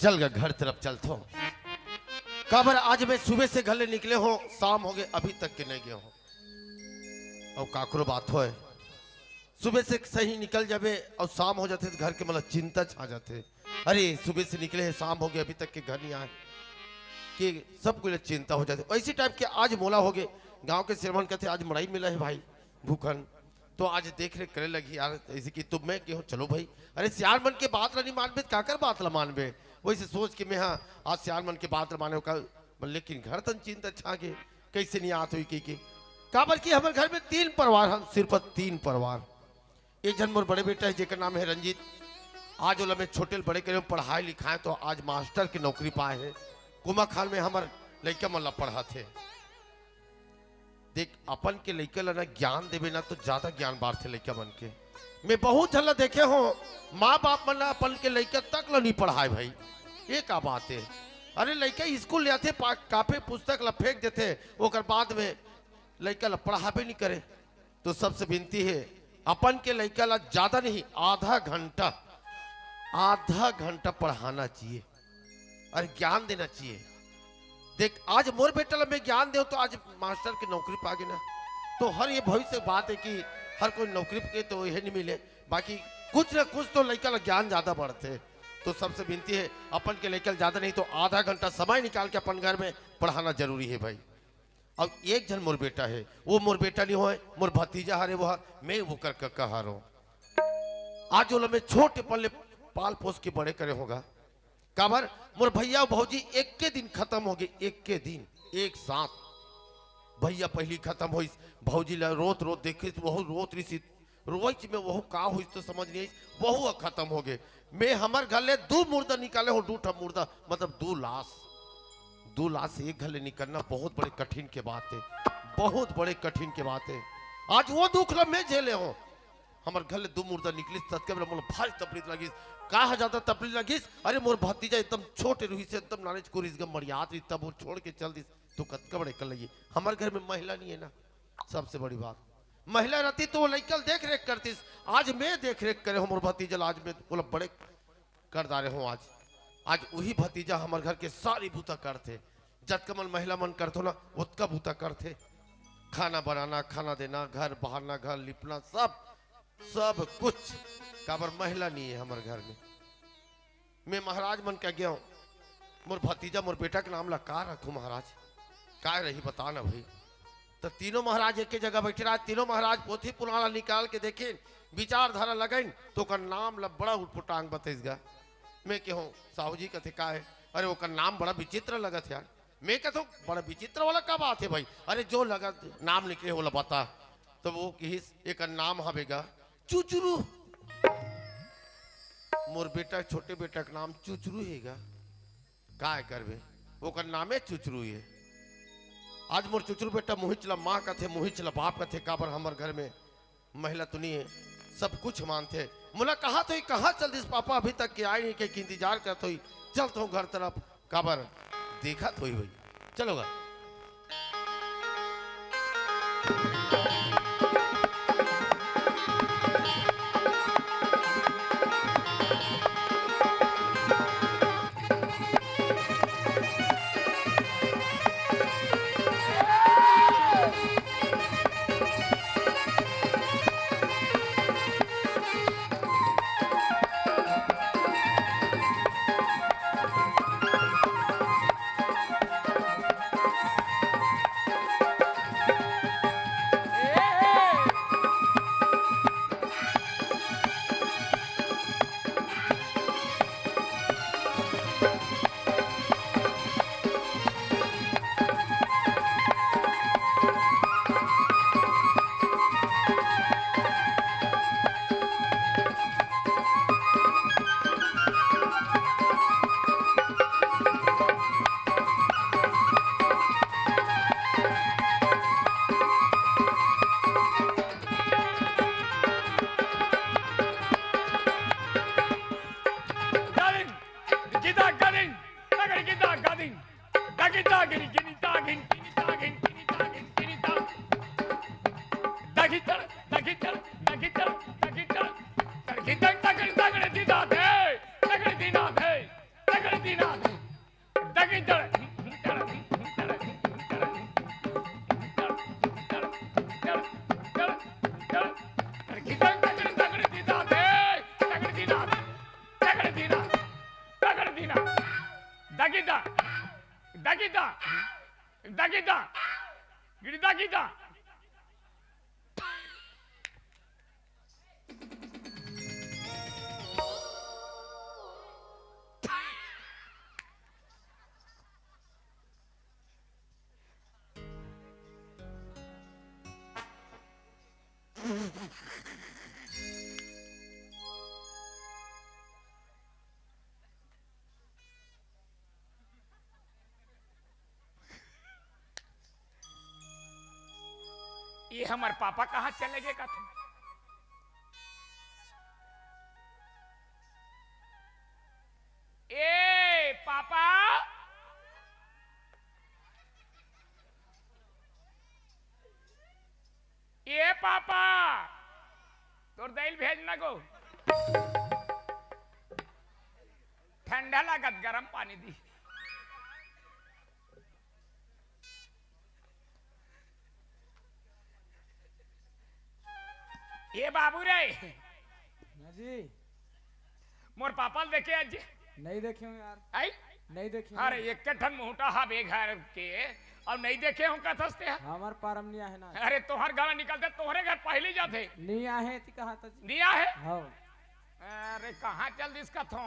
चल गए घर तरफ चलते हो। काबर आज मैं सुबह से घर निकले हो, शाम हो गए अभी तक के नहीं गए हो। और काकरो बात हो सुबह से सही निकल जावे और शाम हो जाते तो घर के मतलब चिंता छा जाते। अरे सुबह से निकले हैं शाम हो गए अभी तक के घर नहीं आए कि सब कुछ चिंता हो जाती। ऐसी टाइप के आज मोला हो गए गांव के श्रमण कहते आज मड़ाई मिला है भाई भूखन, तो आज देख रेख करे लगी यार ऐसे कि तुम मैं क्यों चलो भाई। अरे सियार मन के बात नहीं मानबे काकर बात ला मानबे, वैसे सोच के मैं हाँ आज सियार मन के बात माने कल, लेकिन घर तन चिंता छा के कैसे नहीं आत हुई की काबर की हमारे घर में 3 परिवार हम सिर्फ 3 परिवार। एक जन मोर बड़े बेटा है जेकर नाम है रंजीत, आज ओला में छोटे बड़े करे पढ़ाई लिखाए तो आज मास्टर की नौकरी पाए है। कुमा खाल में हमार लड़का मन ला पढ़ा थे। देख अपन के लड़का ला ना ज्ञान देवे ना तो ज्यादा ज्ञान बांटते लड़का मन के। मैं बहुत झल्ला देखे हो माँ बाप मन अपन के लड़का तक ला नहीं पढ़ाए भाई, ये का बात है। अरे लड़का स्कूल ले आते कापे पुस्तक ला फेंक देते ओकर बाद में लड़का ला पढ़ाबे नहीं करे। तो सबसे विनती है अपन के लड़का ला ज्यादा नहीं आधा घंटा पढ़ाना चाहिए और ज्ञान देना चाहिए। देख आज मोर बेटा ला मैं ज्ञान दे तो आज मास्टर की नौकरी पा गए ना, तो हर ये भविष्य बात है कि हर कोई नौकरी के तो यह नहीं मिले, बाकी कुछ ना कुछ तो लड़का ला ज्ञान ज्यादा बढ़ते। तो सबसे विनती है अपन के लड़का ज्यादा नहीं तो आधा घंटा समय निकाल के अपन घर में पढ़ाना जरूरी है भाई। अब एक जन मोर बेटा है, वो मोर बेटा नहीं हो मोर भतीजा हारे वो मैं वो कर कक्का हारो। आज वो मैं छोटे पल्ले पाल पोस के बड़े करे होगा काबर मोर भैया भौजी एक के दिन खत्म हो गए, एक के दिन एक साथ। भैया पहली खत्म हुई भौजी ला रोत रोत देखे वह रोत रही रोच में वह का हुई तो समझ नहीं वह खत्म हो गए। मैं हमार घर ले 2 मुर्दा निकाले हो, 2 मुर्दा मतलब 2 लाश एक घर ले निकलना बहुत बड़े कठिन के बात है, बहुत बड़े कठिन के बात है। आज वो दुख ला मैं झेले हो हमारे घर ले 2 मुर्दा निकली तत्के मोला भारी तकलीफ लगी कहा ज्यादा तकलीफ लगी। अरे मोर भतीजा एकदम छोटे रुही से एकदम नानेज को रिस मरियात रही तब वो छोड़ के चल दी तो कतका बड़े कर लगी। हमारे घर में महिला नहीं है ना, सबसे बड़ी बात महिला रहती तो वो लड़कल देख रेख करती। आज मैं देख रेख करे हो मोर भतीजा आज में बोला बड़े कर डाले हो। आज वही भतीजा हमारे घर के सारी बूता करते, जत कमल महिला मन करते ना उतका बूता करते, खाना बनाना खाना देना घर बहारना घर लिपना सब कुछ काबर महिला नहीं है हमारे घर में। मैं महाराज मन कह गया हूँ मोर भतीजा मोर बेटा के नाम ला का रखू महाराज का रही बता ना भाई। तो तीनों महाराज एक जगह बैठे रहा, तीनों महाराज पोथी पुराना निकाल के देखे विचारधारा लगाइन तो का नाम ला बड़ा उठपुटांग बतेगा। मैं कहूँ साहू जी कहते का है, अरे वो का नाम बड़ा विचित्र लगत यार। मैं कहता हूँ बड़ा विचित्र वाला का बात है भाई, अरे जो लगा नाम निकले वो बता। तो वो किस एक नाम हवेगा चुचरू, मोर बेटा छोटे बेटा का नाम चुचरू हैगा का करवे वो का नाम है चुचरू है। आज मोर चुचरू बेटा मोहिचला माँ का थे मोहिचला बाप का थे काबर हमारे घर में महिला तो नहीं है, सब कुछ मानते। मुला कहा तो कहाँ चल दिस पापा अभी तक के आए नहीं के इंतजार करते हुई चलता हूँ घर तरफ काबर देखा तो ही भाई चलोगा। Tagin ये हमारे पापा कहाँ चले गए का थे? ए पापा, ये पापा तोर दाइल भेजना को ठंडा लागत गरम पानी दी। ये बाबू रे जी मोर पापा देखे आज नहीं देखे हूँ यार, आई नहीं देखे अरे एक ठन मोटा हा बेघर के और नहीं देखे हूँ कथस्ते है। हमार पारम नहीं है ना। अरे तोहर गाना निकलते तोहरे घर पहले जाते नहीं आहे ती कहा था जी। दिया है। हाँ अरे कहाँ चल दिस का थो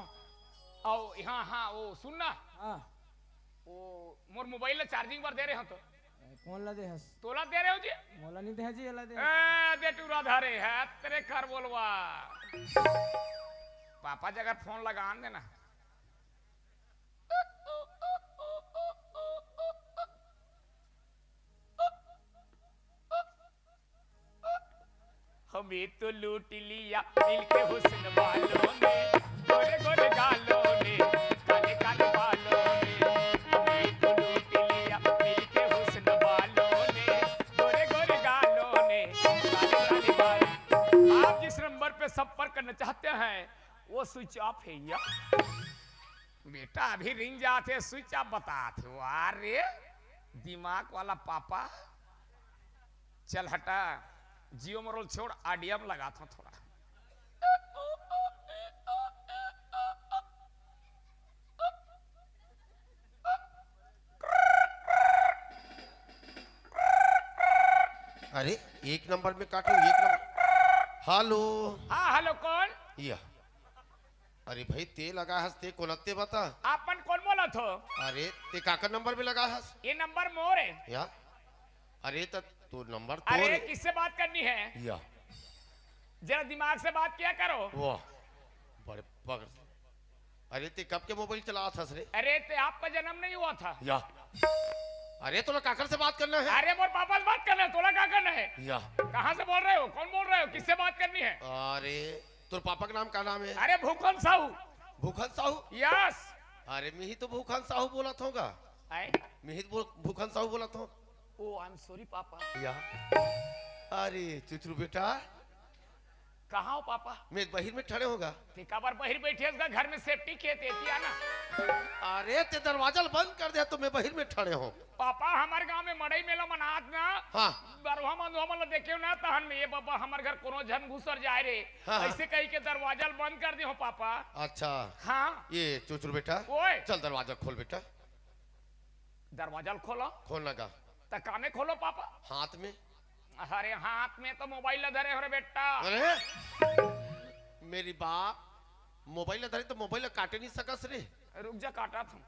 और हाँ हाँ वो सुनना हाँ वो मोर मोबाइल में चार्जिंग पर दे रहे हो तो कौन ला दे हस तोला दे रहे हो जी मोला नहीं दे जी ला दे दे टूरा धारे है तेरे घर बोलवा पापा जगह फोन लगा देना। हमें तो लूट लिया मिलके हुस्न वालों ने गोरे गोरे गालों ने काले काले बालों ने हमें तो लूट लिया मिलके हुस्न वालों ने गोरे गोरे गालों ने काले काले बालों। आप जिस नंबर पे संपर्क करना चाहते हैं वो स्विच ऑफ है या बेटा अभी रिंग जाते स्विच ऑफ बताते हो। अरे दिमाग वाला पापा चल हटा जियो मरोल छोड़ आडियम लगा था थोड़ा। अरे एक नंबर में काटो एक नंबर। हेलो हाँ हेलो कौन? या अरे भाई ते लगा हस ते कोनते बता। आपन कौन बोला थो? अरे ते काकर नंबर में लगा हस ये नंबर मोर है या अरे तो नंबर तो अरे किससे बात करनी है या जरा दिमाग से बात किया करो। वाह बड़े पग अरे ते कब के मोबाइल चला था रे? अरे ते आपका जन्म नहीं हुआ था या अरे तो काकर से बात करना है? अरे मोर पापा से बात करना है तोला क्या करना है? या कहाँ से बोल रहे हो कौन बोल रहे हो किससे बात करनी है? अरे तो पापा का नाम क्या नाम है? अरे भूखन साहू। भूखन साहू? यस। अरे मिही तो भूखन साहू बोला था मिही भूखन साहू बोला था। ओ आई एम सॉरी पापा। या अरे चुचरू बेटा कहाँ हो पापा? मैं बहिर में ठड़े होगा। बार बहिर बैठे उसका घर में सेफ्टी खेत है ना। अरे ते दरवाजा बंद कर दे तो मैं बहिर में ठड़े हो। पापा हमारे गांव में मड़ई मेला मनात ना। हाँ बरवा मंदुआ मन देखे ना तहन में ये पापा हमारे घर कोनो जन घुसर जाए रे। हाँ, ऐसे कही के दरवाजा बंद कर दे हो पापा। अच्छा हाँ ये चुचरू बेटा ओए चल दरवाजा खोल बेटा। दरवाजा खोलो खोलना का तकाने खोलो पापा। हाथ में? अरे हाथ में तो मोबाइल धरे हो रे बेटा। अरे मेरी बाप मोबाइल धरे तो मोबाइल काटे नहीं सकस रे। रुक जा काटा था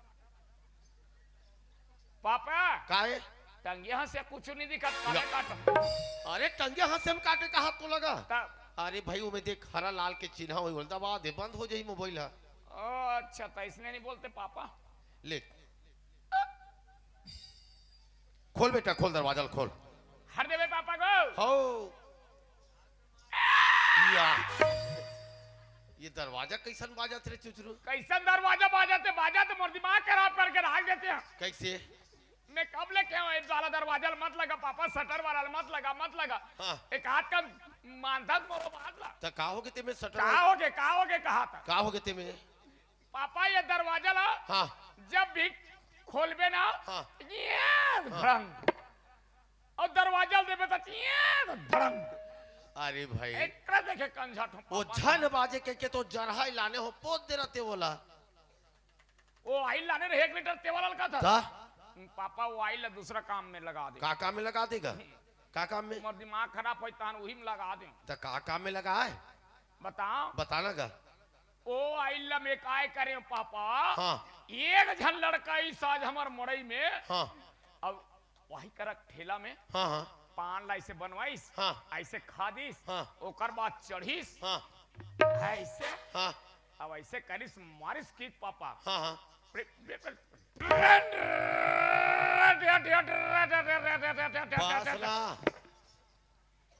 पापा। काहे? टंगे हाथ से कुछ नहीं दिखा काटा। अरे टंगे हाथ से हम काटे का हाथ तो लगा। तब अरे भाई वो में देख हरा लाल के चिन्ह हुई बोलता बाद बंद हो जाई मोबाइल है। अच्छा तो इसने नहीं बोलते पापा। ले खोल बेटा खोल दरवाजा खोल। हर देवे पापा को हो या ये दरवाजा कैसन बाजा तेरे चुचरू? कैसन दरवाजा बाजाते बाजाते मोर दिमाग खराब करके रख देते हैं। कैसे? मैं कब लेके आऊं एक वाला दरवाजा मत लगा पापा शटर वाला मत लगा। हाँ। एक हाथ का मानता मोरो बात ला। तो का होगे ते में सटर कहा होगे कहा था का होगे ते में? पापा ये दरवाजा ला हाँ जब भी खोलबे ना हाँ। ये धड़ंग और दरवाजा देबे त ये धड़ंग अरे भाई एकरा देखे कंझट हो वो झन बाजे के तो जरहाई लाने हो पोत दे रहते बोला वो आइल लाने रहे 1 लीटर तेवाल का था ता पापा वो आइल दूसरा काम में लगा दे काका में लगा देगा काका में मोर दिमाग खराब होई तान वही में लगा दे तो काका में लगा है बताओ बताना का ओ आइल में काय करे पापा हाँ एक झन लड़का इस आज हमार मड़ई में हाँ अब वही करक ठेला में हाँ हाँ पान लाई से बनवाइस हाँ। ऐसे खादिस हाँ। ओकर बाद चढ़िस हाँ ऐसे हाँ अब ऐसे करिस मारिस की पापा हाँ हाँ बासना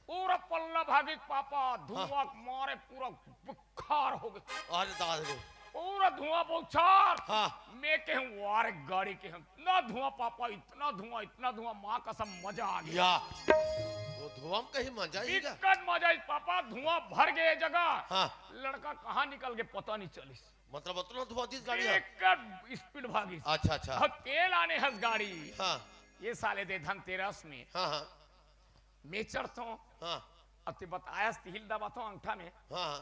पूरा पल्ला भागी पापा धुआं मारे पूरा बुखार हो गए अरे दादरे पूरा धुआं बौछार हाँ मैं के हम वार गाड़ी के हम इतना धुआं माँ कसम मजा आ गया या वो धुआं कहीं मजा ही का दिक्कत मजा आई पापा धुआं भर गए जगह हाँ लड़का कहाँ निकल गए पता नहीं चलिस मतलब उतना धुआं दिस गाड़ी है दिक्कत स्पीड भागी अच्छा अच्छा अब तेल आने हंस गाड़ी हाँ ये साले दे धनतेरस में हाँ हाँ मैं चढ़ता हूँ हाँ अब ते बताया हिल दबाता हूँ अंगठा में हाँ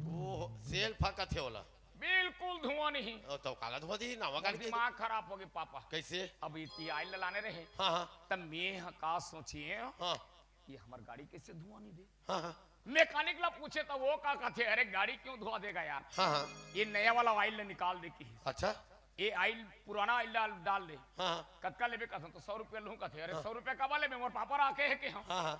वो सेल फाका थे वाला बिल्कुल धुआं नहीं तो काला धुआं दी नावा गाड़ी के दिमाग खराब हो गई पापा कैसे अब इतनी आइल लाने रहे हाँ हाँ तब मैं का सोचिए हाँ ये हमार गाड़ी कैसे धुआं नहीं दे हाँ हाँ मैकेनिक ला पूछे तो वो का कहते अरे गाड़ी क्यों धुआं देगा यार हाँ हाँ ये नया वाला ऑयल निकाल दे की अच्छा ये ऑयल पुराना ऑयल डाल दे हाँ कतका लेबे कहता तो 100 रुपया लूँ कहते अरे 100 रुपया कब लेबे मोर पापा राखे है के हम हाँ हाँ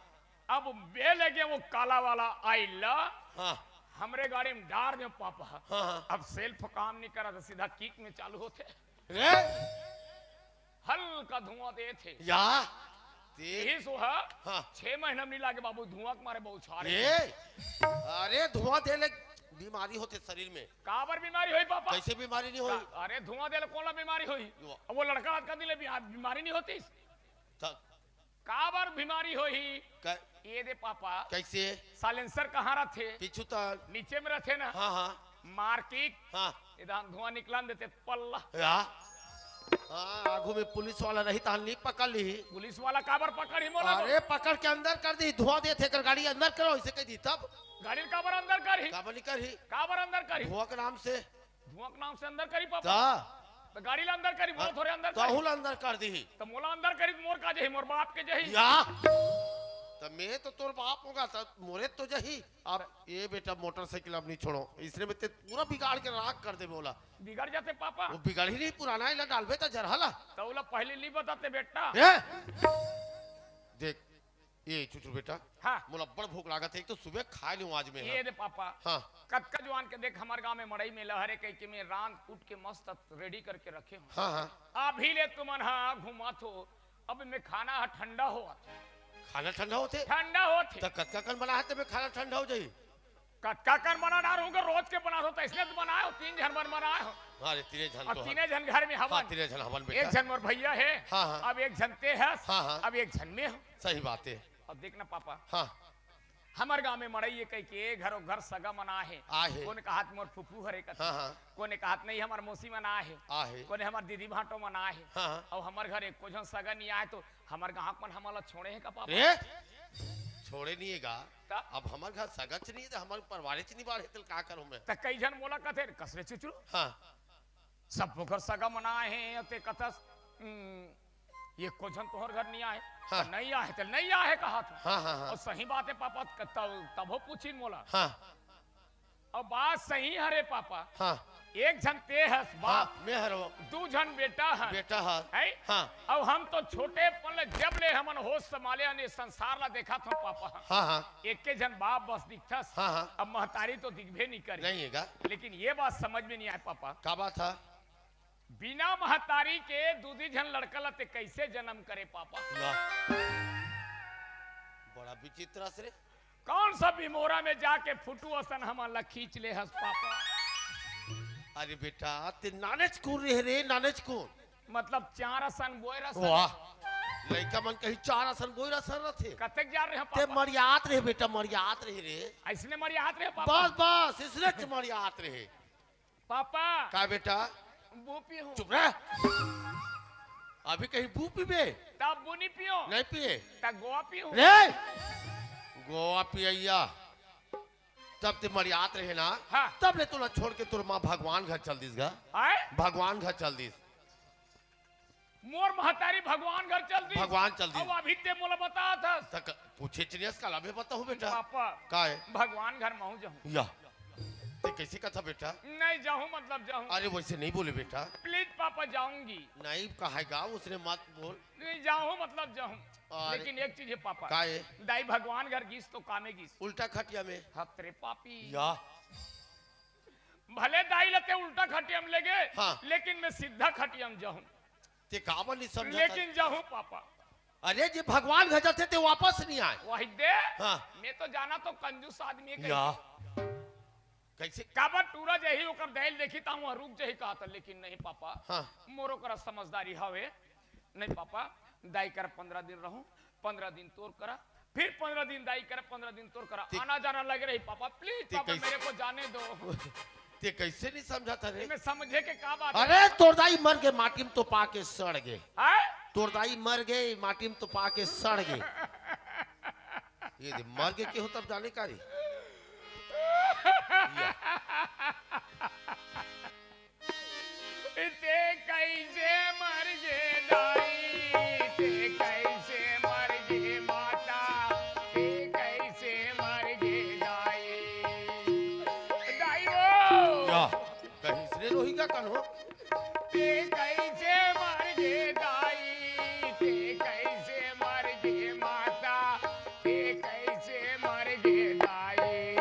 अब बे लगे वो काला वाला ऑयल हाँ हमरे गाड़ी में डाल दे पापा हाँ हाँ अब सेल्फ काम नहीं करा था सीधा किक में चालू होते रे हल्का धुआं दे थे या यही सो है हाँ 6 महीना में नहीं लागे बाबू धुआं के मारे बहुत छाड़े ये अरे धुआं देले बीमारी होते शरीर में काबर बीमारी हुई पापा कैसे बीमारी नहीं हुई अरे धुआं देले कौन ला बीमारी हुई अब वो लड़का आज का दिले बीमारी नहीं होती काबर बीमारी हुई ये दे पापा कैसे साइलेंसर कहाँ रखे पीछू तक नीचे में रखे ना हाँ हाँ मार्किक हाँ इधर धुआं निकला देते पल्ला या हाँ आगू में पुलिस वाला नहीं था नहीं पकड़ ली पुलिस वाला काबर पकड़ी मोला अरे पकड़ के अंदर कर दी धुआं दे थे कर गाड़ी अंदर करो इसे कह दी तब गाड़ी काबर अंदर करी काबर नहीं करी काबर अंदर करी धुआं के नाम से धुआं के नाम से अंदर करी पापा ता तो गाड़ी ला अंदर करी मोला थोड़े अंदर करी ताहुल अंदर कर दी तो मोला अंदर करी मोर का जही मोर बाप के जही या तो मैं तो तोर बाप होगा तो मोरे तो जही अब ये बेटा मोटरसाइकिल अब नहीं छोड़ो इसने में ते पूरा बिगाड़ के राख कर दे बोला बिगड़ जाते पापा वो बिगड़ ही नहीं पुराना ही डालबे तो जरहला तो बोला पहले नहीं बताते बेटा देख ये चुचू बेटा हाँ मोला बड़ भूख लागत है एक तो सुबह खा लूं आज में ये दे पापा हाँ कतका जवान के देख हमारे गांव में मड़ई में लहरे कह के मैं रांध कूट के मस्त रेडी करके रखे हूँ हाँ हाँ अभी ले तुमन हाँ घुमा थो अब मैं खाना है ठंडा हो खाना ठंडा होते ठंडा होते तो कतका कन बना है मैं खाना ठंडा हो जाई कतका कर बना डाल होगा रोज के बना होता इसलिए तो बनाए हो 3 जन बनाए हो अरे तीन जन अब तो 3 जन घर में हवन 3 जन हवन एक बेटा जन मोर भैया है हाँ, हाँ। अब एक जन ते है हाँ, हाँ। अब एक जन में हो सही बात है अब देखना पापा हाँ हमारे गांव में मड़ई कह के घरों घर सगा मना है आहे कोने कहा मोर फुफू हरे का हाँ हाँ कोने कहा नहीं हमार मौसी मना है आहे कोने हमार दीदी भाटो मना है हाँ हाँ और हमारे घर एक कुछ सगा नहीं आए तो हमारे गाँव मन हमारा छोड़े है का पापा रे छोड़े नहीं गा ता? अब हमारे घर सगच नहीं तो हमारे परिवार च नहीं बाढ़े तो का करूं मैं तो कई जन मोला कथे कसरे चुचू हाँ सब घर सगा मनाए हैं ते कथस ये कोजन तोहर घर नहीं आए हाँ। तो नहीं आए तो नहीं आए कहा था हाँ हाँ हाँ और सही बात है पापा तब हो पूछी मोला हाँ और बात सही है रे पापा हाँ एक जन ते है हाँ बाप मैं हरो 2 जन बेटा है बेटा हाँ है हाँ अब हम तो छोटे पन जब ले हमन होश संभाले ने संसार ला देखा था पापा हाँ हाँ एक के जन बाप बस दिखथस हाँ हाँ अब महतारी तो दिखबे नहीं करे नहीं है गा लेकिन ये बात समझ में नहीं आए पापा का बात था बिना महतारी के दूधी जन लड़का लते कैसे जन्म करे पापा बड़ा विचित्र से कौन सा बिमोरा में जाके फुटू असन हमारा खींच ले हस पापा अरे बेटा ते नानेच कूर रहे रे नानेच कूर मतलब 4 असन बोयरा वाह लड़का मन कहीं 4 असन बोइरा सर रथे कतक जा रहे हैं ते पापा मरियात रहे बेटा मरियात रहे रे ऐसने मरी हाथ रहे पापा बस बस इसने मरियात रहे पापा का बेटा बू पियो चुप रह। अभी कहीं बू पीबे? तब बू नहीं पियो नहीं पिए तब गोवा पियो रे। गोवा पिया तब ते मरियात रहे ना। हाँ। तब ले तोला छोड़ के तोर माँ भगवान घर चल दिस गा। आए भगवान घर चल दिस। मोर महतारी भगवान घर चल दी भगवान चल दी। अब अभी ते मोला बता था तक पूछे चिनियस का लाभे बताओ बेटा। पापा का है भगवान घर महू जाऊं या ते कैसे कथा बेटा? नहीं जाऊं मतलब जाऊं अरे वैसे नहीं बोले बेटा। प्लीज पापा जाऊंगी नहीं कहेगा उसने मत बोल। नहीं जाऊं मतलब जाऊं अरे। लेकिन एक चीज है पापा का है? दाई भगवान घर गीस तो कामे गीस उल्टा खटिया में हतरे पापी या भले दाई लते उल्टा खटियम ले गए हाँ। लेकिन मैं सीधा खटियम जाऊं ते काबर नहीं समझा था? लेकिन जाऊं पापा अरे जी भगवान घर जाते थे वापस नहीं आए। वही दे हाँ। मैं तो जाना तो कंजूस आदमी है या कैसे? काबर टूरा जही ओकर दैल देखी ता हूं रुक जही कहा था लेकिन नहीं पापा हाँ। मोरो कर समझदारी हवे नहीं पापा दाई कर 15 दिन रहूं 15 दिन तोर करा फिर 15 दिन दाई कर 15 दिन तोर करा आना जाना लगे रही पापा प्लीज पापा कैसे- मेरे को जाने दो ते कैसे नहीं समझा था रे? मैं समझे के का बात अरे तोरदाई मर गए माटी में तो पाके सड़ गए। है तोरदाई मर गए माटी में तो पाके सड़ गए। ये दे, मर गए क्यों तब जाने का रे? ते कैसे मर गे दाई ते कैसे मर गे माता ते कैसे मर गे दाई दाई वो या कहीं से रोहिगा कन हो? ते कैसे मर गे दाई ते कैसे मर गे माता ते कैसे मर गे दाई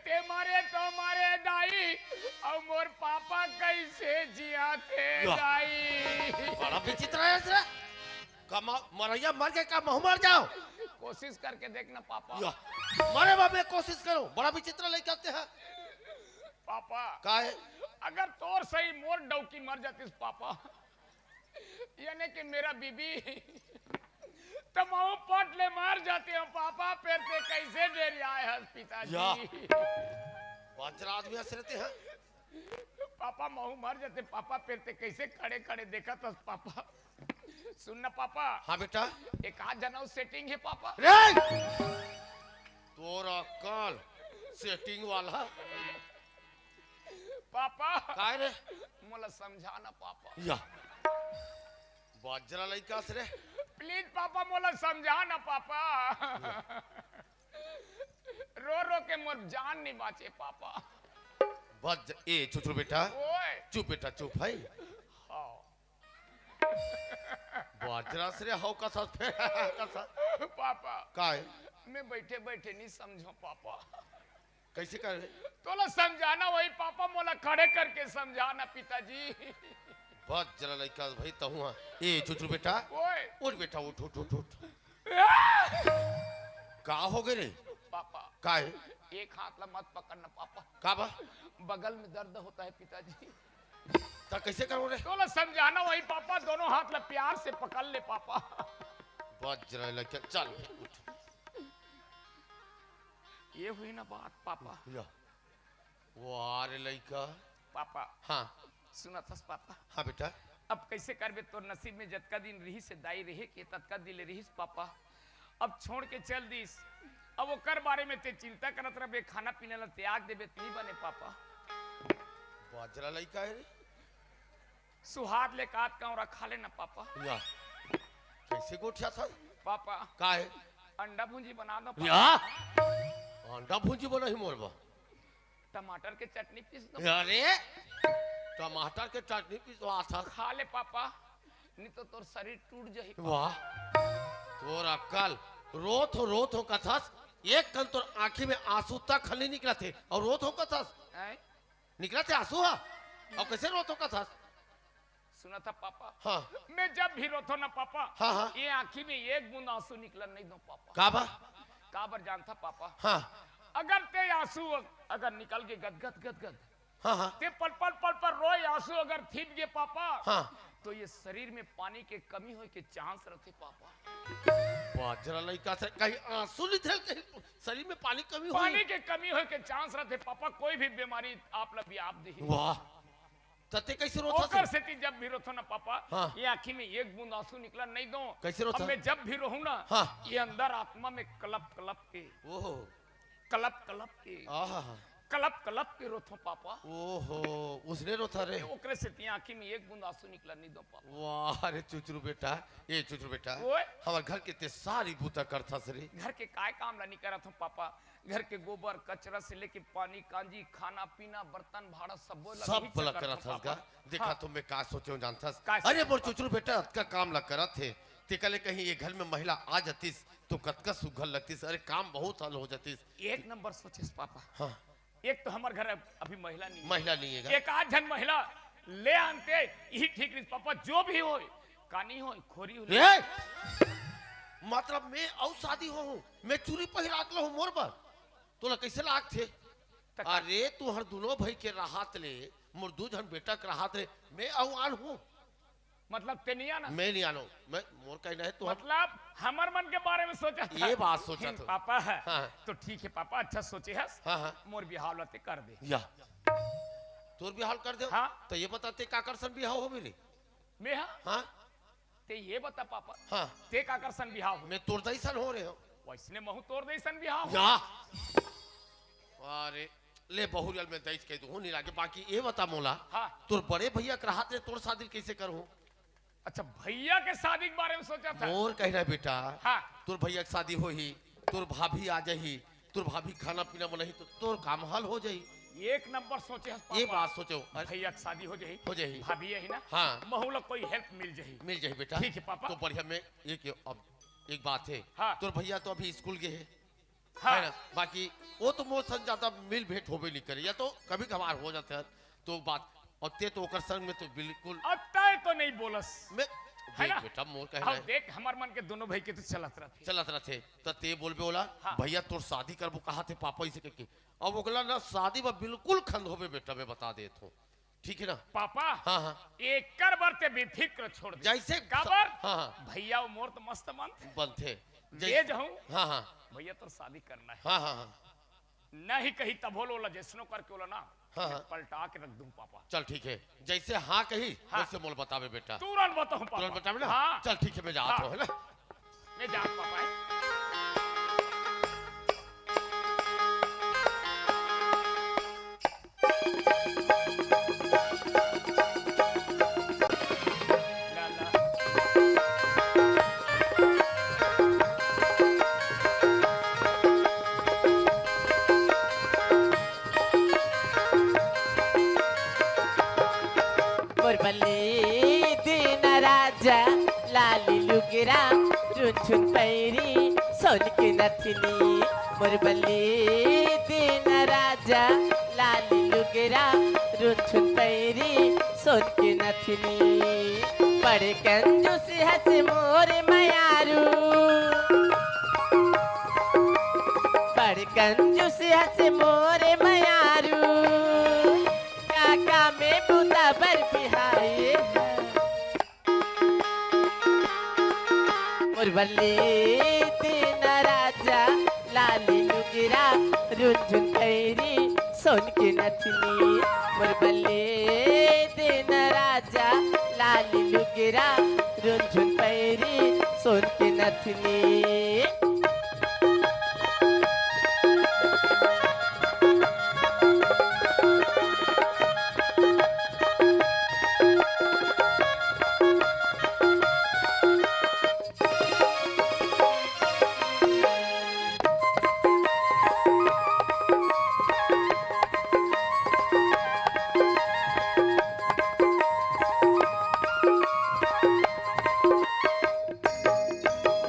ते मरे तो मरे दाई और मोर पापा कैसे जिया थे या। दाई बड़ा विचित्र है इसरा। कमा मरैया मर गए का महू मर जाओ। कोशिश करके देखना पापा या मरे बाबे कोशिश करो। बड़ा विचित्र लेके आते हैं। पापा का है? अगर तोर सही मोर डौकी मर जातीस पापा यानी कि मेरा बीबी तमाम पट ले मार जाते हो पापा फिर ते कैसे डेर आए हैं या। पिताजी बाजरा आदमी हंस रहते हैं। पापा महू मर जाते पापा फिर ते कैसे खड़े खड़े देखा था पापा सुनना पापा हाँ बेटा। एक आध जनाऊ सेटिंग है पापा रे तोरा कल सेटिंग वाला पापा का रे? मोला समझाना पापा या बाजरा लइका से रे। प्लीज पापा मोला समझाना पापा रो रो के मोर जान नहीं बाचे पापा बज ए चुप बेटा। ओए चुप बेटा चुप है। हाँ बाजरा से रे हाउ कथा कथा पापा का है? मैं बैठे बैठे नहीं समझो पापा कैसे कर रे? तोला समझाना वही पापा मोला खड़े करके समझाना पिताजी बाजरा लइका भाई तो हुआ। ए चुप बेटा। ओए उठ बेटा उठ उठ उठ उठ। का हो गए रे? पापा का है? एक हाथ ला मत पकड़ना पापा का बा? बगल में दर्द होता है पिताजी ता कैसे करो रे? तोला समझाना वही पापा दोनों हाथ ला प्यार से पकड़ ले पापा बाजरा लइका चल उठ। ये हुई ना बात पापा या वाह रे लइका। पापा हाँ सुना था पापा हाँ बेटा। अब कैसे करबे तोर नसीब में जतका दिन रही से दाई रहे के ततका दिल रहीस पापा अब छोड़ के चल दीस अब ओकर बारे में ते चिंता करत रहे खाना पीने ला त्याग देबे नहीं बने पापा बाजरा लइका है रे। सुहाग ले काट का रखा लेना पापा या कैसे गोठिया था? पापा का है? अंडा भुंजी बना दो या पापा। अंडा भुंजी बना ही मोरबा। टमाटर के चटनी पीस दो अरे टमाटर के चटनी पिसवा था। खा ले पापा नहीं तो तोर शरीर टूट जाही वाह तोरा कल रोत हो कथस। एक कल तोर आंखी में आंसू तक खली निकला थे और रोत हो कथस हैं? निकला थे आंसू। हा और कैसे रोत हो कथस? सुना था पापा हाँ मैं जब भी रोतो ना पापा हाँ हाँ ये आंखी में एक बूंद आंसू निकला नहीं दो पापा का बा? काबर जानता पापा हाँ अगर ते आंसू अगर निकल के गदगद गदगद हाँ हाँ ते पल पल रोए आंसू अगर थीप गए पापा हाँ तो ये शरीर में पानी के कमी होए के चांस रहते पापा बाजरा लइका से कहीं आंसू नहीं थे कहीं शरीर में पानी कमी पानी हुई। के कमी होए के चांस रहते पापा कोई भी बीमारी आप ला भी आप दी वाह तते कैसे रोता ओकर से से ती जब भी रोथो ना पापा हाँ। ये आंखी में एक बूंद आंसू निकला नहीं दो। कैसे रोता? अब मैं जब भी रहूं ना हाँ। ये अंदर आत्मा में कलप कलप के ओहो आहा कलप के रोथो पापा। ओहो उसने रोता रे। ओकरे से ती आंखी में एक बूंद आंसू निकला नहीं दो पापा। वाह रे चुचरू बेटा, ये चुचरू बेटा ओए हमार घर के ते सारी बूता करता रे। घर के काय काम ला नहीं करत हूं पापा। घर के गोबर कचरा से लेके पानी कांजी खाना पीना बर्तन भाड़ा सब लग करत हस का। देखा तो मैं का सोचे जानता का अरे मोर चुचरू बेटा का काम लग करत थे ते कले कहीं ये घर में महिला आ जातीस तो कतका सुघल लगतीस। अरे काम बहुत हल हो जातीस। एक नंबर सोचिस पापा। हाँ एक तो हमारे घर अभी महिला नहीं है। महिला नहीं है एक आध जन महिला ले आनते यही ठीक नहीं पापा। जो भी हो कानी हो खोरी हो रे मतलब मैं औ शादी हो हूं मैं चूरी पहिरात लो मोर पर तोला कैसे लाग थे। अरे तू हर दोनों भाई के राहत ले मोर दू जन बेटा के राहत ले मैं औ आन हूं। मतलब ते नहीं आना मैं नहीं आनो मैं मोर कहना है तू मतलब हमर मन के बारे में सोचा था। ये बात सोचा था पापा है हाँ। तो ठीक है पापा अच्छा सोचे है। हाँ हाँ मोर बिहाव लते कर दे या तोर भी हाल कर दे। हाँ। तो ये बताते काकरसन बिहाव हो मेरे। मैं हाँ ते ये बता पापा हाँ ते काकरसन बिहाव हो मैं तोर दैसन हो रहे हो वैसने महू तोड़ देसन बिहाव हो। या अरे ले बहुरियल में दैस कह दू नहीं लागे। बाकी ये बता मोला हाँ। तोर बड़े भैया के राहत ले तोर शादी कैसे करूं। अच्छा भैया के शादी के बारे में सोचा था। मोर कहना है बेटा हाँ। तोर भैया की शादी हो ही तोर भाभी आ जाही तोर भाभी खाना पीना बनाही तो तोर काम हल हो जाही। एक नंबर सोचे है पापा। ये बात सोचो अरे भैया की शादी हो जाही हो जाही भाभी है ना हाँ महू लोग कोई हेल्प मिल जाही। मिल जाही बेटा। ठीक है पापा। तो बढ़िया में एक अब एक बात है हाँ। तोर भैया तो अभी स्कूल गए है हाँ। ना। बाकी वो तो मोर संग ज्यादा मिल भेंट होबे नहीं करे या तो कभी कभार हो जाता है तो बात और ते तो ओकर संग में तो बिल्कुल अतः तो नहीं बोलस मैं है देख ना? बेटा मोर कहना हाँ है देख हमार मन के दोनों भाई के तो चलत रहते। चलत रहे तो ते बोलबे बोला हाँ। भैया तोर शादी करबो कहा थे पापा इसे करके अब ओकला ना शादी में बिल्कुल खंड होबे बेटा मैं बता देत हूं ठीक है ना। पापा हाँ हाँ एकर बरते बेफिक्र छोड़ दे। जैसे काबर हाँ हाँ भैया वो मोर तो मस्त मन बनते ले जाऊं हाँ हाँ भैया तो शादी करना है हाँ हाँ हाँ नहीं कही तब बोला जैसनो करके बोला ना हाँ, मैं हाँ। पलटा के रख दूं पापा। चल ठीक है जैसे हाँ कही हाँ। वैसे मोल बतावे बेटा तुरंत बताऊं पापा। तुरंत बतावे ना हाँ चल ठीक है मैं जाता हूँ है ना। मैं जा पापा। ला ला मुरबली दिन राजा लाली लुगरा चुन पैरी सोन की नथनी। मुरबली दिन राजा लाली लुगरा चुन पैरी सोन की नथनी। बड़े कंजूस हंस मोर मयारू बड़े कंजूस हंस मोर मयारू काका में बुता बर बिहाए मुरबली दिन राजा लाली लुगरा रुझुन पैरी सोन की नथनी। मुरबली दिन राजा लाली लुगरा रुझुन पैरी सोन की नथनी।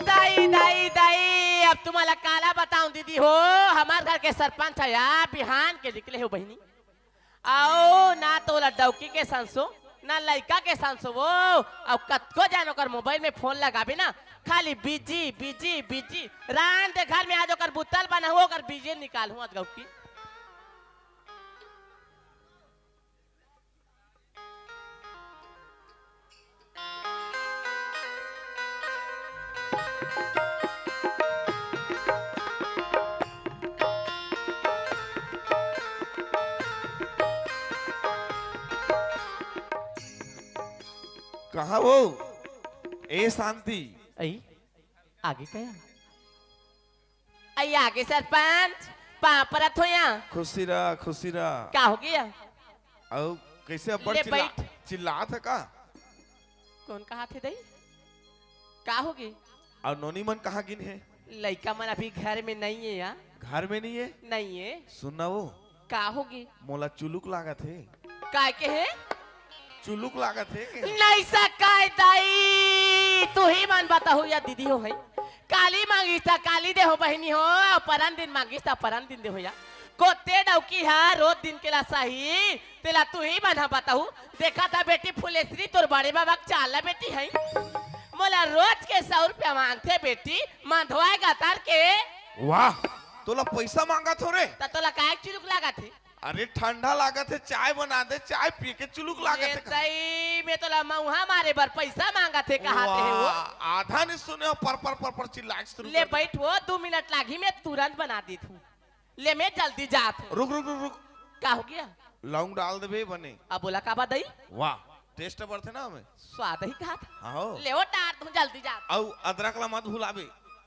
दाई दाई दाई अब तुम्हारा काला बताऊं दीदी हो हमार घर के सरपंच है यार बिहान के निकले हो बहनी आओ ना तो लड्डौकी के संसो ना लड़का के संसो वो अब कतको जान ओकर मोबाइल में फोन लगाबे ना खाली बिजी बिजी बिजी रान दे घर में आज ओकर बुतल बना हुआ ओकर बिजी निकाल हुआ गौकी। कहा वो ए शांति आई आगे क्या आई आगे सरपंच पापरत हो यहाँ खुशी रहा क्या हो गया और कैसे अब ले बैठ। चिल्ला था का कौन कहा थे दई का हो गई और नोनी मन कहाँ गिन है लड़का मन अभी घर में नहीं है यार घर में नहीं है नहीं है सुनना वो का होगी मोला चुलुक लागत है काय के है चुलुक लागत है के? नहीं सकाय दाई तू ही मन बताओ या दीदी हो है काली मांगी था काली दे हो बहनी हो परन दिन मांगी था परन दिन दे हो या कोते डौकी है रोज दिन के ला सही तेला तू ही मन बताऊ देखा था बेटी फुलेश्री तोर बड़े बाबा चाला बेटी है मोला रोज के 100 रुपया मांगते बेटी माधवाएगा तार के वाह तोला पैसा मांगा थोड़े तोला काय चुलुक लागा थे अरे ठंडा लागत है चाय बना दे चाय पी के चुलुक लागत है तई में तोला मऊहा मारे बर पैसा मांगा थे कहाते है वो वाह, आधा नहीं सुने पर चिल्ला शुरू ले कर दे। बैठ वो 2 मिनट लागी मैं तुरंत बना दी थू ले मैं जल्दी जात हूँ रुक का हो गया लौंग डाल दे बे बने अब बोला का बात दई वाह टेस्ट बढ़ते ना हमें स्वाद ही कहा था आओ ले वो डार तुम जल्दी जा और अदरक ला मत भुलाबे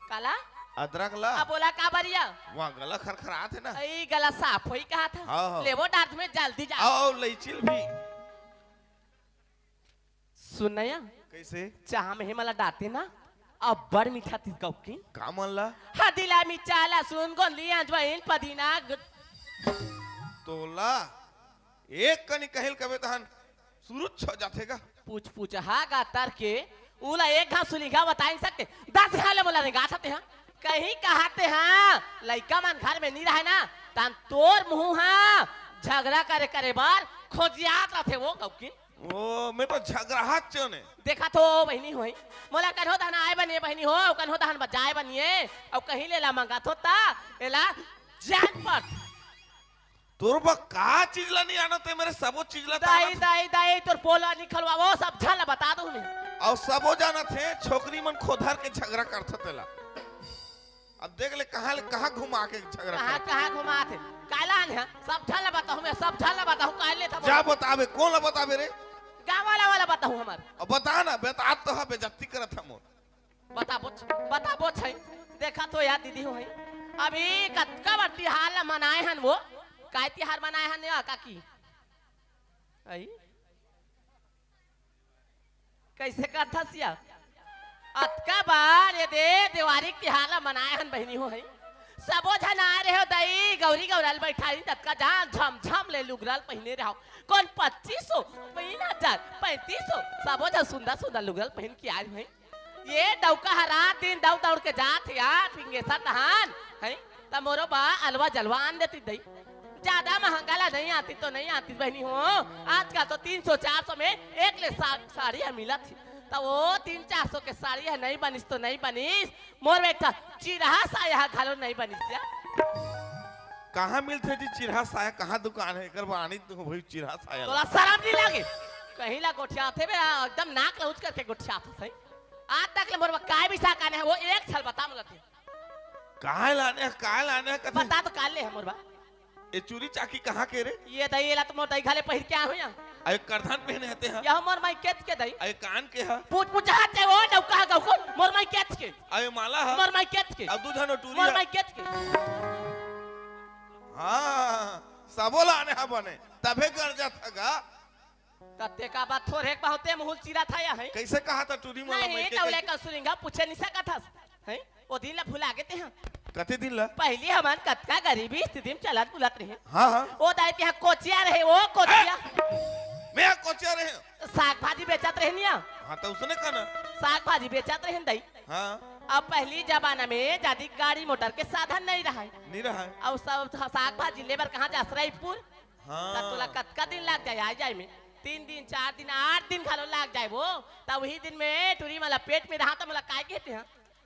काला अदरक ला अब बोला का बरिया वहाँ गला खरखरात है ना ई गला साफ होई कहा था हाँ। ले वो डार तुम्हें जल्दी जा आओ लईचिल भी सुनया कैसे चाह में मला डांटे ना अब बड़ मीठा थी गौकी का मन ला हदिला मिचाला सुन गोली अजवाइन पदीना तोला एक कनी कहल कबे तहन सुरुच छ जाथेगा पूछ हा गातर के उला एक घास सुलिगा बता नहीं सकते 10 घाले बोला रे गाथते हैं कहीं कहाते हैं लइका मन घर में नहीं रहे ना तान तोर मुंह हा झगड़ा करे बार खोजियात रथे वो कौकी ओ मैं तो झगड़ाहट चने देखा तो बहनी होई मोला कन्हो दान आए बनिए बहनी हो कन्हो दान बजाए बनिए अब कहीं लेला मंगा थोता एला जान पर तोर बा का चीज ला नहीं आना ते मेरे सबो चीज ला दाई तोर पोला निकलवा वो सब झल बता दो मैं और सबो जाना थे छोकरी मन खोधर के झगड़ा करत तेला अब देख ले कहाँ घुमा के झगड़ा कहाँ घुमा थे काला है सब झल बताऊं मैं सब झल बताऊं काले था जा बतावे कौन ला बतावे रे गाँव वाला बताऊं हमार अब बता ना बता तो है बेइज्जती करत हम बता बोच है देखा तो यार दीदी हो है अभी कतका बट्टी हाल मनाए हन वो काय तिहार मनाए हन या काकी आई कैसे करथा सिया अतका बार ये दे दिवाली तिहार मनाए हन बहनी हो है सबो झन आ रहे हो दई गौरी गौराल बैठाई तत्का जहाँ झम झम ले लुगराल पहने रहो कौन 2500 3000 3500 सबो झन सुंदर लुगराल पहन के आए हैं ये डौका हरा दिन दौड़ के जात यार फिंगे सा तहान है तब मोरो बा अलवा जलवा आन देती दई ज्यादा महंगा ला नहीं आती तो नहीं आती बहनी हो आजकल तो 300-400 में एक ले साड़ी मिला थी तो वो 300-400 के साड़ी है नहीं बनिस तो नहीं बनिस मोर बेटा चिरहा साया घालो नहीं बनिस या कहाँ मिलते जी चिरहा साया कहाँ दुकान है कर बानी तो भाई चिरहा साया तोला शर्म नहीं लागे कहीं ला गोठिया थे बे एकदम नाक लउच करके गोठिया थे आज तक ले मोर काय भी साकाने है वो एक साल बता मला थे कहाँ लाने कथे बता तो काले है मोरबा ये चूरी चाकी कहाँ के रे ये दही ला तो मोर दही खाले पहिर के आ हो या अरे करधान पहने हते हैं यह मोर माई केत के दही अरे कान के है पूछ हाथ है वो डौका गौको मोर माई केत के अरे माला है मोर माई केत के अब दूधन टूरी मोर है माई केत के हाँ सबो लाने है बने तबे कर जाता गा तत्ते का बात थोड़े बहुते मुहुल चिरा था या है कैसे कहा था टूरी माला नहीं में तौले का सुनिंगा पूछे नहीं सका था है वो दिन ला भुला गए थे हैं कते दिन ला पहले हमान कतका गरीबी स्थिति में चलत बुलत रहे हाँ वो दाई ते कोचिया रहे वो कोचिया मैं कोचिया रहे साग भाजी बेचत रहे निया हाँ तो उसने कहा ना साग भाजी बेचत रहे दई हाँ अब पहली जमाना में ज्यादा गाड़ी मोटर के साधन नहीं रहा है नहीं रहा है अब सब साग भाजी लेबर कहाँ जा सरायपुर हाँ तोला कतका दिन लग जाए आ जाए में 3 दिन 4 दिन 8 दिन खालो लग जाए वो तब वही दिन में टूरी मला पेट में रहा तो मला काय कहते हैं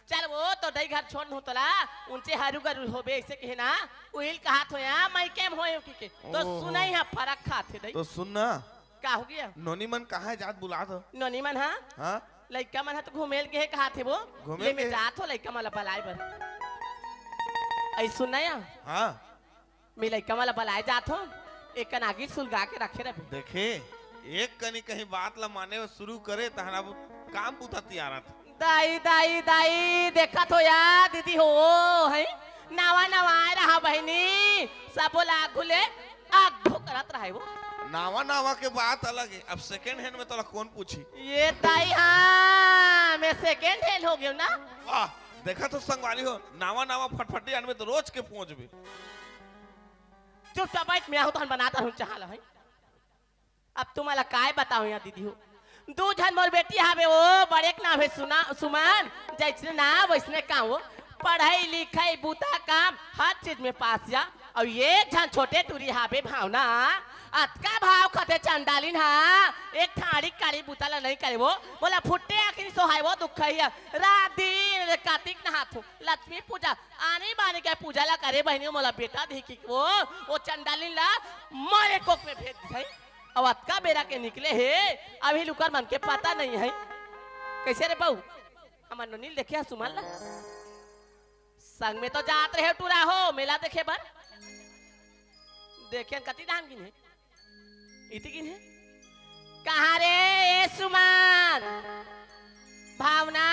चल वो तो दई घर छोड़ तोला उनसे हरू गरु होबे ऐसे कहे ना उहिल कहा तो या मैं केम होए की तो सुनाई है फरक खाते दई तो सुनना का हो गया नोनी मन कहाँ है जात बुला दो नोनी मन हां हाँ लइका मन तो घुमेल के कहा थे वो घुमेल ले में के? जात हो लइका मला बलाए बर ऐ सुनाया हाँ मैं लइका मला बलाए जात हो एक कनागी सुलगा के रखे रहे देखे एक कनी कहीं बात ला माने शुरू करे तहरा काम बुता तैयार था। दाई दाई दाई देखा तो यार दीदी हो है नवा नवा आ रहा बहनी सब बोला खुले आग करत रहा है वो नावा नावा के बात अलग है। अब सेकंड हैंड में तोला कौन पूछी? ये ताई हाँ मैं सेकंड हैंड हो गया ना। वाह देखा तो संगवाली हो नावा नावा फटफटी आन में तो रोज के पहुंच भी। चुपचाप बैठ मैं तो बनाता हूँ चाह है। अब तुम्हारा काय बताऊं यार दीदी हो दो जन मोर बेटी हावे वो बड़े के नाम है सुमन जैसे ना वैसने काम हो पढ़ाई लिखाई बूता काम हर चीज में पास जा और ये जन छोटे टूरी हावे भावना अतका भाव खते चंडालिन हाँ एक ठाड़ी काली बूता ला नहीं करे वो बोला फुट्टे आखिरी सोहाय वो दुख है रात दिन कार्तिक नहाथो लक्ष्मी पूजा आने बाने के पूजा ला करे बहनियों मोला बेटा देखी वो चंडालिन ला मारे कोक में भेज दी अब अतका बेरा के निकले है अभी लुकर मन के पता नहीं है कैसे रे बहू हमार नोनील देखे सुमन ला संग में तो जात रहे टूरा हो मेला देखे बर देखे कति दान गिन है इति गिन है कहाँ रे ए सुमन भावना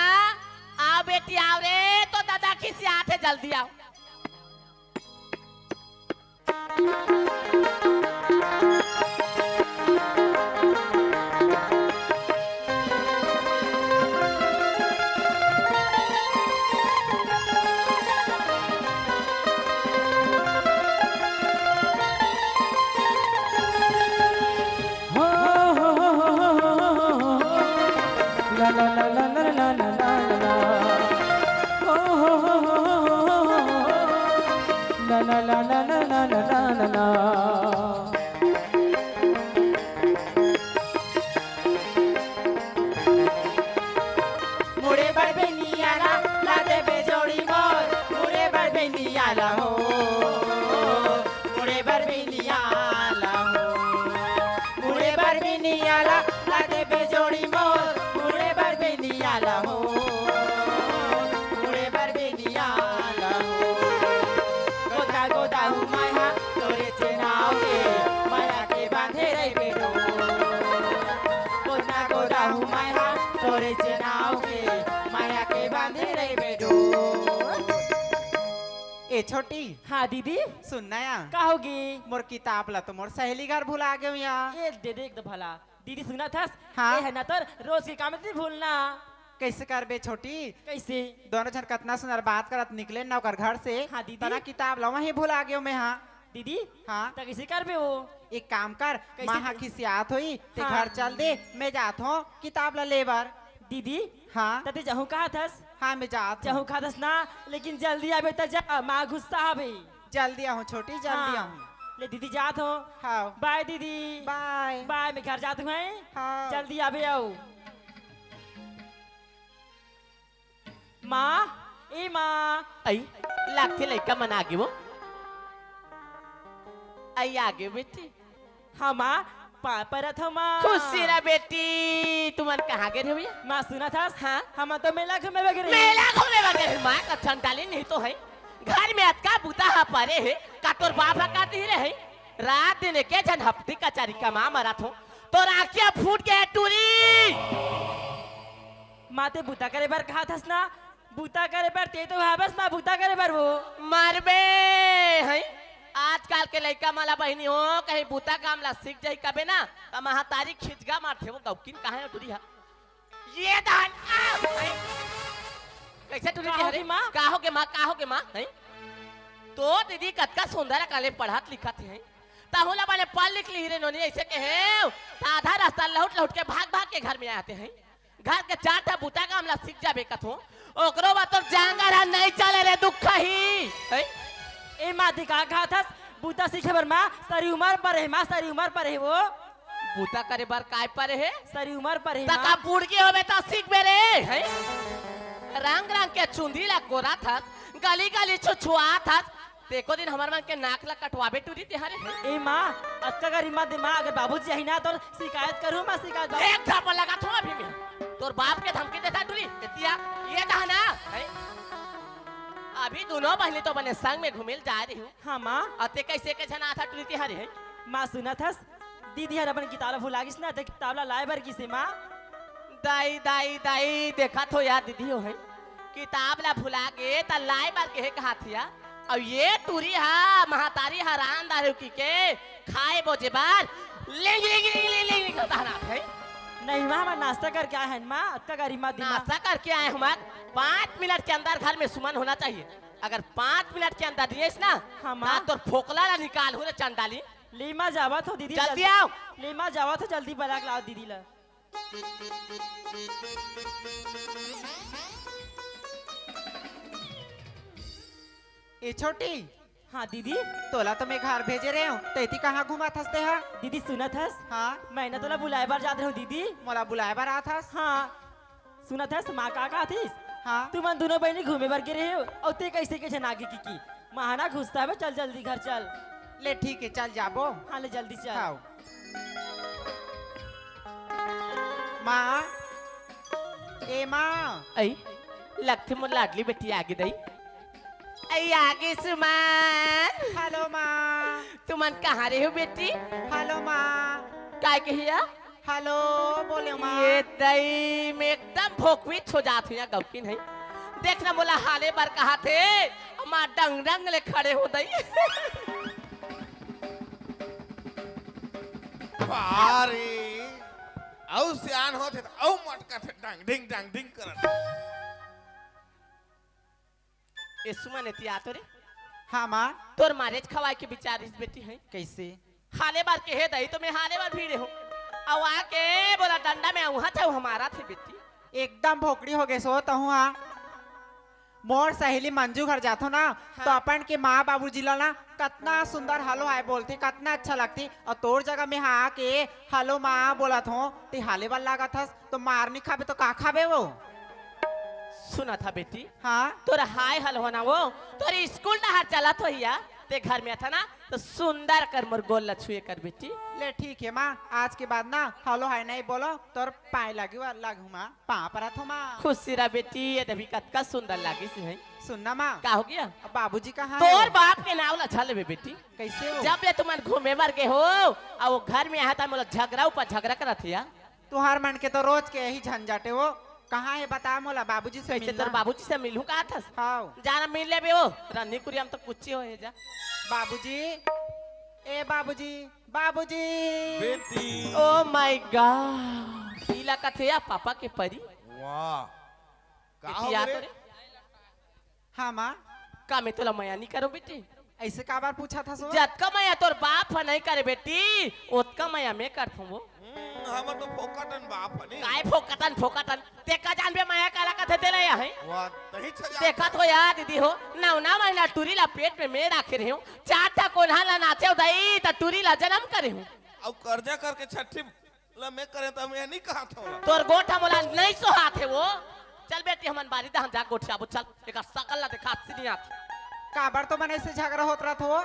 आओ बेटी आओ रे तो दादा खिसी आते जल्दी आओ। मुड़े बड़बे नियाला ला दे बेजोड़ी मोर मुड़े बड़बे नियाला हो मुड़े बड़बे नियाला हो मुड़े बड़बे नियाला ला दे बेजोड़ी मोर मुड़े बड़बे नियाला हो मुड़े बड़बे नियाला हो गोदा गोदा हूँ माया तोरे चेनाव के माया के बांधे रही बेडो गोदा गोदा हूँ माया तोरे चेनाव के माया के बांधे रही बेडो। ए छोटी हाँ दीदी सुनना या का होगी मोर किताब ला तो मोर सहेली घर भुला गयो यहाँ। ये दे दे एकदम भला दीदी सुना था हाँ। ये है ना तर रोज की काम नहीं भूलना कैसे करबे छोटी कैसे दोनों जन कितना सुंदर बात करत निकले नौकर घर से हाँ दीदी। तना किताब ला वहीं भुला गयो मैं। हाँ दीदी हाँ तो कैसे कर बे वो एक काम कर कैसे माँ खिसियात होई ते हाँ। घर चल दे मैं जात हूँ किताब ला लेबर। दीदी हाँ तते जहू कहा थस हाँ मैं जात जहू हूँ कहा थस ना लेकिन जल्दी आबे त जा माँ गुस्सा आबे जल्दी आऊँ छोटी जल्दी हाँ। आऊँ। ले दीदी जात हो हाँ बाय दीदी बाय बाय मैं घर जात हूँ हाँ जल्दी आबे आओ माँ ए माँ आई लागते लड़का मन आगे वो आई आगे बेटी हाँ माँ परत हो माँ खुशी रा बेटी तुमन कहाँ गए थे भैया माँ सुना था हाँ हम तो मेला घूमे वगैरह मेला घूमे वगैरह माँ का चंटाली नहीं तो है घर में अतका बूता हा परे है का तोर बाप का दी रहे रात दिन के जन हफ्ती का चारी का माँ मरा थो तो आँखियाँ फूट गए टूरी माते बूता करे बार कहा थस ना बूता करे बार ते तो हाँ बस माँ बूता करे बार वो मरबे है आजकल के लड़का माला बहनी हो कहीं बूता काम ला सीख जाई कबे ना तो महातारी खिचगा मारते वो गौकिन कहाँ है टूरी है ये दान कैसे टूरी का होगी माँ? का होगे माँ है तो दीदी कतका सुंदर काले पढ़त लिखत है ताहुला वाले पढ़ लिख ली रे नोनी ऐसे के है आधा रास्ता लौट लौट के भाग भाग के घर में आते हैं घर के चार था बूता का हमला सीख जाबे कथो ओकरो बात तो जांगर नहीं चले रे दुख ही है ए माँ दिखा कहा थस बूता सीखे बर माँ सारी उम्र पर है माँ सारी उम्र पर है वो बूता करे बार काय पर है सारी उम्र पर है तका माँ बूढ़ के होबे त सीख बेरे है रंग रंग के चुंदी ला गोरा था गली गली छुछुआ था देखो दिन हमार मन के नाक ला कटवाबे टूरी तिहारे ए माँ अच्छा कर हिम्मत दे माँ अगर बाबूजी यही ना तो शिकायत करूँ माँ शिकायत बाबू एक थापड़ लगा थो अभी में तोर बाप के धमकी देता टूरी तिया ये कहा ना है अभी दोनों बहनी तो बने संग में घूमिल जा रही हूँ हाँ माँ अते कैसे के जना था टूरी तिहारे है माँ सुना थस दीदी हर अपन किताब भुला गिस ना तो किताब ला लाए बर किसे माँ दाई दाई दाई देखा तो यार दीदी हो है किताब ला भुला के त लाई बार के कहा थिया और ये टूरी हा महातारी हरान दारू की के खाए बोझे बार ले कहता ना है नहीं माँ हमारा नाश्ता करके आए हैं माँ अक्का गारी माँ दी माँ नाश्ता करके आए हम 5 मिनट के अंदर घर में सुमन होना चाहिए अगर 5 मिनट के अंदर दिए ना हाँ, माँ। ना तो फोकला ला निकाल हो रे चंडाली लीमा जावा तो दीदी जल्दी आओ लीमा जावा तो जल्दी बलाक लाओ दीदी ला ए छोटी हाँ दीदी तोला तो मैं घर भेजे रहे हूँ तैती कहाँ घुमा थसते है दीदी सुनत हस हाँ मैंने तो ला बुलाए बार जाते हूँ दीदी मोला बुलाए बार आ थस हाँ सुनत हस माँ का थीस हाँ तुम मन दोनों बहनी घूमे बर गिरे हो और ते कैसे के जनागे की महाना घुसता है चल जल्दी घर चल ले ठीक है चल जाबो हाँ ले जल्दी चल खाओ माँ ए माँ आई लगते मुझे लाडली बेटी आगे दई आई आगे सुमन हेलो माँ तुमन कहाँ रहे हो बेटी हेलो माँ काय कहिया हेलो बोले माँ ये दई में एकदम भोकवित हो जाती है गौकिन है देखना बोला हाले बार कहा थे माँ डंग डंग ले खड़े हो दई बारे औ सियान होते औ मटका थे डांग डिंग करत ए सुमन एती आतो रे हाँ माँ तोर मारेज खवाए के बिचारीस बेटी है कैसे हाले बार के है दई तो मैं हाले बार भीड़े हूँ अब आके बोला डंडा में वहाँ था हमारा थे बेटी एकदम भोकड़ी हो गए सो तो हूँ हाँ मोर सहेली मंजू घर जातो ना तो अपन के माँ बाबूजी ला ना कितना सुंदर हेलो हाय बोलती कितना अच्छा लगती और तोर जगह में हाँ के हेलो माँ बोला थो ते हाले वाल लगा था तो मारनी खाबे तो का खाबे वो सुना था बेटी हाँ तोरा हाय हल होना वो तोरे स्कूल ना हाथ चला तो हिया ते घर में था ना तो सुंदर कर मोर गोल लछुए कर बेटी ले ठीक है माँ आज के बाद ना हेलो हाय नहीं बोलो तोर पाए लगी लागू माँ पा पर थो माँ खुशी रहा बेटी ये तभी कतका सुंदर लागी से है सुनना माँ का हो गया अब बाबूजी कहाँ तोर है बाप के नाव लछा लेबे बेटी कैसे हो जब ले तुम घूमे मर के हो और वो घर में आया था मोला झगड़ा ऊपर झगड़ा करा थिया तुहार मन के तो रोज के यही झंझटे वो कहाँ है बता मोला बाबूजी से कैसे मिलना तोर बाबूजी से मिलूं का था हाँ जाना मिल लेबे वो रन्नी कुरियम तो कुछ ही हो है जा बाबूजी ए बाबूजी बाबूजी बेटी ओ माय गॉड पीला का थे या पापा के परी वाह का हो बेटी आ रे तो रे हाँ माँ का मैं तोला मया नहीं करो बेटी ऐसे का बार पूछा था सो जतका मया तोर बाप है नहीं करे बेटी उतका मया मैं करता हूँ वो हमर तो फोकटन बाप हनी काय फोकटन देखा जान बे माया काला का थे ले है वाह तही छजा देखा तो यार दीदी हो नवना महीना टूरी ला पेट में मैं रखे रही हूँ चाटा कोन्हा ला नाचे दई त टूरी ला जन्म करे हूँ अब कर्जा करके छठी ला मैं करे तो मैं नहीं कहा था तोर गोठा मोला नहीं सो हाथ है वो चल बेटी हमन बारी दा जा गोठा अब चल एक सकल ला देखा सीधी आती का बार तो मैंने ऐसे झगड़ा होत रहा था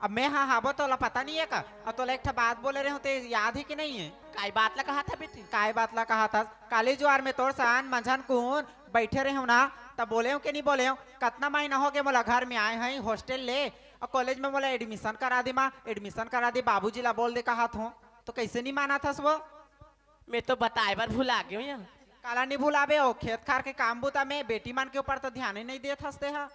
अब मैं हाँ हाँ तो पता नहीं है का और तो एक बात बोले रहे होते याद है कि नहीं है काय बात ला कहा था बेटी काय बात ला कहा था काली ज्वार में तोर सान मंझन कौन बैठे रहे हो ना तब बोले हो कि नहीं बोले हो कितना महीना हो गया मोला घर में आए हैं हॉस्टल ले और कॉलेज में बोला एडमिशन करा दी माँ एडमिशन करा दी बाबूजी ला बोल दे कहा था तो कैसे नहीं माना था वो मैं तो बताए बार भुला गई हूँ काला नहीं भुलाबे हो खेत खार के काम बुता में बेटी मान के ऊपर तो ध्यान ही नहीं देत हंसते है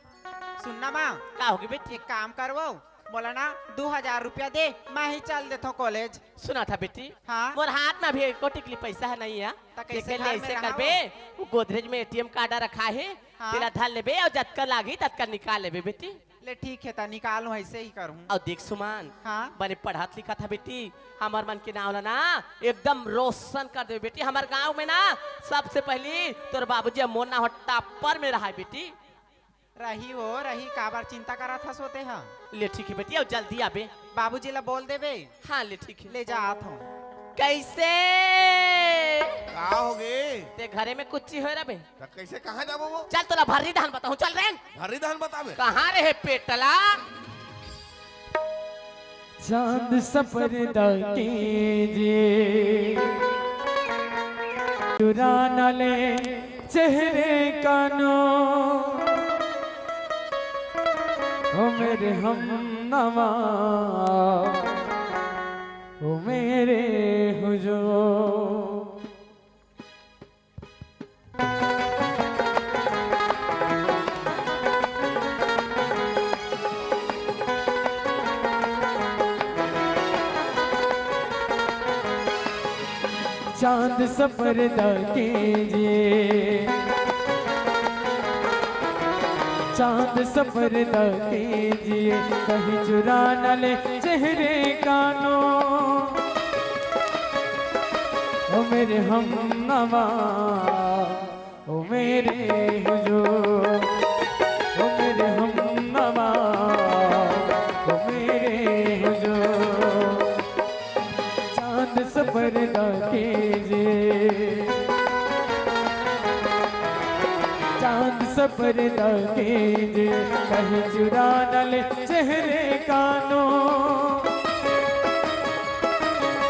सुनना माँ का होगी बेटी एक काम करवो बोला ना 2000 रुपया दे मैं ही चल देता हूँ कॉलेज सुना था बेटी हाँ मोर हाथ में भी कोटी के लिए पैसा है नहीं है तो कैसे लेकिन घर में ऐसे रहा करबे वो गोदरेज में एटीएम कार्ड रखा है हाँ। तेरा धर लेबे और जतका लागी ततका निकाल लेबे बेटी ले ठीक है ता निकालू ऐसे ही करूँ और देख सुमान हाँ बने पढ़ात लिखा था बेटी हमार मन के नाव ला ना एकदम रोशन कर दे बेटी हमारे गांव में ना सबसे पहली तोर बाबूजी मोर ना हो टॉपर में रहा है बेटी रही वो रही काबार चिंता करा था सोते हैं ले ठीक है बेटी और जल्दी आबे बाबूजी ला बोल देबे हाँ ले ठीक है ले जा आत हूँ कैसे का हो गे ते घरे में कुछ हो रहा बे तो कैसे कहाँ जाबो वो चल तोला भरी धान बताऊं चल रेन हरी धान बतावे कहाँ रहे पेटला चांद सपरदा कीजिए चुरा न ले चेहरे का नो ओ मेरे हम नवा ओ मेरे हुजूर। चांद सफरदा कीजिए, चांद सफरदा कीजिए, कहीं चुरा न ले चेहरे कानों। ओ मेरे हम नवा, ओ मेरे हुजूर, ओ मेरे हम नवा, ओ मेरे हुजूर। चांद सफरदा कीजिए, चांद सफरदा कीजिए, कहीं चुरा न ले चेहरे कानों।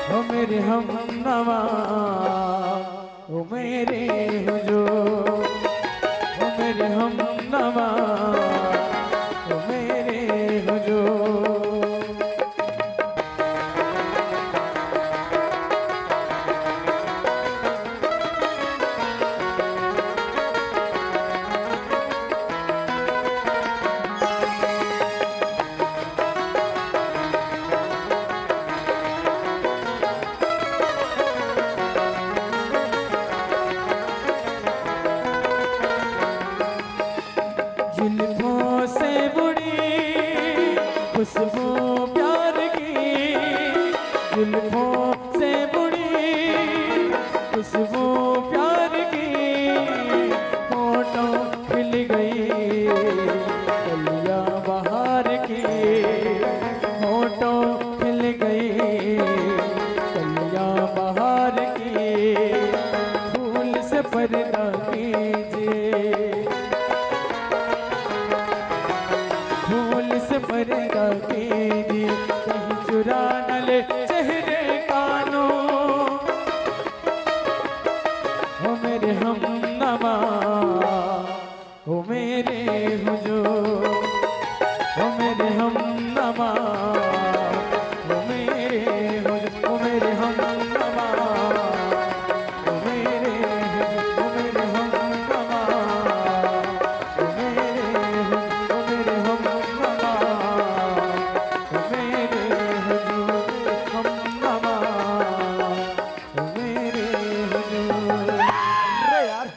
ओ मेरे हम नवा, ओ मेरे हुजूर, ओ मेरे हम नवा, ओ मेरे हुजूर। जुल्फों से बुड़ी खुशबू प्यार की, जुल्फों से बुड़ी खुशबू प्यार की। होठों खिल गई कलियां बहार की, होठों खिल गई कलियां बहार की। फूल से पर्दा कीजिए, फूल से पर्दा कीजिए, कहीं चुरा न ले चेहरे कानों। ओ मेरे हम नवा, ओ मेरे हुजूर, ओ मेरे हम नवा, ओ मेरे हुजूर, ओ मेरे हम नवा, ओ मेरे हुजूर, ओ मेरे हम नवा, ओ मेरे हुजूर, ओ मेरे हम नवा, ओ मेरे हुजूर हम नवा, ओ मेरे हुजूर। अरे यार,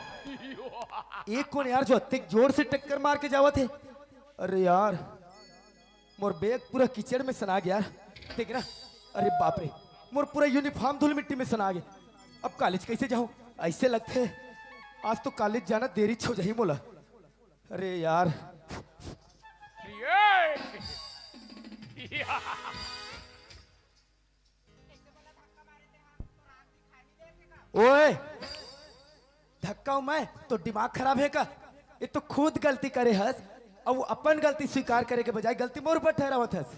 एक कौन यार जो अत्ते जोर से टक्कर मार के जावा थे। अरे यार, मोर बैग पूरा कीचड़ में सना गया ठीक ना। अरे बाप रे, मोर पूरा यूनिफॉर्म धूल मिट्टी में सना गया। अब कॉलेज कैसे जाऊं? ऐसे लगते आज तो कॉलेज जाना देरी हो जाही मोला। अरे यार, ओए धक्का मैं तो दिमाग खराब है का? ये तो खुद गलती करे हस और वो अपन गलती स्वीकार करे के बजाय गलती मोर पर ठहरावत हस।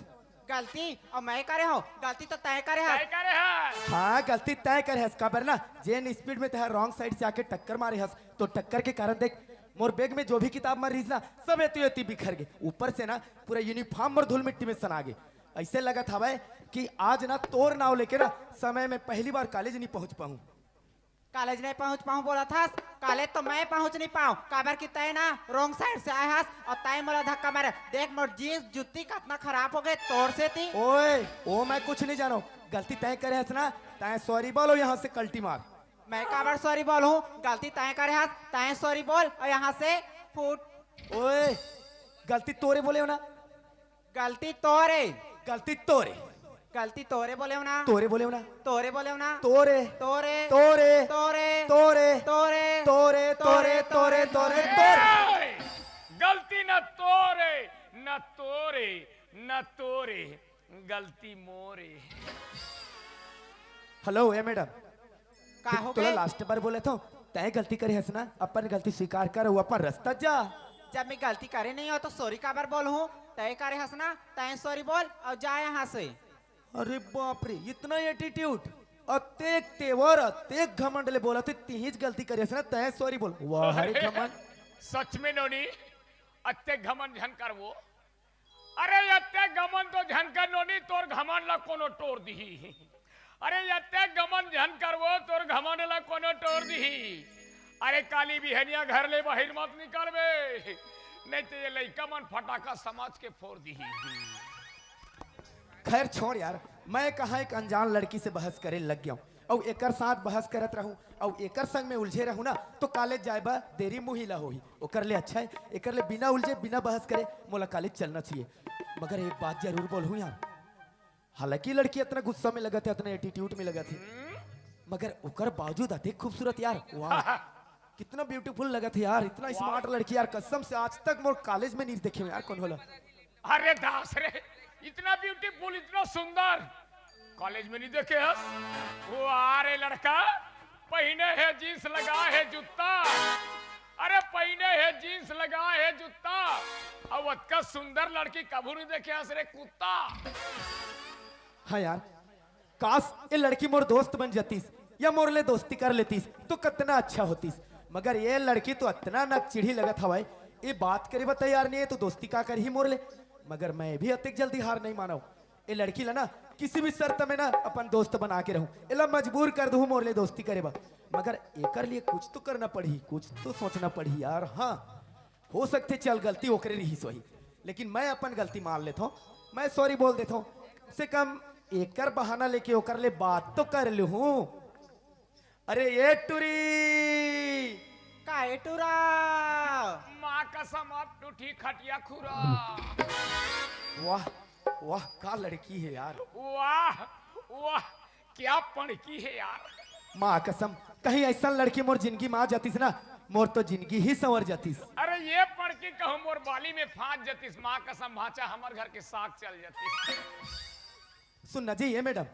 गलती और मैं करे हो, गलती तो तय करे है। काय करे है हाँ गलती तय करे हस काबर ना, जेन स्पीड में तय रॉन्ग साइड से आके टक्कर मारे हस तो टक्कर के कारण देख मोर बैग में जो भी किताब मार रही ना सब एती एती बिखर गए। ऊपर से ना पूरा यूनिफॉर्म और धूल मिट्टी में सना गए। ऐसे लगा था भाई कि आज ना तोर नाव लेके ना समय में पहली बार कॉलेज नहीं पहुंच पाऊं। कॉलेज नहीं पहुंच पाऊं बोला था, कॉलेज तो मैं पहुंच नहीं पाऊं काबर की तय ना रॉन्ग साइड से आए हस और तय मोला धक्का मारे। देख मोर जीन्स जूती कितना खराब हो गए तोड़ से थी। ओए ओ मैं कुछ नहीं जानो, गलती तय करे हस ना तय सॉरी बोलो यहाँ से कल्टी मार। मैं काबर सॉरी बोलूं, गलती तय करे हस तय सॉरी बोल और यहाँ से फूट। ओए गलती तोरे बोले हो ना, गलती तोरे, गलती तोरे, गलती तोरे बोले हो ना, तोरे बोले हो ना, तोरे बोले हो ना, तोरे तोरे तोरे तोरे तोरे तोरे तोरे तोरे तोरे तोरे तोरे। गलती न तोरे न तोरे न तोरे, गलती मोरे। हेलो ए मैडम, का हो तोला गए? लास्ट बार बोले तो तय गलती करे हस ना, अपन गलती स्वीकार कर वो अपन रास्ता जा। जब मैं गलती करे नहीं हो तो सॉरी काबर बोलूं, तय करे हस ना तय सॉरी बोल और जा यहाँ से। अरे बाप रे, इतना एटीट्यूड, अतेक तेवर अतेक घमंड ले बोला थे तीज गलती करे हस ना तय सॉरी बोल। वाह रे घमंड। सच में नोनी अत्ते घमन झनकर वो, अरे अत्ते घमन तो झनकर नोनी तोर घमन ला कोनो तोड़ दी। अरे यत्ते गमन झन करवो तोर घमन ला कोनो टोर दी। अरे काली बिहनिया घर ले बाहर मत निकलबे, नहीं तो ये लइका मन फटाका समाज के फोड़ दी। खैर छोड़ यार, मैं कहाँ एक अनजान लड़की से बहस करे लग गया हूँ और एकर साथ बहस करत रहूं और एकर संग में उलझे रहूं ना तो कॉलेज जाए बा देरी मुहिला होही। ओकर ले अच्छा है एकर ले बिना उलझे बिना बहस करे मोला कॉलेज चलना चाहिए। मगर एक बात जरूर बोलूं यार, हालांकि लड़की इतना गुस्सा में लगा थे, इतना एटीट्यूड में लगा थे, मगर ओकर बावजूद अधिक खूबसूरत यार। वाह कितना ब्यूटीफुल लगा थे यार, इतना स्मार्ट लड़की यार, कसम से आज तक मोर कॉलेज में नहीं देखे यार। कौन होला? अरे दास रे, इतना ब्यूटीफुल इतना सुंदर कॉलेज में नहीं देखे है? वो अरे लड़का पहने है जींस लगा है जूता, अरे पहने है जींस लगा है जूता, और वत्का सुंदर लड़की कभी नहीं देखे हस रे कुत्ता। हाँ यार, काश ये लड़की मोर दोस्त बन जातीस या मोर ले दोस्ती कर लेतीस तो कितना अच्छा होतीस। मगर ये लड़की तो इतना नक चिढ़ी लगत हवाई, ये बात करे बा तैयार नहीं है तो दोस्ती का कर ही मोर ले। मगर मैं भी अतिक जल्दी हार नहीं माना हूं। ये लड़की ला ना किसी भी शर्त में ना अपन दोस्त बना के रहूं, इला मजबूर कर दूं मोर ले दोस्ती करे बा। मगर एकर लिए कुछ तो करना पड़ी, कुछ तो सोचना पड़ी यार। हाँ हो सकते चल गलती ओकरे रही सोही, लेकिन मैं अपन गलती मान लेता हूँ, मैं सॉरी बोल देता हूँ। कम से कम एकर बहाना लेके ओकर ले बात तो कर लूं। अरे ये टूरी काहे टूरा? माँ कसम अब टूटी खटिया खुरा। वाह वाह क्या लड़की है यार, वाह वाह क्या पड़की है यार। माँ कसम कहीं ऐसा लड़की मोर जिंदगी में आ जातीस ना, मोर तो जिंदगी ही संवर जातीस। अरे ये पड़की कहूँ मोर बाली में फांस जतीस, माँ कसम भाचा हमार घर के साग चल जातीस। सुनना जी ये मैडम,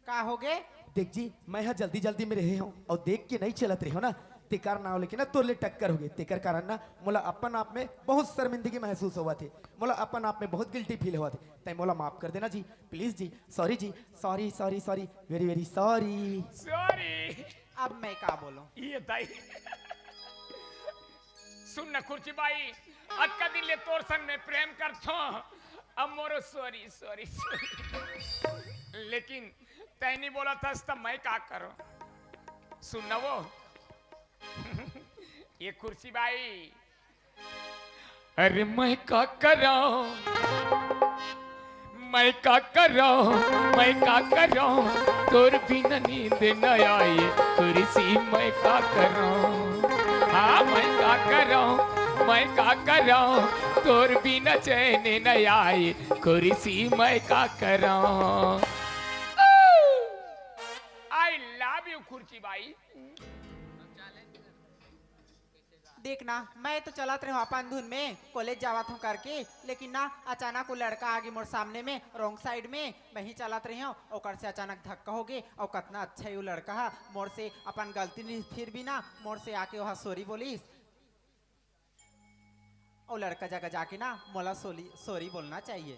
का हो गे? देख जी मैं यहाँ जल्दी जल्दी में रहे हूँ और देख के नहीं चलत रहे हो ना, तेकार ना हो लेकिन ना तोर ले टक्कर हो गई। तेकर कारण ना मोला अपन आप में बहुत शर्मिंदगी महसूस हुआ थे, मोला अपन आप में बहुत गिल्टी फील हुआ थे। तय मोला माफ कर देना जी, प्लीज जी। सॉरी जी, sorry sorry sorry, very very sorry. Sorry. अब मैं का बोलूं? ये ताई सुन न कुर्ची बाई, आज का दिन ले तोर संग में प्रेम कर छो, अब मोरो सॉरी सॉरी सॉरी। लेकिन तय नहीं बोला था तब मैं का करो? सुन न वो ये कुर्सी बाई, अरे मैं का करो, मैं का करो, मैं का करो, तोर बिना नींद न आई कुर्सी मैं का करो। हाँ मैं का करो, मैं का करो, तोर बिना चैन न आई कुर्सी मैं का करो। आई लव यू कुर्सी बाई। देखना मैं तो चलत रही हूँ अपन धुन में, कॉलेज जावत हूँ करके, लेकिन ना अचानक वो लड़का आगे मोर सामने में रॉन्ग साइड में मैं ही चलत रही हूँ और से अचानक धक्का हो गए। और कितना अच्छा ही वो लड़का है, मोर से अपन गलती नहीं फिर भी ना मोर से आके वहाँ सॉरी बोली। और लड़का जगह जाके ना मोला सॉरी बोलना चाहिए।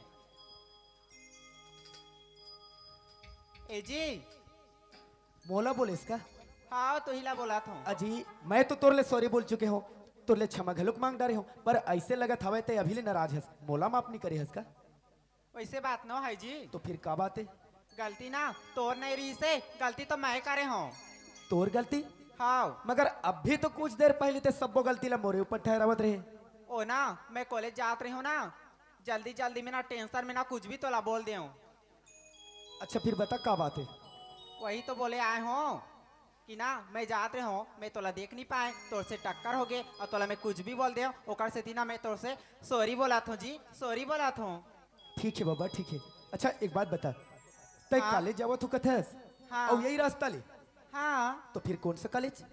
ए जी मोला बोले इसका? हाँ तो हिला बोला था। अजी मैं तो तोर ले सॉरी बोल चुके हो, तोर ले क्षमा घलुक मांग डारे हो, पर ऐसे लगत हवे ते अभी ले नाराज हस, मोला माफ नहीं करे हस का? वैसे बात न है जी। तो फिर का बात है? गलती ना तोर नहीं रही से, गलती तो मैं करे हूँ। तोर गलती? हाँ मगर अभी तो कुछ देर पहले ते सबो गलती ला मोरे ऊपर ठहरावत रहे। ओ ना मैं कॉलेज जात रही हूँ ना, जल्दी जल्दी में ना टेंशन में ना कुछ भी तोला बोल दे हूँ। अच्छा फिर बता का बात है? वही तो बोले आए हो कि ना मैं जात रहे हूँ, मैं तोला देख नहीं पाए, तोर से टक्कर हो गए और तोला मैं कुछ भी बोल दे ओकर से तीना मैं तोर से सॉरी बोला था जी, सॉरी बोला था। ठीक है बाबा ठीक है। अच्छा एक बात बता, तय हाँ? कॉलेज जावत हो कथस? हाँ। और यही रास्ता ले? हाँ तो फिर कौन सा कॉलेज?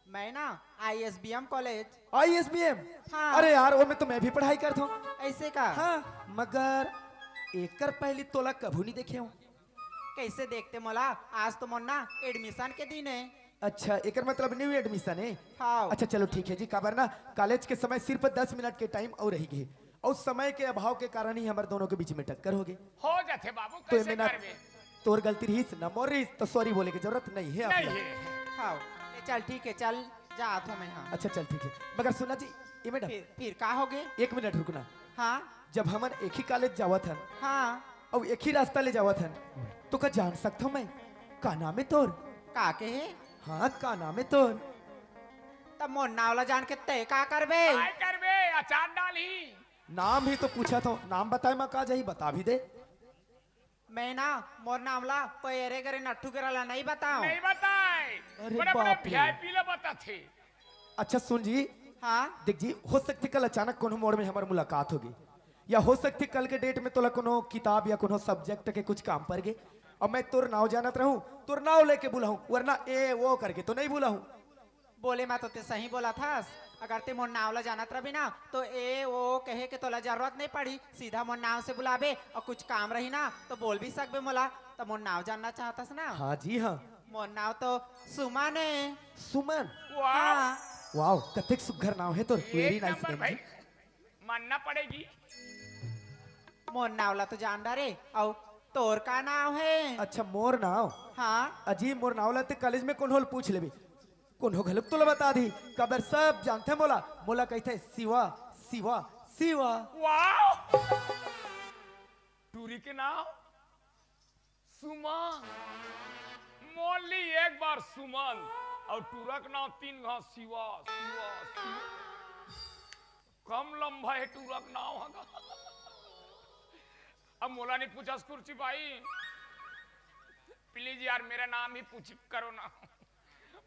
मैं ना ISBM कॉलेज। ISBM? हाँ। अरे यार वो में तो मैं भी पढ़ाई करता हूँ। ऐसे का? हाँ मगर एकर पहले तोला कभू नहीं देखे हूँ। कैसे देखते मोला, आज तो मोर ना एडमिशन के दिन है। अच्छा एकर मतलब न्यू एडमिशन है? हाँ। अच्छा चलो ठीक है जी। काबर ना कॉलेज के समय सिर्फ 10 मिनट के टाइम और रही गई, और समय के अभाव के कारण ही हमारे दोनों के बीच में टक्कर हो गई। हो जाते बाबू, तो कैसे मैं ना करबे? तोर गलती रही न मोर रही तो सॉरी बोले की जरूरत नहीं है नहीं अपना। है। हाँ चल ठीक है, चल जा तो मैं। हाँ अच्छा चल ठीक है। मगर सुना जी ये मैडम, फिर का हो गए? 1 मिनट रुकना। हाँ जब हमन एक ही कॉलेज जावत हन हाँ और एक ही रास्ता ले जावत हन तो का जान सकता हूँ मैं का नाम है तोर? का के है हाँ का नाम है तोर? तब मोर नावला जान के तय का करबे? काय करबे अचार डाली नाम ही तो पूछा था, नाम बताए मैं का जाही बता भी दे। मैं ना मोर नावला पैरे करे नट्ठू करला नहीं बताऊं। नहीं बताए अरे बड़े बड़े बाप रे। वीआईपी ले बता थे। अच्छा सुन जी, हाँ देख जी, हो सकती कल अचानक कोनो मोड़ में हमारी मुलाकात होगी, या हो सकती कल के डेट में तोला कोनो किताब या कोनो सब्जेक्ट के कुछ काम पर गे, और मैं तोर नाव जानत रहूं, तोर नाव लेके बुलाऊं, वरना ए वो करके तो नहीं बुलाऊं। बोले मैं तो ते सही बोला था। अगर ते मोर नावला जानत रही ना तो ए वो कहे के तोला जरूरत नहीं पड़ी, सीधा मोर नाव से बुलाबे और कुछ काम रही ना तो बोल भी सकबे मोला। तो मोर नाव जानना चाहतस ना? हाँ जी हाँ। मोर नाव तो सुमन है। सुमन? वाह हाँ वाओ, कतेक सुघर नाव है तोर, वेरी एक नाइस नंबर नेम भाई, जी। मानना पड़ेगी। मोर नावला तो जान डरे। और तोर का नाव है? अच्छा मोर नाव? हाँ अजी मोर नाव लाते कॉलेज में कौन होल पूछ लेबी, कौन हो घलुक तो बता दी, कबर सब जानते मोला, मोला कहते शिवा शिवा शिवा। वाह टूरी के नाम सुमन, मोली एक बार सुमन और टूरक नाम 3 घास शिवा शिवा शिवा। कम लंबा है टूरक नाव होगा। अब मोला ने पूछा कुर्सी भाई, प्लीज यार मेरा नाम ही पूछ करो ना,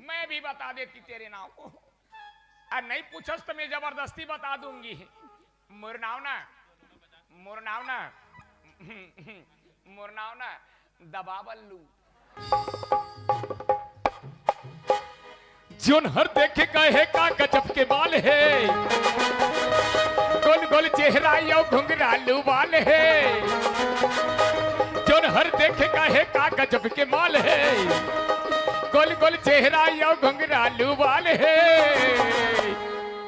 मैं भी बता देती तेरे नाम को। और नहीं पूछस तो मैं जबरदस्ती बता दूंगी। मोर नाव ना दबा बल्लू। जोन हर देखे कहे का गजब के बाल है, गोल गोल चेहरा यो घुंघरालू बाल है। जोन हर देखे कहे का गजब के माल है, गोल गोल चेहरा यो घुंघरालू बाल है।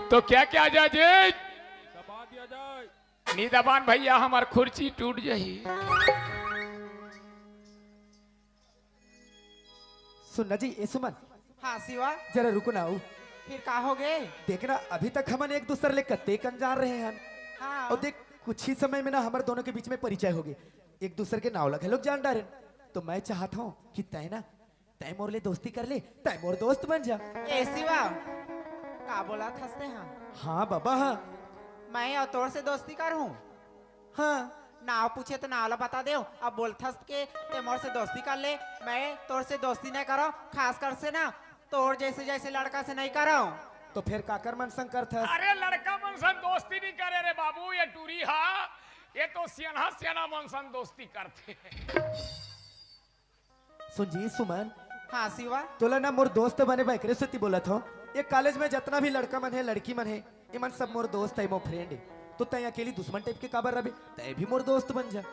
तो क्या क्या जाजे दबा दिया जाए। नी दबान भैया हमार खुर्ची टूट जाही। सुनना जी, ए सुमन हाँ शिवा, जरा रुको ना। फिर का हो गए? देखना अभी तक हमन एक दूसरे ले कतेक अनजान रहे हैं, हाँ और देख कुछ ही समय में ना हमारे दोनों के बीच में परिचय हो गए, एक दूसरे के नाव लगे लोग जान डारे। तो मैं चाहता हूँ कि तय मोर ले दोस्ती कर ले, तय मोर दोस्त बन जा। ए शिवा, का बोला थसते हाँ? हाँ बाबा हाँ। मैं और तोर से दोस्ती करूं? हाँ नाव पूछे तो नावला बता दे। अब बोलथस के ते मोर से दोस्ती कर ले, मैं तोर से दोस्ती नहीं करो, खास कर से ना तोर जैसे जैसे लड़का से नहीं करो। तो फिर काकर मन शंकर था। अरे लड़का मनसन दोस्ती नहीं करे रे बाबू, ये टूरी हा, ये तो सियाना सियाना मनसन दोस्ती करते। सुन जी सुमन, हाँ शिवा, तोला ना मोर दोस्त बने बैकरे सती बोला था, ये कॉलेज में जितना भी लड़का मन है लड़की मन है, ये मन सब मोर दोस्त है, मोर फ्रेंड है। तो तय अकेली दुश्मन टाइप के काबर रहे, तय भी मोर दोस्त बन जा।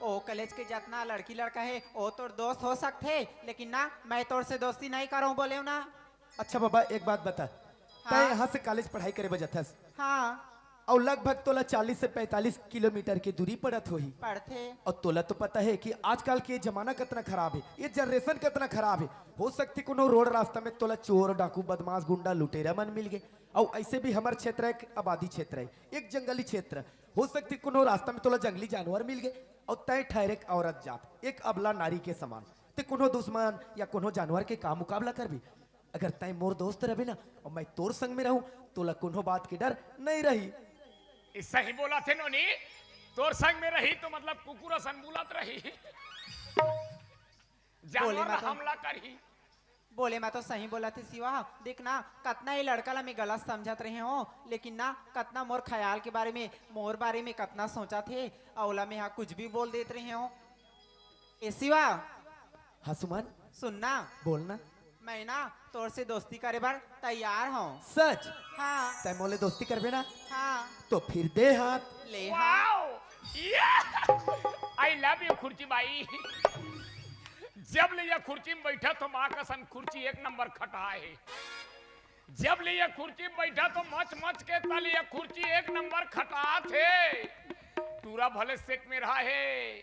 ओ कॉलेज के जितना लड़की लड़का है वो तोर दोस्त हो सकते, लेकिन ना मैं तोर से दोस्ती नहीं करूं बोले ना। अच्छा बाबा एक बात बता, हाँ। तय यहाँ से कॉलेज पढ़ाई करे बजथस, हाँ और लगभग तोला 40 से 45 किलोमीटर की दूरी पड़त होही, पढ़ते। और तोला तो पता है कि आजकल के जमाना कितना खराब है, ये जनरेशन कितना खराब है। हो सकती कोनो रोड रास्ता में तोला चोर डाकू बदमाश गुंडा लुटेरा मन मिल गए, और ऐसे भी हमार क्षेत्र एक आबादी क्षेत्र है, एक जंगली क्षेत्र। हो सकती कोनो रास्ता में तोला जंगली जानवर मिल गए, और तय ठहरे एक औरत जात, एक अबला नारी के समान, ते कोनो दुश्मन या कोनो जानवर के का मुकाबला कर भी। अगर तय मोर दोस्त रहे ना और मैं तोर संग में रहूं, तोला कोनो बात के डर नहीं रही। सही बोला थे नोनी, तोर संग में रही तो मतलब कुकुर सन बुलत रही, जानवर मत। हमला करही। बोले मैं तो सही बोला थे शिवा। देख ना कतना ही लड़का ला मैं गलत समझत रहे हो, लेकिन ना कतना मोर ख्याल के बारे में, मोर बारे में कतना सोचा थे, औला में हाँ कुछ भी बोल देते रहे हो। ए शिवा, हाँ सुमन सुनना, बोलना। मैं ना तोर से दोस्ती करे बार तैयार हूँ। सच? हाँ तय मोले दोस्ती करबे ना, हाँ तो फिर दे हाथ। ले हाँ। वाओ, आई लव यू खुर्ची बाई। जब ले ये खुर्ची में बैठा तो माँ का सन खुर्ची एक नंबर खटा है। जब ले ये खुर्ची में बैठा तो मच मच के तल ये खुर्ची एक नंबर खटा थे। टूरा भले सेक में रहा है,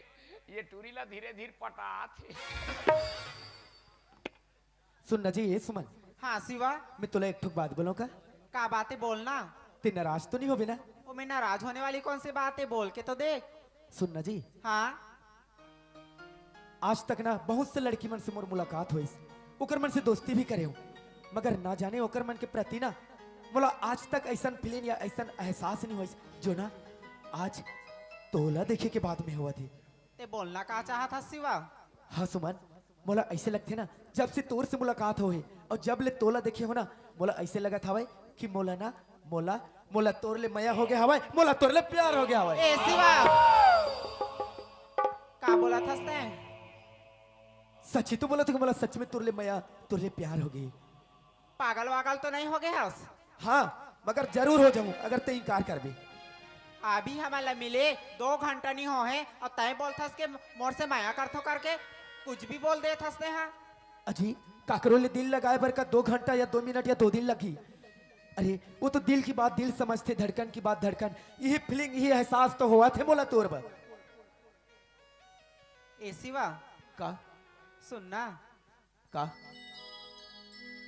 ये टूरीला धीरे धीरे पटा थे। सुन ना जी ये सुमन, हाँ शिवा, मैं तुला एक ठुक बात बोलूं का बातें बोलना। ते नाराज तो नहीं हो बिना? वो मैं नाराज होने वाली कौन सी बात है, बोल के तो देख। सुन ना जी, हाँ आज तक ना बहुत से लड़की मन से मोर मुलाकात हुई, ओकर मन से दोस्ती भी करे हूँ, मगर ना जाने ओकर मन के प्रति ना मोला आज तक ऐसा फीलिंग या ऐसा एहसास नहीं हुई जो ना आज तोला देखे के बाद में हुआ थी। ते बोलना का चाहा था शिवा? हाँ सुमन, मोला ऐसे लगते ना जब से तोर से मुलाकात हो और जब ले तोला देखे हो ना, मोला ऐसे लगा था कि मोला ना मोला मोला तोर ले मया हो गया हवाई, मोला तोर ले प्यार हो गया हवाई। ए शिवा, का बोला था ते? सच ही तो बोला था कि मोला सच में तोर ले मया तोर ले प्यार हो गई। पागल वागल तो नहीं हो गया हस? हाँ मगर जरूर हो जाऊं अगर ते इनकार कर भी। अभी हमारा मिले 2 घंटा नहीं हो है और तय बोलथस के मोर से माया करथो करके कुछ भी बोल दे थस ने। हाँ अजी काकरो ले दिल लगाए बर का 2 घंटा या 2 मिनट या 2 दिन लगी? अरे वो तो दिल की बात दिल समझते, धड़कन की बात धड़कन, यही फीलिंग यही एहसास तो हुआ थे मोला तोर पर। ए शिवा, का सुनना का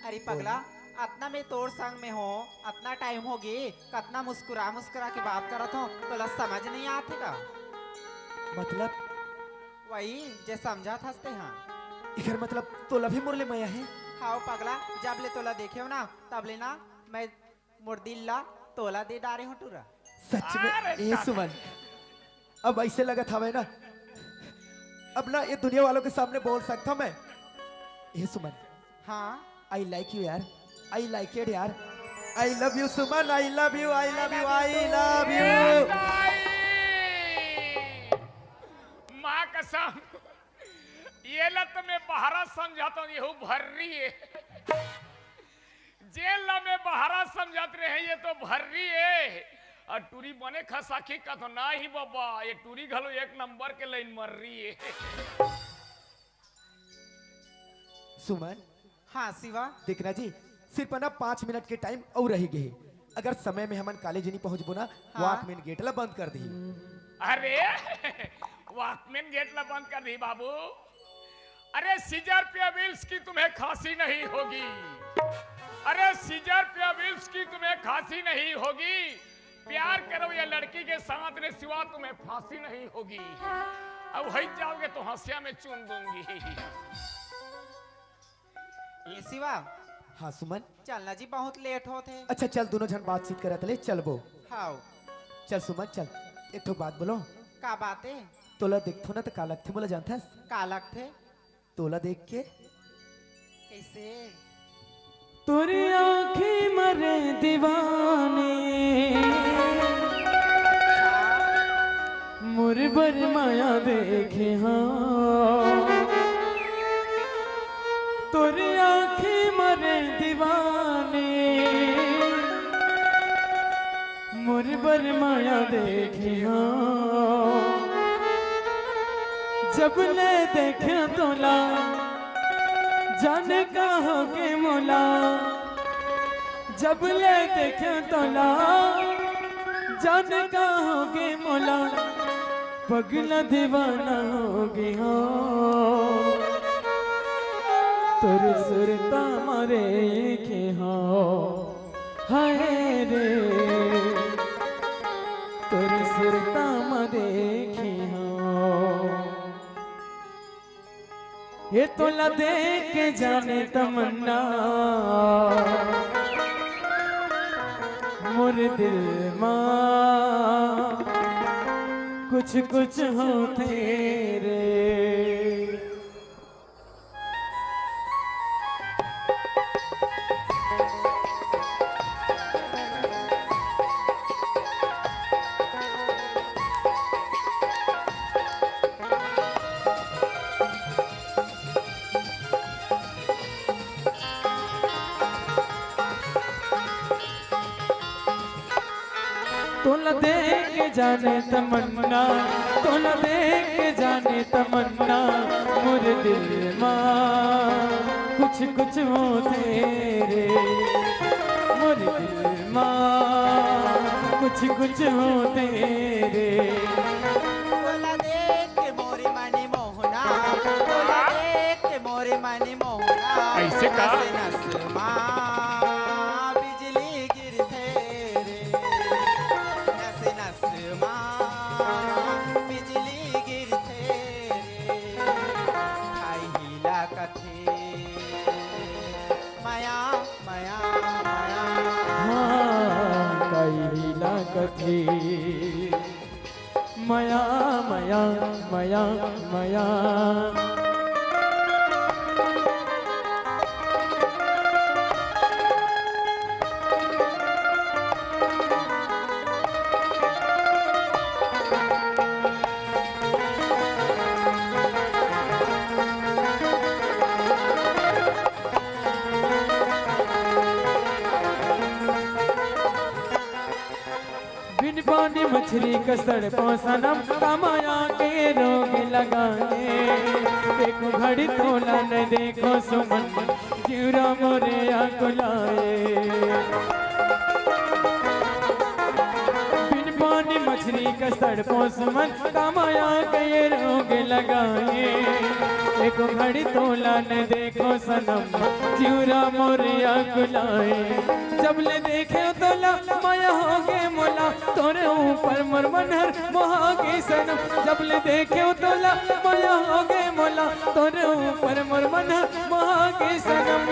अरे पगला, अतना में तोर संग में हो, अतना टाइम हो गई, कतना मुस्कुरा मुस्कुरा के बात करत हो, तो ला समझ नहीं आते का? मतलब वही जे समझा थसते। हाँ इधर मतलब तोला भी मोर ले मया है? हाँ पगला, जब ले तोला देखे हो ना तब ले ना मैं मोर दिल ला तोला दे डारे हो टूरा। सच में ए सुमन, अब ऐसे लगा था मैं ना अब ना ये दुनिया वालों के सामने बोल सकता मैं। ए सुमन, हाँ आई लाइक यू यार, आई लाइक इट यार, I love you Suman, I love you, I love you, I love you. माँ कसम, ये लत में बहारा समझाता हूँ, ये भर्री है। जेल में बहारा समझाते रहे, ये तो भर्री है। और टूरी बने खसाखी का तो ना ही बाबा, ये टूरी घलो 1 नंबर के लाइन मर रही है। सुमन, हाँ शिवा, देखना जी सिर्फ ना 5 मिनट के टाइम और रह गए, अगर समय में हमन कॉलेज नहीं पहुंचबो ना, हाँ। वॉकमैन गेट ला बंद कर दी। अरे वॉकमैन गेट ला बंद कर दी बाबू। अरे सीजर पियाबिल्स की तुम्हें खांसी नहीं होगी, अरे सीजर पियाबिल्स की तुम्हें खांसी नहीं होगी। प्यार करो या लड़की के साथ ने सिवा तुम्हें फांसी नहीं होगी। अब वही जाओगे तो हंसिया में चुन दूंगी। ए शिवा, हाँ सुमन, चलना जी बहुत लेट होते। अच्छा चल दोनों जन बातचीत करत ले, चल बो हाँ चल सुमन चल। एक तो बात बोलो, का बातें? तोला देखो ना तो का लगथे मोला जानता है? का लगते? तोला देख के कैसे? तोरी आँखें मरे दीवाने, मुरबर माया देखे हाँ। तोरी आँखें मरे दीवाने, मुरबर माया देखे हाँ। जब ले देखे तोला जाने कहाँ के मोला, जब ले देखे तोला जाने कहाँ के मोला, पगला दीवाना हो गया। तुर सुरता मारे के हाँ हाय रे, तुर सुरता मारे के हाँ। ये तोला देख के जाने तमन्ना, मोर दिल माँ कुछ कुछ होते रे। तोला देख के जाने तमन्ना, तोला देख के जाने तमन्ना, मोर दिल माँ कुछ कुछ होते रे। मोर दिल माँ कुछ कुछ होते रे। तोला देख के मोरे मनी मोहना, तोला देख के मोरे मनी मोहना, ऐसे का? नस नस माँ बिजली गिरते रे, नस नस माँ बिजली गिरते रे। मया मया मया मया बिन पानी मछली कसड़ पौसनम कमाया के रोग लगाए देखो घड़ी तोला न देखो सुमन जीरा मोरे आकुलाए बिन पानी मछली कसड़ पौसमन कमाया के रोग लगाए देखो घड़ी तोला न देखो सनम जीरा मोरे आकुलाए जब ले देखे तोला माया हो गे मोला तोरे ऊपर मरमनहर मोहागे सनम जब ले देखे तोला माया हो गे मोला तोरे ऊपर मरमनहर मोहागे सनम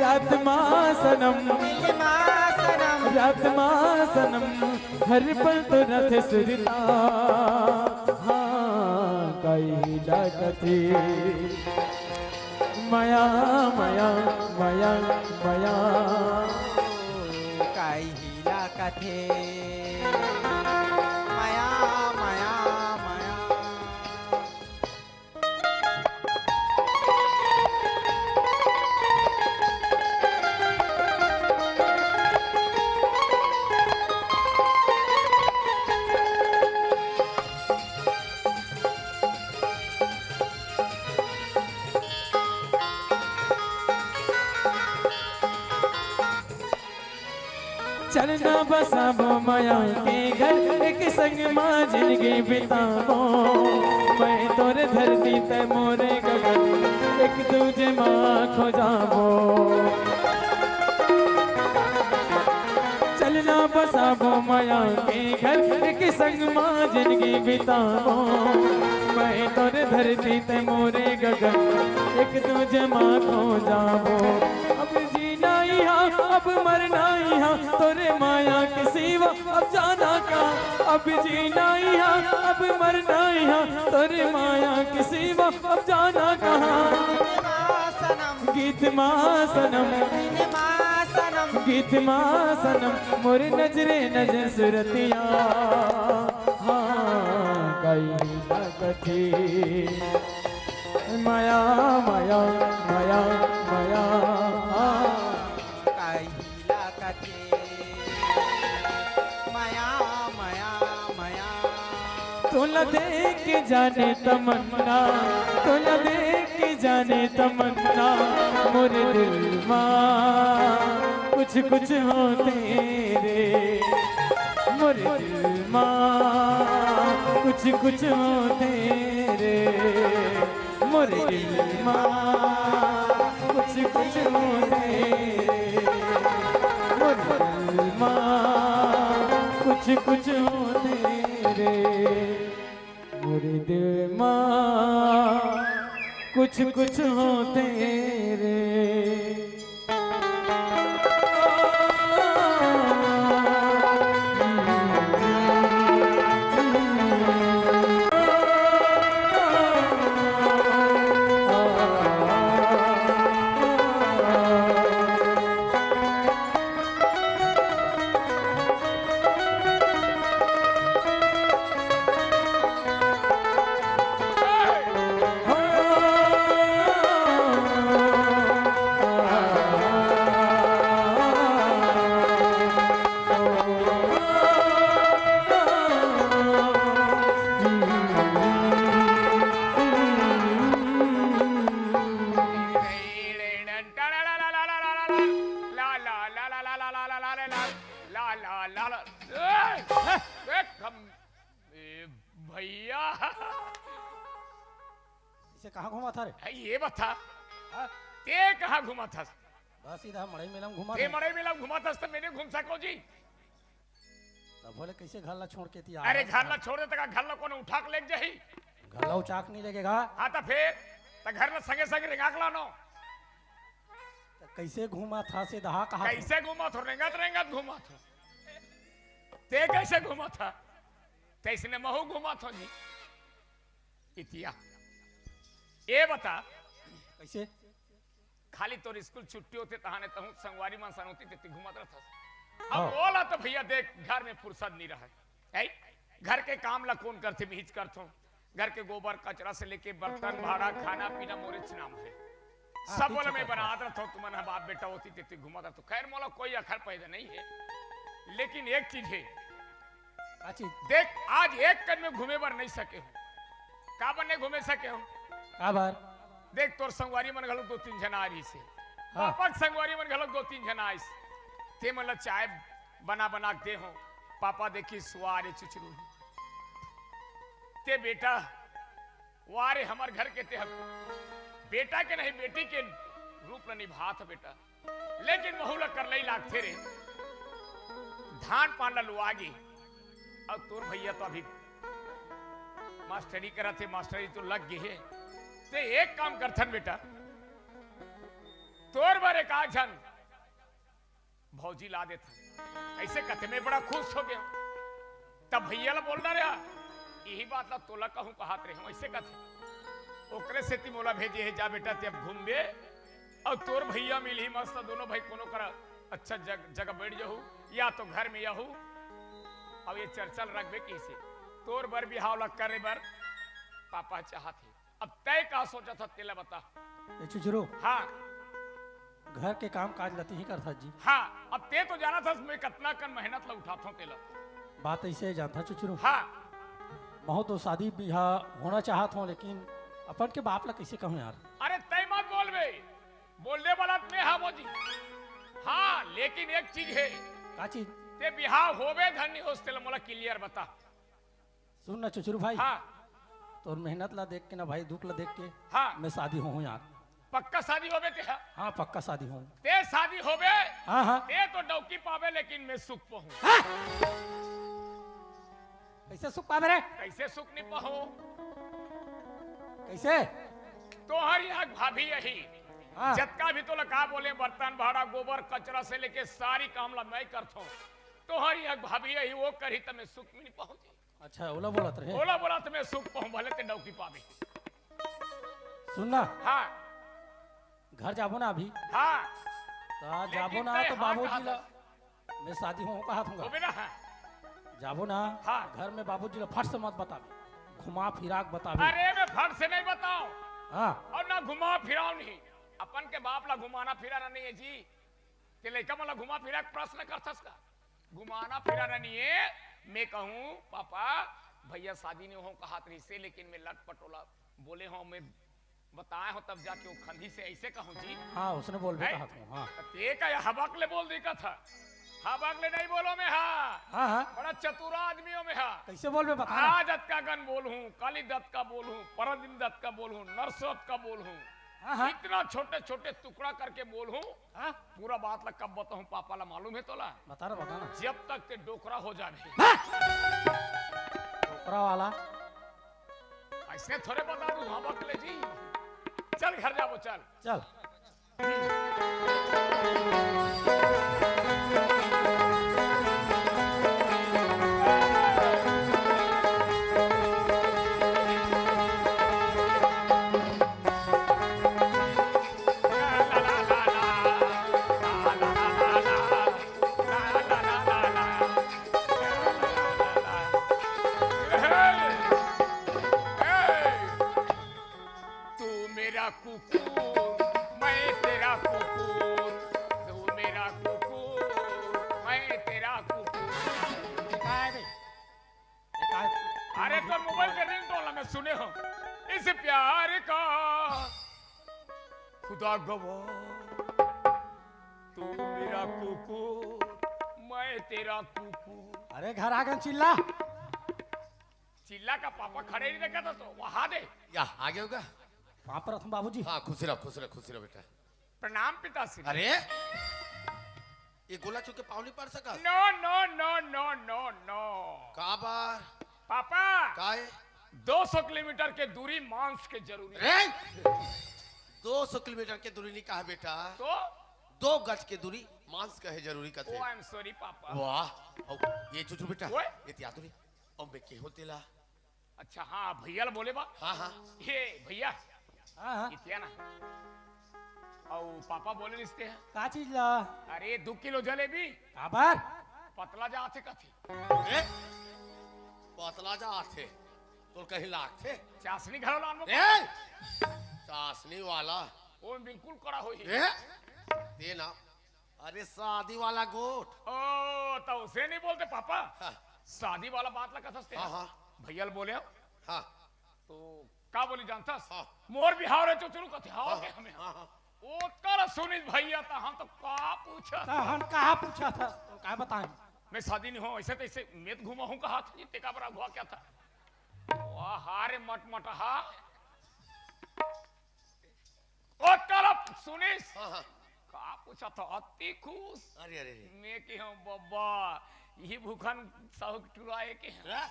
रात मा सनम रात मा सनम हर पल तो रथ सुरता हाँ कई लागती माया माया माया माया काय हिला कथे माया माया माया चलना बसाबो माया के घर एक संग माँ जिंदगी बिताबो मैं तोरे धरती ते मोरे गगन एक दूजे माँ खो जाबो चलना बसाबो माया के घर एक संग माँ जिंदगी बिताबो मैं तोरे धरती ते मोरे गगन एक दूजे माँ खो जाबो अब जीना यहाँ अब मरना यहाँ तोरे माया के सिवा अब जाना का अब जीना यहाँ अब मरना यहाँ तोरे माया के सिवा अब जाना कहाँ गीत माँ सनम गीत माँ सनम मोरे नजरे नजर सुरतिया हाँ कई लगती माया माया माया माया काय हिला कथे माया माया माया तोला देख के जाने तमन्ना तोला देख के जाने तमन्ना मोरे दिल माँ कुछ कुछ होते रे मोरे दिल माँ कुछ कुछ होते रे मोरे दिल माँ कुछ कुछ होते रे मोरे दिल माँ कुछ कुछ होते रे मोरे दिल माँ कुछ कुछ होते रे भैया इसे कहाँ घुमा था रे? ये बता ते कहाँ घुमा था? बस इधर मड़ई मेला में घुमा ते था। मड़ई मेला में घुमा था तो मैंने घूम सको जी। तब बोले कैसे घर ला छोड़ के तिया? अरे घर ला छोड़ दे तक घर ला कोने उठा के ले जाही। घर ला उचाक नहीं लगेगा। हाँ तो फिर तो घर ला संगे संगे रेंगा के लानो। तो कैसे घुमा था से दहा कहा? कैसे घुमा था? रेंगत रेंगत घुमा था। ते कैसे घुमा था? तैसने महू घुमा थो जी इतिया ये बता कैसे खाली तोर स्कूल छुट्टी होते तहाने तहु संगवारी मन सन होती ते घुमात रहत अब बोला तो भैया देख घर में फुर्सत नहीं रहा है घर के काम ला कौन करते मिहिज करथो घर के गोबर कचरा से लेके बर्तन भाड़ा खाना पीना मोरे नाम है सब बोले मैं बना रहा हूँ तुमने बाप बेटा होती ते घुमाता तो खैर मोला कोई अखर पैदा नहीं है लेकिन एक चीज है देख आज एक कन में घूमे बर नहीं सके हो का बने घूमे सके हो आभार देख तोर संगवारी मन घलो 2-3 जना आ रही से हाँ। पापा के संगवारी मन घलो 2-3 जना आइस ते मन ला चाय बना बना के दे हो पापा देखी सुआरे चुचरू ते बेटा वारे हमार घर के ते बेटा के नहीं बेटी के रूप में निभात बेटा लेकिन बहुला कर लई लागते रे धान पान लुआगी और तोर भैया तो अभी मास्टरी करा थे मास्टरी तो लग गई है ते एक काम करथन बेटा तोर बारे का झन भौजी ला देथन ऐसे कथे में बड़ा खुश हो गया तब भैया ला बोलना रहा यही बात ला तोला कहूं कहात रहे हम ऐसे कथे ओकरे से ती मोला भेजे है जा बेटा ते अब घूमबे और तोर भैया मिली मस्त दोनों भाई कोनो करा अच्छा जगह बैठ जाहू या तो घर में यहू अब ये चर्चल रखबे कैसे तोर बर बिहाव लग करे बर पापा चाहते अब तय का सोचा था तेला बता ये चुचुरो हाँ घर के काम काज लती ही करता जी हाँ अब ते तो जाना था मैं कितना कर मेहनत ला उठाता हूँ तेला बात ऐसे जानता चुचुरो हाँ महो तो शादी ब्याह होना चाहत हूँ लेकिन अपन के बाप ला कैसे कहूँ यार अरे तय मत बोल बे बोलने वाला मैं हाँ मोजी हाँ लेकिन एक चीज है का चीज ते बिहाव होवे धनी होस्टेल मोला क्लियर बता सुन ना चुचुरू भाई हाँ तो मेहनत ला देख के ना भाई दुख ला देख के हाँ मैं शादी हूँ यार पक्का शादी होवे ते हाँ पक्का शादी हूँ ते शादी होवे हाँ हाँ ते तो डौकी पावे लेकिन मैं सुख पहूं कैसे सुख पावे रे कैसे सुख नहीं पहूं कैसे तोहर यहाँ भाभी यही हाँ। जतका भी तो लगा बोले बर्तन भाड़ा गोबर कचरा से लेके सारी काम ला मैं करता हूँ तोहर यहाँ भाभी यही वो करी तो मैं सुख में नहीं पहुंची अच्छा ओला बोलत रहे बोला बोला तो मैं सुख पहूं भले ते डौकी पावे सुनना हाँ घर जाबो ना अभी हाँ तो जाबो ना तय तो हाँ बाबूजी ला कहा मैं शादी हूँ कहा हो थूंगा बेटा हाँ जाबो ना हाँ। घर में बाबूजी ला फट से मत बतावे घुमा फिराक बतावे अरे मैं फट से नहीं बताऊं हाँ और ना घुमा फिराओ नहीं अपन के बाप ला घुमाना फिराना नहीं है जी ते लड़का मला घुमा फिरा प्रश्न करथस का घुमाना फिराना नहीं है मैं कहूँ पापा भैया शादी नहीं हो कहा रही से लेकिन मैं लट पटोला बोले हो मैं बताया हो तब जाके वो खंधी से ऐसे कहूँ जी हाँ उसने बोल भी है? कहा था हाँ ते का हबक ले बोल दी का था हबक ले नहीं बोलो मैं हाँ हाँ हाँ बड़ा चतुरा आदमियों में हाँ कैसे बोल बे बता आज दत्त का गन बोल हूँ काली दत्त का बोल हूँ परदिन दत्त का बोल हूँ नरसोत का बोल हूँ हाँ हाँ इतना छोटे छोटे टुकड़ा करके बोल हूँ हाँ पूरा बात ला कब बताऊँ पापा ला मालूम है तोला बता ना जब तक ते डोकरा हो जाए टोकरा वाला ऐसे थोड़े बता दूं हाँ बकले जी चल घर जाओ चल चल तू मेरा कुकुर मैं तेरा कुकुर तू मेरा कुकुर मैं तेरा कुकुर का है बे ये का है? अरे तो मोबाइल का रिंगटोन में सुने हो इस प्यार का खुदा गवाह तू मेरा कुकुर मैं तेरा कुकुर अरे घर आ गए चिल्ला चिल्ला का पापा खड़े नहीं देखा था तो वहां दे या आगे होगा वहाँ पर हम बाबूजी हाँ खुश रहो बेटा प्रणाम पिताश्री अरे ये गोला चुके पाँव नहीं पड़ सका no no no no no no का बार पापा का है 200 किलोमीटर के दूरी मांस के जरूरी है। अरे 200 किलोमीटर की दूरी नहीं कहा बेटा तो 2 गज की दूरी मांस का है जरूरी का थे ओ आई एम सॉरी पापा वाह औ, ये चुचू बेटा ओए। ये त्यातुरी अब मैं के होते ला अच्छा हाँ भैया ला बोले बा हाँ हाँ ये भैया हाँ हाँ इतिया ना और पापा बोले रिश्ते हैं का चीज ला अरे 2 किलो जलेबी काबर पतला जाते कथी ए पतला जा आथे तो कहीं लाख थे चाशनी घर लान में ए चाशनी वाला वो बिल्कुल कड़ा होई ए दे ना अरे शादी वाला गोट ओ तो उसे नहीं बोलते पापा हाँ शादी वाला बात ला कथस हाँ हाँ भैया ला बोले हो हाँ तो का बोली जानतस हाँ। मोर बिहाव रे चुचरू कथी हां हाँ, के हमें हाँ, हाँ। ओ कर सुनी भैया ता हम तो का पूछा तो हम कहा पूछा था तो क्या बताएं मैं शादी नहीं हो ऐसे तैसे मैं घुमा हूं कहा था ये तेका बड़ा हुआ क्या था वाह हारे मट मटहा ओ कर सुनिस हाँ हाँ का पूछा था अति खुश अरे अरे मैं की हूं बब्बा ये भूखन साहु टुराए के हैं।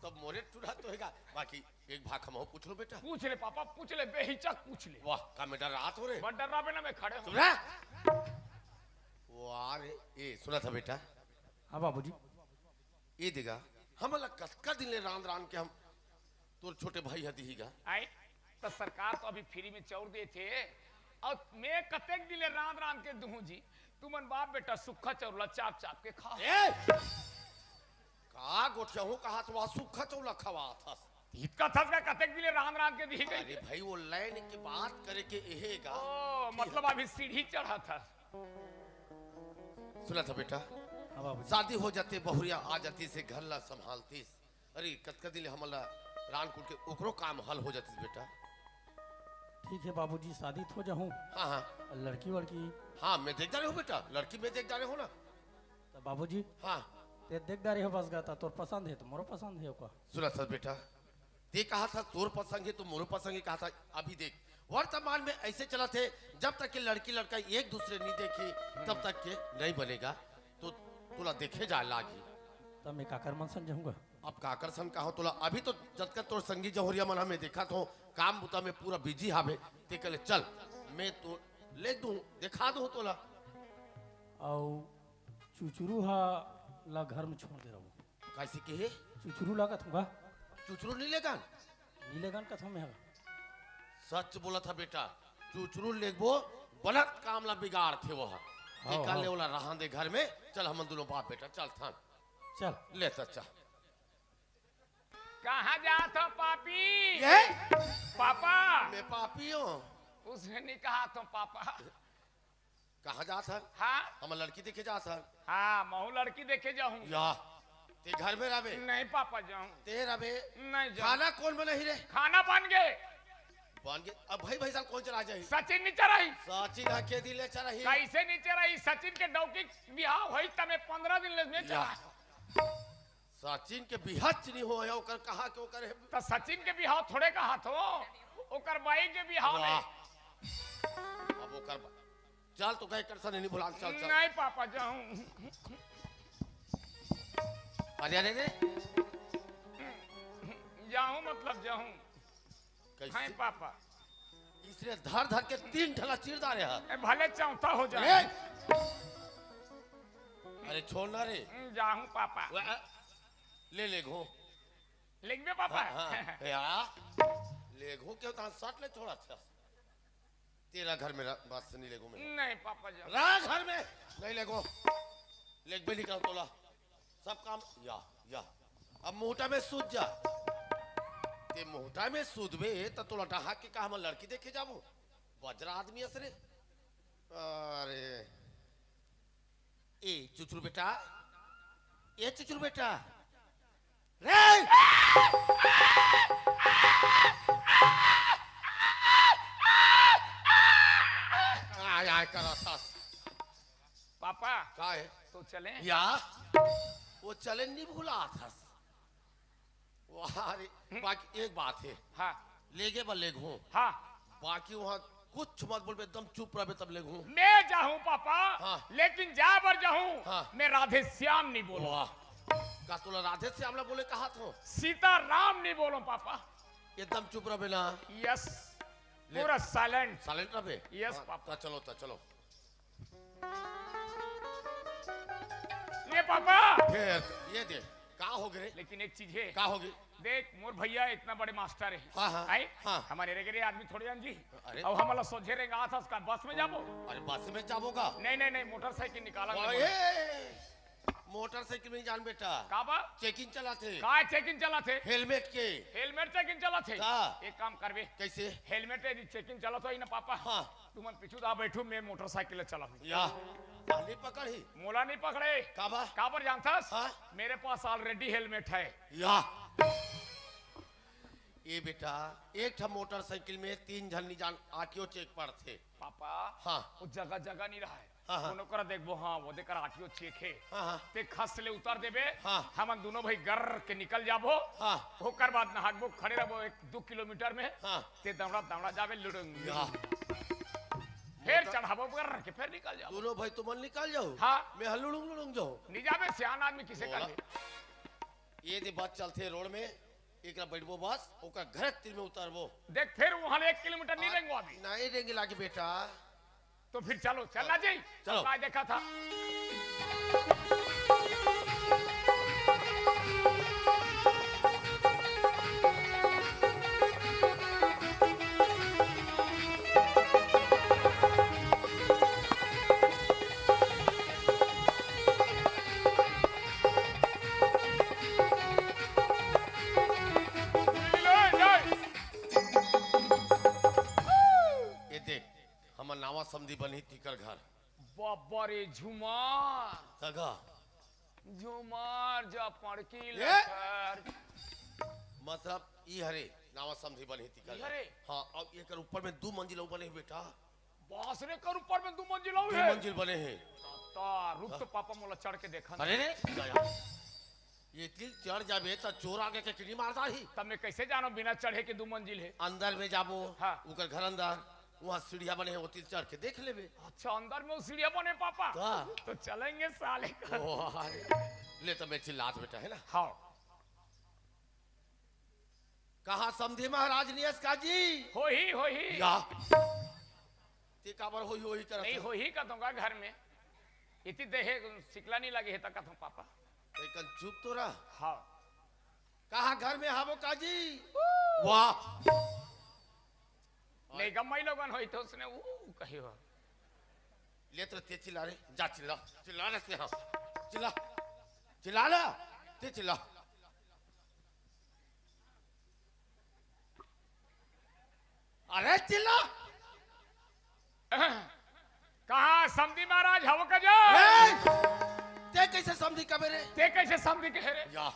तब मोरे टूटा तो हैगा बाकी एक भाग हम पूछ लो बेटा पूछ ले पापा पूछ ले बेहिचक पूछ ले वाह का मेरा रात हो रे बड़ डरा बिना मैं खड़े सुन हूं रहा वाह रे ए सुना था बेटा हाँ बाबूजी ये देगा हम अलग कसका दिन ले रांद रान के हम तोर छोटे भाई हदी हीगा आई तो सरकार तो अभी फ्री में चौर दे थे और मैं कतेक दिले रांद रान के दूं जी तुमन बाप बेटा सुखा चौरला चाप चाप के खा ए का गोठिया हूं कहा तो वहां सूखा चौला खवा था इतका थस का कतेक दिले रांद रान के दी गई अरे भाई वो लाइन की बात करे के एहेगा ओ मतलब अभी सीढ़ी चढ़ा था सुना था बेटा हाँ बाबूजी शादी हो जाते बहुरिया आ जाती से घर ला संभालती अरे कतका दिले हमला रान कुट के ओकरो काम हल हो जाती बेटा ठीक है बाबूजी शादी हो जाऊँ हाँ हाँ लड़की वड़की हाँ मैं देख जा रहे हो बेटा लड़की में देख जा रहे हो ना तो बाबूजी हाँ ते देख दारी हो बस गाता तोर पसंद है तो मोरो पसंद है का सुना था बेटा ते कहा था तोर पसंद है तो मोरो पसंद है कहा था अभी देख वर्तमान में ऐसे चला थे जब तक के लड़की लड़का एक दूसरे नहीं देखे तब तक के नहीं बनेगा तो तुला देखे जा लागी तब मैं काकर मन समझूंगा अब का आकर्षण का हो तुला अभी तो जब तक तोर संगी जौहरिया मन हमें देखा तो काम बुता में पूरा बिजी हावे ते कले चल मैं तो ले दूं दिखा दूं तोला और चुचुरू हा ला घर में छोड़ दे रहा हूँ कैसे के है चुचुरू लागत होगा चुचरू नहीं लेगा नीलेगन कथों में है सच बोला था बेटा चुचरू लेगबो बनत काम ला बिगाड़ थे वो निकाल ले वाला रहा दे घर में चल हम दोनों बाप बेटा चल थान चल ले चाचा कहाँ जात हो पापी ये पापा मैं पापी हूँ उसने नहीं कहा तो पापा कहाँ जा था हाँ हम लड़की देखे जा था हाँ महू लड़की देखे जाऊं या ते घर में रहे नहीं पापा जाऊं ते रहे नहीं जाऊं खाना कौन बना ही रे खाना बन गए बन गए अब भाई भाई साल कौन चला जाए सचिन नीचे रही सचिन के दिले चला ही कैसे नीचे रही सचिन के डौकी बिहाव हुई तमे 15 दिन ले में या। चला सचिन के बिहच नहीं हो है ओकर कहा के ओकर है तो सचिन के बिहाव थोड़े का हाथ हो ओकर बाई के बिहाव वाह। में अब ओकर चल तो कहीं कर नहीं भुला चल चल नहीं पापा जाऊं अरे अरे रे जाऊं मतलब जाऊं कैसे हाय पापा इसने धर धर के 3 ढला चीर डाले है ए, भले चौथा हो ए! जाए अरे छोड़ ना रे जाऊं पापा ले ले घो लिख दे पापा हाँ या ले घो के उतना सट ले थोड़ा था तेरा घर में बस नहीं ले घो में नहीं पापा जाऊं रा घर में नहीं ले घो लेग पे निकल तोला सब काम या अब मोटा में सूझ जा ते मोटा में सूझबे तो तोला डहा के का हम लड़की देखे जाबो वज्र आदमी असरे अरे ए चुचुर बेटा ए चुचुर बेटा रे आय आय करा था पापा का है तो चले या वो चले नहीं भूला था वाह बाकी एक बात है हाँ ले गे बल ले घूं हाँ बाकी वहाँ कुछ मत बोल एकदम चुप रहे तब ले घूं मैं जाऊं पापा हाँ। लेकिन जा बर जाऊं हाँ। मैं राधे श्याम नहीं बोलूं वाह का तोला राधे से हमला बोले कहा तो सीता राम नहीं बोलो पापा एकदम चुप रहे ना यस ले- पूरा साइलेंट साइलेंट रहे Yes, पापा। चलो तो चलो ये पापा फिर ये दे का हो गए लेकिन एक चीज है, का हो गए देख मोर भैया इतना बड़े मास्टर है, हाँ, हाँ, आए? हाँ। हमारे रेगरे आदमी थोड़े जान जी, अरे। अब हमारा सोचे रहेगा था उसका बस में जाबो। अरे बस में जाबोगा नहीं नहीं नहीं, मोटरसाइकिल निकाला मोटरसाइकिल में जान बेटा का बा चेकिंग चला थे का चेकिंग चला थे, हेलमेट के हेलमेट चेकिंग चला थे। का? एक काम करबे, कैसे हेलमेट चेकिंग चला तो ही ना पापा, हाँ। तुम पीछू दा बैठू, मैं मोटरसाइकिल चला हूँ। या पहले पकड़ ही मोला नहीं पकड़े काबा का पर जानता, हाँ? मेरे पास ऑलरेडी हेलमेट है। या ये बेटा एक था मोटरसाइकिल में 3 जन जान आरटीओ चेक पर थे पापा हाँ। वो जगह जगह नहीं रहा है, हाँ, हाँ। कोनो कर देखबो, हाँ वो देकर आरटीओ चेक है, हाँ, हाँ। ते खस ले उतार देबे, हाँ। हम दोनों भाई गर के निकल जाबो, हाँ। होकर बाद नहागबो, खड़े रहबो 1-2 किलोमीटर में, हाँ। ते दौड़ा दौड़ा जाबे लुड़ंग, या फिर चढ़ाबो गर के फिर निकल जाओ। दोनों भाई तुम निकल जाओ हाँ। मैं हलुड़ुंग लुड़ुंग जाओ नहीं जाबे, सियान आदमी किसे बोला। कर ये दे बस चलते रोड में एक बैठबो बस ओकर घर तीर में उतरबो देख, फिर वहां 1 किलोमीटर नहीं रहेंगे अभी, नहीं देंगे लागे बेटा तो फिर चलो चलना जी, चलो। काय देखा था ये देख हमर नावा समधी बनी टिकर घर बाबा रे झुमार, सगा झुमार जा पड़की ए? लखर, मतलब ई हरे नावा समधी बनी टिकर ई घर हरे? हाँ अब एकर ऊपर में 2 मंजिल बने बेटा बासरे कर ऊपर में 2 मंजिला 2 है, मंजिल बने हैं ता रुक तो पापा मोला चढ़ के देखा, अरे रे गया ये तिल चढ़ जाबे तो चोर आगे के किनी मारता ही तब मैं कैसे जानो बिना चढ़े के 2 मंजिल है। अंदर में जाबो हाँ। उकर घर अंदर वहाँ सीढ़िया बने हैं वो तिल चढ़ के देख लेबे अच्छा अंदर में सीढ़िया बने पापा, का? तो चलेंगे साले का। ओ, अरे, ले तो मैं चिल्लात बेटा है ना हाँ कहा समधी महाराज नियस का जी हो ही या ते काबर होई होई करत नहीं हो ही का दूंगा घर में, इतनी देहे सिकला नहीं लगे है तक कहता पापा। लेकिन चुप तो रह हाँ कहा घर में हावो काजी वाह नहीं गम्माई लोगन होई तो उसने वो कही हो, ले तो ते चिल्ला रे जा चिल्ला चिल्ला रे हाँ चिल्ला चिल्ला ला ते चिल्ला अरे चिल्ला कहा समधी महाराज हव का जा, ते कैसे समधी कबे रे ते कैसे समधी कहे रे, या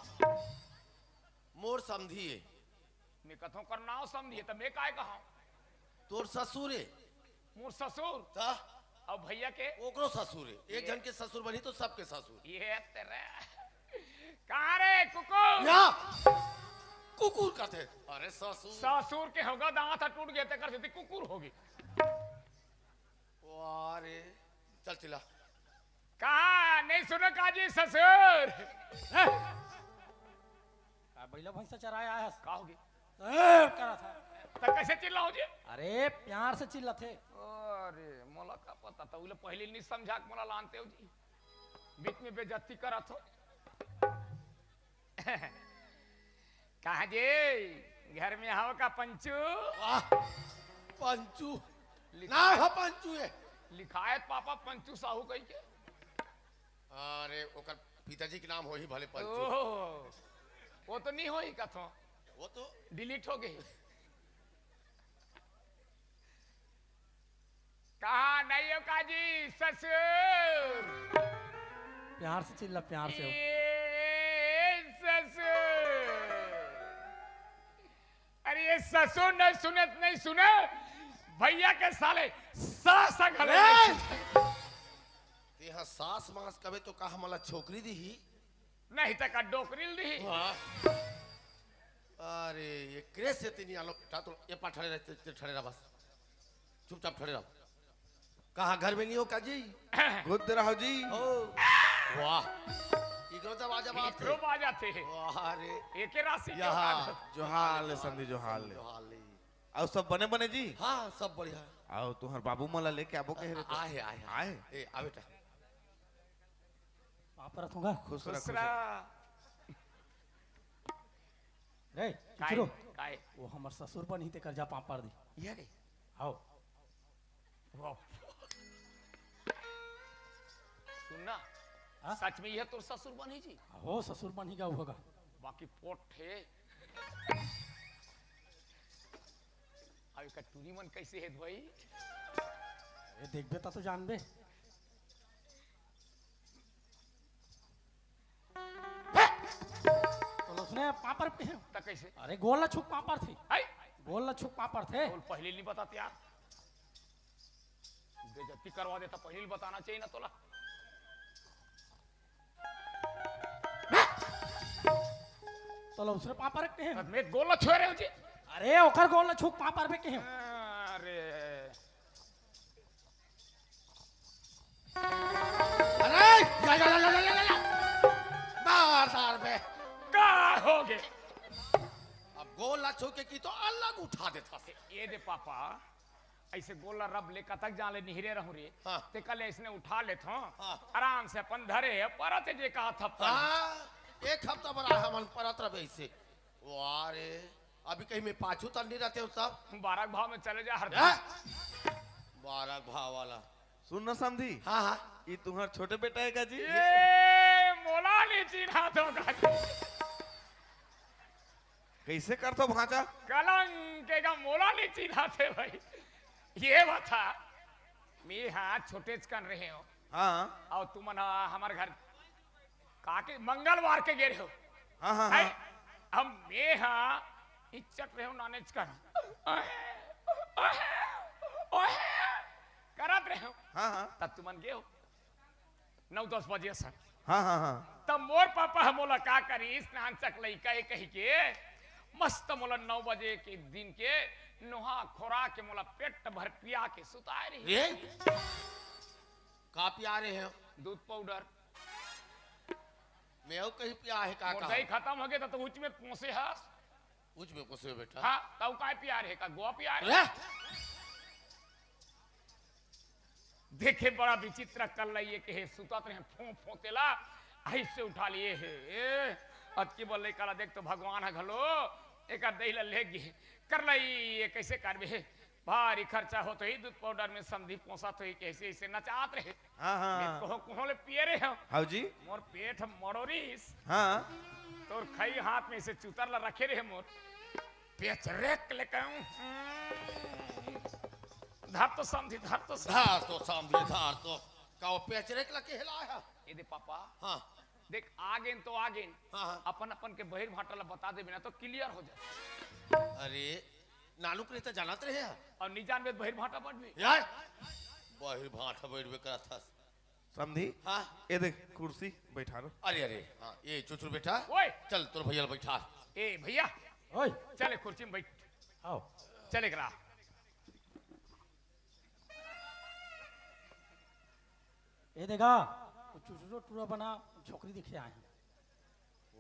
मोर समधी है मैं कथों कर नाव समधी है, तो मैं काय कहा तोर ससुर है मोर ससुर ता और भैया के ओकरो ससुर है एक जन के ससुर बनी तो सबके ससुर ये तेरे कहा रे कुकुर, या कुकुर कहते अरे ससुर ससुर के होगा दांत टूट गए ते कर देती कुकुर होगी, वारे चल चिल्ला कहा नहीं सुनो काजी ससुर बैला भैंसा चराया आया का होगी करा था, तो कैसे चिल्लाओ जी, अरे प्यार से चिल्ला थे, अरे मोला का पता था, उले पहले नहीं समझा के मोला लानते हो जी, बीच में बेइज्जती करा तो कहा जी घर में आओ का पंचू, वाह पंचू ना है पंचू है लिखायत पापा पंचू साहू कही के, अरे ओकर पिताजी के नाम हो ही भले पंचू ओह, वो तो नहीं होई कथो, वो तो डिलीट हो गई, कहा नहीं हो काजी ससुर, प्यार से चिल्ला प्यार से हो। ए ससुर, अरे ये ससुर नहीं सुने नहीं सुने भैया के साले सास घरे ते यहाँ सास मास कबे तो कहा मला छोकरी दी ही नहीं तक डोकरील दी, अरे ये क्रेस से तीन आलो तो ये पा ठहरे रहते ठहरे रहा बस चुपचाप ठहरे रहो कहा घर में नहीं हो काजी खुद रहो जी ओ वाह इकरो जब आजा बात इकरो आ जाते हैं, वाह अरे एक ही राशि के यहाँ बाद। जो हाल है समझी जो हाल है हाली आओ सब बने बने जी हाँ सब बढ़िया आओ तुम्हार बाबू मला लेके आबो कह रहे आए आए आए ए आ बेटा वहाँ पर रखूंगा, खुश खुश रखो रहा। ए काय चिरो काय वो हमर ससुर बन ही ते कर्जा पापड़ दी ये रे आओ वाह। सुनना हाँ? सच में यह तो ससुर बनी जी हो ससुर बन ही का होगा बाकी पोट थे अब का टूरी मन कैसे है भाई ये देखबे ता तो जानबे तो उसने पापड़ पे ता कैसे अरे गोला छुक पापड़ थी आई गोला छुक पापड़ थे बोल पहले नहीं बताते यार बेइज्जती करवा देता पहले ही बताना चाहिए ना तोला तो उसने पापड़ पे हैं मैं गोला छोड़ रहे हो जी अरे ओकर गोला छुक पापड़ पे के हैं अरे अरे या मार सार बे का हो गए अब गोल ना छू के की तो अलग उठा देता से ये दे पापा ऐसे गोला रब लेकर तक जान ले निहरे रहूं रे हाँ। ते कल इसने उठा ले था हाँ। आराम से अपन धरे है परत जे कहा था पर हाँ, एक हफ्ता बड़ा हमन परत रहे से वाह रे अभी कहीं में पाछू तल नहीं रहते हो तब बारह भाव में चले जा हर हैं? 12 भाव वाला सुन ना समझी हाँ हाँ ये तुम्हारा छोटे बेटा है का जी ये मोला नहीं चिन्हा तो कैसे कर तो भांजा कलंक का मोला नहीं चिन्हा थे भाई ये बता मैं हाँ छोटे कर रहे हो हाँ और तुम हमारे घर काके मंगलवार के गे रहे हो हाँ हाँ है? हाँ हम मैं हाँ इज्जत रहे हो नानेज कर करत रहे हो हाँ हाँ तब तुमन गे हो 9-10 बजे सर हाँ हाँ हाँ तब मोर पापा हम मोला का करी स्नान चक लइका एक कही के मस्त मोला 9 बजे के दिन के नोहा खोरा के मोला पेट भर पिया के सुताए रही रे का पिया रहे हैं दूध पाउडर मैं कहीं पिया है का मोर दही खत्म हो गया तो उच में पोसे हस कुछ में कुछ बेटा हाँ तब का पिया रहे का गोवा पिया रहे रे देखे बड़ा विचित्र कर लिये के हे सुतत रहे फो फोतेला आई से उठा लिए हे ए अतकी बोले कला देख तो भगवान है घलो एक दही ले गे कर लई ये कैसे करबे भारी खर्चा हो तो ही दूध पाउडर में समधी पोसा तो ही कैसे ऐसे नचात रहे हाँ हाँ कोहो कोहो ले पिए रहे हो हाँ जी मोर पेट मरोरीस हाँ तोर खई हाथ में से चूतर ला रखे रहे मोर पेच रेक ले कहूं धर तो समझी धर तो समझी। धार तो सामने धार तो का वो पेचरे के लगे हिलाया ये दे पापा हाँ देख आगे तो आगे हाँ, हाँ। अपन अपन के बहिर भाटला बता दे बिना तो क्लियर हो जाए अरे नानू के तो जानत रहे हैं और निजान में बहिर भाटा बढ़ भी यार बाहर भाट बैठबे करत था समझी हाँ ये देख कुर्सी बैठा लो अरे अरे हाँ ये चुचुर बेटा ओए चल तोर भैया बैठा ए भैया ओए चले कुर्सी में बैठ आओ चले करा ये देखा चुचुरो टूरा बना छोकरी दिखे आए हैं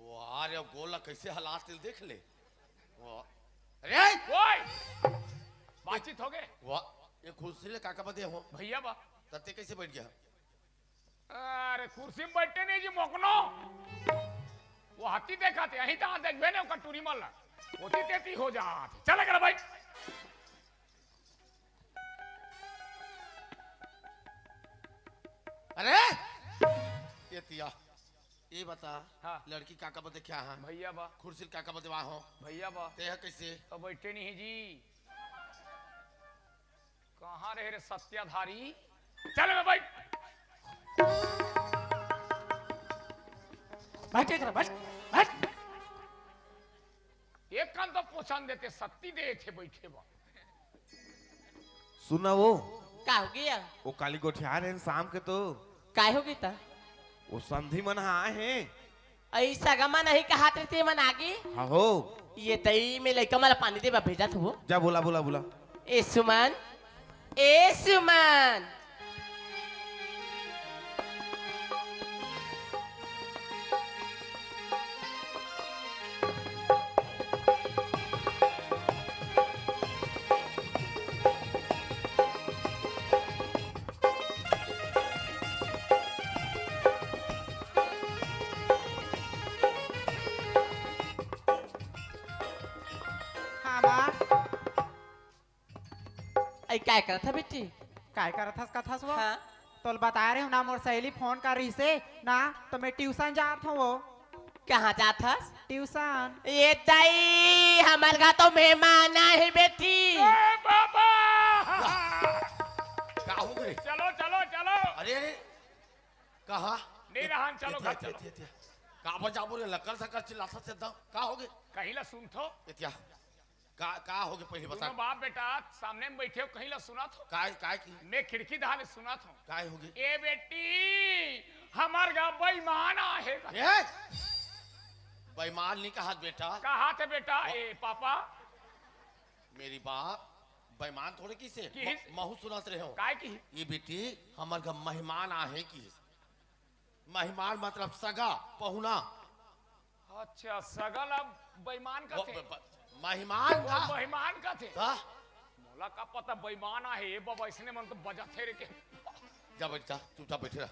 वाह रे गोला कैसे हालात दिल देख ले वाह अरे ओए बातचीत हो गए वाह ये खुशी ले काका बदे हो भैया बा तते कैसे बैठ गया अरे कुर्सी में बैठे नहीं जी मोकनो वो हाथी देखा थे यही तो देखबे ने कटूरी मल्ला होती तेती हो जात चले करा भाई अरे ये तिया ये बता हाँ। लड़की काका बदे क्या है भैया बा खुर्सी काका बदे वहाँ हो भैया बा ते है कैसे तो बैठे नहीं जी कहाँ रहे रे सत्याधारी चल मैं बैठ बैठे कर बैठ बैठ एक कान तो पोछन देते सत्ती दे थे बैठे बा सुना वो का हो गया वो काली गोठियार है शाम के तो काय हो गई ता वो संधि मन आए हैं ऐसा गमा नहीं कहा थे मन आगे हाँ हो ये तई में लइका मला पानी दे बा भेजा थो जा बोला बोला बोला ए सुमन हाँ माँ आई काय करत था बेटी काय करत हस कथस वो हाँ तो बता रहे हूँ ना मोर सहेली फोन कर रही से ना तो मैं ट्यूशन जात हूँ वो कहाँ जात हस ट्यूशन ये दाई हमार घर तो मेहमान है बेटी ए बाबा क्या हो गए? चलो चलो चलो अरे अरे कहा निरहान चलो घर चलो का बजा बोले लकल सकल चिल्लाता से दम का हो गए? कहीं ला सुन थो इतिया का हो गए पहले बता दोनों बाप बेटा सामने में बैठे हो कहीं ला सुना थो काय की मैं खिड़की दहाने सुना थो काय हो गए? ए बेटी हमार गा बेईमान आहे ए बेईमान नहीं कहा बेटा, कहा थे बेटा ए पापा मेरी बाप बेईमान थोड़े किसे किस? महू सुनात रहे हो काय की ये बेटी हमार घर मेहमान आहे की मेहमान मतलब सगा पहुना अच्छा सगल अब बेईमान का थे मेहमान वो का बेईमान का थे का मोला का पता बेईमान आहे ए बाबा इसने मन तो बजा थे रे के जा बैठ जा चुपचाप बैठे रह।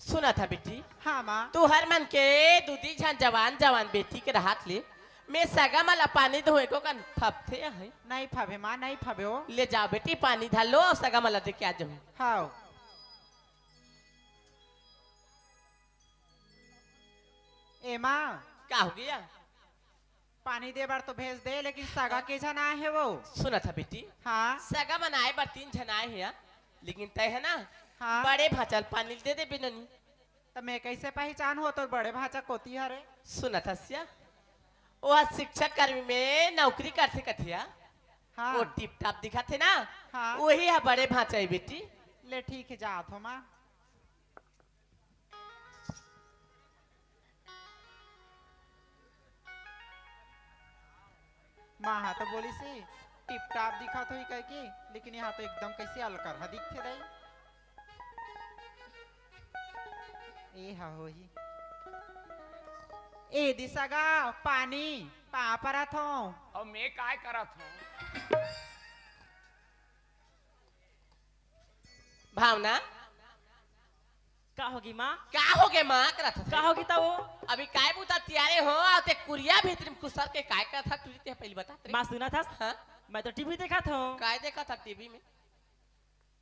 सुना था बेटी हाँ माँ तू हर मन के दूधी झन जवान जवान बेटी के हाथ ले मैं सगा मला पानी धोए को कन फपथे है नहीं फबे माँ नहीं फबे हो ले जाओ बेटी पानी धालो और सगा मला दे के आ जाऊं हाँ ए माँ क्या हो गया पानी दे बार तो भेज दे लेकिन सगा के जना है वो सुना था बेटी हाँ सगा बनाए बार 3 जनाए हैं लेकिन तय है ना हाँ बड़े भाचल पानी दे दे बिननी तो मैं कैसे पहचान हो तो बड़े भाचा कोती हरे सुना था सिया वो शिक्षक कर्मी में नौकरी करते कथिया हाँ वो टिप टाप दिखा थे ना हाँ वही है बड़े भाचा बेटी ले ठीक है जात हो माँ माँ हाँ तो बोली सी टिप टाप दिखा तो ही कह के लेकिन यहाँ तो एकदम कैसे अलकर हा दिखते रही ए हा हो ही ए दिसगा पानी पा परत हो और मैं काय करत हूँ भावना का होगी माँ क्या हो गए माँ करत का होगी ता वो अभी काय बुता तियारे हो आते कुरिया भीतर में कुसर के काय करत था तुझे ते पहले बता माँ सुना था हाँ मैं तो टीवी देखा था काय देखा था टीवी में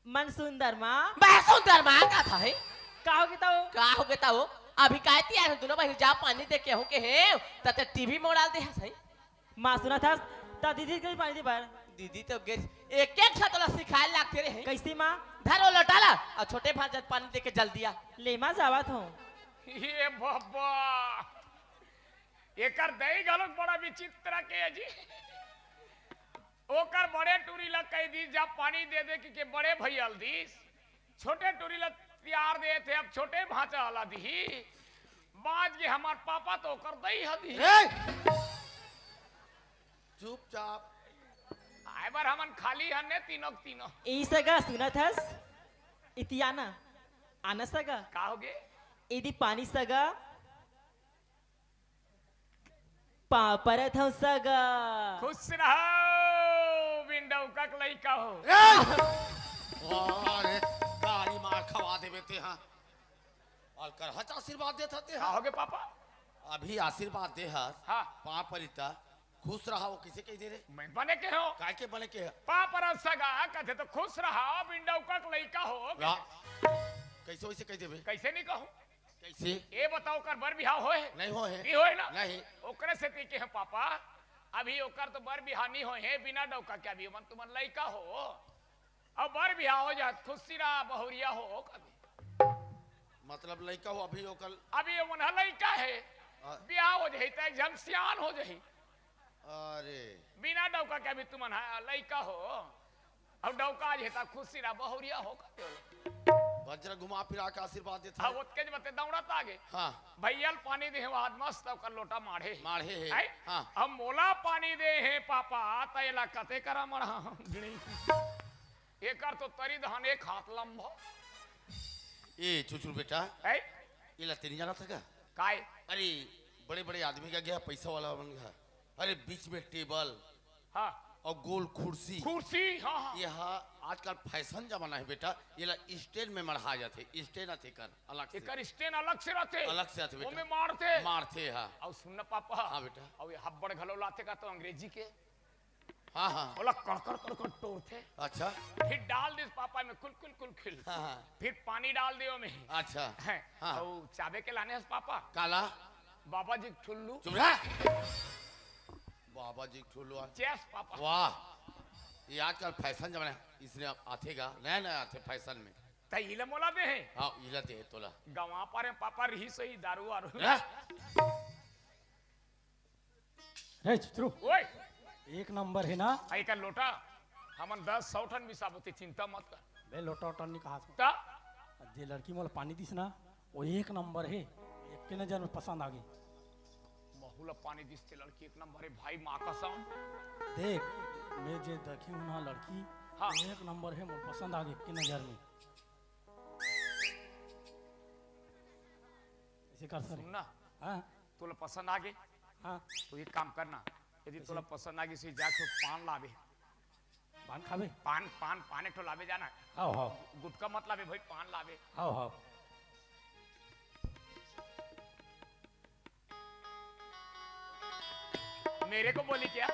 मन सुंदर माँ बड़ा सुंदर माँ का था है का होगी ता वो का हो गया वो अभी काय तियारे दोनों भाई जा पानी दे के हो के है तते टीवी में डाल दे सही माँ सुना था ता दीदी के पानी दी बार दीदी तो गेस एक एक छतला सिखाए लागते रहे कैसी माँ धरो लौटाला और छोटे भाई जब पानी दे के जल दिया ले माँ जावत हूँ ये बाबा एकर दही गलत बड़ा विचित्र के है जी ओकर बड़े टूरी लग कह दी जब पानी दे दे कि बड़े भैया दीस छोटे टूरी लग तैयार दे थे अब छोटे भाचा वाला दी बाज के हमार पापा तो ओकर दही हदी चुपचाप आए बार हमन खाली हने तीनों तीनों ई सगा सुना था इतियाना आना सगा का हो गए इदी पानी सगा पा परत हो सगा खुश रहो विंडो का लइका हो अरे गाड़ी मार खवा दे बेटे हाँ और कर हच आशीर्वाद देता ते का हाँ हो गए पापा अभी आशीर्वाद दे हस हाँ पा परिता खुश रहा वो किसे कह दे रे मैं बने के हो काय के बने के पापा सगा कहते तो खुश रहा विंडो का लइका हो कैसे वैसे कह देबे कैसे नहीं कहूं कैसे ये बताओ कर बर बिहाव होए नहीं हो है की होए ना नहीं ओकरे से ती के है पापा अभी ओकर तो बर बिहाव नहीं होए है बिना डौका क्या भी मन तुमन लइका हो अब बर बिहाव हो जात खुशी रहा बहुरिया हो कभी मतलब लड़का हो अभी ओकल अभी ये मन लइका है बिहाव हो जाई त एकदम सियान हो जाई अरे बिना डौका क्या भी तुमन लइका हो अब डौका जेता खुशी रहा बहुरिया हो कभी वज्र घुमा फिरा के आशीर्वाद देता अब ओतके जे बते दौड़त आगे हाँ भैया पानी दे आद मस्त ओकर लोटा माढ़े माढ़े है है हाँ हम मोला पानी दे है पापा तैला कते करा मड़ा गिणी एकर तो तरी धान एक हाथ लंबा ए चुचुर बेटा है ये लतेरी जाना था क्या काय अरे बड़े बड़े आदमी का गया पैसा वाला बन गया अरे बीच में टेबल हाँ और गोल कुर्सी कुर्सी हाँ हाँ ये हाँ आजकल फैशन जमाना है बेटा ये ला स्टैंड में मढ़ा जाते स्टैंड आते कर अलग से एकर स्टैंड अलग से रहते अलग से आते ओमे बेटा मारते मारते हाँ और सुनना पापा हाँ बेटा और ये हब्बड़ घलो लाते का तो अंग्रेजी के हाँ हाँ बोला कड़कड़ कड़कड़ तोड़ते अच्छा फिर डाल दे पापा में कुल कुल कुल खिल हाँ हाँ फिर पानी डाल दियो में अच्छा हैं हाँ। और चाबे के लाने हस पापा काला बाबा जी ठुल्लू चुप रह बाबा जी ठुल्लू चेस पापा वाह ये आजकल फैशन जमाना है इसलिए आप आतेगा नया नया आते फैशन में तईले मोला दे हैं हाँ इला दे तोला गवा पर पापा रही सही दारू वारू रे चित्रू ओए एक नंबर है ना आई का लोटा हमन 10-100 टन भी साबती चिंता मत कर बे लोटा वोटा नहीं कहा था ता जे लड़की मोला पानी दिस ना वो एक नंबर है एक के नजर में पसंद आ गई बहुला पानी दिसते लड़की एक नंबर है भाई माँ कसम देख मैं जे देखी हूँ ना लड़की हाँ। वो एक नंबर है मुझे पसंद आ गई एक के नजर में ऐसे कर सर सुनना हाँ तोला पसंद आ गए हाँ तो एक काम करना यदि तोला पसंद आ गई से जाके पान लावे पान खावे पान पान पाने तो लावे जाना हाँ हाँ गुटका मत लावे भाई पान लावे हाँ हाँ मेरे को बोली क्या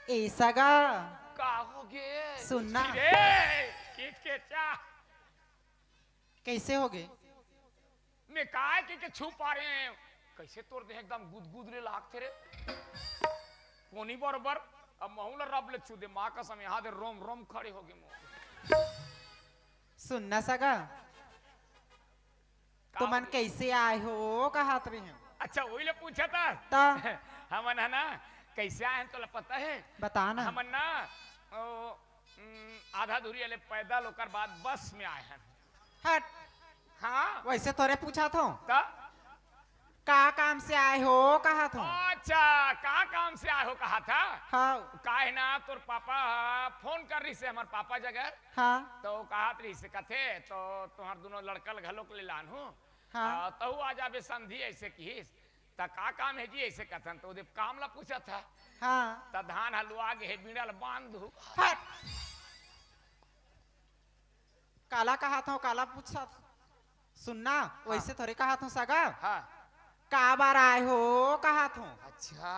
ए सगा का हो गए सुनना। किट के चा कैसे हो गए मैं काय के छू पा रहे हैं कैसे तोड़ दे एकदम गुदगुद रे लागते रे कोनी बरोबर अब महूला रब ले छू दे माँ का समय यहाँ दे रोम रोम खड़े हो गए मुंह सुनना सगा तुमन कैसे आए हो कहा रहे हैं अच्छा वही ले पूछा था ता हमन है ना कैसे आए हैं तो पता है बताना हमन ना आधा दूरी वाले पैदल होकर बाद बस में आए हैं हट हाँ वैसे थोड़े पूछा था ता का काम से आए हो कहा था अच्छा कहाँ काम से आए हो कहा था हाँ काहे ना तोर पापा फोन कर रही से हमार पापा जगह हाँ तो कहा रही से कथे तो तुम्हार दोनों लड़कल घलो के ले लान हूँ हाँ। तो आ जाबे संधि ऐसे किस ता का काम है जी ऐसे कथन तो उदे काम ला पूछा था हाँ ता धान हलवा के है बीड़ा ला बांध दू हट काला कहा था काला पूछा था। सुनना वैसे थोड़े कहा था सगा हाँ का बार आए हो कहा था अच्छा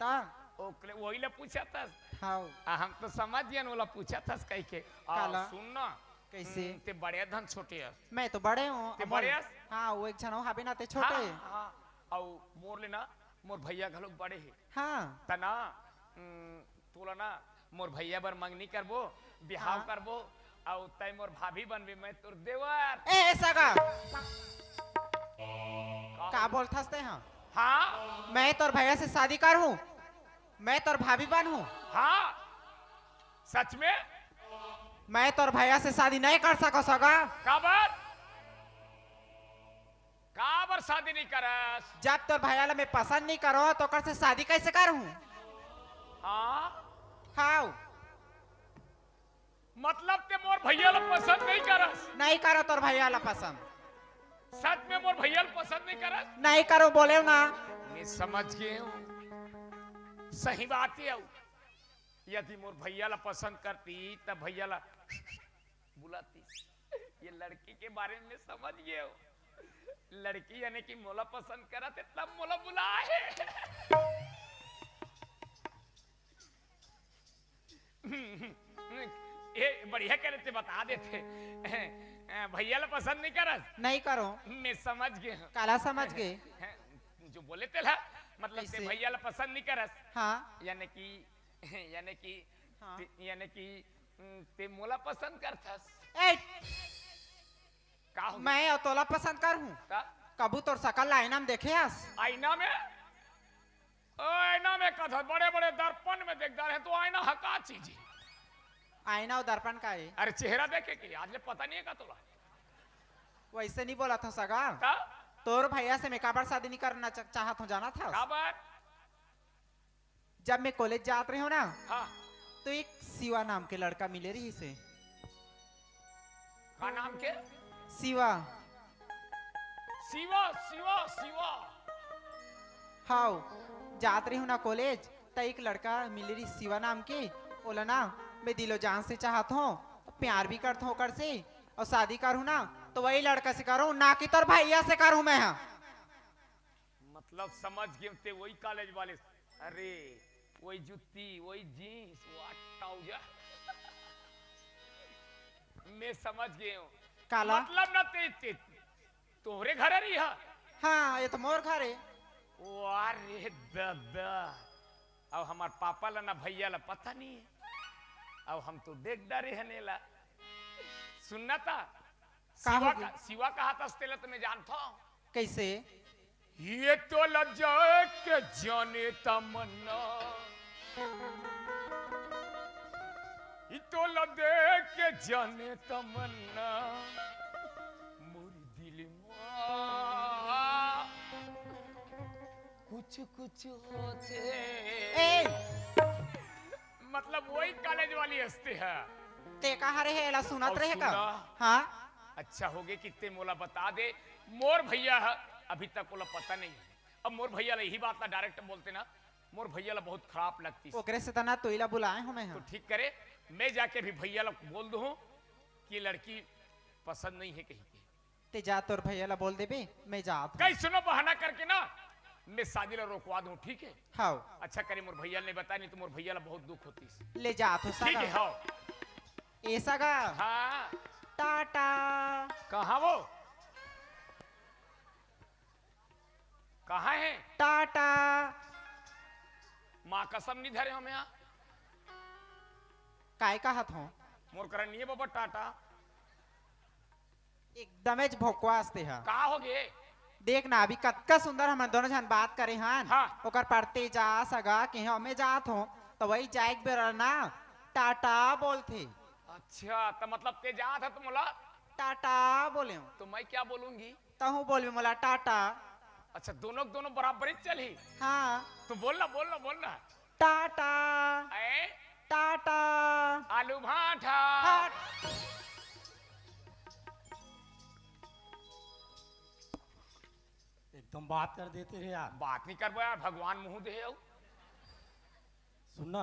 ता ओकले वही ला पूछा था हाँ हम तो समझ गए वाला पूछा था कह के काला? सुनना कैसे ते बड़े धन छोटे है मैं तो बड़े हूँ ते बड़े हस? हाँ वो एक जनो हाबे नाते छोटे हाँ, हाँ, और मोर लेना मोर भैया घलो बड़े है हाँ तना तोला ना मोर भैया बर मंगनी करबो बिहाव हाँ। करबो और तय मोर भाभी बनबे मैं तोर देवर ए सगा का बोलथस ते हाँ हाँ मैं तोर भैया से शादी कर हूँ मैं तोर भाभी बन हूँ हाँ सच में मैं तोर भैया से शादी नहीं कर सको सगा का बर शादी नहीं करस जब तोर भैया ला मैं पसंद नहीं करो तो कर से शादी कैसे करूँ हाँ हाँ मतलब ते मोर भैया ला पसंद नहीं करस नहीं करो तोर भैया ला पसंद सच में मोर भैया ला पसंद नहीं करस नहीं करो बोले ना मैं समझ गए हूँ सही बात है यदि मोर भैया ला पसंद करती तब भैया ला बुलाती ये लड़की के बारे में समझ गए हो लड़की यानी कि मोला पसंद करा थे तब मोला बुलाए ये बढ़िया करे थे बता देते भैया ला पसंद नहीं करस नहीं करो मैं समझ गए हूँ काला समझ गए जो बोले थे ला मतलब ते कैसे? भैया ला पसंद नहीं करस हाँ यानी कि यानी कि हाँ। यानी कि ते मोला पसंद करथस ए का हो मैं और तोला पसंद कर हूँ का कबू तोर सकल आईना में देखे आस आईना में ओ आईना में कथा बड़े बड़े दर्पण में देखदार है तो आईना हका चीज है। आईना और दर्पण का है अरे चेहरा देखे कि आज ले पता नहीं है का तोला वैसे नहीं बोला था सगा। का तोर भैया से मैं काबर शादी नहीं करना चाहत हूँ, जाना था। खबर जब मैं कॉलेज जात रही हूँ ना, हाँ तो एक शिवा नाम के लड़का मिले रही से। का नाम के? शिवा। शिवा शिवा शिवा। हाँ, जात रही हूँ ना कॉलेज, तो एक लड़का मिले रही शिवा नाम के। बोला ना मैं दिलो जान से चाहत हूँ, प्यार भी करता हूँ कर से, और शादी करूँ ना तो वही लड़का से करूँ, ना कि तोर भैया से करूँ मैं। हाँ मतलब समझ गए ते वही कॉलेज वाले। अरे वही जुत्ती, वही जीन्स, वाट ट्राउजर। मैं समझ गए हूँ। काला। मतलब ना ते तोहरे घर रही है। हाँ, ये तो मोर घर है। अरे दादा, अब हमार पापा ला ना भैया ला पता नहीं है। अब हम तो देख डरे हने ला। सुनना था शिवा का हाथ अस्तेला तो मैं जानता हूँ। कैसे? ये तो लज्जा के जाने तमन्ना, ये तो लदे के जाने तमन्ना, मोरी दिल में कुछ कुछ होते। मतलब वही कॉलेज वाली हंसते है। ते कहा रहे ला सुनत और रहे का? सुना। हाँ अच्छा हो गए कितने मोला बता दे। मोर भैया है अभी तक मोला पता नहीं है। अब मोर भैया ला यही बात ना डायरेक्ट बोलते ना, मोर भैया ला बहुत खराब लगती। ओकरे से तना तो इला बुलाए हूँ मैं। तो ठीक करे, मैं जाके भी भैया ला बोल दूं कि लड़की पसंद नहीं है कहीं की। ते जा तोर भैया ला बोल देबे, मैं जात। कहीं सुनो बहाना करके ना मैं शादी ला रोकवा दूं, ठीक है? हाँ अच्छा करे मोर भैया ने बताया, नहीं तो मोर भैया ला बहुत दुख होती। ले जात हो ठीक है। सगा। हाँ ऐसा गा। हाँ। टाटा। कहाँ वो? कहाँ है? टाटा। माँ कसम नहीं धरे हम यहाँ। काय कहत हो? मोर करन नहीं है बाबा टाटा। एकदम भोकवास ते हा। कहाँ हो गए? देख ना अभी कतका सुंदर हम दोनों जन बात करे हन। हाँ। ओकर पढ़ते जा सगा कि हमें जात हो तो वही जाए बेर ना टाटा बोलते। अच्छा तो मतलब ते जात है तो मोला टाटा बोले हूँ। तो मैं क्या बोलूंगी? तहु बोलबे मोला टाटा। अच्छा दोनों बराबर ही चली। हाँ तो बोलना बोलना बोलना। टाटा। ऐ टाटा। आलू भाठा। हाँ। एकदम बात कर देते रहे यार। बात नहीं करबो यार, भगवान मुंह दे हो। सुनना,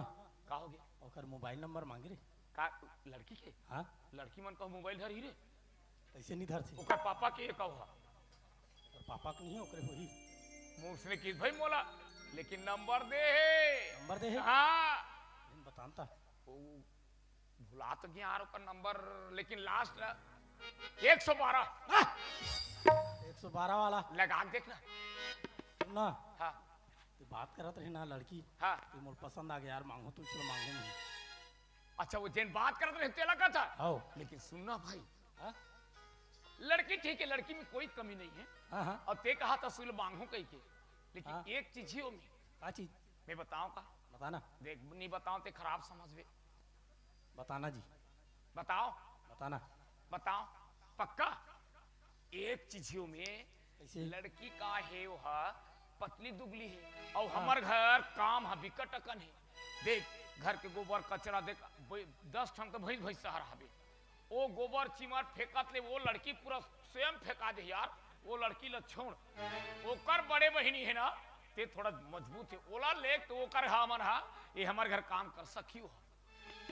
का हो गया? ओकर मोबाइल नंबर मांगे रे। का लड़की के? हाँ, लड़की मन का मोबाइल धर ही रे। ऐसे नहीं धरती। ओकर पापा के कहो और पापा के नहीं है, ओकरे होही। मुंह से की भाई मोला, लेकिन नंबर दे। नंबर दे है? हाँ बताता। ओ, भुला तो गया यार ओकर नंबर, लेकिन लास्ट 112। 112 वाला लगा के देखना। सुनना, हाँ तू बात करत रही ना लड़की, हाँ। तू मोर पसंद आ गया यार, मांगो तो चलो मांगो नहीं। अच्छा वो जेन बात करते रहे तेला का था। आओ। लेकिन सुनना भाई, हाँ लड़की ठीक है, लड़की में कोई कमी नहीं है। हाँ हाँ। और ते कहा था सुल मांगू कही के, लेकिन हाँ। एक चीज ही हो में क्या चीज? मैं बताऊं का? बताना। देख नहीं बताऊं ते खराब समझ। बताना जी। बताओ बताना। बताओ पक्का। एक चीजों में कैसे? लड़की का है वो पतली दुबली है, और हमार घर काम है बिकटकन है। देख घर के गोबर कचरा देख 10 ठन तो भैंस भैंस सहर हवे, वो गोबर चिमर फेंकत ले वो लड़की पूरा स्वयं फेंका दे यार। वो लड़की ल छोड़, ओकर बड़े बहिनी है ना ते थोड़ा मजबूत है, ओला ले तो ओकर हमन हा ये हमार घर काम कर सकियो।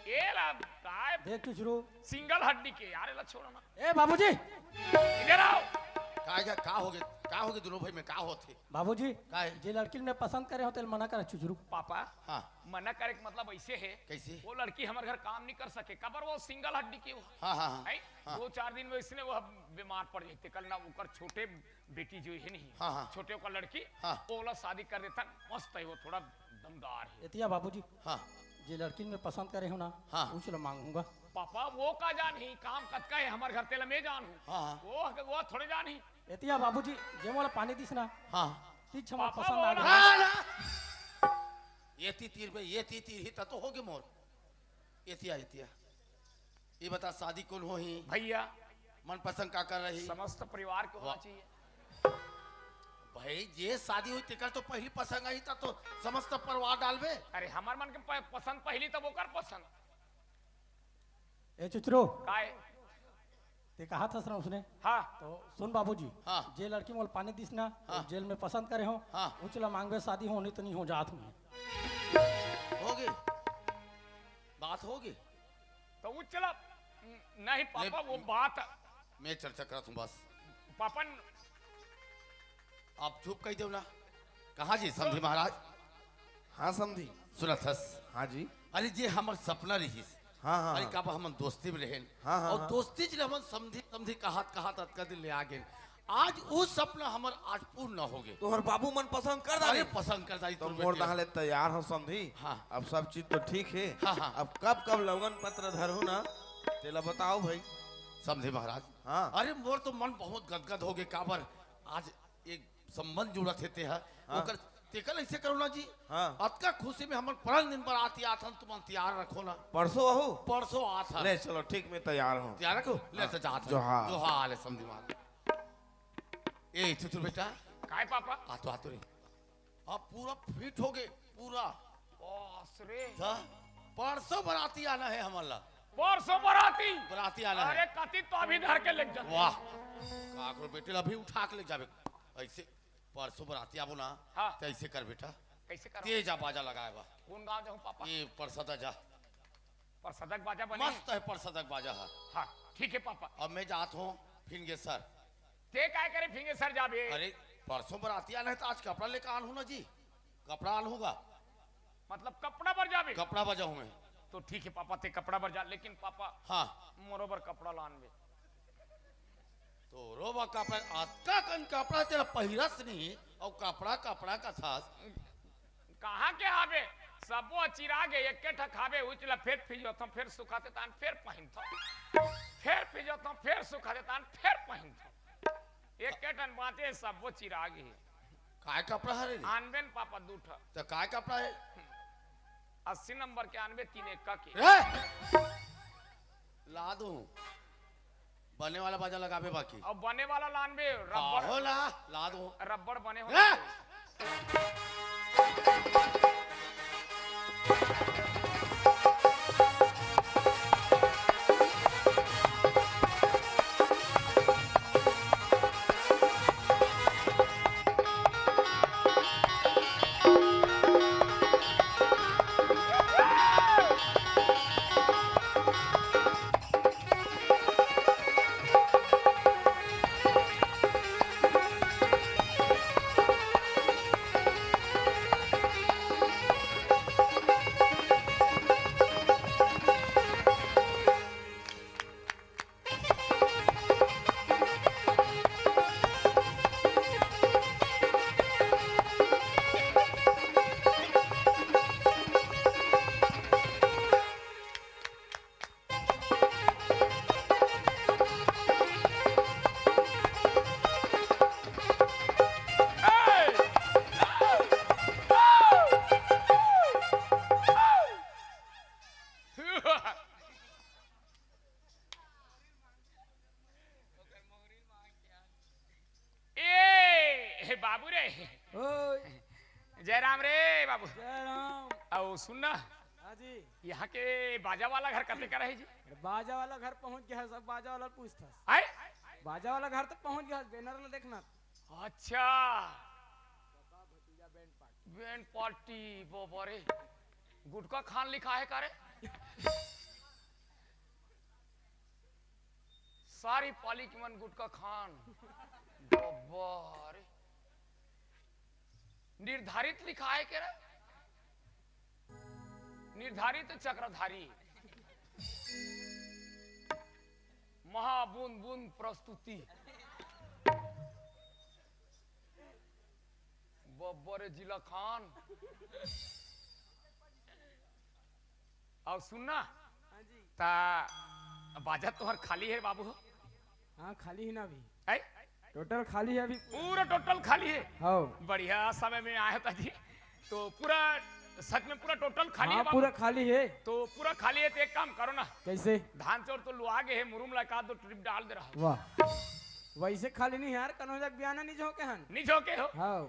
ए ला काय देख तू शुरू। सिंगल हड्डी के यार ला छोड़ो ना। ए बाबूजी, इधर आओ। का हो गए दोनों भाई में का होते? बाबूजी, काय? जे लड़की ने पसंद करे हो तेल मना करे चुचरू। पापा हाँ मना करे के मतलब ऐसे है, कैसे? वो लड़की हमारे घर काम नहीं कर सके, कबर वो सिंगल हड्डी की वो हाँ हाँ हाँ है। हाँ। 2-4 दिन में इसने वो बीमार पड़ जाते। कल ना उकर छोटे बेटी जो है नहीं, हाँ, हाँ। छोटे का लड़की, हाँ। वो वाला शादी कर देता। मस्त है वो, थोड़ा दमदार है। एतिया बाबूजी, हाँ जे लड़की में पसंद करे हो ना, हाँ। पूछ लो मांगूंगा। पापा वो का जान ही काम कतका है हमारे घर तेला मैं जान हूँ। हाँ। वो थोड़े जान ही। एतिया बाबूजी, जे मोला पानी दिस ना, हाँ तीछ हमरा पापा पसंद आ बोला। गया। ये तीर पे ये तीर ही तो हो गए मोर। एतिया ये बता शादी कौन हो ही? भैया मनपसंद का कर रही समस्त परिवार को होना चाहिए। भाई ये शादी हुई तेकर तो पहली पसंद आई था तो समस्त परिवार डालबे। अरे हमार मन के पसंद पहली तब ओकर पसंद ए चुचरो काय। ते कहा था सर उसने हाँ तो सुन बाबूजी हाँ। जे लड़की मोल पानी दिस ना हाँ। जेल में पसंद करे हो हाँ। उचला मांगबे शादी होनी तो नहीं हो जात हूँ होगी बात होगी तो वो चला नहीं पापा वो बात मैं चर्चा करता हूँ बस। पापन आप चुप कह दो ना। कहाँ जी समझी महाराज? हाँ समझी। सुनत हस। हाँ जी। अरे जे हमर सपना रही। हाँ हाँ अरे हाँ। का हम दोस्ती में रहें। हाँ, हाँ, और हाँ। दोस्ती जब हम समझी समझी कहा तत्का दिन ले आ गए। आज वो सपना हमर आज पूर्ण न हो गए। तोहर बाबू मन पसंद कर अरे डाले। पसंद कर दाई तो मोर दहाले तैयार हो समझी। हाँ। अब सब चीज तो ठीक है। हाँ, हाँ। अब कब लगन पत्र धरू ना तेला बताओ भाई। समझे महाराज? हाँ। अरे मोर तो मन बहुत गदगद हो गए काबर आज एक संबंध जुड़ा थे ते है। हाँ। ओकर तेकल ऐसे करो ना जी। हाँ। अतका खुशी में हमर परन दिन पर आती आथन तुम तैयार रखो ना। परसों आहू। परसों आथा। ले चलो ठीक मैं तैयार हूँ। तैयार रखो ले तो जात जो हाँ। जो हाल है समझी मान। ए चुचुर बेटा काय पापा आतो रे अब पूरा फिट हो गए पूरा। बस रे था परसों बराती आना है हमारा। परसों बराती बराती आना अरे है। कति तो अभी धर के ले जा। वाह काकरो बेटे अभी उठा के ले जाबे ऐसे परसों बराती आबो ना। हाँ। तो ऐसे कर बेटा कैसे कर तेज आ बाजा लगाए बा। कौन गांव जाऊं पापा? ये परसदा जा पर सदक बाजा बने। मस्त है परसदक बाजा है। हाँ ठीक है पापा। अब मैं जात हूँ फिंगे सर। ते काय करे फिंगे सर जाबे। अरे परसों बराती आना है तो आज कपड़ा लेकर आन हूँ ना जी। कपड़ा आन होगा मतलब कपड़ा पर जाबे। कपड़ा बजा हूँ मैं। तो ठीक है पापा ते कपड़ा पर जा लेकिन पापा हाँ मोरोबर कपड़ा लान में। तो रोबा कपड़ा आता कन कपड़ा तेरा पहिरस नहीं और कपड़ा कपड़ा का था। कहाँ के आबे सबो चिरागे एक के ठखाबे उचला फिर फिजोत फिर सुखाते तान फिर पहिनतो फिर फिजोत फिर सुखाते तान फिर पहिनतो एक के टन बाते सबो चिरागे काय कपड़ा है रे? आनबेन पापा दूठा तो काय कपड़ा है? 80 नंबर के आनबे 3 1 का के ए! ला दूं बने वाला बाजा लगाबे बाकी और बने वाला लानबे हो रबड़ ना ला दूं। रबड़ बने हो ए! ए बाबू रे जय राम रे बाबू। आओ सुनना हाँ जी यहाँ के बाजा वाला घर कते का रहे जी? बाजा वाला घर पहुंच गया है, सब बाजा वाला पूछता आए बाजा वाला घर तक पहुंच गया है, बैनर में देखना। अच्छा बैंड पार्टी वो बरे गुटका खान लिखा है कारे सारी पाली की मन गुटका खान बरे निर्धारित लिखा है क्या? निर्धारित चक्रधारी महाबूंद बूंद प्रस्तुति बब्बर जिला खान। और सुनना हाँ जी ता बाजा तोहर खाली है बाबू? हाँ खाली ही ना अभी, है टोटल खाली है अभी। पूरा टोटल खाली है। हाँ बढ़िया समय में आया था जी तो पूरा सच में पूरा टोटल खाली हाँ है बाबू? पूरा खाली है। तो पूरा खाली है तो एक काम करो ना, कैसे? धान चोर तो लुआ गए है, मुरुम लगा दो ट्रिप डाल दे रहा हूँ। वाह वैसे खाली नहीं यार, कनौजक बयाना नहीं जो के हन। नहीं झोंके हो? हाँ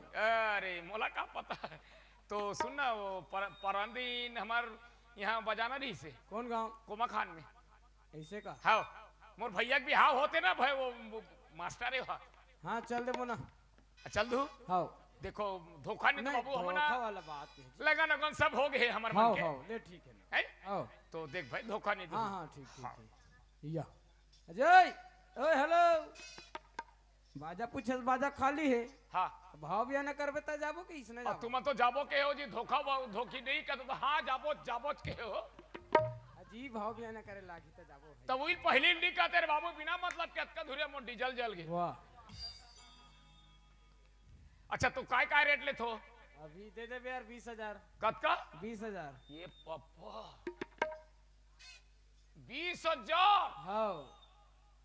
अरे मोला का पता है। तो सुनना वो परंदीन हमार यहाँ बजाना नहीं से कौन गाँव? कोमा खान में। ऐसे का? हाँ मोर भैया के भी हाँ होते ना भाई, वो मास्टर है वहाँ। हाँ चल दे बोना। चल दू हाँ देखो धोखा नहीं तो नहीं बाबू हमना धोखा वाला बात है। लगन लगन सब हो गए हमारे हाँ मन के हाँ ले ठीक है। हैं? हाँ तो देख भाई धोखा नहीं हाँ दूँ। हाँ ठीक ठीक ठीक। या अजय ओए हेलो बाजा पूछे बाजा खाली है। हाँ भाव भी ना करबे त जाबो कि इसने अब जाबो? तुम तो जाबो के हो जी, धोखा धोखी नहीं कर तो हाँ जाबो जाबो के हो। अजीब भाव भी ना करे लागी त जाबो भाई। तो वही पहली नहीं कहते रे बाबू, बिना मतलब के अटका धुरिया मोर डीजल जल गए। वाह अच्छा तो काय रेट ले थो? अभी दे दे यार 20,000। कत का? 20,000। ये पप्पा 20,000? हाँ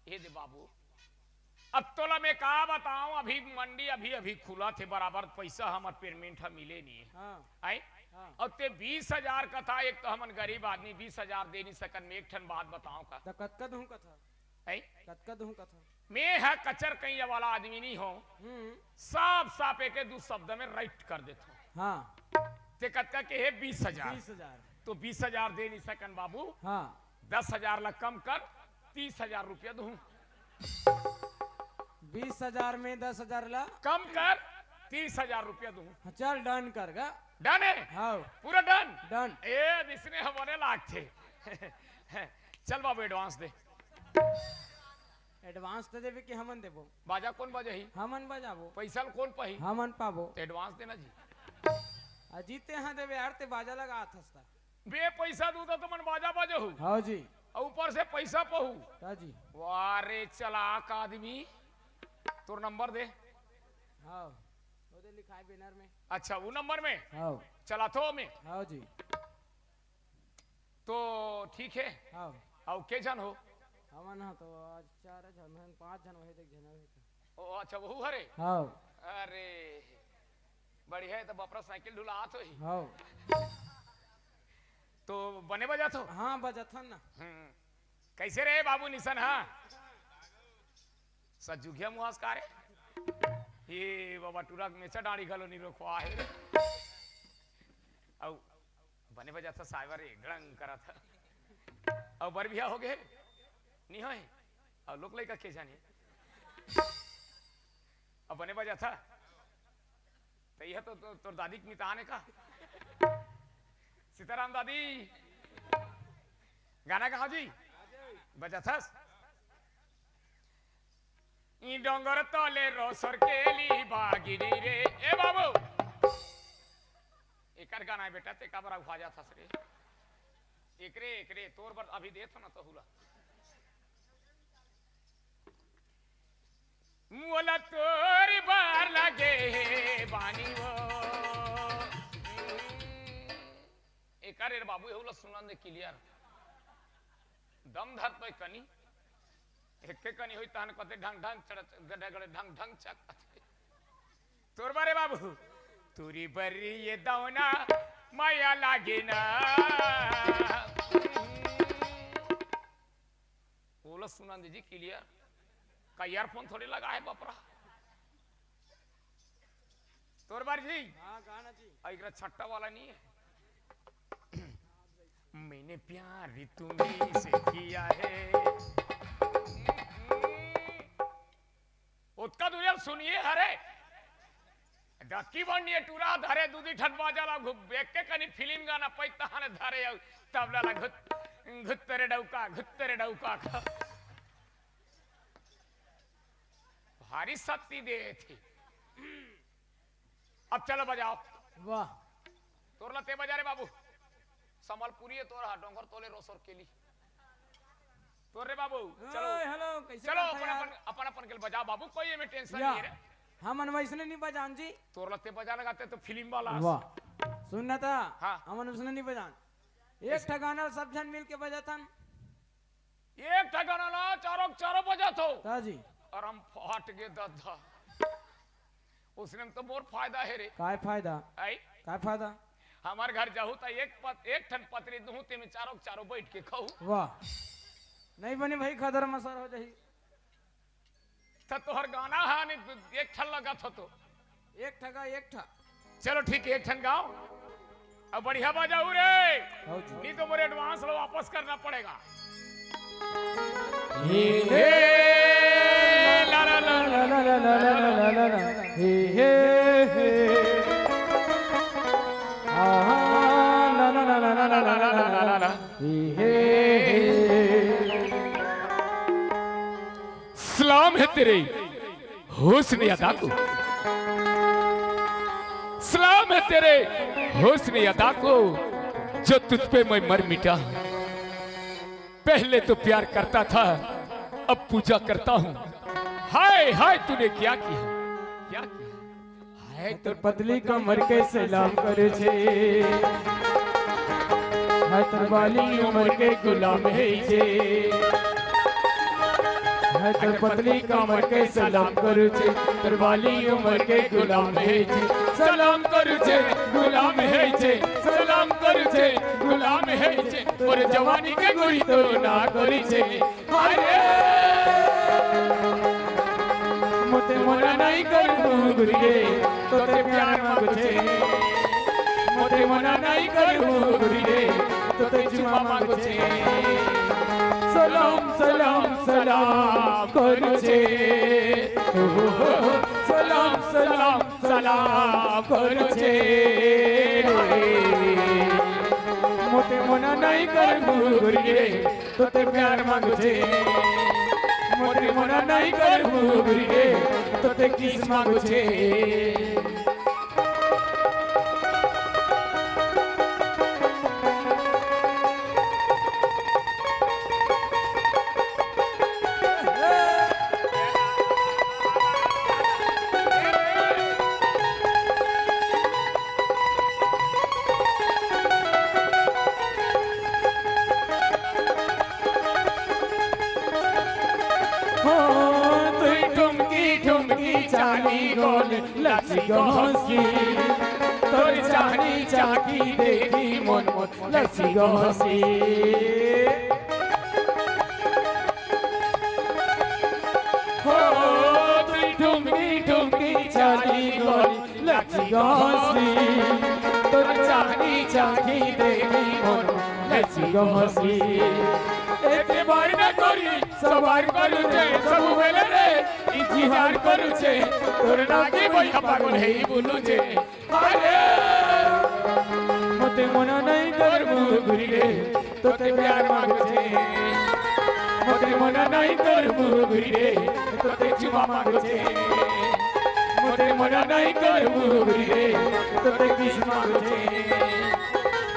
ये दे बाबू, अब तोला मैं का बताऊं, अभी मंडी अभी अभी खुला थे, बराबर पैसा हमार पेमेंट हम मिले नहीं है। हाँ आई हाँ अब ते 20,000 का था, एक तो हमन गरीब आदमी 20,000 दे नहीं सकन। मैं एक ठन बात बताऊं का त कतका दूं कथा? आई कतका दूं कथा? मैं है कचर कहीं वाला आदमी नहीं हो, साफ साफ एक दो शब्द में राइट कर देता हूँ। हाँ ते कतका के है 20,000, 20,000। तो 20,000 दे नहीं सकन बाबू। हाँ 10,000 ला कम कर, 30,000 रुपया दूं। 20,000 में 10,000 ला कम कर, 30,000 रुपया दूं। हाँ, चल डन कर गा। डन है? हाँ पूरा डन डन। ए इसने हमारे लाग थे। चल बाबू एडवांस दे। एडवांस तो देबे कि हमन देबो? बाजा कौन बाजा ही? हमन बजाबो। पैसा कौन पही? हमन पाबो। तो एडवांस देना जी। अजीते हाँ देबे यार, ते बाजा लगा आथस्ता। बे पैसा दू तो मन बाजा बाजो हूँ, हाँ जी और ऊपर से पैसा पहू। हाँ जी वारे चलाक आदमी, तोर नंबर दे। हाँ वो दे लिखा है बैनर में। अच्छा वो नंबर में हाँ चला तो में। हाँ जी तो ठीक है। हाँ और के जन हो? हमन हाँ तो आज 4 जन हैं, 5 जन वही देख जना है। ओ अच्छा वो हरे। हाँ अरे बढ़िया है, तो बपरा साइकिल ढुलात हो ही। हाँ तो बने बजा तो? हाँ बजथन ना। कैसे रहे बाबू निशन? हाँ सजुगिया मुहासकार है ये बाबा टूरा में डाड़ी गलो नहीं रोकवा है। और बने बजा था साइबर गड़ंग करा था, और बर बिया हो गए नहीं हो, और लोग लड़का के जाने। अब बने बजा था तो यह तो तोर दादी की मिताने का। सीताराम दादी गाना कहा जी बजा था? ई डोंगर तले रोसर केली बागिनी रे। ए बाबू एकर गाना है बेटा, ते का बरा ख्वाजा था रे। एकरे एकरे तोर बर अभी दे तो ना तो हुला मोला तोर बार लगे बानी वो। एकर रे बाबू हुला सुनन दे क्लियर, दम धर पे कनी एक कनी होई तहन कते ढंग ढंग चढ़ गडे गडे ढंग ढंग चक तोर बारे बाबू तुरी बरी ये दौना माया लागे ना। बोला सुना दीजिए क्लियर, का ईयरफोन थोड़ी लगा है बपरा तोर बार जी? हाँ गाना जी। अगर छट्टा वाला नहीं है। मैंने प्यार तुम्हें से किया है। उसका दुनिया सुनिए हरे डक्की बनिए टूरा धरे दूधी ठटवा जाला बेक के कनी फिल्म गाना पैता हने धरे तबला ला घुत्तरे डौका का भारी शक्ति दे थी। अब चलो बजाओ। वाह तोरला ते बजा रे बाबू, संबलपुरी है तोर डोंगर तोले रोसर केली तोर रे बाबू। चलो हेलो कैसे चलो अपन अपन के बजा बाबू, कोई में टेंशन नहीं है। हमन वैसने नहीं बजान जी। तोर लते बजा लगाते तो फिल्म वाला। वाह सुनना था। हाँ। हमन वैसने नहीं बजान, एक ठा गाना सब जन मिल के बजातन। एक ठा गाना ला चारों बजा तो ता जी और हम फाट गए दद्दा। उसने तो मोर फायदा है रे। काय फायदा? आई काय फायदा? हमार घर जाहू तो एक ठन पतरी दूं ते में चारों चारों बैठ के खाऊ। वाह नहीं बनी भाई खदर मसर हो जाही। तो तोहर गाना है नहीं एक ठन लगा था तो एक ठगा एक ठा। चलो ठीक है एक ठन गाओ अब बढ़िया बजाऊ रे नहीं तो मेरे एडवांस लो वापस करना पड़ेगा। ला ला ला ला ला ला ला ला ला ला हे हे हे ला ला ला ला ला ला ला ला ला ला हे सलाम है तेरे हुस्न अदा को, सलाम है तेरे हुस्न अदा को जो तुझ पे मैं मर मिटा। पहले तो प्यार करता था अब पूजा करता हूँ। हाय हाय तूने क्या किया क्या किया। हाय तोर पतली कमर के सलाम करे छे, हाय तोर बाली उमर के गुलाम है छे, हाय तोर पतली कमर के सलाम करे छे, तोर बाली उमर के गुलाम है छे, सलाम करू छे गुलाम है छे, सलाम करू छे गुलाम है छे, और जवानी के गोरी तो ना करी छे। अरे मोते मोरा नहीं करू गुरिये तो ते प्यार मांगो छे, मोते मोरा नहीं करू गुरिये तो ते चुमा मांगो छे। सलाम सलाम सलाम करू छे, सलाम सलाम सलाम करू छे। मोते मोना नहीं करू गुरिये तो ते प्यार मांगो छे, मोते मोना नहीं करू गुरिये तो ते किस मांगो छे। चाली गोल लसी गोसी तोर चाली चाकी देखी मन मन लसी गोसी। हो तुई ठुमकी ठुमकी चाली गोल लसी गोसी तोर चाली चाकी देखी मन लसी गोसी। एते बार न करी सवार करू छे सब बेले रे इजिहार करू छे तोर नागी भैया पागल है बोलू छे। अरे मोते मना नहीं करबू गुरी रे तो ते प्यार मांगो छे, मोते मना नहीं करबू गुरी रे तो ते चुमा मांगो छे, मोते मना नहीं करबू गुरी रे तो ते किस मांगो छे,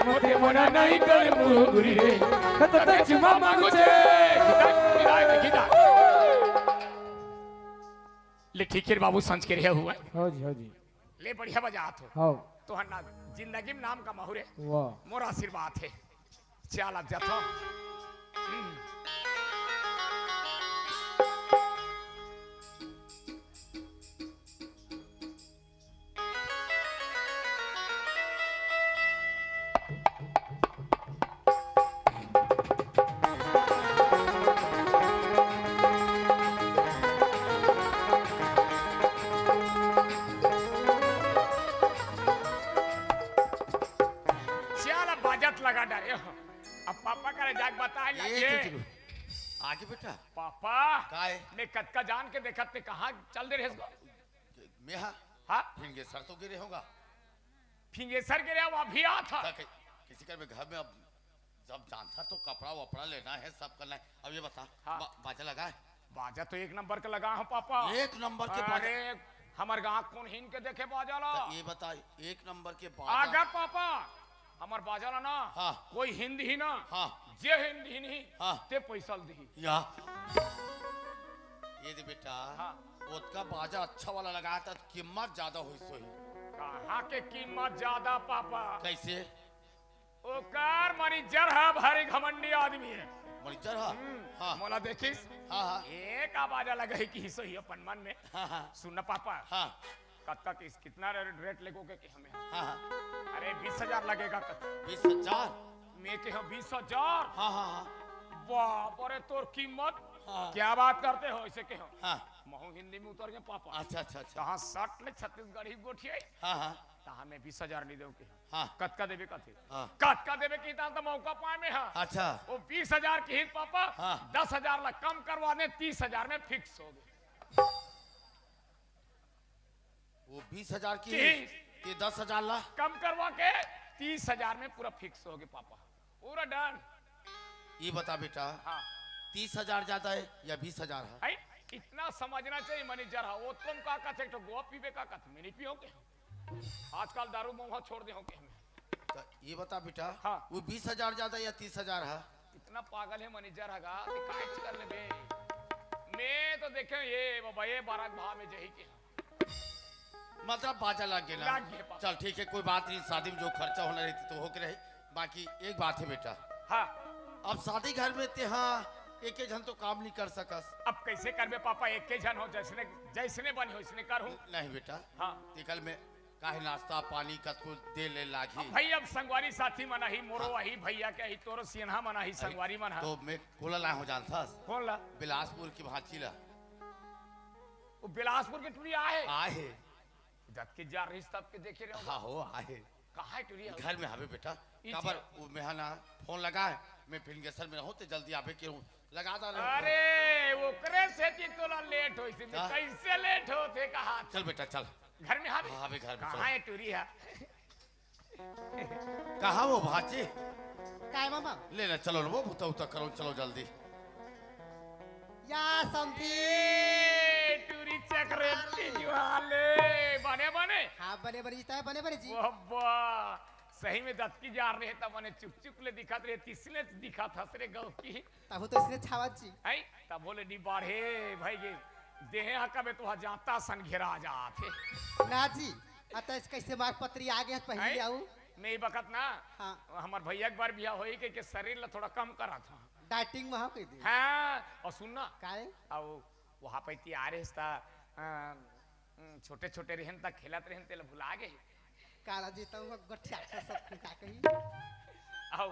मोते मना नहीं करबू गुरी रे तो ते चुमा मांगो छे। ले ठीक है बाबू संज के रहे हुआ हाँ जी ले बढ़िया बजा तो हाँ तो हन्ना जिंदगी में नाम का महुरे वाह मोर आशीर्वाद है। चल अब जातो लगा डाले। अब पापा का जाग बताए लगे आगे बेटा पापा काय ने कतका जान के देखत ते कहां चल दे रहे मैं हां फिंगे सर तो गिरे होगा फिंगे सर गिरे वो अभी आ था किसी का घर में अब जब जानता तो कपड़ा वपड़ा लेना है सब करना है। अब ये बता बाजा लगा है? बाजा तो एक नंबर का लगा हूं पापा एक नंबर के बाजा हमार गांव कौन हिन के देखे बाजा ला ये बता एक नंबर के बाजा आगा पापा हमार बाजा ला ना हाँ कोई हिंदी ही ना हाँ जे हिंदी ही नहीं हाँ ते पैसा दी या ये दे बेटा हाँ उसका बाजा अच्छा वाला लगाया था कीमत ज्यादा हुई सोई कहाँ के कीमत ज्यादा पापा कैसे ओकार मरीजर है भारी घमंडी आदमी है मरीजर है हाँ मोला देखिस हाँ हाँ एक आवाजा लगे कि सही अपन मन में हाँ हाँ सुन पापा हाँ कत्का कितना रेट लगोगे कि हमें? हाँ हाँ अरे 20,000 लगेगा कत्का। 20,000। मैं के 20,000। हाँ हाँ हाँ बाप रे तोर कीमत हाँ। क्या बात करते हो ऐसे के हो? हाँ। महू हिंदी में उतर गए पापा। अच्छा अच्छा अच्छा। तहाँ 60 ले छत्तीसगढ़ी गोठिया हाँ हाँ तहाँ में 20,000 नहीं दोगे। हाँ। कत्का देवे कथे? हाँ। कत्का देवे की तो मौका पाए में है। अच्छा वो 20,000 की हित पापा। हाँ। 10,000 ला कम करवा दे, 30,000 में फिक्स हो गए। वो 20,000 की तीस। ये 10,000 ला। कम करवा के 30,000 में पूरा फिक्स हो गए पापा, पूरा डन। ये बता बेटा हाँ 30,000 ज्यादा है या 20,000 है? है इतना समझना चाहिए मैनेजर। है वो तुम का कहते तो गोवा पीबे का कहते मैं नहीं पियो के। आजकल दारू मुंह छोड़ दे हो के हमें। तो ये बता बेटा हाँ। वो 20,000 ज्यादा या 30,000 है? इतना पागल है मैनेजर हगा कि काय कर ले बे। मैं तो देखे ये बाबा ये बारात भाव में जही के मतलब बाजा लग गया लग गया पापा। चल ठीक है कोई बात नहीं, शादी में जो खर्चा होना रहती तो होके रहे। बाकी एक बात है बेटा, हाँ अब शादी घर में ते हाँ एक जन तो काम नहीं कर सकस। अब कैसे करबे पापा? एक के जन हो जैसने जैसने बनी हो इसने कर हूं। नहीं बेटा हाँ कल में काहे नाश्ता पानी का को दे ले लागी। भाई अब संगवारी साथी मना ही मोरो वही भैया के ही तोरो सिन्हा मना ही संगवारी मना। तो मैं खोला ना हो जानता कौन ला? बिलासपुर की भांची ला। वो बिलासपुर के टुरी आए आए जब के जा रही तब के देखे रहे हो। हाँ हो आए कहाँ है टुरी? घर में हवे बेटा ई काबर वो में है ना फोन लगा है मैं फिंगेसर में रहूं तो जल्दी आवे के हूं लगा दा रहे। अरे वो करे से कि तोला लेट हो इसी में हाँ? कैसे लेट हो थे कहा? चल बेटा चल घर में हावे? हाँ, हावे घर में, कहाँ है टुरी है? कहाँ वो भांची? काय मामा ले ले चलो वो बुता उता करो चलो जल्दी। या समझी ए, टुरी चक्रेटी वाले बने बने हाँ बने बने जीता है बने बने जी वाह सही में दत्ती जा रहे तब मैंने चुप चुप ले दिखा रहे तीसरे दिखा था सरे गौ की तब तो इसने छावत जी है तब बोले नी बाढ़े भाई ये देहे हका में तो जाता सन घेरा जाते ना जी अतः इस कैसे मार्ग पत्री आ गया पहले हैं? आऊ मैं ही बकत ना हाँ हमार भैया एक बार बिया होई के शरीर ला थोड़ा कम करा था। डाइटिंग में हाँ कह दी हाँ और सुनना काय अब वहाँ पे आ रहे था छोटे छोटे रहन तक खेलत रहन तेल भुला गए काला जी तो गठिया सब का कही आओ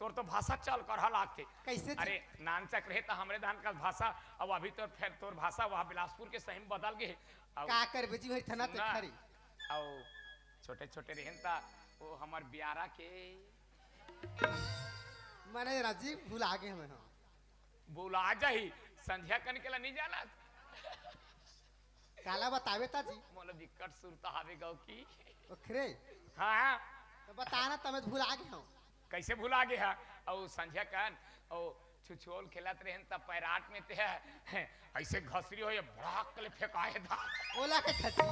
तोर तो भाषा चल कर लागते कैसे जी? अरे नानचक रहे तो हमरे धान का भाषा अब अभी तो फिर तोर भाषा वहाँ बिलासपुर के सही में बदल गए का कर बेजी भाई थाना ते सुना, खरी आओ छोटे छोटे रहन ता वो हमार बियारा के माने राजी भुला गए हमें हाँ बुला जाही संध्या कन के ला नहीं जाना काला बतावे ता जी मोला विकट सुरता हावे गाँव की ओखरे हाँ तो बताना तमें भुला गए हूँ कैसे भुला गया और संध्या कन और छुछोल खेलत रहन तब पैराट में ते ऐसे घसरी हो ये भड़ाक के फेंकाए था ओला के खची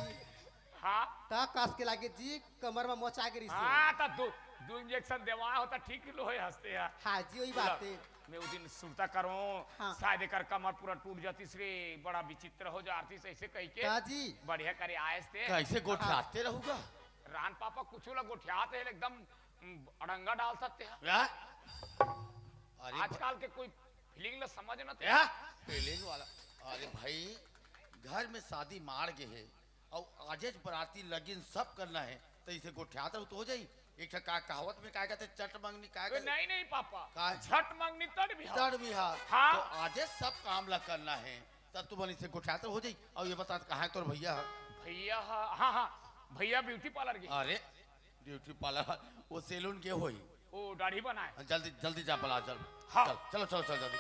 हाँ ता कस के लागे जी कमर में मोचा गिरी से हाँ तो दो इंजेक्शन देवा होता ठीक लो है हंसते हैं हाँ जी वही बात है मैं उस दिन सुनता करूं हाँ। शायद कर कमर पूरा टूट जाती रे बड़ा विचित्र हो जाती ऐसे कह के का जी बढ़िया करे आए थे कैसे गोठियाते रहूंगा रान पापा कुछ लोग गोठियाते हैं एकदम अड़ंगा डाल सकते हैं या? अरे आजकल के कोई फीलिंग ला समझ न थे या? फीलिंग वाला अरे भाई घर में शादी मार गए है और आजेज बराती लगिन सब करना है तो इसे गोठियाता तो हो जाई। एक का कहावत में क्या कहते चट मंगनी क्या कहते नहीं नहीं पापा का? झट मांगनी तड़ भी तड़ भी हाँ हाँ। तो आजे सब काम ला करना है तब तू बनी से गोठियाता हो जाई। और ये बता कहाँ है तोर भैया? भैया हाँ हाँ भैया ब्यूटी पार्लर के अरे ब्यूटी पार्लर वो सैलून के होई वो दाढ़ी बनाए जल्दी जल्दी जा बला चल हाँ। चल चलो चलो चल जल्दी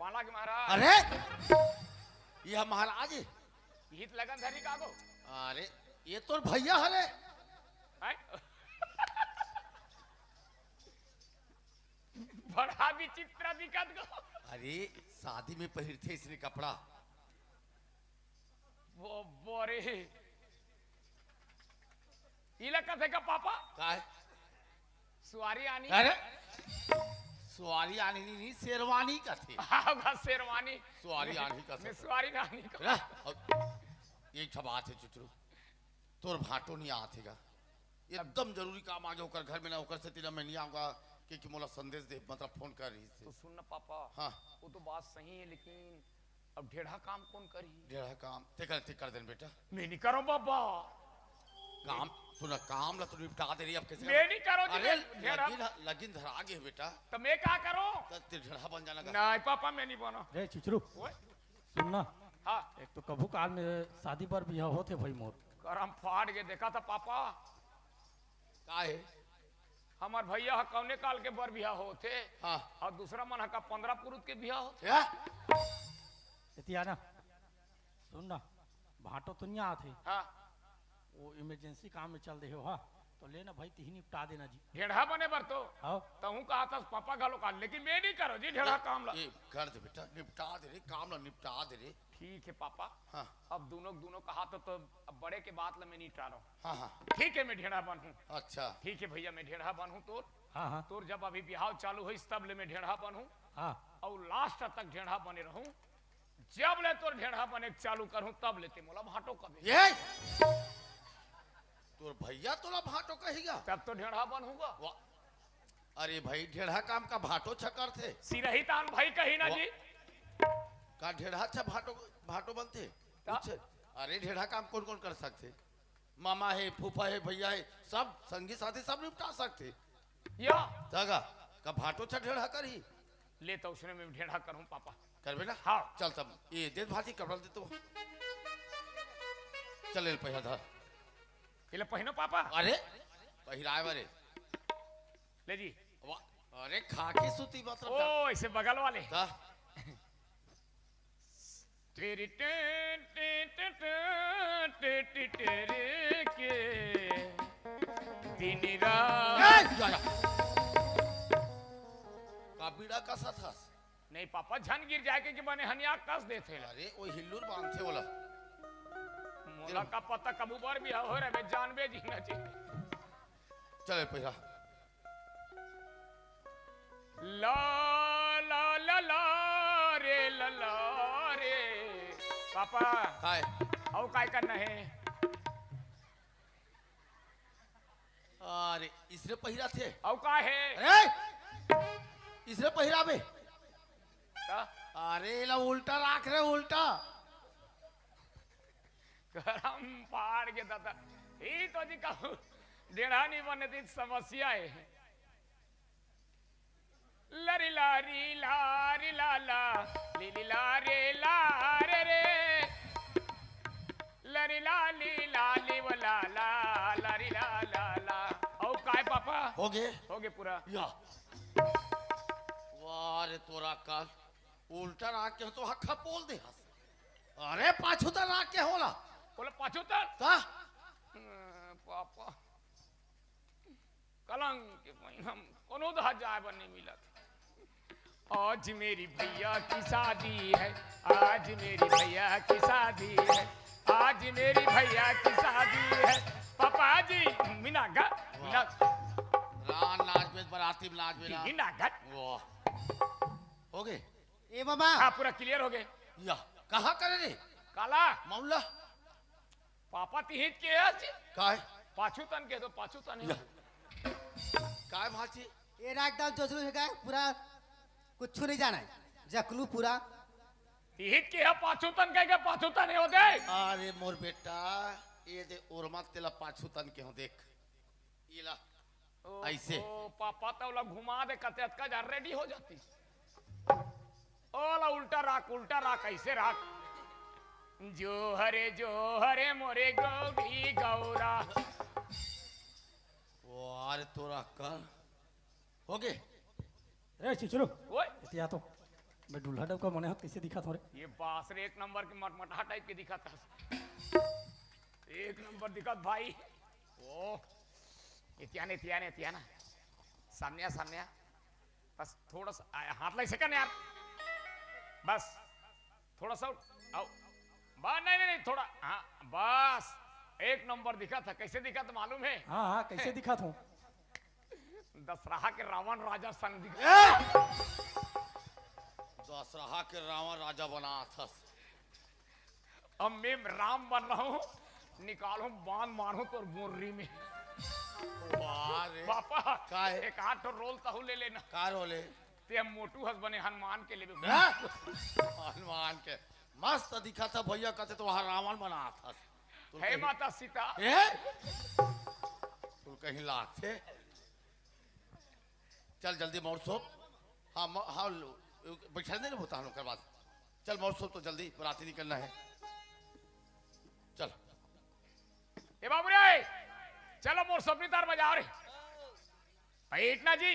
पाला के महाराज अरे यह महाराज हित लगन धरी कागो अरे ये तो भैया हरे हैं? बड़ा विचित्र दिक्कत गो अरे शादी में पहनते इसने कपड़ा वो बोरे इलाका थे का पापा का है सुवारी आनी अरे सवारी आनी नहीं शेरवानी का थे होगा शेरवानी सवारी आनी का मैं सुवारी ना आनी का रह, और एक ठा बात है चुचरू तोर भाटो नहीं आतेगा एकदम जरूरी काम आ गया ओकर घर में ना ओकर से तेरा मैं नहीं आऊंगा कि मोला संदेश दे मतलब फोन कर रही तो से सुन ना पापा हाँ वो तो बात सही है लेकिन अब ढेढ़ा काम कौन करी डेढ़ा काम ते कर देन बेटा मैं नहीं करो पापा काम सुना काम ला तो निपटा दे रही अब कैसे मैं नहीं करो जी, अरे मैं ढेढ़ा लगिन धरा गे बेटा तो मैं क्या करो तो ते ढेढ़ा बन जाना नहीं पापा मैं नहीं बनो रे चिचरू ओए सुनना हाँ एक तो कभू काल में शादी पर बियाह होते भाई मोर करम फाड़ के देखा था पापा का है हमार भैया कौने काल के बर बियाह होते हाँ और दूसरा मन का 15 पुरुष के बियाह होते क्या इतिया ना सुनना भाटो तो नहीं आते हाँ वो इमरजेंसी काम में चल रहे हो हाँ तो लेना भाई तीन निपटा देना जी ढेढ़ा बने बर तो आओ तहू कहा था पापा गालो काल लेकिन मैं नहीं करो जी ढेढ़ा काम ला ये कर दे बेटा निपटा दे रे काम ला निपटा दे रे ठीक है पापा हाँ अब दोनों कहा तो अब बड़े के बात ला मैं नहीं टारो हाँ हाँ ठीक है मैं ढेढ़ा बन हूँ अच्छा ठीक है भैया मैं ढेढ़ा बन हूँ हाँ हाँ तोर जब अभी बिहाव चालू हुई तब ले मैं ढेढ़ा बन हूँ हाँ और लास्ट तक ढेढ़ा बने रहूं जब ले तोर ढेढ़ा बने के चालू करूं तब लेते मोला भाटो कबे ये तोर भैया तोला भाटो कहेगा तब तो ढेढ़ा बन होगा वाह अरे भाई ढेढ़ा काम का भाटो छकर थे सिरही तान भाई कही ना जी का ढेढ़ा अच्छा भाटो भाटो बनते का? अच्छा अरे ढेढ़ा काम कौन कौन कर सकते मामा है फूफा है भैया है सब संगी साथी सब निपटा सकते या जागा का भाटो छा ढेढ़ा कर ही ले तो उसने मैं ढेढ़ा करूं पापा कर बेटा हाँ चल तब ये दे भाती कपड़ा दे तो चल पैसा धर ये पहनो पापा अरे पहिराए बारे ले जी वाह अरे खाकी सूती मतलब ओ ऐसे बगल वाले ता तेरी टे टे टे टे टे तेरे के दिन रात का बीड़ा का साथ नहीं पापा झन गिर जाए कि बने हनिया कस देते अरे वो हिल्लूर बांधते बोला मोला का पता कबू बार भी हो रहा है जानबे जी ना चाहिए चले पैसा ला ला ला ला रे ला ला रे पापा काय और काय करना है अरे इसरे पहिरा थे और का है अरे इसरे पहिरा बे का अरे ला उल्टा राख रे उल्टा गरम पाड़ के दादा ही तो जी कहूँ डेढ़ा नहीं बने थी समस्या है लरी लारी लारी लाला लीली लारे लारे रे लरी लाली लाली वो लाला लारी ला ला ला और काय पापा हो गए पूरा या वाह रे तोरा काल उल्टा राख के तो हक्का बोल दे अरे पाछूता राख के होला बोले पाछूतर ता पापा कलंक के महीना कोनो दहा जाए बने मिला आज मेरी भैया की शादी है आज मेरी भैया की शादी है आज मेरी भैया की शादी है पापा जी मीना गा मीना रान नाच में बराती में नाच में मीना गा वाह हो गए ए मामा हाँ पूरा क्लियर हो गए या कहाँ करे रे काला मामला पापा तिहित के है जी काय पाछू तन के दो पाछू तन या काय भाची ये एकदम जोजरू है पूरा कुछ नहीं जाना है जकलू पूरा तिहित के है पाछू तन के पाछू तन हो दे अरे मोर बेटा ये दे उर्मा तेला पाछू तन के हो देख इला ऐसे ओ पापा तो ला घुमा दे कते का जा रेडी हो जाती ओला उल्टा राख ऐसे राख जो हरे मोरे गौरी गौरा अरे तोरा कर हो गए रे चिचरू ओए इतिया तो मैं दूल्हा डब का मने हाथ कैसे दिखा थोड़े ये बासरे एक नंबर के मटमटा टाइप के दिखा था एक नंबर दिखा भाई ओ इतियाने सामने आ बस थोड़ा सा हाथ लाई सेकंड यार बस थोड़ा सा आओ बस नहीं थोड़ा हाँ बस एक नंबर दिखा था। कैसे दिखा था मालूम है? हाँ हाँ कैसे दिखा था? दशरहा के रावण राजा संग दिखा। दशरहा के रावण राजा बना था। अब मैं राम बन रहा हूँ, निकालू बांध मारू तो मुर्री में। वाह रे। पापा का है? एक आठ रोल तहु ले लेना। का रोले? ते हम मोटू हस बने हनुमान के लिए। हाँ? हनुमान के मस्त दिखा था भैया, कहते तो वहां रावण बना था। है माता सीता। तू कहीं लाख थे। चल जल्दी मोर सोप। हाँ हाँ बैठा नहीं होता हम लोग के बाद। चल मोर सोप तो जल्दी, बराती निकलना है। चल ए बाबू रे, चलो मोर सपनी तार बजा रे। बैठना जी।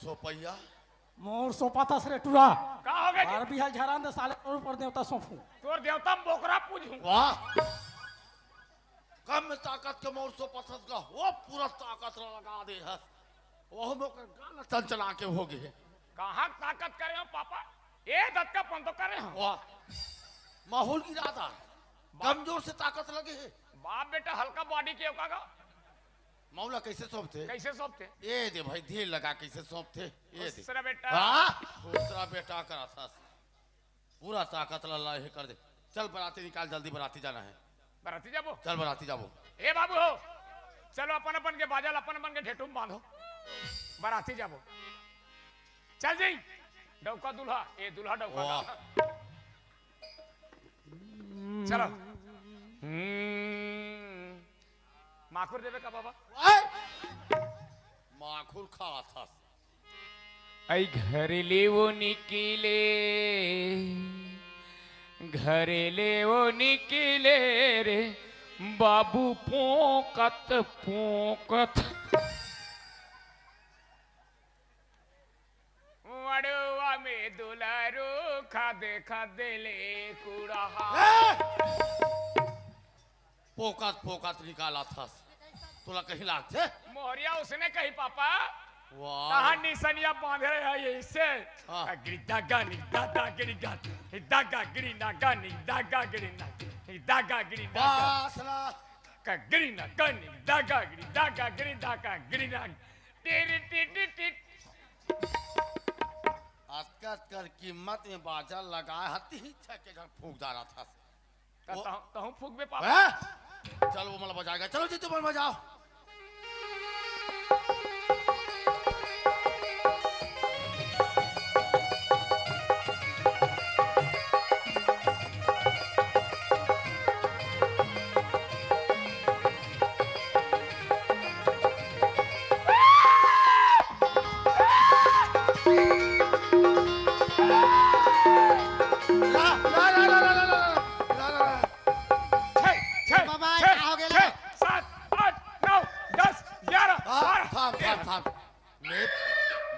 सोपैया मोर सोपा था सरे टुरा का हो गया? बार बिहार झरान दे साले और पर देवता सोफू तोर देवता बोकरा पूजू। वाह कम में ताकत के मोर सोपथस का वो पूरा ताकत लगा दे है। वो मोकर गाना चल चला के हो गए। कहाँ ताकत करे हो पापा? ए दत्त का पंतो करे हो। वाह माहौल की राधा कमजोर से ताकत लगे है। बाप बेटा हल्का बॉडी के होगा। मौला कैसे सौंपते? कैसे सौंपते? ये दे भाई धीर लगा कैसे सौंपते? ये दे दूसरा बेटा। हाँ दूसरा बेटा करा था पूरा ताकत लल्ला ये कर दे। चल बराती निकाल जल्दी, बराती जाना है। बराती जाबो? चल बराती जाबो। ए बाबू हो चलो अपन अपन के बाजल अपन अपन के ढेटू में बांधो बराती जाबो। चल जी डौका दूल्हा ए दूल्हा डौका वाह। चलो माखुर देवे का बाबा? माखुर खा था। आई घरेले वो निकले घरेले वो निकले रे बाबू पोकत पोकत वड़वा में दुलारो खादे खादे ले कूड़ा पोकत पोकत निकाला था। तुला कहीं लागते? मोहरिया उसने कही पापा। वाह कहाँ निशानियां बांधे रहे हैं ये इससे? हाँ। गिरी दागा नी दादा गिरी दागा गिरी नागा नी दागा गिरी ना दागा गिरी नागा बासना का गिरी ना गनी दागा गिरी ना टीरी टीटी टीट। अस्कत कर कीमत में बाजा लगाए हती ही छके घर फूंक डाला था। तहु फूक बे पापा। हैं? चल वो मला बजाएगा। चलो जी तुम बजाओ।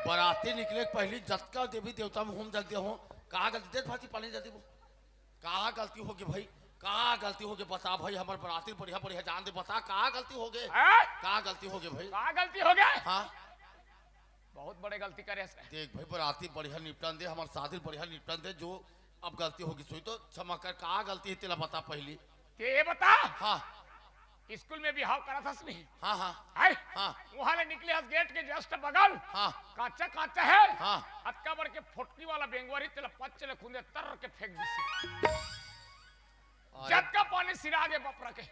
बराती निकले पहली जतका देवी देवता में होम जलते हो। कहा गलती देख भाती पानी जल्दी वो कहा गलती होगी भाई? कहा गलती होगी बता भाई। हमारे बराती बढ़िया बढ़िया जान दे बता कहा गलती हो गए? कहा गलती होगी भाई? कहाँ गलती हो गया? हाँ बहुत बड़े गलती करे इसने। देख भाई बराती बढ़िया निपटन दे, हमारे शादी बढ़िया निपटन दे। जो अब गलती होगी सोई तो क्षमा कर। कहा गलती है तेरा बता पहली। ये बता हाँ स्कूल में भी हाव करा था नहीं? हाँ हाँ है हाँ वहां ले निकले हस गेट के जस्ट बगल हाँ काचा काचा है। हाँ अटका बड़ के फोटकी वाला बेंगवारी तेला पच ले खुंदे तर के फेंक दिसी। जट का पानी सिरा के बपरा के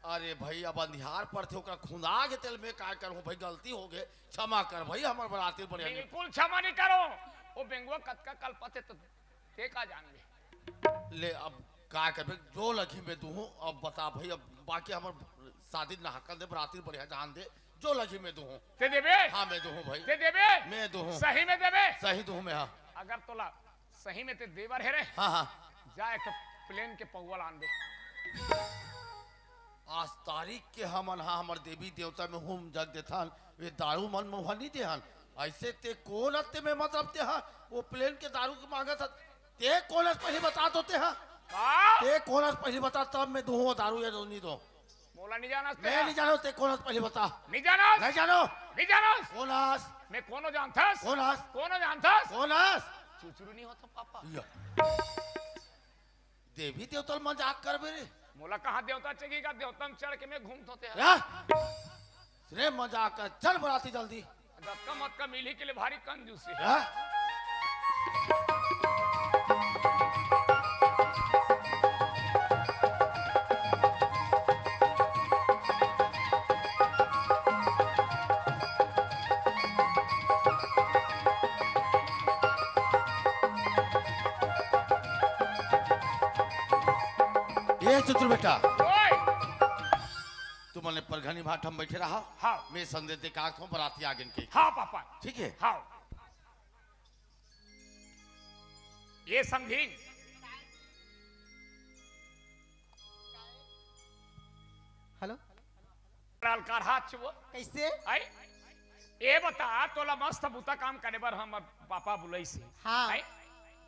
अरे भाई अब अंधियार पर थे ओकरा खुदा के तेल में का करूं भाई गलती हो गए क्षमा कर भाई हमर बराती बढ़िया बिल्कुल क्षमा नहीं करो वो बेंगुआ कतका कल पते तो ते का जान ले अब का कर जो लगी में दूं अब बता भाई अब बाकी हमर शादी ना हकल दे बराती बढ़िया जान दे जो लगी में दूं ते देबे हां मैं दूं भाई ते देबे मैं दूं सही में देबे सही दूं मैं हां अगर तोला सही में ते देवर है रे हां हां जा एक प्लेन के पौवल आन दे आज तारीख के हमन हा हमर देवी देवता में हुम जग देथन वे दारू मन मोहनी देहन ऐसे ते कौन अत्ते में मतलब ते हा वो प्लेन के दारू के मांगा था ते कौन अस पहले बता दो ते हा ते कौन अस पहले बता तब मैं दूं दारू या नहीं दो बोला नहीं जाना मैं नहीं जानो ते कौन अस पहले बता नहीं जाना नहीं जानो नहीं जाना कौन अस मैं कोनो जानथस कोनो जानथस कौन अस चुचुरू नहीं होता पापा देवी देवता मजाक कर बेरे मोला कहाँ देवता चेगी का देवता में चढ़ के मैं घूमत होते हैं या रे मजाक कर चल बराती जल्दी धक्का मत का मिली के लिए भारी कंजूसी है या ये चतुर बेटा ओए तुमने परघनी भाट हम बैठे रहा हाँ मैं संदेश दे का हूं बराती आगे के हाँ पापा ठीक है हाँ ये समझीन हेलो कार हाथ छुओ कैसे आई ये बता तोला मस्त बूता काम करे बर हम पापा बुलाई से हाँ। आई?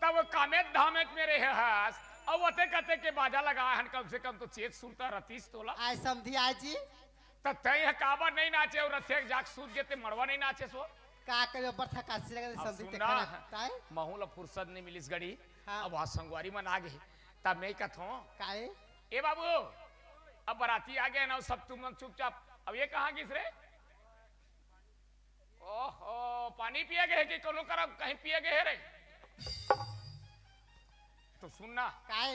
तब कामेत धामेत मेरे है हास अब वते कहते के बाजा लगा हन कम से कम तो चेत सुनता रतीस तोला आज समझी आज जी त तई है काबा नहीं नाचे और रथे जाक सूत गेते मड़वा नहीं नाचे सो का करे ऊपर था कासी लगा अब समझी ते सुना खाना काए महूला फुर्सत नहीं मिलिस गड़ी हाँ। अब वहां संगवारी मन आ गए तब मैं कथो काए ए बाबू अब बराती आ गए ना सब तुम लोग चुपचाप अब ये कहाँ गिस रे ओहो पानी पिए गए कि कोनो करब कहीं पिए गए रे तो सुनना काए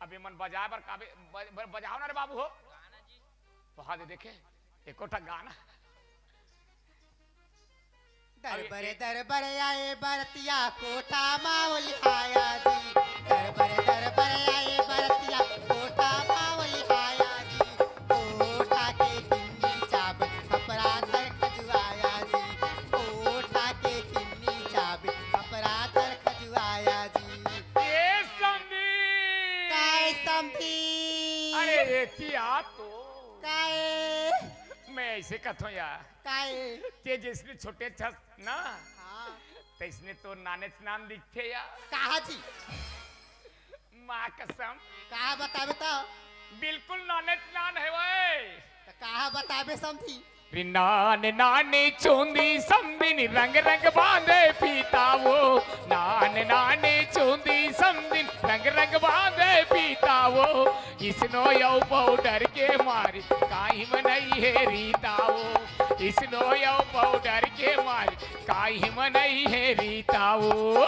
अभी मन बजाए बर काबे बजाओ ना रे बाबू हो वहां दे देखे एकोटा गाना दरबार आए बरतिया कोठा मावली आया जी दरबार आए बरतिया कोठा मावली आया जी कोठा के किन्नी चाब कपड़ा तर खजुआया जी कोठा के किन्नी चाब कपड़ा तर खजुआया जी ये समझी काय समझी अरे ये क्या तो काय मैं ऐसे कथो यार काय के जिसने छोटे छस ना हाँ तो इसने तो नाने नाम दिखते या कहा जी माँ कसम कहा बताबे तो बिल्कुल नाने नान है वो कहा बताबे समझी नान नानी चूंदी समदिन रंग रंग बांधे पीता वो नान नानी चूंदी समदिन रंग रंग बांधे पीता वो इसनो यौ पाउडर के मारी काई मनई है रीता वो इसनो यौ पाउडर के मारी काई मनई है रीता वो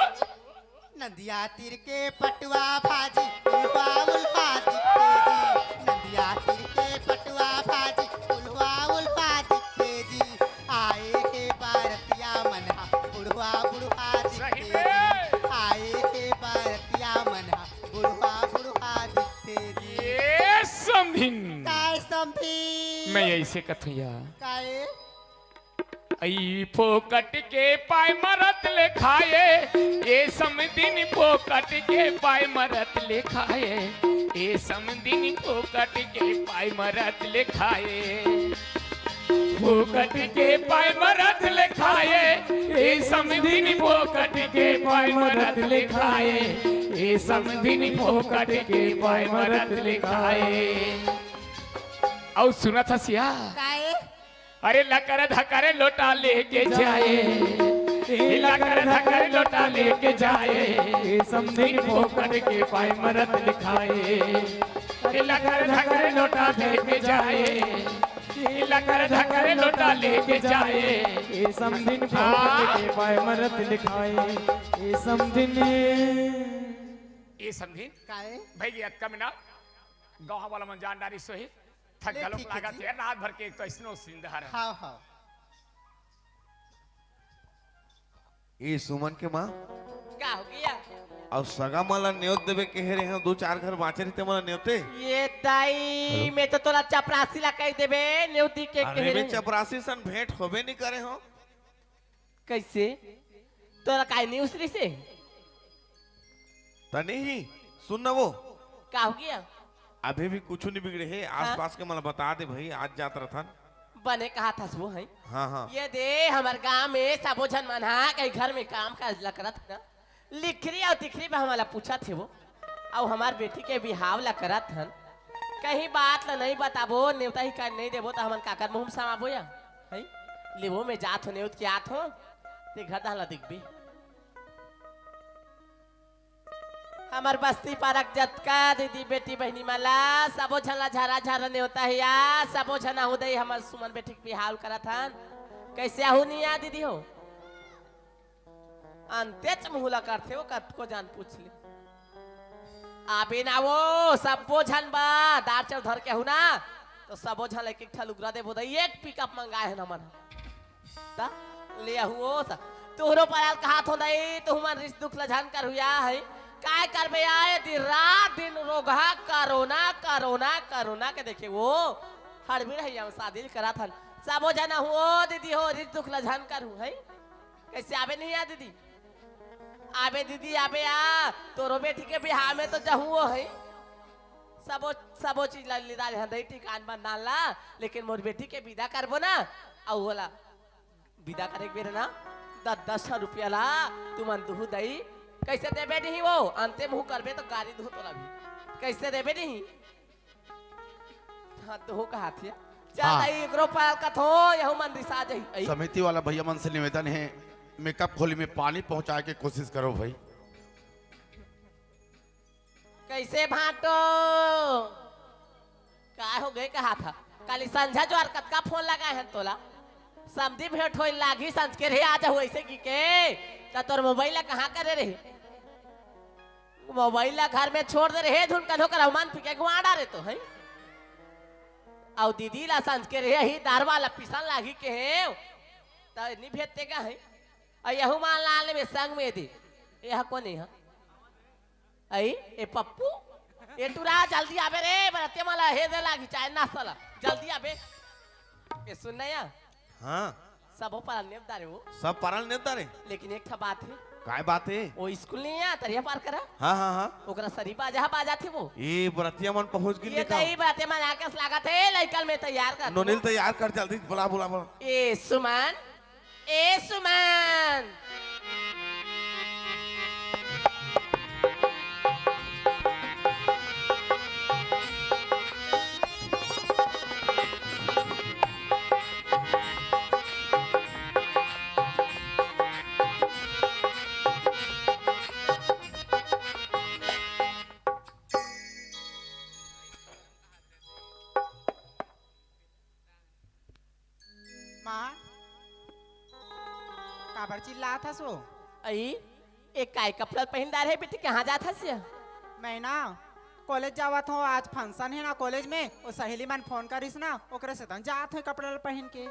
नदिया तीर के पटुआ भाजी उल्हा उल्हा दिखते जी नदिया तीर के पटुआ भाजी उल्हा दिखते जी आए के भारतिया मनहा बुढ़वा बुढ़वा सही दिखते में। जी आए के भारतिया मनहा बुढ़वा दिखते जी ये समधिन काय समझी मैं ऐसे कथुया काय आई फोकट के पाय मरत ले खाए ये समदिन फोकट के पाय मरत ले खाए ये समदिन फोकट के पाय मरत ले खाए फोकट के पाय मरत ले खाए ये समदिन फोकट के पाय मरत ले खाए ये समदिन फोकट के पाय मरत ले खाए और सुना था सिया काय अरे लकर धकर लोटा लेके जाए लकर धकर लोटा लेके जाए समझी फोकट के पाय मरत लिखाए अरे लकर धकर लोटा लेके जाए लकर धकर लोटा लेके जाए ये समदिन फोकट के पाय मरत लिखाए ये समदिन ये समझी काय भाई ये अक्का मिना गाँव वाला मन जानदारी सोही थक ले, गलो ठीक है लागत जी। है रात भर के एक तो इसनो सिंधार है। हाँ हाँ ये सुमन के माँ का हो गया और सगा मला न्योत देवे के रहे हैं 2-4 घर बाँचे रहते मला न्योते। ये दाई मैं तो तोला चपरासी ला कह देबे न्योती के अरे कह बे रहे चपरासी सन भेंट होबे नहीं करे हो। कैसे तोला काई नहीं उसरी से तनी ही सुन ना वो का हो गया अभी भी कुछ नहीं बिगड़े है। आसपास के मला बता दे भाई आज जात रथन। बने कहा था वो है हाँ हाँ ये दे हमार गांव में सबो झन मन हा कहीं घर में काम काज ला करत ना लिखरी और तिखरी में हमारा पूछा थे वो और हमार बेटी के बिहाव ला करत हन कहीं बात ला नहीं बताबो नेवता ही का नहीं देबो तो हमन काकर मुंह समाबो या है लेवो में जात हो नेवत के आत हो ते घर दाला दिखबी हमार बस्ती पारक जतका दीदी बेटी बहनी माला सबो झला झारा झारा ने होता है या सबो झना हो दई हमार सुमन बेटी के बिहाव करत हन कैसे आहू नहीं या दीदी हो अंतेच मुहला करते हो कत को जान पूछ ले आबे ना वो सबो झन बा दार चढ़ धर के हूं ना तो सबो झन एक एक ठल उगरा दे बोदा एक पिकअप मंगाए है हमन ता ले हुओ सा तोहरो पराल कहात हो दई तो हमन रिस दुख ल झन कर हुआ है काय करबे आए दिन रात दिन रोगा कोरोना कोरोना कोरोना के देखे वो हर भी रही हम शादी करा था सबो जना हो दीदी हो रिस दुख ल झन कर हूं है कैसे आबे नहीं आ दीदी आबे दीदी आबे आ तोरो बेटी के बिहार में तो जहुओ है सबो सबो चीज ला लिदा हदई ठिकान बना ला लेकिन मोर बेटी के विदा करबो ना औ होला विदा करे के बेर ना 10 रुपया ला तुमन दुहु दई कैसे देबे नहीं वो अंते मुंह करबे तो गाड़ी दुहु तोला भी कैसे देबे नहीं हां दुहु का हाथिया चल हाँ। दई एकरो पाल कथो यहु मन रिसा जई समिति वाला भैया मन से निवेदन है मेकअप खोली में पानी पहुंचाए के कोशिश करो भाई। कैसे भाटो का हो गए कहा था काली संझा जो हरकत का फोन लगा है तोला समझी भेंट हो लागी संझ के रहे आ जाओ ऐसे की के ता तोर मोबाइल कहाँ करे रहे मोबाइल घर में छोड़ दे रहे धुन कन्हो कर मन फिके गुआड़ा रे तो है और दीदी ला संझ के रहे ही दारवा ला पिसन लागी के है ता नहीं भेजते का है और यहू मान लाल में संग में दे यह कौन है आई ए पप्पू ए टुरा जल्दी आबे रे बरते मला हे दे लागी चाय नाश्ता ला जल्दी आबे ए सुन ना या हाँ सब पर नेवदारे हो सब पारल नेता रे लेकिन एक था बात है काय बात है। वो स्कूल नहीं आ तरिया पार करा हाँ हाँ हाँ ओकरा सरी बाजा थे वो ये बरतिया मन पहुंच ये गई तई बाते मन आके लागत है लइकल में तैयार कर नोनिल तैयार कर जल्दी बुला बुला बुला। ए सुमन माँ काबर चिल्ला था सो आई एक काय कपड़ा पहनदार है बेटी कहाँ जात हस मैं ना कॉलेज जावत हूँ आज फंक्शन है ना कॉलेज में वो सहेली मन फोन करिस ना ओकरे से तन जात है कपड़ा पहन के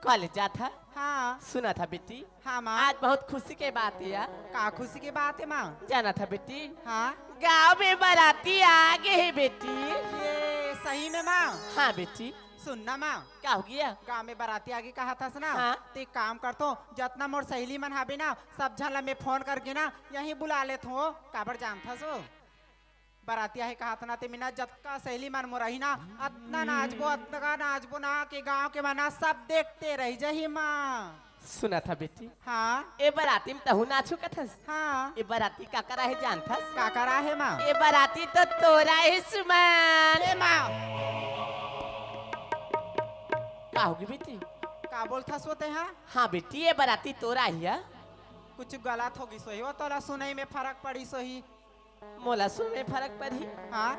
कॉलेज जात था हाँ सुना था बेटी हाँ माँ आज बहुत खुशी के बात है यार का खुशी की बात है माँ जाना था बेटी हाँ गांव में बाराती आ गए है बेटी ये सही में माँ हाँ बेटी सुनना माँ क्या हो गया गाँव में बाराती आगे कहा था ना हाँ। तो एक काम करतो जितना मोर सहेली मन हाबे ना सब झन ला मैं फोन करके ना यहीं बुला लेत हो काबर जान था सो बाराती है कहा था ना ते मिना जतका सहेली मन मोर रही ना अतना नाचबो ना के गांव के मना सब देखते रह जही माँ सुना था बेटी हाँ ए बाराती में तहु नाचू कथस हाँ ए बाराती का करा है जानथस का करा है माँ ए बाराती तो तोरा है सुमन ए माँ का होगी बेटी का बोलता सोते हैं हाँ बेटी ये बाराती तोरा हिया कुछ गलत होगी सोही वो तोला सुनई में फर्क पड़ी सोही मोला सुन में फर्क पड़ी हाँ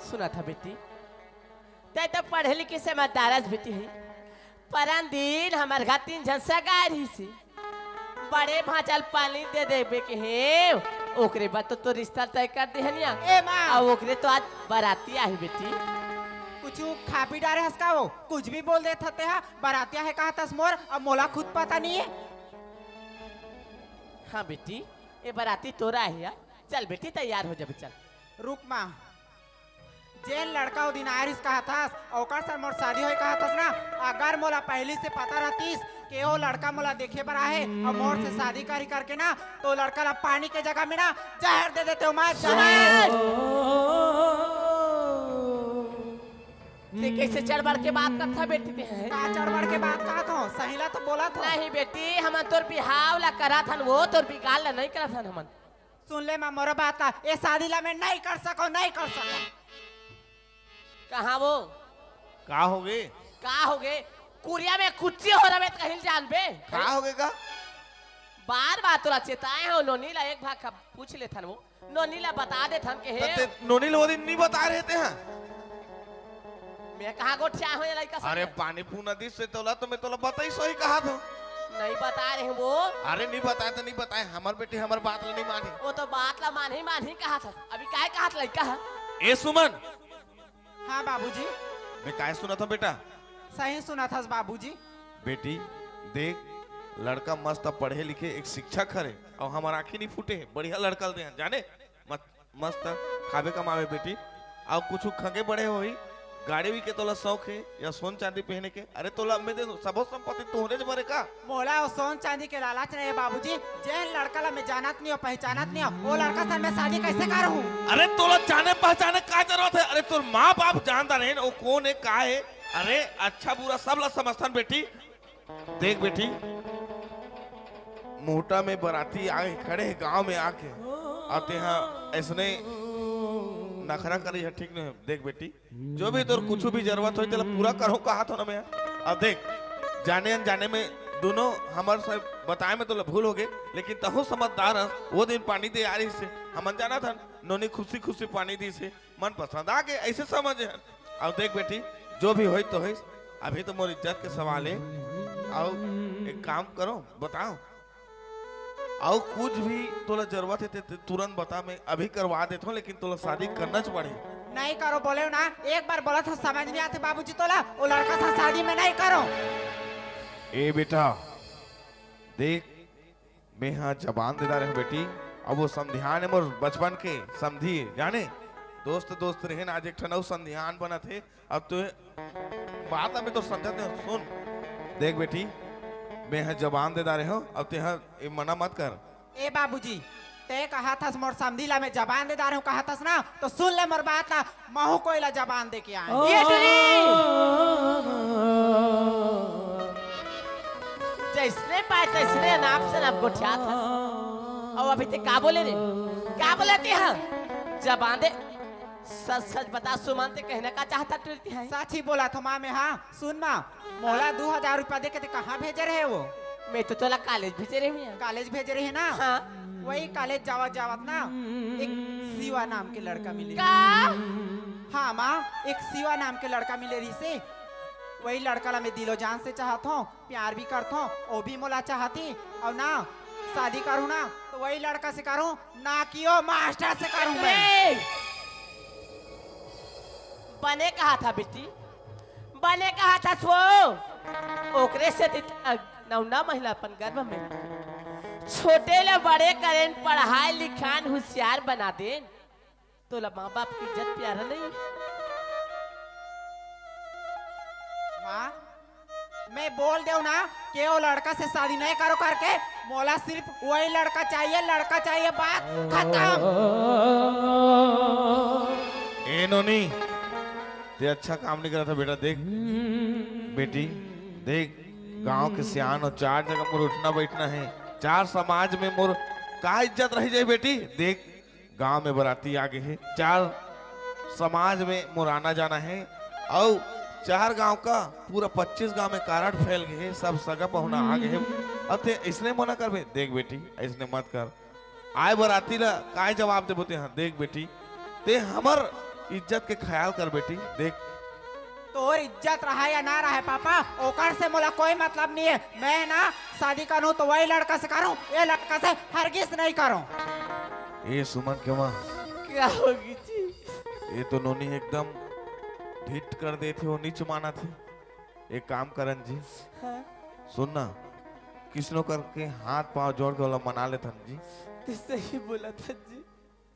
सुना था बेटी ते तो पढ़े लिखे समझदारस बेटी है परन दिन हमार घर 3 जन सगार ही से बड़े भांचल पानी दे देबे के हे ओकरे बाद तो रिश्ता तय कर दे हनिया ए माँ और ओकरे तो आज बाराती आई बेटी कुछ खा पी डारे हंस का वो कुछ भी बोल देते थे हा बरातिया है कहा तस मोर अब मोला खुद पता नहीं है। हाँ बेटी ये बाराती तोरा है यार। चल बेटी तैयार हो जा चल। रुक माँ जेन लड़का वो दिन आयरिस कहा था ओकर सर मोर शादी होई कहा था ना अगर मोला पहले से पता रहतीस कि वो लड़का मोला देखे बर आहे और मोर से शादी करी करके ना तो लड़का ला पानी के जगह में ना जहर दे देते हो मैं जहर। ते कैसे चढ़ बढ़ के बात करता बेटी ते है का चढ़ बढ़ के बात कहा था सहीला तो बोला था। नहीं बेटी हम तोर बिहाव ला करा था वो तोर बिगाड़ ला नहीं करा था हम। सुन ले माँ मोर बात ला ये शादी ला मैं नहीं कर सको नहीं कर सको। कहाँ वो का हो गए का हो गए कुरिया में कुच्ची हो रहा कहीं जान बे का हो गए का बार बार तोरा चेताए हो नोनीला एक भाग का पूछ ले थन वो नोनीला बता दे थन के हे नोनी वो दिन नहीं बता रहे थे हाँ मैं कहाँ गोठिया हो लड़का अरे पानी पूना दी से तोला तो मैं तोला बता ही सही कहा तो नहीं बता रहे वो। अरे नहीं बताया तो नहीं बताया हमार बेटी हमार बात नहीं मानी वो तो बात ला मान ही कहा था अभी काय कहा था लड़का ए सुमन। हाँ बाबूजी मैं काय सुना था बेटा सही सुना था बाबूजी। बेटी देख लड़का मस्त पढ़े लिखे एक शिक्षक हरे और हमारा आँखी नहीं फूटे बढ़िया लड़का दे जाने मस्त खावे कमावे बेटी और कुछ खंगे बड़े हो गाड़ी भी के तोला शौक है या सोन चांदी पहने के अरे तोला मैं दे सबो संपत्ति तोहरे ज बरे का मोला वो सोन चांदी के लालच नहीं है बाबूजी जेन लड़का ला मैं जानत नहीं हो पहचानत नहीं हो वो लड़का से मैं शादी कैसे करूं। अरे तोला जाने पहचाने का जरूरत है अरे तोर माँ बाप जानता नहीं वो कौन है का है अरे अच्छा बुरा सब ला समझता बेटी। देख बेटी मोटा में बराती आए खड़े गांव में आके आते हैं ऐसने नखरा करी है ठीक नहीं। देख बेटी जो भी तोर कुछ भी जरूरत हो चला पूरा करो कहा था ना मैं। अब देख जाने अनजाने में दोनों हमारे से बताए में तो भूल हो गए लेकिन तहु समझदार है वो दिन पानी दे आ रही से हम जाना था नोनी खुशी खुशी पानी दी से मन पसंद आ गए ऐसे समझे। अब देख बेटी जो भी हो तो है अभी तो मोर इज्जत के सवाल है। आओ एक काम करो बताओ और कुछ भी तोला जरूरत है तुरंत बता मैं अभी करवा देता हूँ लेकिन तोला शादी करना पड़े। नहीं करो बोले ना एक बार बोला था समझ नहीं आते बाबूजी तोला वो लड़का था शादी में नहीं करो। ए बेटा देख मैं हाँ जबान दे रहा हूँ बेटी अब वो संध्यान है मोर बचपन के समझी जाने दोस्त रहे ना आज एक ठनऊ संध्यान बना थे अब तो बात हमें तो समझते सुन। देख बेटी मैं हाँ जबान दे रहे हूँ अब ते मना मत कर। ए बाबूजी ते कहा था मोर समझी ला मैं जबान दे रहा हूँ कहा था ना तो सुन ले मोर बात ला महू कोई ला जबान दे के आए जैसने पाए तैसने नाप से नाप गोठिया था और अभी ते का बोले रे क्या बोले थे हाँ जबान दे सच सच बता सुमन ते कहने का चाहता टूटती है सच ही बोला था माँ में। हाँ सुन माँ मोला 2000 रुपया दे के कहाँ भेजे रहे वो मैं तो तोला कॉलेज भेजे रही हूँ कॉलेज भेजे रहे ना। हाँ वही कॉलेज जावत ना एक शिवा नाम के लड़का मिले का हाँ माँ एक शिवा नाम के लड़का मिले रही से वही लड़का ला मैं दिलो जान से चाहत हूँ प्यार भी करता हूँ वो भी मोला चाहती और ना शादी करूँ ना तो वही लड़का से करूँ ना कियो मास्टर से करूँ मैं। बने कहा था बेटी बने कहा था सो ओकरे से नौना महिला अपन गर्भ में छोटे ले बड़े करें पढ़ाई लिखान होशियार बना दे तो ला माँ बाप की इज्जत प्यारा नहीं। माँ मैं बोल दे ना कि वो लड़का से शादी नहीं करो करके मोला सिर्फ वही लड़का चाहिए बात खत्म। ए नोनी ते अच्छा काम नहीं करा था बेटा। देख बेटी देख गांव के सियान और चार जगह मोर उठना बैठना है चार समाज में मोर का इज्जत रही जाए बेटी। देख गांव में बराती आगे है चार समाज में मोर आना जाना है और चार गांव का पूरा 25 गांव में कारड फैल गए है सब सगा पहुना आ गए अब ते इसने मना कर बे। देख बेटी इसने मत कर आए बराती ला काय जवाब दे बोते। हाँ देख बेटी ते हमर इज्जत के ख्याल कर बेटी। देख तो इज्जत रहा या ना रहा पापा ओकर से मोला कोई मतलब नहीं है। मैं ना शादी करूं तो वही लड़का से करूं ये लड़का से हरगिज नहीं करूं। ये सुमन के माँ क्या होगी जी ये तो नोनी एकदम ढीठ कर देते हो, नीच माना थे। एक काम करन जी, सुनना, किसनो करके हाथ पांव जोड़ के वाला मना लेथन जी। तो सही बोला था जी।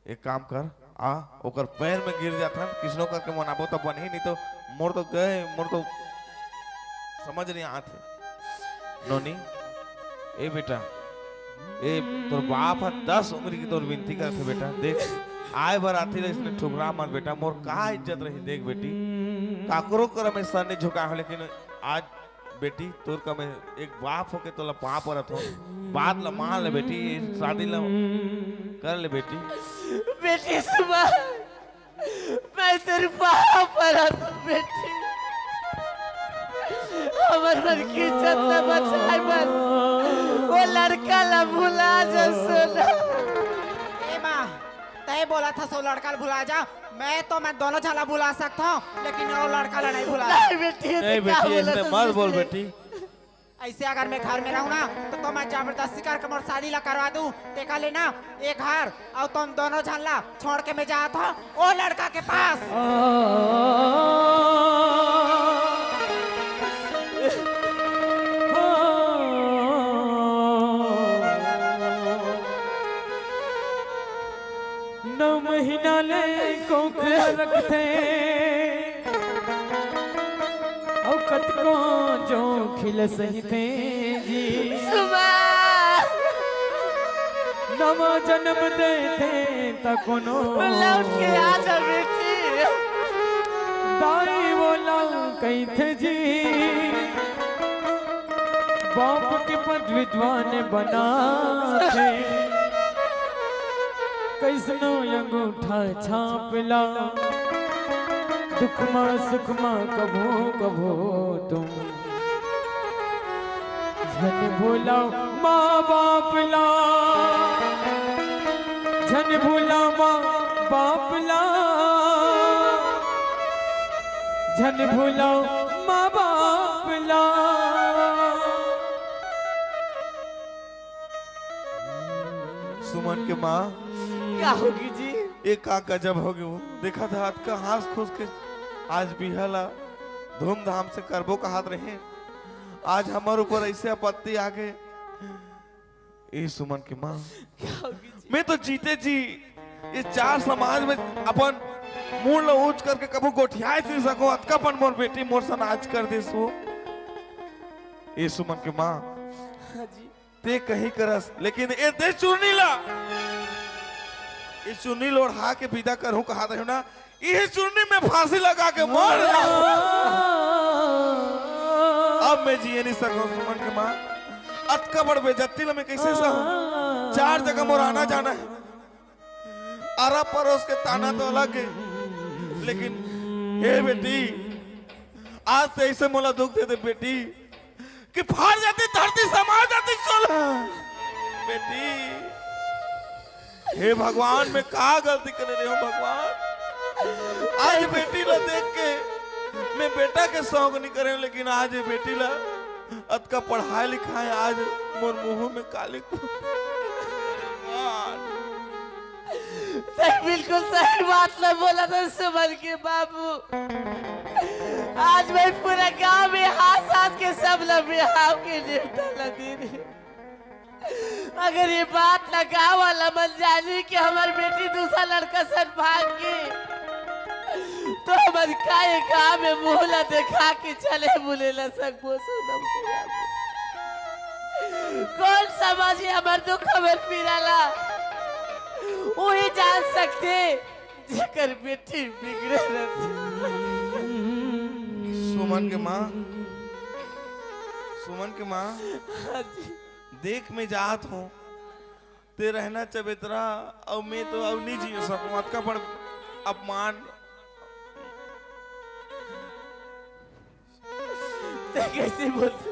एक काम कर, आ ओकर पैर में गिर जाथन, किसनो करके मनाबो तो बन ही, नहीं तो मोर तो गए, मोर तो समझ नहीं आते। नोनी, ए बेटा, ए तोर बाप है 10 उम्र की, तोर विनती करते बेटा, देख आए बार आती रहे, इसने ठुकरा मत बेटा, मोर का इज्जत रही, देख बेटी काकरो कर मैं सर नहीं झुका हूं, लेकिन आज बेटी तोर का मैं एक बाप होके तो पा परत हो, बात ला मान ले बेटी, शादी ला कर ले बेटी। बेटी सुबह मैं तेरे पाँव पर हूँ बेटी, हमार मन की इज्जत न बचाए बन, वो लड़का ला भुला जा सोना। ए माँ, तय बोला था सो लड़का ला भुला जा, मैं दोनों झाला भुला सकता हूँ, लेकिन वो लड़का ला नहीं भुला। नहीं बेटी, नहीं बेटी, इसने मत बोल बेटी। ऐसे अगर मैं घर में रहूँ ना तो मैं जबरदस्ती करके मोर शादी ला करवा दूँ, देखा लेना एक घर और तुम दोनों झल्ला छोड़ के मैं जाता हूँ वो लड़का के पास। नौ महीना ले कोख रखते और कत को जो खिल सही थे जी, नवा जन्म देते तकोनो लौट के आ जा बेटी। दाई बोला कही थे जी, बाप के पद विद्वान बना थे, कैसनो अंगूठा छापला, दुखमा सुखमा कभो कभो तुम झन भूला माँ बाप ला, झन भूला माँ बाप ला, झन भूला माँ बाप ला। सुमन के माँ क्या होगी जी? एक का गजब हो गयो, देखा था हाथ का हाथ खुश के आज बिहला धूमधाम से करबो का हाथ रहे, आज हमारे ऊपर ऐसे आपत्ति आ गए। ए सुमन की माँ, मैं तो जीते जी ये 4 समाज में अपन मुंह ऊंच करके कबो गोठियाए नहीं सको, अतकापन मोर बेटी मोर सन आज कर दे सो। ए सुमन की माँ, ते कहीं करस, लेकिन ए दे चुरनी ला, ये चुन्नी लोढ़ा के विदा करूं कहा था ना, ये चुन्नी में फांसी लगा के मर अब मैं जिए नहीं सकूं सुमन के माँ, अतका बड़ बेजत्ती मैं कैसे सहूं, 4 जगह मोर आना जाना है, अरा परोस के ताना तो अलग है, लेकिन हे बेटी आज से ऐसे मोला दुख दे दे बेटी कि फाड़ जाती धरती समा जाती सोला बेटी। हे भगवान, मैं कहा गलती कर रही हूँ भगवान, आज बेटी ला देख के मैं बेटा के शौक नहीं करे, लेकिन आज ये बेटी ला अतका पढ़ाई लिखाए आज मोर मुंह में काले सही, बिल्कुल सही बात ना बोला था सुमन के बाबू। आज मैं पूरा गांव में हाथ के सब लबिहाव के न्योता लगी रही। अगर ये बात ना गाँव वाला मन जानी कि हमारी बेटी दूसरा लड़का सर भाग गई, तो हमारे काय गाँव में मुहला देखा के चले बुलेला सकबो सुनम के बाबू। कौन समझे हमार दुख हमार पीराला, वही जान सकते जेकर बेटी बिगड़े रहती। सुमन के माँ, सुमन के माँ, देख मैं जात हूँ ते रहना चबेतरा, और मैं तो अब नहीं जी सकूं, का बड़ अपमान। कैसे बोलते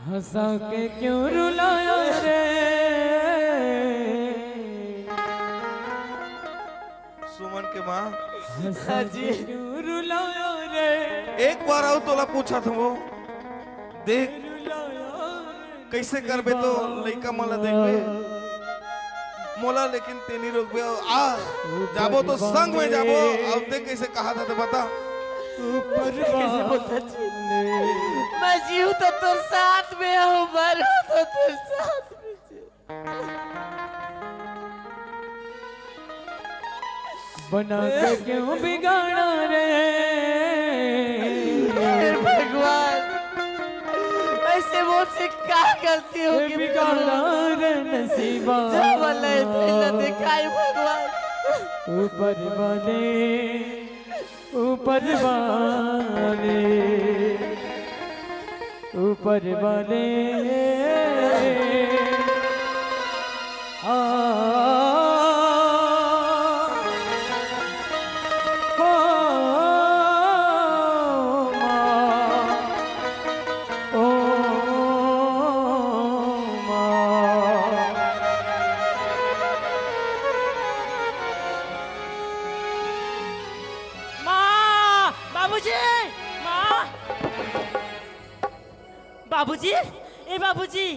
हंसा के क्यों रुलाया रे, सुमन के माँ, हंसा के क्यों रुलाया रे, एक बार आओ तोला पूछा था वो, देख कैसे करबे तो लइका मला देखबे, मोला लेकिन तेनी रोक बे आ जाबो तो संग में जाबो। अब देख कैसे कहा था तो बता। कैसे बोलता छी? मैं जीव तो तुर साथ में हूँ, मरू तो तुर साथ में छी। बना के क्यों बिगाड़ा रे हे भगवान, ऐसे मुझसे क्या गलती होगी? बिगाड़ा रे नसीबा जब अल्लाह तेरा दिखाई भगवान। ऊपर वाले ऊपर वाले ऊपर वाले आ हो माँ ओ माँ, बाबूजी, माँ, बाबूजी, ए बाबूजी,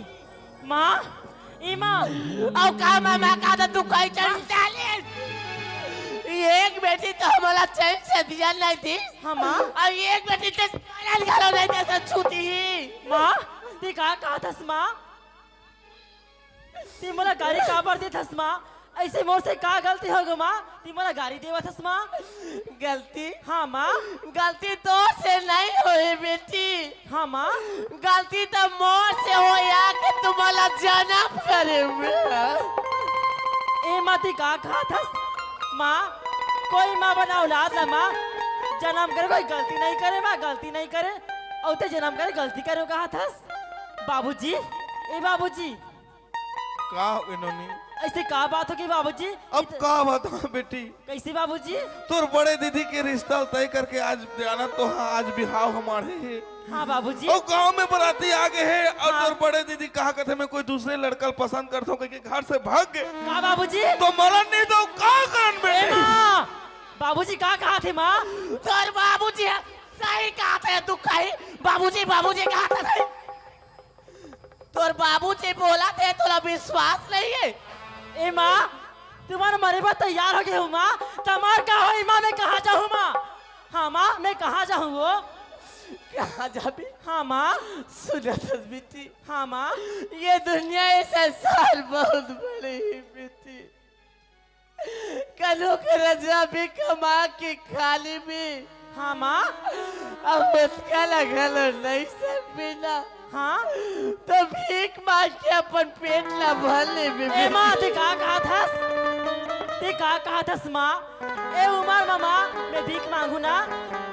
माँ, ए माँ, और का मामा का तो तू कहीं चल चाले। एक बेटी तो हमारा चैन से दिया नहीं थी। हाँ माँ, और एक बेटी तो घालो नहीं था सब छूती ही। माँ, ते कहा थस माँ? ते मला गाड़ी का पर दे थस माँ? ऐसे मोर से का गलती हो गो माँ? ते मला गाड़ी देवा थस माँ? गलती? हाँ माँ, गलती तो से नहीं हुई बेटी। हाँ माँ, गलती तो मोर से हो या कि तुम्हारा जन्म करे में। ए माँ ते कहा थस? माँ, कोई माँ बना औलाद ना माँ, जन्म करे कोई गलती नहीं करे माँ, गलती नहीं करे और ते जन्म करे गलती करे कहा थस? बाबूजी, ए बाबूजी, का इन्होंने ऐसे का बात होगी बाबूजी? अब का बता बेटी। कैसे बाबूजी? तोर बड़े दीदी के रिश्ता तय करके आज जाना तो हाँ आज बिहाव हमारे है। हाँ बाबूजी, और गांव में बराती आगे है और हाँ। तोर बड़े दीदी कहा कहते मैं कोई दूसरे लड़का पसंद करता हूँ कि घर से भाग गए का बाबूजी? तो मरण नहीं तो का कारण ए बेटी। माँ, बाबूजी का कहा थे माँ? तोर बाबूजी सही कहा था तू कहीं बाबूजी बाबूजी कहा था। तोर बाबूजी बोला थे तोला विश्वास नहीं है। ए माँ, तुम्हारे मरे पर तैयार हो गए हूँ माँ, तमार का हो माँ, मैं कहाँ जाऊँ माँ? हाँ माँ, मैं कहाँ जाऊँ वो? कहाँ जाबी? हाँ माँ, सुना था बेटी। हाँ माँ, ये दुनिया ये संसार बहुत बड़ी है बेटी। कलो के रजा भी कमा के खाली भी। हाँ माँ, अब उसका लगल नहीं सब बिना। हाँ, तो भीख मांग के अपन पेट ला भर ले ए बेटी। माँ, ते कहा थस? ते कहा थस माँ? ए उमर मामा, मैं भीख मांगू ना,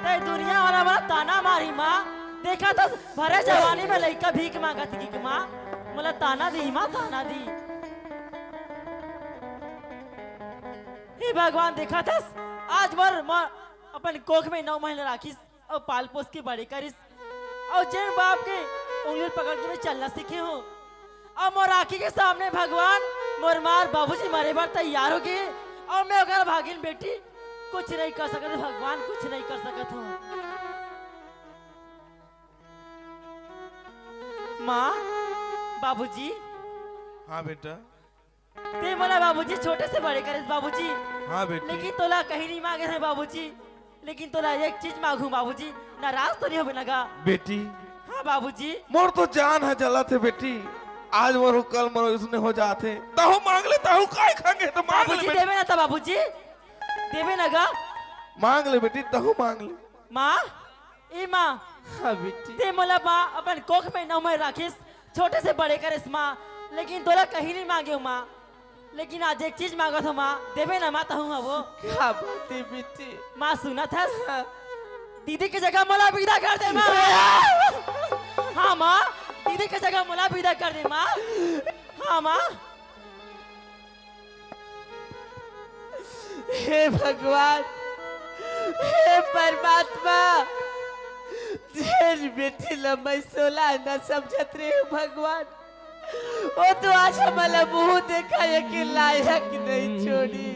ते दुनिया वाला बड़ा ताना मारी माँ। देखा तो भरे जवानी में लड़का भीख मांगा थी कि माँ, मला ताना दी माँ, ताना दी। हे भगवान, देखा थस? आज मर अपन कोख में 9 महीने राखिस और पाल पोस के बड़े करिस और जिन बाप के उंगली पकड़ के मैं चलना सीखे हूँ। अब मोर आँखी के सामने भगवान मोर मार बाबूजी मरे बार तैयार हो गए और मैं अगर भागिन बेटी कुछ नहीं कर सकत भगवान, कुछ नहीं कर सकत हूँ। माँ, बाबूजी, हाँ बेटा। ते मला बाबूजी छोटे से बड़े करे बाबूजी, हाँ बेटी। लेकिन तोला कहीं नहीं मांगे है बाबूजी, लेकिन तोला एक चीज मांगू बाबूजी, नाराज तो नहीं हो लगा? बेटी हाँ बाबूजी, मोर तो जान है जला थे बेटी। आज मरो कल मरो इसने हो जाते ताहू मांग ले ताहू काय खांगे तो मांग ले बाबूजी बेटी। देवे ना था बाबूजी, देवे ना गा? मांग ले बेटी ताहू मांग ले। माँ, ए माँ, हाँ बेटी। ते मला माँ अपन कोख में 9 महीने राखिस, छोटे से बड़े करिस माँ, लेकिन तोला कहीं नहीं मांगे हो माँ। लेकिन आज एक चीज मांगा था माँ, देवे ना माँ ताहू वो? क्या बात है बेटी? माँ सुना था? दीदी की जगह मला विदा कर दे माँ। हाँ माँ, दीदी की जगह मला विदा कर दे माँ। हाँ माँ, हे भगवान, हे परमात्मा, जेल बेटी लंबाई 16 न समझत रहे हो भगवान। वो तो आज हमारा मुंह देखा है कि लायक नहीं छोड़ी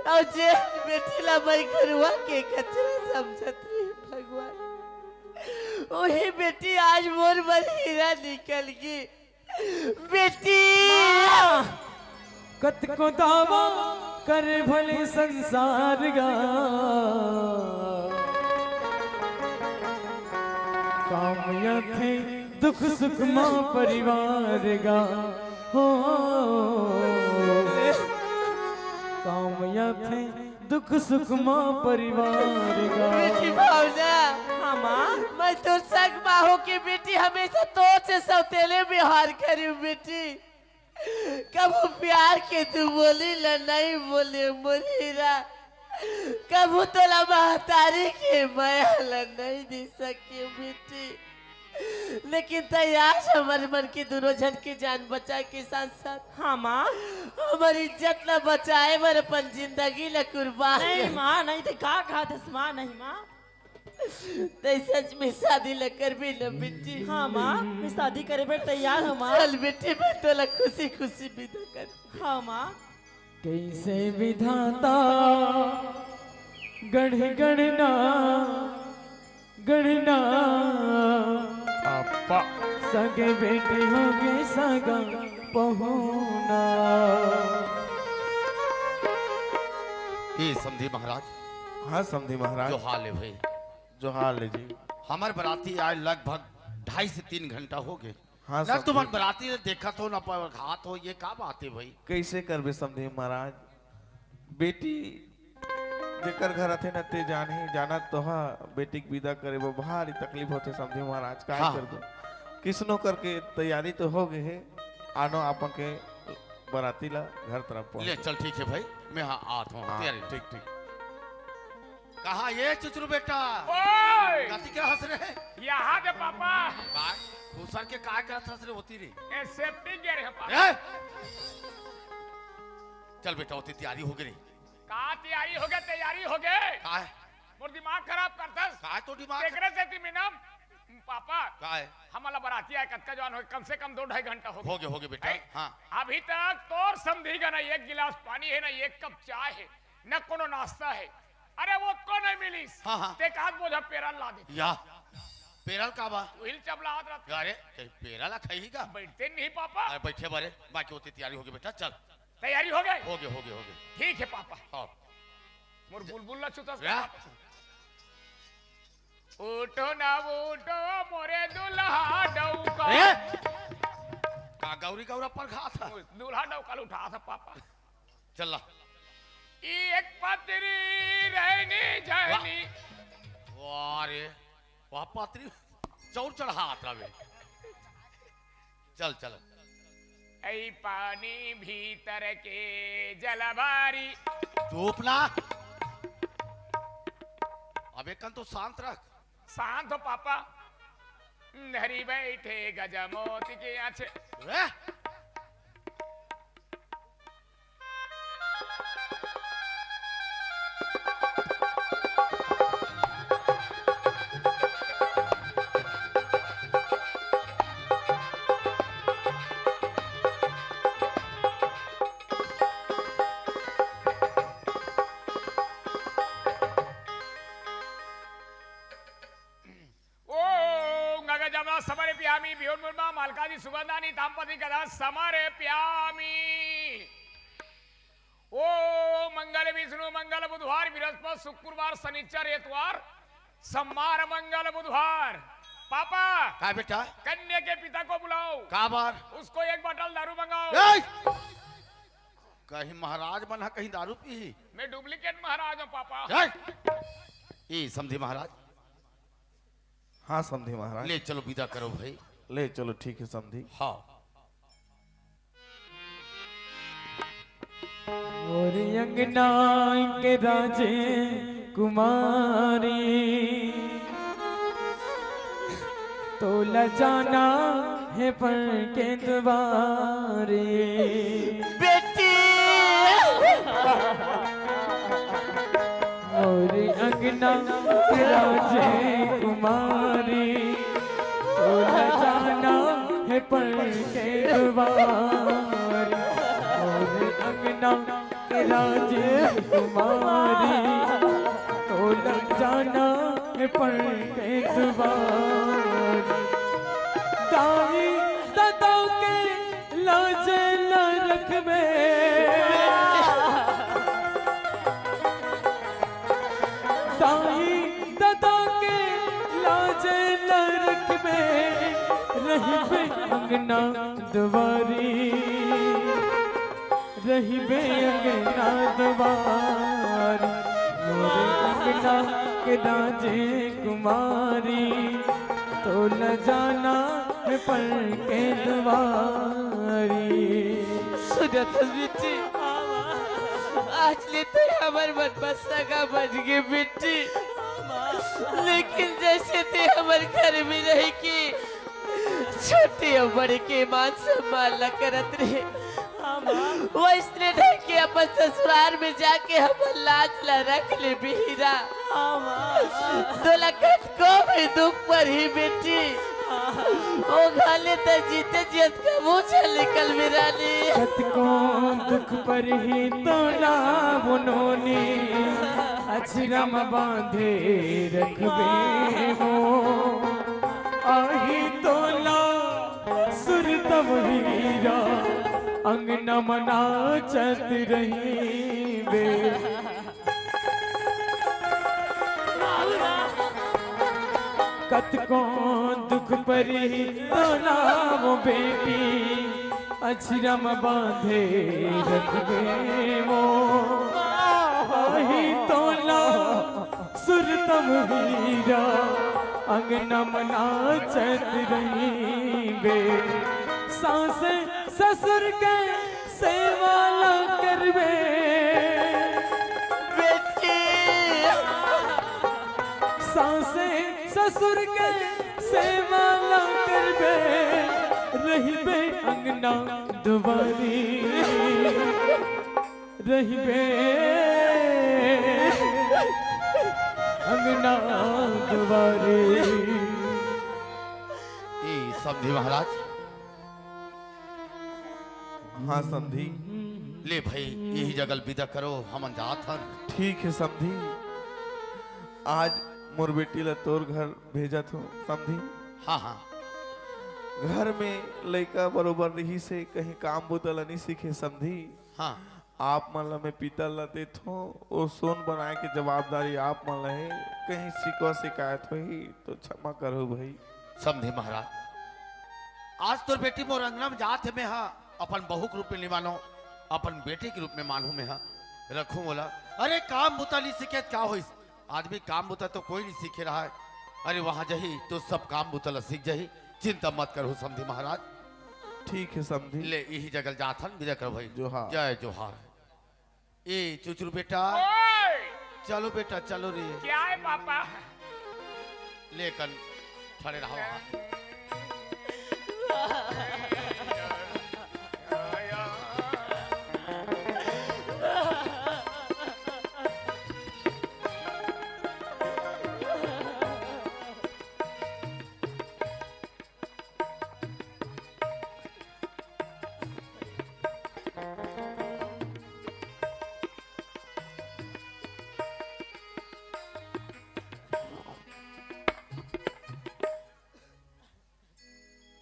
और जेल बेटी लंबाई करुआ के कचरा समझत रहे भगवान। वही बेटी आज मोर पर हीरा निकल गई बेटी। कत को दावा करे भले संसार गा कामया थे दुख सुख माँ परिवार गा हो कामया थे दुख सुख माँ परिवार गा बेटी भावना हाँ माँ मैं तो सग माँ की बेटी हमेशा तो से सौतेले व्यवहार करी बेटी कबू प्यार के तू बोली ला नहीं बोले मोरीरा कबू तोला महतारी के माया ला नहीं दे सके बेटी लेकिन तैयार हमारे मन की दोनों जन की जान बचा के साथ साथ हाँ माँ हमारी इज्जत न बचाए मर अपन जिंदगी ला कुर्बान नहीं माँ नहीं तो का कहा था माँ नहीं माँ ते सच में शादी ला कर भी न बेटी हाँ माँ मैं शादी करे पर तैयार हूँ माँ चल बेटी मैं तो ला खुशी खुशी विदा कर हाँ माँ कैसे विधाता गढ़ गणना गणना पापा सगे बेटे होगे सगा पहुना ये समझे महाराज हाँ समझी महाराज जो हाल है भाई जो हाल है जी हमारे बराती आज लगभग 2.5 से 3 घंटा हो गए हाँ ना समझी। तुम्हारे बराती ने देखा तो ना पर हाथ हो ये का बात है भाई कैसे करबे समझे महाराज बेटी जेकर घर आथे न ते जान ही जाना तो हाँ बेटी के विदा करे वो भारी तकलीफ होते समझे महाराज का हाँ। कर दो किसनो करके तैयारी तो हो गई है आनो आपन के बराती ला घर तरफ ले पहुंच चल ठीक है भाई मैं हाँ आता हूँ हाँ, तैयारी ठीक ठीक कहा ये चुचरू बेटा ओए गति क्या हंस रहे यहाँ दे पापा घुसर के काय करत हंस रहे होती रही ए सेफ्टी गियर है पापा ए! चल बेटा होती तैयारी हो गई का तैयारी हो गए तैयारी हो गए काय मोर दिमाग खराब करतस काय तो दिमाग एकरे से ती मिनम पापा काय हमारा बराती आए कतका जवान हो कम से कम 2-2.5 घंटा हो गया हो गए बेटा है? हाँ अभी तक तोर समझीगा ना एक गिलास पानी है ना एक कप चाय है न कोनो नाश्ता है अरे वो को नहीं मिली हाँ, हाँ। ते काद बोझा पेरल ला दे या पेरल का बा हिल चबला हाथ रख अरे कहीं पेरल खाई का बैठते नहीं पापा अरे बैठे बारे बाकी होती तैयारी हो गई बेटा चल तैयारी हो गई हो गए ठीक है पापा हाँ मोर बुलबुल ला छुतस या? उठो ना उठो मोरे दुल्हा डौका ए! का गौरी गौरा पर खा था दुल्हा डौका उठा था पापा चल ला ई एक पत्री रहनी जानी वाह रे वाह पात्री चौर चढ़ा आता वे चल चल ऐ पानी भीतर के जलभारी चुप ना अब एक तो शांत रख शांत हो पापा नहरी बैठे गजमोती के आछे रे समरे प्यामी बियोन मुर्मा मालकाजी सुगंधानी तांपति कदा समरे प्यामी ओ मंगल विष्णु मंगल बुधवार बृहस्पति शुक्रवार शनिचर एतवार सोमवार मंगल बुधवार पापा का बेटा कन्या के पिता को बुलाओ का बार उसको एक बोतल दारू मंगाओ ए! कहीं महाराज बना कहीं दारू पी मैं डुप्लीकेट महाराज हूँ पापा ये समझे महाराज हाँ समझी महाराज ले चलो विदा करो भाई ले चलो ठीक है समझी हाँ और अंगना के राजे कुमारी तो ल जाना है पर के द्वारे बेटी और अंगना के राजे कुमारी तो ल जाना है पर के द्वारे और अंगना के राजे कुमारी तो ल जाना है पर के द्वारे दाई दादा के लाज न रखबे लाजे न रखबे रहिबे अंगना दुआरी रहिबे अंगना दुआरी मोरे अंगना के राजे कुमारी तो न जाना है पर के दुआरी। सुनत बिट्टी आज लेते हमार मन बसा का बन गए बिट्टी, लेकिन जैसे ते हमारे घर में रह के छोटे और बड़े के मान सम्मान न करत रहे, वो इसने ढह के अपन ससुराल में जाके हम लाज ला रख ले बिहीरा। तो लगत को भी दुख पर ही बेटी ओ घाले त जीते जीत का मुँह से निकल मेरा ली। को दुख पर ही तोला उन्होंने अछरम बांधे रखबे वो आही तोला सुर तब हीरा अंगना मना चत रही बे। कत को दुख पर ही तोला वो बेटी अछरम बांधे रखबे वो आही तोला सुर तब हीरा अंगना मना चत रही बे। सास ससुर के सेवाला करबे बेटी, सास ससुर के सेवाला करबे रहिबे अंगना दुआरी रहिबे अंगना दुआरी। ए समझे महाराज। हाँ समझी। ले भाई यही जगल विदा करो हम जात हन। ठीक है समझी। आज मोर बेटी ला तोर घर भेजा थो समझी। हाँ हाँ घर में लड़का बरोबर रही से कहीं काम बुतल नहीं सीखे समझी। हाँ आप मन ला मैं पीतल ला देत हो और सोन बनाए के जवाबदारी आप मन ला है। कहीं शिकवा शिकायत हुई तो क्षमा करो भाई। समझे महाराज। आज तो बेटी मोर अंगना में जात है मैं हाँ अपन बहू के रूप में नहीं मानो अपन बेटे के रूप में मानू मैं हाँ रखूं बोला। अरे काम बुता नहीं सीखे क्या हो आदमी काम बुता तो कोई नहीं सीखे रहा है। अरे वहां जही तो सब काम बुता सीख जही चिंता मत करो समझी महाराज। ठीक है समझी। ले यही जगल जाथन विदा करो भाई। जोहार। जय जोहार। ए चुचुर बेटा ओए चलो बेटा चलो रे क्या है पापा? लेकर खड़े रहो वहाँ।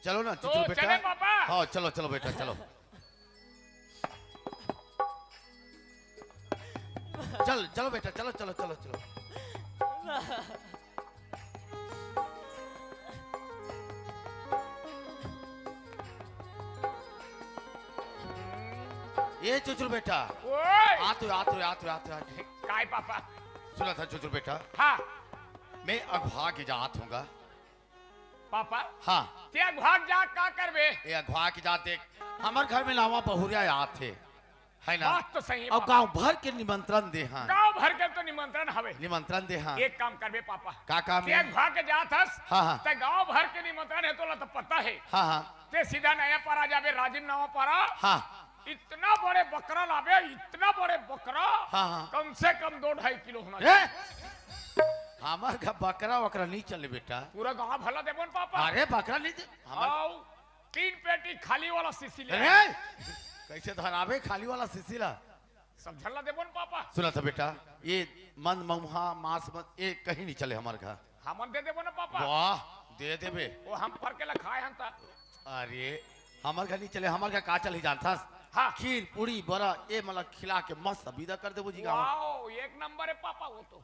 चलो ना तो चुचुर बेटा। चले पापा। हाँ चलो चलो बेटा चलो। चल चलो बेटा चलो चलो चलो चलो। ये चुचुर बेटा ओए आते आते आते आते आते काय पापा? सुना था चुचुर बेटा हाँ मैं अगवा के जात होगा। पापा हाँ ते भाग जा का करबे? ये अगवा के जात देख हमारे घर में लावा बहुरिया याद थे है ना। बात तो सही है और पापा। गांव भर के निमंत्रण दे हाँ गांव भर के तो निमंत्रण हवे। निमंत्रण दे हाँ। एक काम करबे पापा। का काम ते है? भाग के जात हस। हाँ, हाँ। ते गांव भर के निमंत्रण है तो ला तो पता है। हाँ हाँ ते सीधा नया पारा जाबे राजीव नावा पारा। हाँ इतना बड़े बकरा लाबे इतना बड़े बकरा। हाँ, हाँ। कम से कम 2-2.5 किलो होना ए? चाहिए। हमार का बकरा वकरा नहीं चले बेटा। पूरा गांव भला देबन पापा। अरे बकरा नहीं दे हमार आओ 3 पेटी खाली वाला सीसी ले अरे कैसे धरावे खाली वाला सिलसिला। समझला देबन पापा। सुना था बेटा ये मन ममुहा मांस मत ये कहीं नहीं चले हमारे घर। हमन दे देबो ना पापा। वाह दे देबे। वो हम पर के खाए हम ता। अरे हमारे घर नहीं चले हमारे घर का चल ही जानता हाँ। खीर पूरी बड़ा ये मतलब खिला के मस्त विदा कर दे बुझी गाँव। वाओ एक नंबर है पापा वो तो।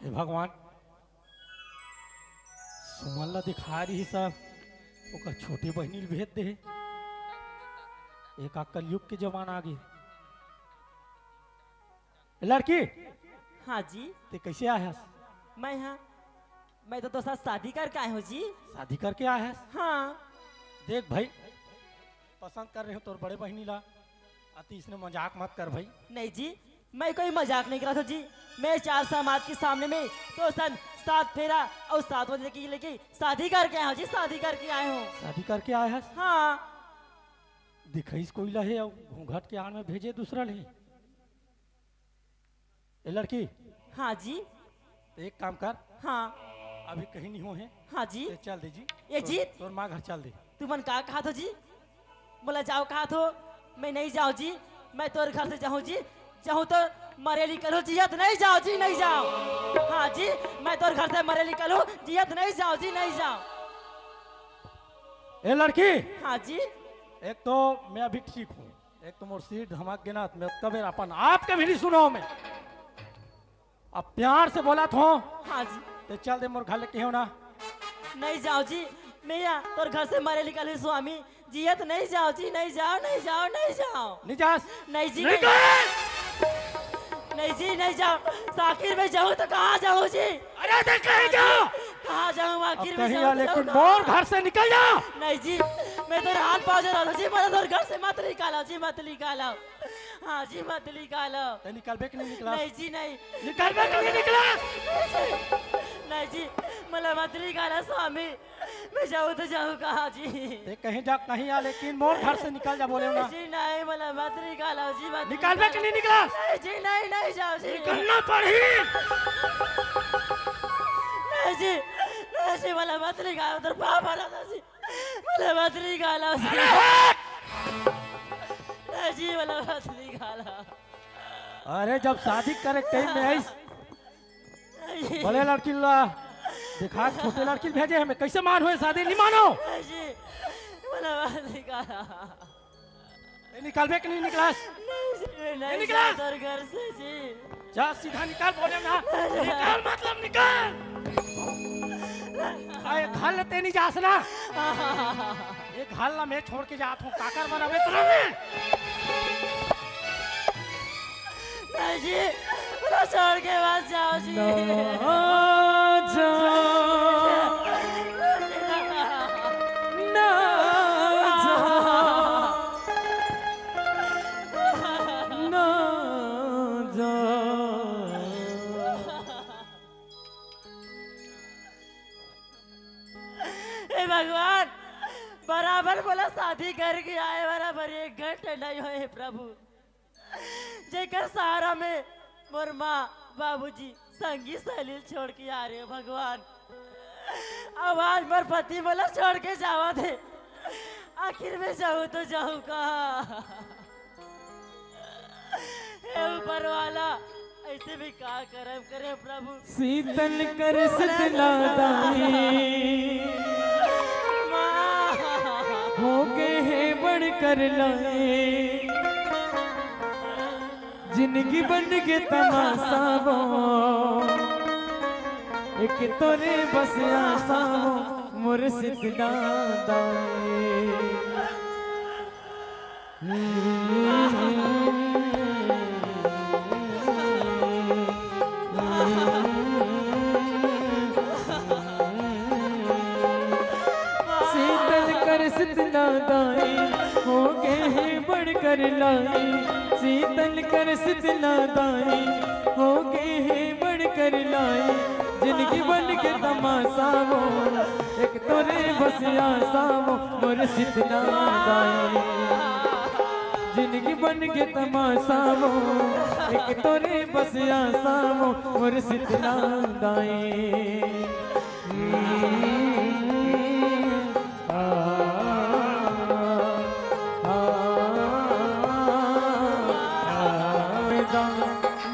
हे भगवान सुमन ला दिखा रही सब ओकर छोटे बहनी भेज दे एक कलयुग के जमाना आ गए लड़की हाँ जी ते कैसे आया है मैं यहाँ मैं तो साथ शादी करके आया हूँ जी। शादी करके आया है हाँ देख भाई पसंद कर रहे हो तो बड़े बहनी ला अति इसने मजाक मत कर भाई। नहीं जी मैं कोई मजाक नहीं करा था जी। मैं 4 समाज के सामने में तो सन 7 फेरा और 7 बजे की लेके शादी करके आया हूँ जी। शादी करके आए हूँ। शादी करके आया है हाँ दिखाई कोई लहे और घूंघट के आड़ में भेजे दूसरा ले ए लड़की हाँ जी तो एक काम कर हाँ अभी कहीं नहीं हो है हाँ जी ते चल दे जी ये जी तोर माँ घर चल दे तू मन कहा था जी बोला जाओ कहा तो मैं नहीं जाऊँ जी। मैं तोर घर से जाऊँ जी चाहूँ तो मरेली करो जियत नहीं जाओ जी नहीं जाओ। हाँ जी मैं तोर घर से मरेली करो जियत नहीं जाओ जी नहीं जाओ। ए लड़की हाँ जी एक तो मैं अभी ठीक हूँ एक तो मोर सीट धमाक गिना मैं कबे अपन आपके भी नहीं सुनो मैं अब प्यार से बोला था हाँ जी तो चल दे मोर घर लेके हो ना नहीं जाओ जी मैया तोर घर से मरे निकले स्वामी जियत नहीं जाओ जी नहीं जाओ नहीं जाओ नहीं जाओ नहीं जास नहीं जी नहीं नहीं जी नहीं जाओ। आखिर में जाऊँ तो कहाँ जाऊँ जी। अरे देख कहीं जाओ कहाँ जाऊँ आखिर में कहीं जाऊँ लेकिन तो मोर घर से निकल जा नहीं जी मैं तो हाथ पाँव जा रहा जी। मैं तो घर से मत निकालो जी मत निकालो। हाँ जी मत निकालो। ते निकल बे कि नहीं निकला नहीं जी नहीं निकल बे कि नहीं निकला नहीं जी मला मत निकाला स्वामी। मैं जाऊँ तो जाऊँ कहाँ जी। ते कहीं जा कहीं आ लेकिन मोर घर से निकल जा बोले ना जी नहीं मला मत निकालो जी मत निकल बे कि नहीं निकला नहीं जी नहीं नहीं जाओ जी निकलना पड़ी नहीं जी नहीं जी मला मत निकालो उधर पाप आ रहा जी मला मत निकालो जी नहीं जी मला मत निकालो। अरे जब शादी करे टाइम में आइस नहीं जी बड़े लड़की ला दिखा छोटे लड़की भेजे हमें कैसे मान हुए शादी नहीं मानो नहीं जी मला मत निकालो ते निकल बे कि नहीं निकला नहीं जी मैं नहीं निकला? जाऊँ उधर घर से जी। जा सीधा निकाल बोले ना निकाल मतलब निकाल आए घर लेते नहीं जास ना ये घर ला मैं छोड़ के जात हूँ काकर बनावे तुरंत में नहीं जी मला छोड़ के बस जाओ जी। हे भगवान बराबर बोला शादी करके आए बराबर 1 घंटे नहीं हुए प्रभु जेकर सहारा में मोर माँ बाबूजी संगी सहेली छोड़ के आ रहे भगवान। अब आज मोर पति बोला छोड़ के जावा थे आखिर में जाऊँ तो जाऊँ कहाँ। हे ऊपर वाला ऐसे भी का करम करे प्रभु। शीतल कर शीतलादाई हो गए हैं बढ़ कर लाए जिंदगी बन के तमाशा वो एक तोरे बस आशा वो मोर शीतलादाई शीतलादाई हो गए हैं बढ़ कर लाई शीतल कर शीतलादाई हो गए हैं बढ़ कर लाई जिंदगी बन के तमाशा वो एक तोरे बस आशा वो मोर शीतलादाई जिंदगी बन के तमाशा वो एक तोरे बस आशा वो मोर शीतलादाई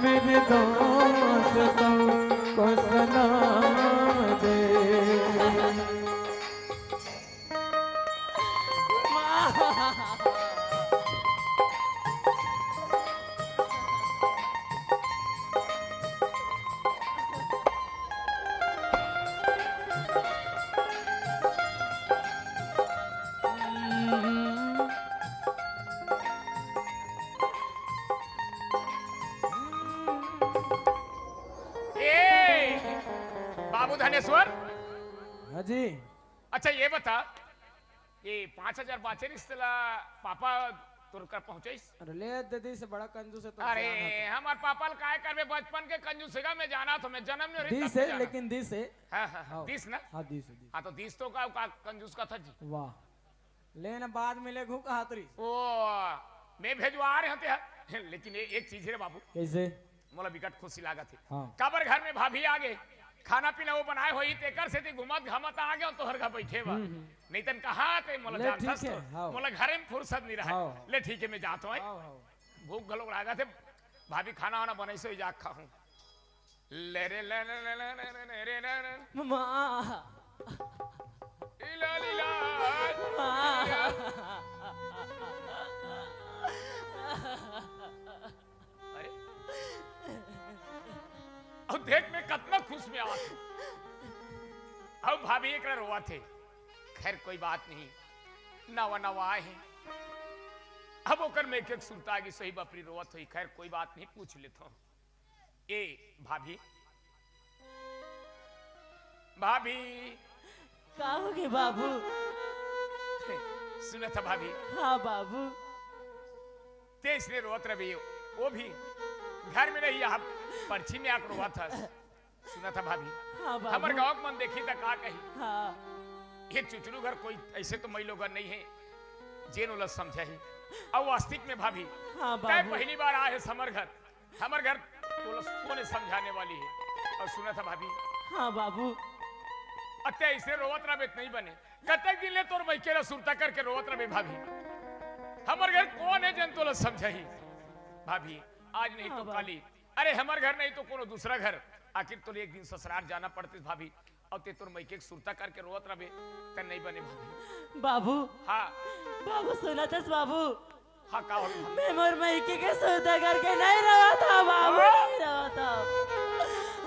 मेरे दोस्तों को सलाम दे हाँ जी अच्छा ये बता ये 5000 बाचे रिश्तेला पापा तुरकर पहुंचे। अरे ले दीदी से बड़ा कंजूस है तो अरे हमार पापा काय करबे बचपन के कंजूसगा में जाना तो मैं जन्म नहीं दी से लेकिन दी से हाँ हाँ दिस ना हाँ दी से दी हाँ तो दिस तो का कंजूस का था जी। वाह लेना बाद में ले घू कहा तरी ओ मैं भेजवा रहे होते लेकिन ये एक चीज है बाबू कैसे मोला विकट खुशी लागत है हाँ काबर घर में भाभी आ गए खाना पीना वो बनाए होई तेकर से घुमत घामत आ गए तो हर घर बैठे बा नहीं तन कहा ते मोला ले जानता ठीक है, हाँ। मोला घरे में फुर्सत नहीं रहा हाँ। ले ठीक है मैं जाता हूं हाँ, हाँ। भूख गलो लागा थे भाभी खाना वाना बनाई से जा खाऊं ले रे ले ले ले ले ले ले रे ले ले मामा लीला लीला अरे अब देख मैं कितना खुश में आवा अब भाभी एक रोवा थे खैर कोई बात नहीं नवा नवा आए हैं अब ओकर में एक सुनता कि सही बापरी रोवत हुई खैर कोई बात नहीं पूछ लेता हूं ए भाभी भाभी का हो गए बाबू? सुना था भाभी हाँ बाबू तेज ने रोवत रही वो भी घर में नहीं यहाँ पर्ची में आकर रोवा था सुना था भाभी हाँ बाबू हमारे गांव मन देखी था का कही हाँ ये चुचलू घर कोई ऐसे तो मई लोग नहीं है जेन उलझ समझा ही अब वास्तविक में भाभी हाँ तय बाबू पहली बार आए समर घर हमर घर तो समझाने वाली है और सुना था भाभी हाँ बाबू अत्या इसे रोवत रहे नहीं बने कतक दिन ले तोर बैकेला सुरता करके रोवत रहे भाभी हमर घर कौन है जन तो समझा ही भाभी आज नहीं तो काली अरे हमर घर नहीं तो कोनो दूसरा घर आखिर तो एक दिन ससुराल जाना पड़ते भाभी और ते तोर मैके सुरता करके रोवत रहे त नहीं बने भाभी बाबू हाँ बाबू सुना था बाबू हाँ का हो भाभी? मैं मोर मैके के सौदा करके नहीं रहा था बाबू नहीं रहा था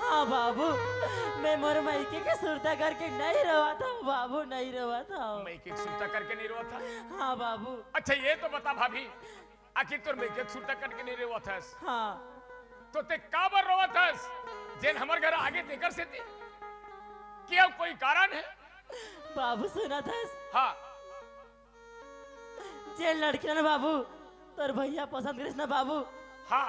हाँ बाबू मैं मोर मैके के सुरता करके नहीं रहा था बाबू नहीं रहा था मैके सुरता करके नहीं रोवा था हाँ बाबू अच्छा ये तो बता भाभी आखिर तोर मैके सुरता करके नहीं रोवा था हाँ तो ते काबर रोवा था जेन हमर घर आगे तेकर से थे क्या कोई कारण है बाबू सुना था हाँ जे लड़की ना बाबू तोर भैया पसंद करिस ना बाबू हाँ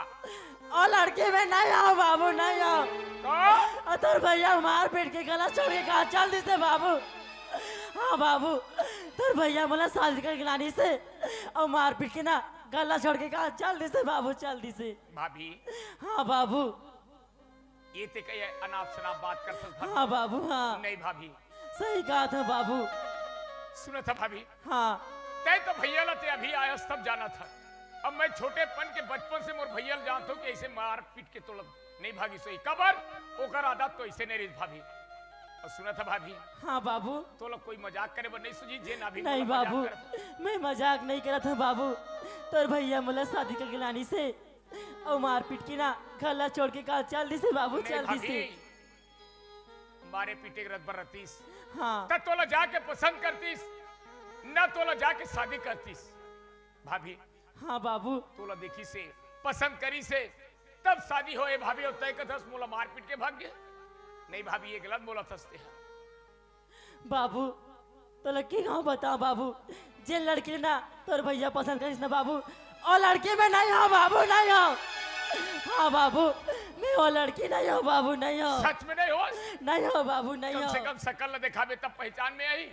और लड़के में नहीं आओ बाबू नहीं आओ तो और तोर भैया मार पीट के गला छोड़ के कहा चल दी से बाबू हाँ बाबू तोर भैया बोला शादी करके लानी से और मार पीट के ना गला छोड़ के कहा चल दी से बाबू चल दी से भाभी हाँ बाबू ये ते कई अनाप शनाप बात करते हो भाभी हाँ बाबू हाँ नहीं भाभी सही कहा था बाबू सुना था भाभी हाँ तय तो भैया ला ते अभी आया तब जाना था अब मैं छोटेपन के बचपन से मोर भैया जानता हूँ कि ऐसे मार पीट के तो नहीं भागी सही कबर ओकर आदत तो ऐसे नहीं रही भाभी और सुना था भाभी हाँ बाबू तो लोग कोई मजाक करे पर नहीं सुझी जे ना भी नहीं बाबू मैं मजाक नहीं करा था बाबू तोर भैया मोला शादी करके लानी से और मार पीट के ना गला छोड़ के कहा चल दी से बाबू चल दी से मारे पीटे के रत बर रतीस हाँ तब तोला जाके पसंद करतीस न तोला जाके शादी करतीस भाभी हाँ बाबू तोला देखी से पसंद करी से तब शादी होए भाभी और तय कथस मोला मार पीट के भाग गए नहीं भाभी ये गलत बोला थसते बाबू तो लड़की गाँव बताओ बाबू जे लड़की ना तोर भैया पसंद करिस ना बाबू और लड़की में नहीं हो बाबू नहीं हो हाँ बाबू मैं वो लड़की नहीं हो बाबू नहीं हो सच में नहीं हो नहीं हो बाबू नहीं कम हो से कम शकल न दिखावे तब पहचान में आई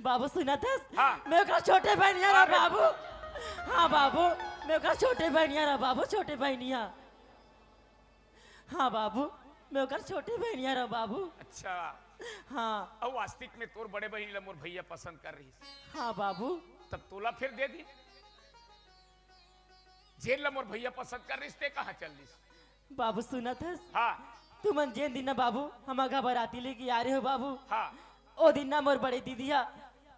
बाबू सुना था हाँ। मैं ओकरा छोटे बहनिया रहा अरे। बाबू हाँ बाबू मैं ओकरा छोटे बहनिया रहा बाबू छोटे बहनिया हाँ बाबू मैं ओकरा छोटे बहनिया रहा बाबू अच्छा हाँ अब वास्तविक में तोर बड़े बहन ला मोर भैया पसंद कर रही हाँ बाबू तब तोला फिर दे दी जेल ला मोर भैया पसंद कर रही ते कहाँ चल रही बाबू सुना था हाँ तू मन जेन दिन ना बाबू हम घबराती लेके आ रहे हो बाबू हाँ ओ दिन ना मोर बड़ी दीदिया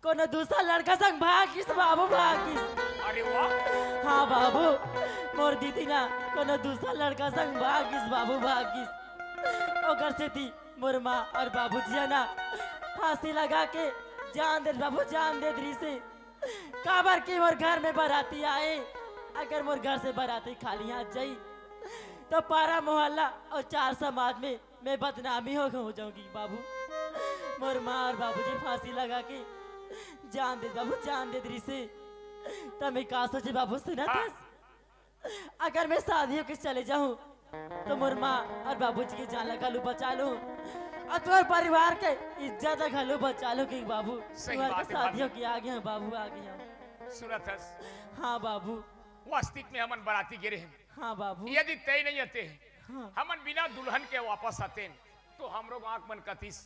कोनो दूसरा लड़का संग भागिस बाबू भागिस अरे वाह हाँ बाबू मोर दीदी ना कोनो दूसरा लड़का संग भागिस बाबू भागिस ओकर से थी मोर माँ और बाबू जी ना फांसी लगा के जान दे बाबू जान दे दी से काबर के मोर घर में बाराती आए अगर मोर घर से बाराती खाली हाथ जाई तो पारा मोहल्ला और चार समाज में मैं बदनामी हो जाऊंगी बाबू मोर माँ और बाबूजी फांसी लगा के जान दे बाबू, जान दे दरी से। तब का सोचे बाबू, सुना थस अगर मैं शादियों के चले जाऊं तो मोर माँ और बाबूजी की जान लगा लू, बचा लूं और तुम्हारे परिवार के इज्जत घालू, बचा लो कि बाबू सही तुम्हारे बात है शादियों की आ गया बाबू, आ गया। सुनत हस हाँ बाबू, वास्तविक में हमन बराती गिरे हैं। हाँ बाबू, यदि तय नहीं आते हाँ। हमन बिना दुल्हन के वापस आते तो हम लोग आंख मन कतीस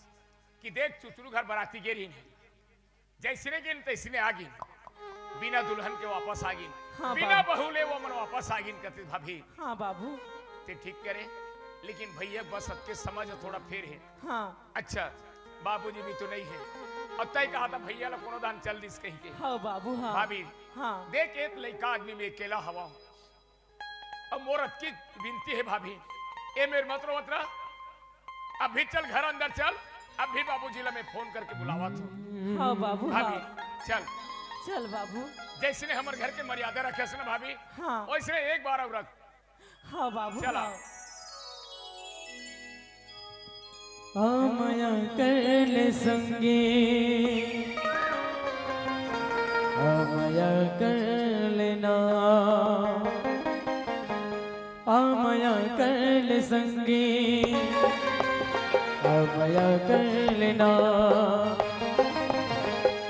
कि देख चुचरू घर बराती गिरी जैसने गिन तैसने आगिन, बिना दुल्हन के वापस आगिन, हाँ बिना बहुले वो मन वापस आगिन कती भाभी। हाँ बाबू, ते ठीक करे, लेकिन भैया बस सबके समझ थोड़ा फेर है। हाँ अच्छा बाबूजी भी तो नहीं है, और तय कहा था भैया ला कोनो दान चल दिस कहीं के। हाँ बाबू, हाँ भाभी हाँ देख एक लड़का आदमी में अकेला हवा हूं। अब मोरत की विनती है भाभी, ए मेरे मतरा अभी चल घर अंदर चल, अभी बाबूजी ला मैं फोन करके बुलावा था। हाँ बाबू, भाभी हाँ चल चल बाबू, जैसे हमारे घर के मर्यादा रखे ना भाभी, हाँ वैसे एक बार और रख। हाँ बाबू, चला। हाँ। आमया कर ले संगी, आमया कर लेना, आमया कर ले संगी, आमया कर लेना,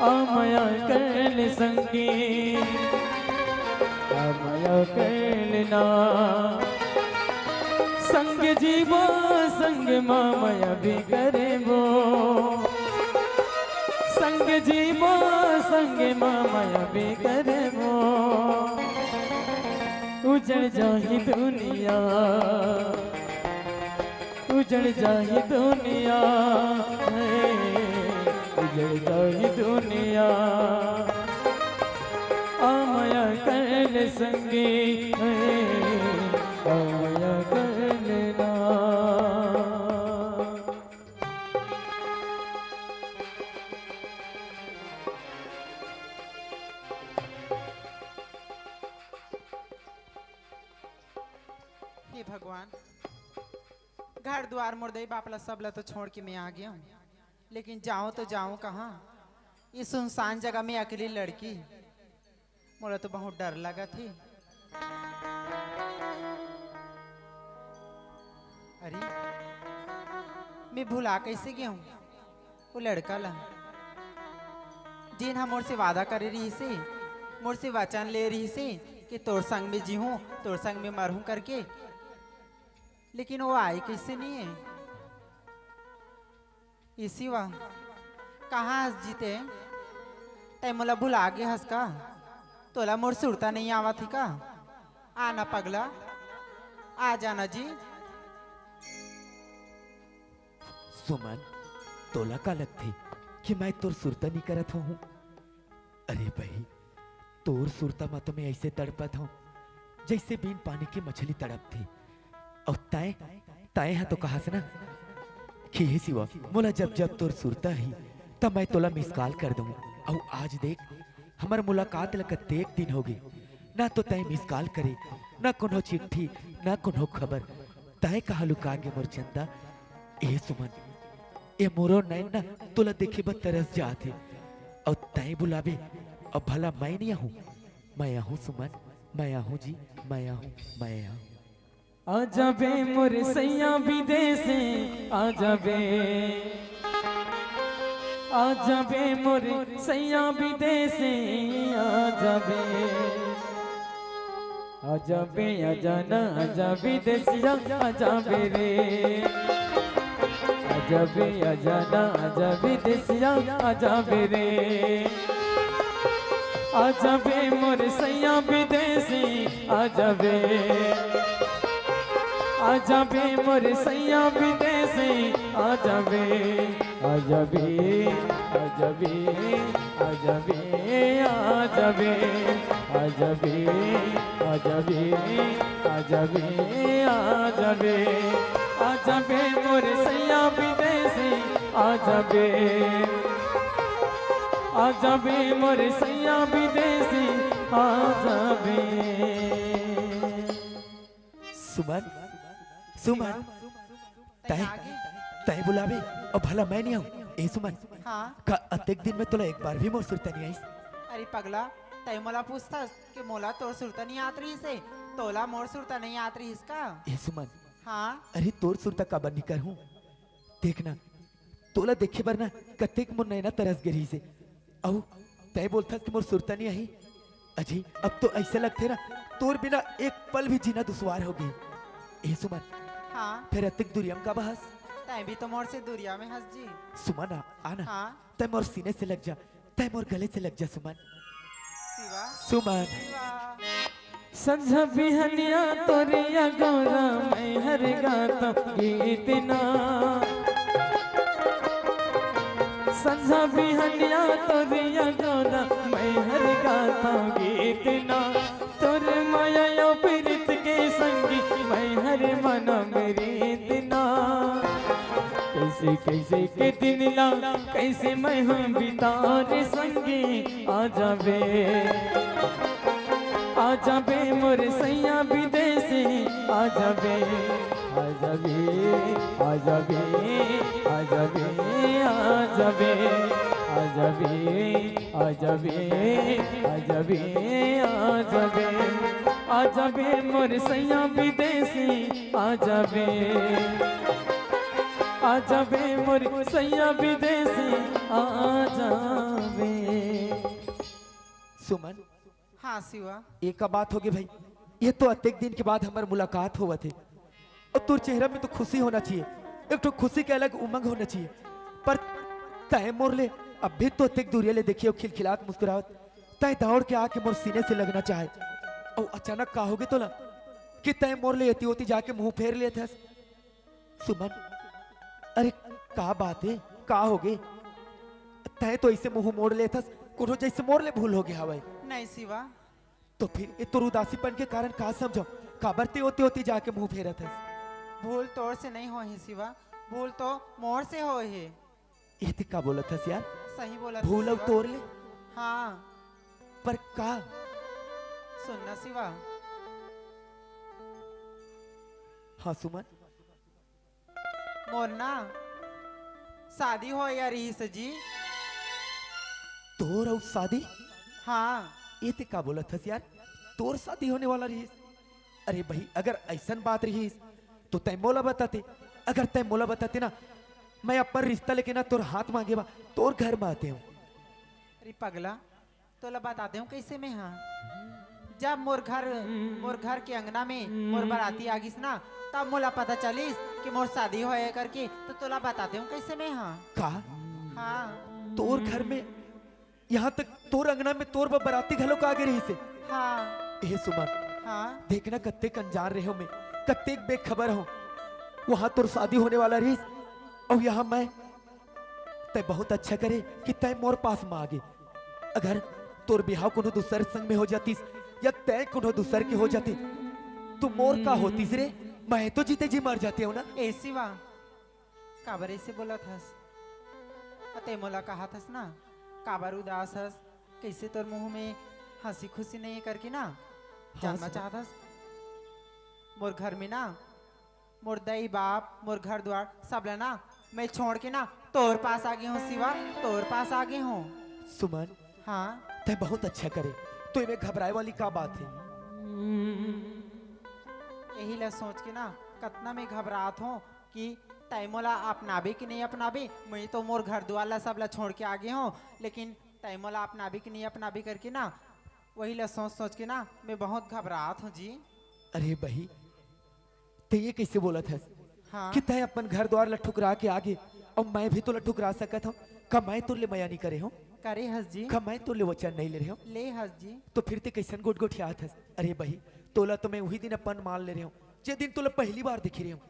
आमया कर ले संगी, आमया कर लेना, संग जीवो संग मामया भी करे वो, संग जीवो संग मामया भी करे वो, उजड़ जाही दुनिया, उजड़ जाही दुनिया, उजड़ जाही दुनिया, आमया कर संगी, आमया कर लेना। हे भगवान, घर द्वार मुर्दई बापला सबला तो छोड़ के मैं आ गया हूँ, लेकिन जाऊं तो जाऊं कहाँ? इस सुनसान जगह में अकेली लड़की, मोला तो बहुत डर लगा थी। अरे मैं भुला कैसे गया हूँ वो लड़का ला, जिन हम मोर से वादा करे रही से, मोर से वचन ले रही से कि तोर संग में जी हूँ, तोर संग में मरूं करके, लेकिन वो आई कैसे नहीं है? इसी वा कहाँ हंस जीते तय मोला भुला गे हंस का, तोला मोर सुरता नहीं आवा थी का? आना पगला, आ जाना जी। सुमन, तोला का लगती कि मैं तोर सुरता नहीं करत हूँ? अरे भाई, तोर सुरता मत में ऐसे तड़पत हूँ जैसे बिन पानी की मछली तड़पती। और तय तय है तो कहा से ना कि हे सिवा मोला जब जब तोर सुरता ही तब मैं तोला मिस कॉल कर दूँ। और आज देख हमार मुलाकात लगत एक दिन होगी, ना तो तय मिस कॉल करे, ना कोनो चिट्ठी, ना कोनो खबर। तय कहा लुका गे मोर चंदा। ए सुमन, ए मोरो नैन ना तोला देखे बस तरस जाते, और तय बुलावे और भला मैं नहीं आहूँ? मैं आहूँ सुमन, मैं आहूँ जी, मैं आहूँ, मैं आहूँ। आजा बे मोर सैया विदेशे, आजा बे, आजा बे मोर सैया विदेशे, आजा बे, आजा बे, आजा ना आजा विदेशिया, आजा बे रे, आजा बे, आजा ना आजा विदेशिया, आजा बे रे, आजा बे मोर सैया विदेशी, आजा बे, आजा बे मोर सैया विदेशी, आजा बे, आजा बे, आजा बे, आजा बे, आजा बे, आजा बे, आजा बे, आजा बे, आजा बे, आजा बे मोर सैया विदेशी, आजा बे, आजा बे मोर सैया विदेशी, आजा बे। सुमन, सुमन, तय तय बुलावे और भला मैं नहीं आऊँ? ए सुमन हाँ का अतेक दिन में तोला एक बार भी मोर सुरता नहीं आईस? अरे पगला तय मोला पूछतास कि मोला तोर सुरता नहीं आत रही से तोला मोर सुरता नहीं आत रही इसका। ए सुमन हाँ अरे तोर सुरता का बन्नी कर हूँ देखना तोला देखे बर ना कतेक मोर नैना तरस गिरी से औ तय बोलता कि मोर सुरता नहीं आई। अजी अब तो ऐसे लगते ना तोर बिना एक पल भी जीना दुश्वार हो गई। ए सुमन हाँ फिर अतिक दुरियम का बहस तय भी तो मोर से दुरिया में हंस जी। सुमन आना हाँ तय मोर सीने से लग जा तय मोर गले से लग जा सुमन शिवा सुमन शिवा संझा बिहनिया तोरिया गौरा मैं हर गाता गीत ना संझा बिहनिया तोरिया गौरा मैं हर गाता गीत ना तोर माया यो पीरित के संगी मैं हर मना मेरी दिना कैसे कैसे के दिन ला कैसे मैं हम बिता रे संगी आ जाबे मोर सैया विदेशी आ जाबे आ जाबे आ जाबे आ जाबे आ जाबे आ जाबे आ जाबे आ जाबे आ जाबे आ जाबे मोर सैया विदेशी आ जाबे आ जाबे मोर सैया विदेशी आ जाबे। सुमन हाँ शिवा एक का बात होगी भाई ये तो अत्येक दिन के बाद हमारी मुलाकात हुआ थे और तोर चेहरा में तो खुशी होना चाहिए एक तो खुशी के अलग उमंग होना चाहिए पर तय मोर ले अब भी तो अत्येक दूरिया ले देखिए खिलखिलात मुस्कुरावत तय दौड़ के आके मोर सीने से लगना चाहे और अचानक का होगे तो ना कि तय मोर ले यती होती जाके मुंह फेर लिए थे। सुमन अरे का बात है का होगे तय तो ऐसे मुंह मोड़ ले था कुछ जैसे मोर ले भूल हो गया भाई। नहीं शिवा तो फिर ये तो उदासीपन के कारण का समझो काबरते होती होती जाके मुंह फेरा था। भूल तोड़ से नहीं हो ही शिवा भूल तो मोर से हो ही। ये ते का बोला था यार सही बोला भूल अब शिवा। तोड़ ले हाँ पर का सुनना शिवा हाँ सुमन मोर ना शादी हो या रही सजी। तोर और शादी हाँ ये ते का बोला था यार तोर शादी होने वाला रही। अरे भाई अगर ऐसा बात रही तो तय मोला बताते अगर तय मोला बताते ना मैं अपन रिश्ता लेके ना तोर हाथ मांगे बा तोर घर में आते हूँ। अरे पगला तोला बताते हूँ कैसे में। हाँ जब मोर घर के अंगना में मोर बाराती आगिस ना तब मोला पता चलिस कि मोर शादी होए करके तो तोला बताते हूँ कैसे में। हाँ का हाँ तोर घर में यहाँ तक तोर अंगना में तोर बराती घलो का आगे रही से। हाँ ए सुमन हाँ देखना कत्ते अनजान रहे हो मैं कत्ते बेखबर हो वहां तोर शादी होने वाला रही और यहाँ मैं तय बहुत अच्छा करे कि तय मोर पास में आगे अगर तोर बिहाव कोनो दूसर संग में हो जातीस या तय कोनो दूसर के हो जाते तो मोर का होतीस रे मैं तो जीते जी मर जाते हो ना। ए शिवा काबर ऐसे बोला थस अते मोला कहा थस ना काबर उदास हस कैसे तोर मुंह में हंसी खुशी नहीं करके ना जानना चाहतस। मोर घर में ना मोर दई बाप मोर घर द्वार सब ला ना मैं छोड़ के ना तोर पास आ गई हूँ शिवा तोर पास आ गई हूँ। सुमन हाँ तय बहुत अच्छा करे तो इन्हें घबराए वाली का बात है। यही ला सोच के ना कतना में घबरात हूँ कि तैमोला अपनाबे कि नहीं अपनाबे। मैं तो मोर घर द्वार सब ला छोड़ के आ गए हूँ लेकिन तैमोला अपनाबे कि नहीं अपनाबे करके ना वही ला सोच सोच के ना मैं बहुत घबरात हूँ जी। अरे भाई ते ये कैसे बोला था हाँ कि तय अपन घर द्वार ला ठुकरा के आगे और मैं भी तो ला ठुकरा सकता हूँ का मैं तो ले मया नहीं करे हूँ करे हस जी का मैं तो ले वचन नहीं ले रहे हूँ ले हस जी। तो फिर ते कैसन गोट गोट याद है। अरे भाई तोला तो मैं वही दिन अपन मान ले रहे हूँ जे दिन तोला पहली बार दिख रही हूँ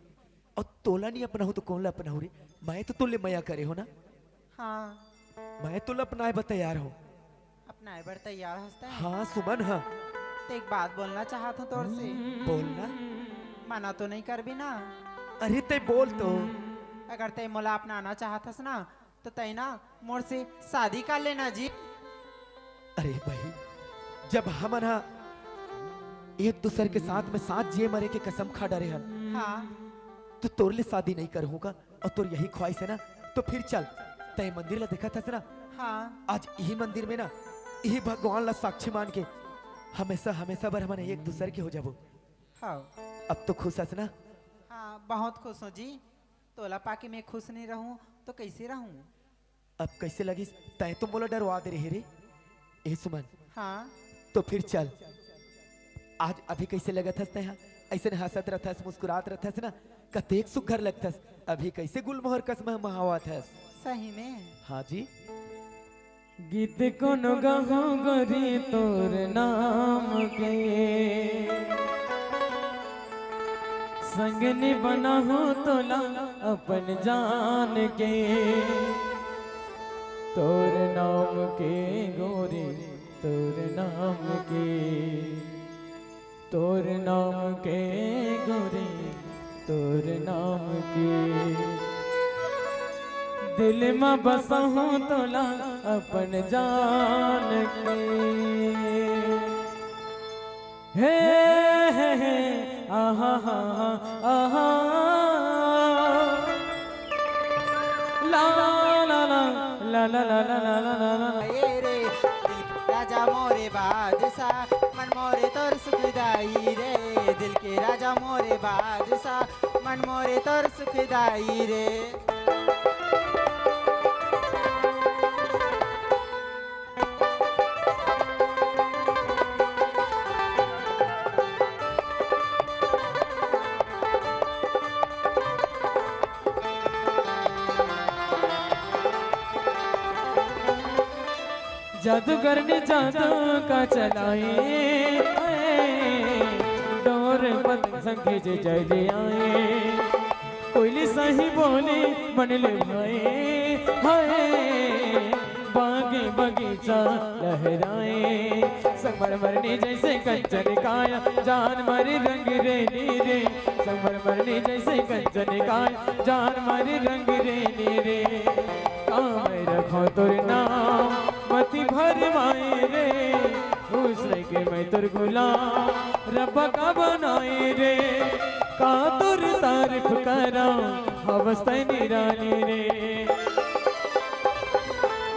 और तोला नहीं अपना हो तो कौन ला अपना हो रे मैं तो तोले मया करे हो ना। हाँ मैं तोला अपनाए बता यार हो अपना बार तैयार हंसता है। हाँ सुमन हाँ तो एक बात बोलना चाहत हूँ तोर से बोलना मना तो नहीं कर भी ना। अरे ते बोल तो अगर तय मोला अपनाना चाहत हस ना तो तय ना मोर से शादी कर लेना जी। अरे भाई जब हम ना एक दूसरे के साथ में साथ जिए मरे के कसम खा डरे हन हाँ तो तोर ले शादी नहीं करूंगा और तोर यही ख्वाहिश है ना तो फिर चल तय मंदिर ला देखा था ना, हाँ आज यही मंदिर में ना यही भगवान ला साक्षी मान के हमेशा हमेशा बर हमने एक दूसरे के हो जाबो। हाँ अब तो खुश हस ना? हाँ बहुत खुश हूँ जी। तोला पाके मैं खुश नहीं रहूँ तो कैसे रहूँ? अब कैसे लगी? तय तो बोला डरवा दे रहे रे। ए सुमन, हाँ तो फिर चल। आज अभी कैसे लगत हस तय? ऐसे हंसत रहथस, मुस्कुरात रहथस ना, कतेक सुघर लगथस। अभी कैसे गुलमोहर कसम महावत हस। सही में। हाँ जी। गीत कोनो गहो गोरी तोर नाम के, संगनी बना हो तोला अपन जान के। तोर नाम के गोरी तोर नाम के, तोर नाम के गोरी तोर नाम के। दिल में बसा हूँ तोला अपन जान के। हे आहा हा आहा ला ला ला ला ला ला ला ला ला ला। ये रे दिल के राजा मोरे बादशाह, मन मोरे तोर सुखदाई रे। दिल के राजा मोरे बादशाह, मन मोरे तोर सुखदाई रे। जादूगर ने जादू का चलाए, डोर पतंग संगे जे चले आए। कोयली सही बोले बनले भाई, हाय बागी बगीचा लहराए। संगमरमरनी जैसे कंचन काया, जान मारी रंग रेनी रे। संगमरमरनी जैसे कंचन काया, जान मारी रंग रेनी रे। काम रखो तोर नाम मति भरवाए रे, उस के मैं तुर गुलाम रब का बनाए रे। का तुर तारीफ करा अवस्था निराली रे।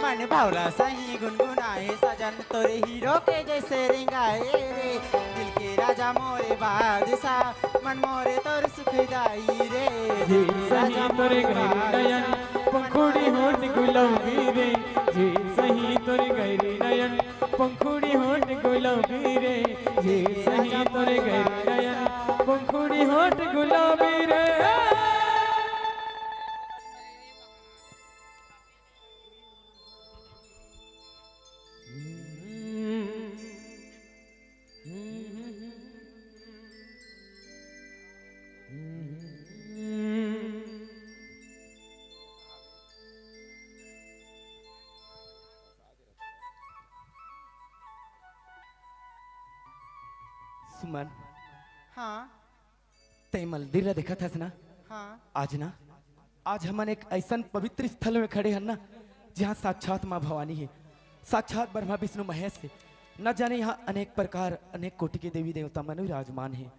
मन भावला सही गुनगुनाए, सजन तोरे हीरो के जैसे रिंगाए रे। दिल के राजा मोरे बादशाह, मन मोरे तोर सुखदाई रे। जी सही तोरे गहरी नयन पंखुड़ी होठ गुलाबी रे। जी सही तोरे गहरी नयन पंखुड़ी होठ गुलाबी रे। जी सही तोरे गहरी नयन पंखुड़ी होठ गुलाबी रे। सुमन, हाँ तय मंदिर ला देखा था ना? हाँ आज ना, आज हम एक ऐसा पवित्र स्थल में खड़े हैं ना, जहाँ साक्षात माँ भवानी है, साक्षात ब्रह्मा विष्णु महेश है। न जाने यहाँ अनेक प्रकार अनेक कोटि के देवी देवता मनु विराजमान है।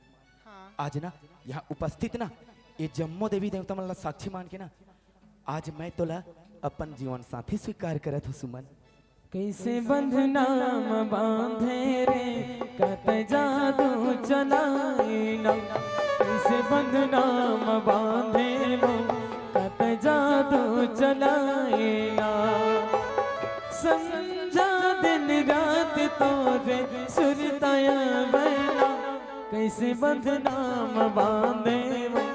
हाँ आज ना यहाँ उपस्थित ना ये जम्मो देवी देवता मन ला साक्षी मान के ना, आज मैं तोला अपन जीवन साथी स्वीकार करत हूँ सुमन। कैसे बंधनाम बांधे रे, कत जादू चलाए ना। कैसे बंधनाम बांधे लो, कत जादू चलाए ना। समझा दिन रात तोरे सुरताया बना। कैसे बंधनाम बांधे लो,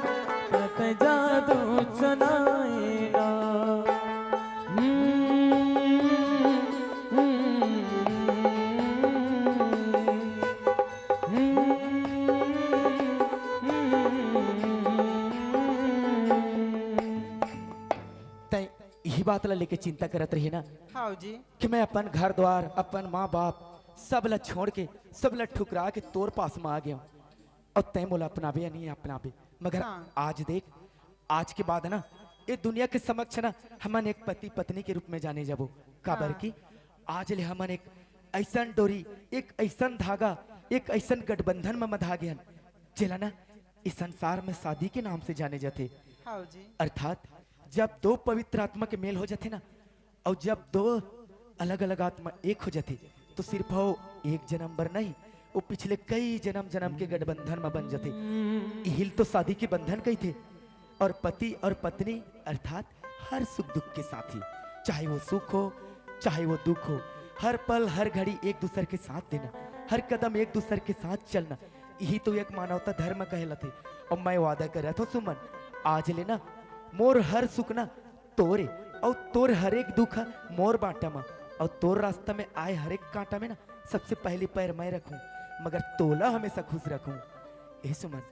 कत जादू चलाए ना। यही बात ला लेके चिंता करत रही ना, हाँ जी। कि मैं अपन घर द्वार अपन माँ बाप सब ला छोड़ के सब ला ठुकरा के तोर पास में आ गया हूँ, और तय बोला अपनाबे या नहीं अपनाबे। मगर हाँ। आज देख, आज के बाद ना ये दुनिया के समक्ष ना हमन एक पति पत्नी के रूप में जाने जाबो। काबर हाँ। की आज ले हमन एक ऐसा डोरी, एक ऐसा धागा, एक ऐसा गठबंधन में बंधा गया जेला ना इस संसार में शादी के नाम से जाने जाते। हाँ जी। अर्थात जब दो पवित्र आत्मा के मेल हो जाते ना, और जब दो अलग अलग आत्मा एक हो जाती, तो सिर्फ वो एक जन्म भर नहीं, वो पिछले कई जन्म जन्म के गठबंधन में बन जाते। यही तो शादी के बंधन कही थे। और पति और पत्नी अर्थात हर सुख दुख के साथी, चाहे वो सुख हो चाहे वो दुख हो, हर पल हर घड़ी एक दूसरे के साथ देना, हर कदम एक दूसरे के साथ चलना, यही तो एक मानवता धर्म कहला थे। और मैं वादा कर रहा था सुमन, आज लेना मोर हर सुख ना तोरे, और तोर हर एक दुख मोर बाटा में, और तोर रास्ता में आए हर एक कांटा में ना सबसे पहले पैर मैं रखूं, मगर तोला हमेशा खुश रखूं। ए सुमन,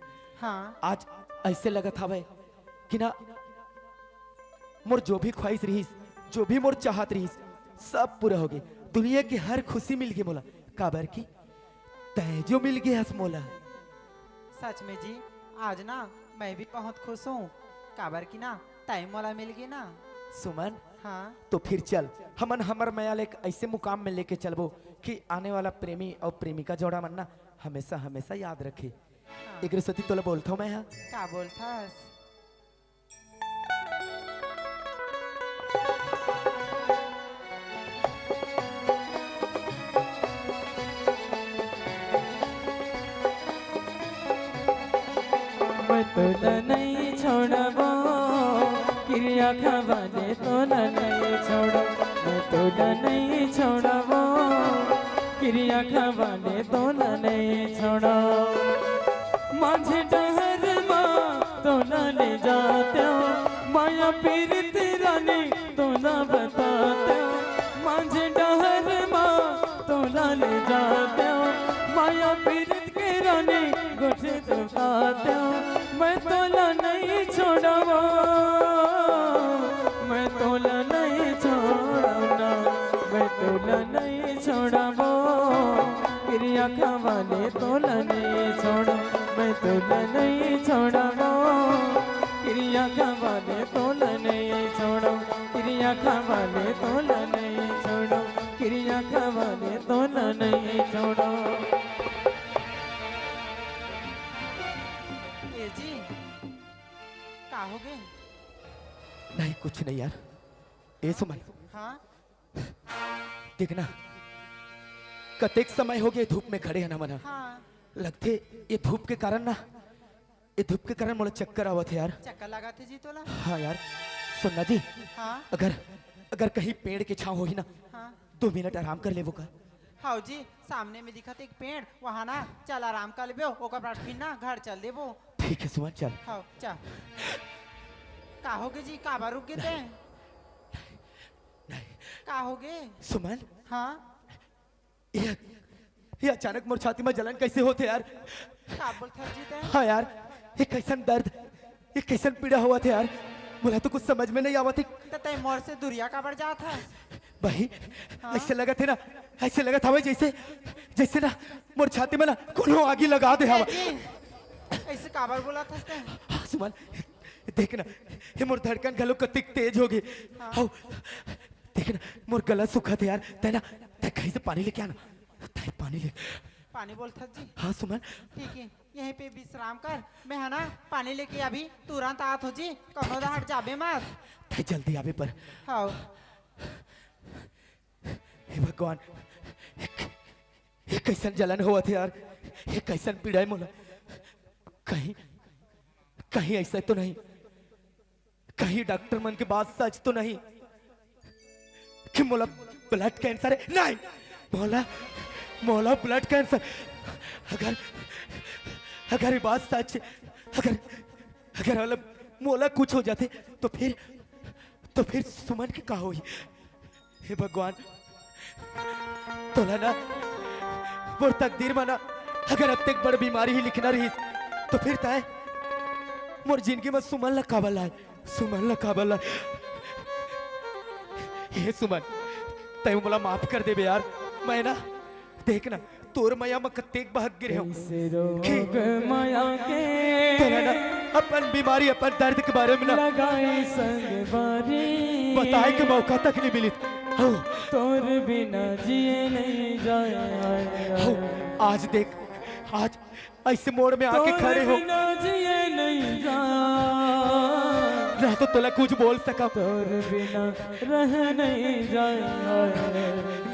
हाँ आज ऐसे लगा था भाई कि ना मोर जो भी ख्वाहिश रही, जो भी मोर चाहत रही, सब पूरा हो गई। दुनिया की हर खुशी मिल गई मोला, काबर की तय जो मिल गई हस मोला। सच में जी, आज ना मैं भी बहुत खुश हूँ, काबर की ना टाइम वाला मिल गई ना। सुमन, हाँ तो फिर चल हमन हमर मैयाल एक ऐसे मुकाम में लेके चलबो कि आने वाला प्रेमी और प्रेमिका जोड़ा मन ना हमेशा हमेशा याद रखे। हाँ। एक सती तोला बोलता हूँ मैं यहाँ, क्या बोलथास? मैं तोला नहीं छोड़बो, क्रिया खवाले तोला नहीं छोड़ो, मैं तोला नहीं छोड़बो, क्रिया खवाले तोला नहीं छोड़ो। माझे डहर माँ तोला ले जाते हो, माया पीर तेरा नहीं तोला बताते हो, माझे डहर माँ तोला ले जाते हो, माया पीर के रानी गोठे दुखाते हो। मैं तोला नहीं छोड़ावा, मैं तोला नहीं छोड़ना, मैं तोला नहीं छोड़ावा, क्रिया खवाले तोला नहीं छोड़ो, मैं तोला नहीं छोड़ावा, क्रिया खवाले तोला नहीं छोड़ो, क्रिया खवाले तोला नहीं छोड़ो, क्रिया खवाले तोला नहीं छोड़ो। ए जी, का हो गए? नहीं कुछ नहीं यार। ए सुमन, हाँ देखना कतेक समय हो गए धूप में खड़े हैं ना मना, हाँ, लगते ये धूप के कारण ना, ये धूप के कारण मोला चक्कर आवत है यार। चक्कर लगा थे जी तोला? हाँ यार, सुनना जी, हाँ अगर कहीं पेड़ के छांव होई ना, हाँ 2 मिनट आराम कर लेबो का। हाँ जी, सामने में दिखत एक पेड़, वहाँ ना चल आराम कर लेबो, ओकर बाद फिर ना घर चल देबो। ठीक है सुमन, चल। हाँ चल। का हो गए जी, का बार रुक गए थे? का हो गए? सुमन, हाँ ये अचानक मोर छाती में जलन कैसे होते यार? का बोलते जी ते? हाँ यार, ये कैसन दर्द, ये कैसन पीड़ा हुआ था यार, मुझे तो कुछ समझ में नहीं आवत थी। तो तय मोर से दुरिया का बढ़ जाता है? भाई हाँ? ऐसे लगा थे ना, ऐसे लगा था भाई जैसे जैसे ना मोर छाती में ना कोनो आगी लगा दे हवा। जी, ऐसे का बार बोला था इसने? हाँ सुमन, देख ना ये मोर धड़कन गलो कतिक तेज हो गई। हाँ देख ना मोर गला सूखा था यार, ते ना ते कहीं से पानी लेके आना, ते पानी ले। पानी बोलता जी? हाँ सुमन, ठीक है, यहीं पे विश्राम कर, मैं है ना पानी लेके अभी तुरंत आत हो जी, कौनो हट जाबे मत। ते जल्दी आवे पर। हाँ हे भगवान, ये कैसन जलन हुआ था यार, ये कैसन पीड़ा है मोला। कहीं कहीं ऐसा तो नहीं, कहीं डॉक्टर मन के बात सच तो नहीं कि मोला ब्लड कैंसर है? नहीं मोला, मोला ब्लड कैंसर। अगर अगर ये बात सच है, अगर अगर मतलब मोला कुछ हो जाते तो फिर सुमन की का हुई? हे भगवान, तोला ना मोर तकदीर माना, अगर अत्तेक बड़ बीमारी ही लिखना रही तो फिर तय मोर जिंदगी में सुमन ला काबल आए, सुमन ला काबल आए। हे सुमन, तय मोला माफ कर दे बे यार, मैं ना देखना तोर माया में कत्तेक बहक गिरे हूं कैसे रोग माया के तोरा ना अपन बीमारी अपन दर्द के बारे में ना लगाई संग बारी, बताए के मौका तक नहीं मिली। हो तोर बिना जिए नहीं जाए, आज देख, आज ऐसे मोड़ में आके खड़े हो बिना जिए नहीं जाए, ना तो तोला कुछ बोल सका तोर बिना रह नहीं जाए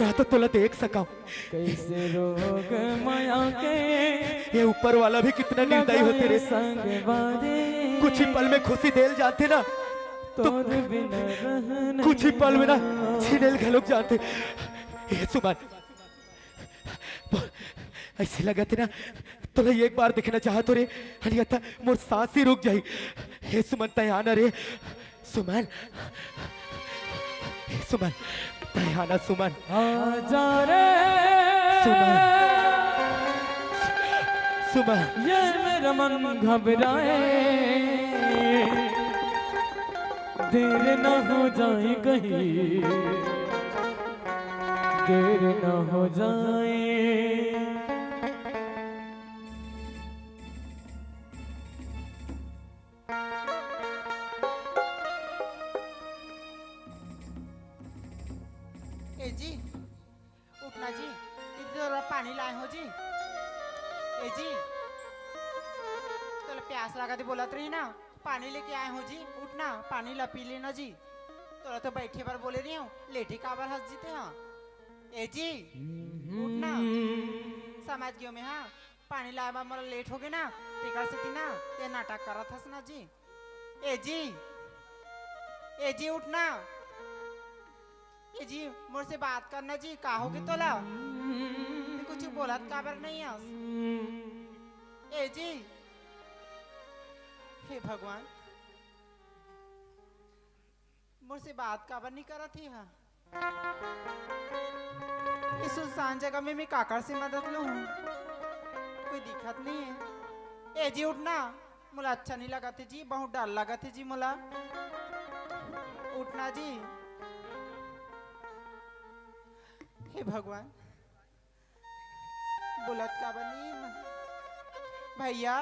ना तो तोला देख सका कैसे रोग माया के ये ऊपर वाला भी कितना निर्दयी होते रे संग बारे कुछ ही पल में खुशी देल जाते ना तोर बिना रह कुछ ही पल में ना छिनेल घलोक जाते ये सुमन ऐसे लगा थे ना तोला एक बार देखना चाहतो रे हरियता मोर सांस ही रुक जाई हे सुमन तयाना रे सुमन हे सुमन तयाना सुमन आजा रे सुमन सुमन ये मेरा मन घबराए देर न हो जाए कहीं देर न हो जाए ए जी उठना जी इधर पानी लाए हो जी ए जी तो प्यास लगा दी बोलत रही ना पानी लेके आए हो जी उठना पानी ला पी लेना जी तोरा तो बैठे बार बोले रही हूँ लेटी काबर हंस जीते हाँ ए जी उठना समझ गयो मैं हाँ पानी लाए बार मोला लेट हो गए ना टिका से थी ना ये नाटक करत हस ना जी ए जी उठना ए जी मोर से बात करना जी का होगे तोला कुछ बोलत काबर नहीं हस ए जी हे भगवान मोर से बात काबर नहीं करत ही हाँ इस सुनसान जगह में मैं काकर से मदद लूं कोई दिक्कत नहीं है ए जी उठना मुला अच्छा नहीं लगा थे जी बहुत डर लगा थे जी मुला उठना जी हे भगवान बुलत का बनी भैया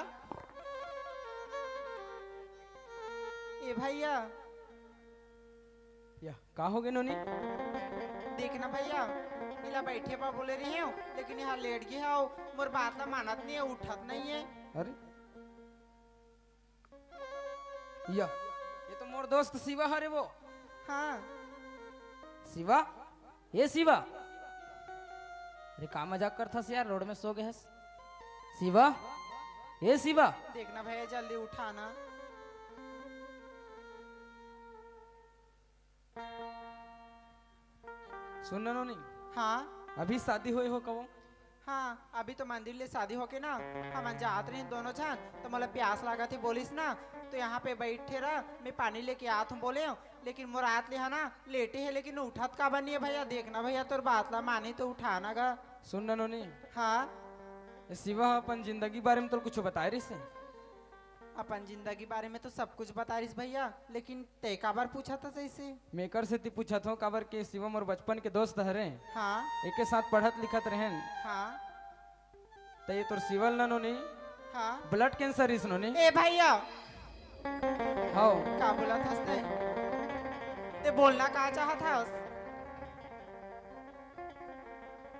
ए भैया या का हो गए नोनी देखना भैया इला बैठे पा बोले रही हूँ लेकिन यहाँ लेट गया हो मोर बात ना मानत नहीं है उठत नहीं है अरे या ये तो मोर दोस्त शिवा हरे वो हाँ शिवा ये शिवा अरे का मजाक करता यार रोड में सो गए हस शिवा ये शिवा देखना भैया जल्दी उठाना सुन ना नोनी हाँ अभी शादी हुई हो कहो हाँ अभी तो मंदिर ले शादी होके ना हम जात रही दोनों जान तो मतलब प्यास लगा थी बोलिस ना तो यहाँ पे बैठे रहा मैं पानी लेके आत हूँ बोले हूँ लेकिन मोर रात ले है ना लेटे है लेकिन उठत का बनी है भैया देखना भैया तोर बात ला मानी तो उठाना गा सुन ना नोनी हाँ ये शिवा अपन जिंदगी बारे में तो कुछ बताए रही से अपन जिंदगी बारे में तो सब कुछ बता रही भैया लेकिन ते का बार पूछा था सही मेकर से ती पूछा था काबर के शिवम और बचपन के दोस्त हरे हाँ एक के साथ पढ़त लिखत रहें हाँ तो ये तोर सिवल ना नोनी हाँ ब्लड कैंसर इस नोनी ए भैया हाँ का बोला था ते बोलना का चाहा था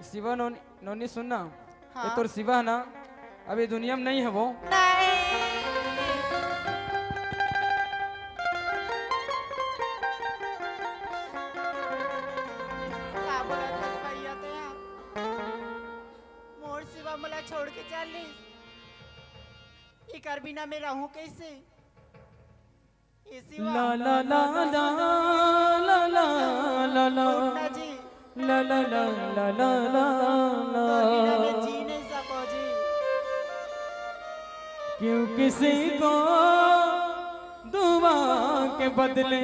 शिवा नोनी नोनी सुनना हाँ? ये तोर शिवा ना अभी दुनिया में नहीं है वो का बोला था भैया ते मोर सिवा मला छोड़ के चली इकर बिना मैं रहूं कैसे ए सिवा ला ला ला ला ला ला ला ला उठना जी ला ला ला ला ला ला तोर बिना मैं ला जी नहीं सको जी क्यों किसी को दुआ के बदले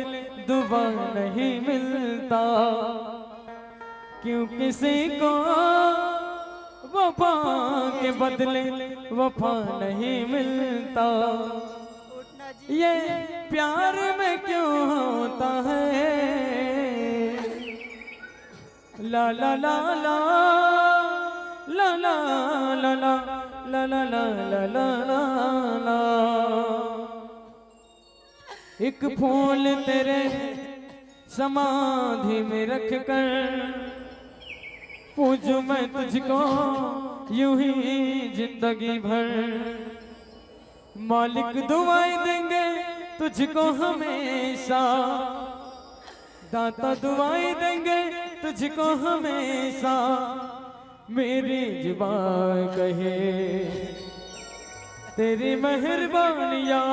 दुआ नहीं मिलता क्यों किसी को वफा के बदले वफा नहीं मिलता उठना जी ये प्यार में क्यों होता है ला ला ला ला ला ला ला ला ला ला ला ला ला ला ला एक फूल तेरे समाधि में रख कर पूजूं मैं तुझको यूं ही जिंदगी भर मालिक दुआएं देंगे तुझको हमेशा, दाता दुआएं देंगे तुझको हमेशा, मेरी जुबान कहे तेरी मेहरबानियाँ,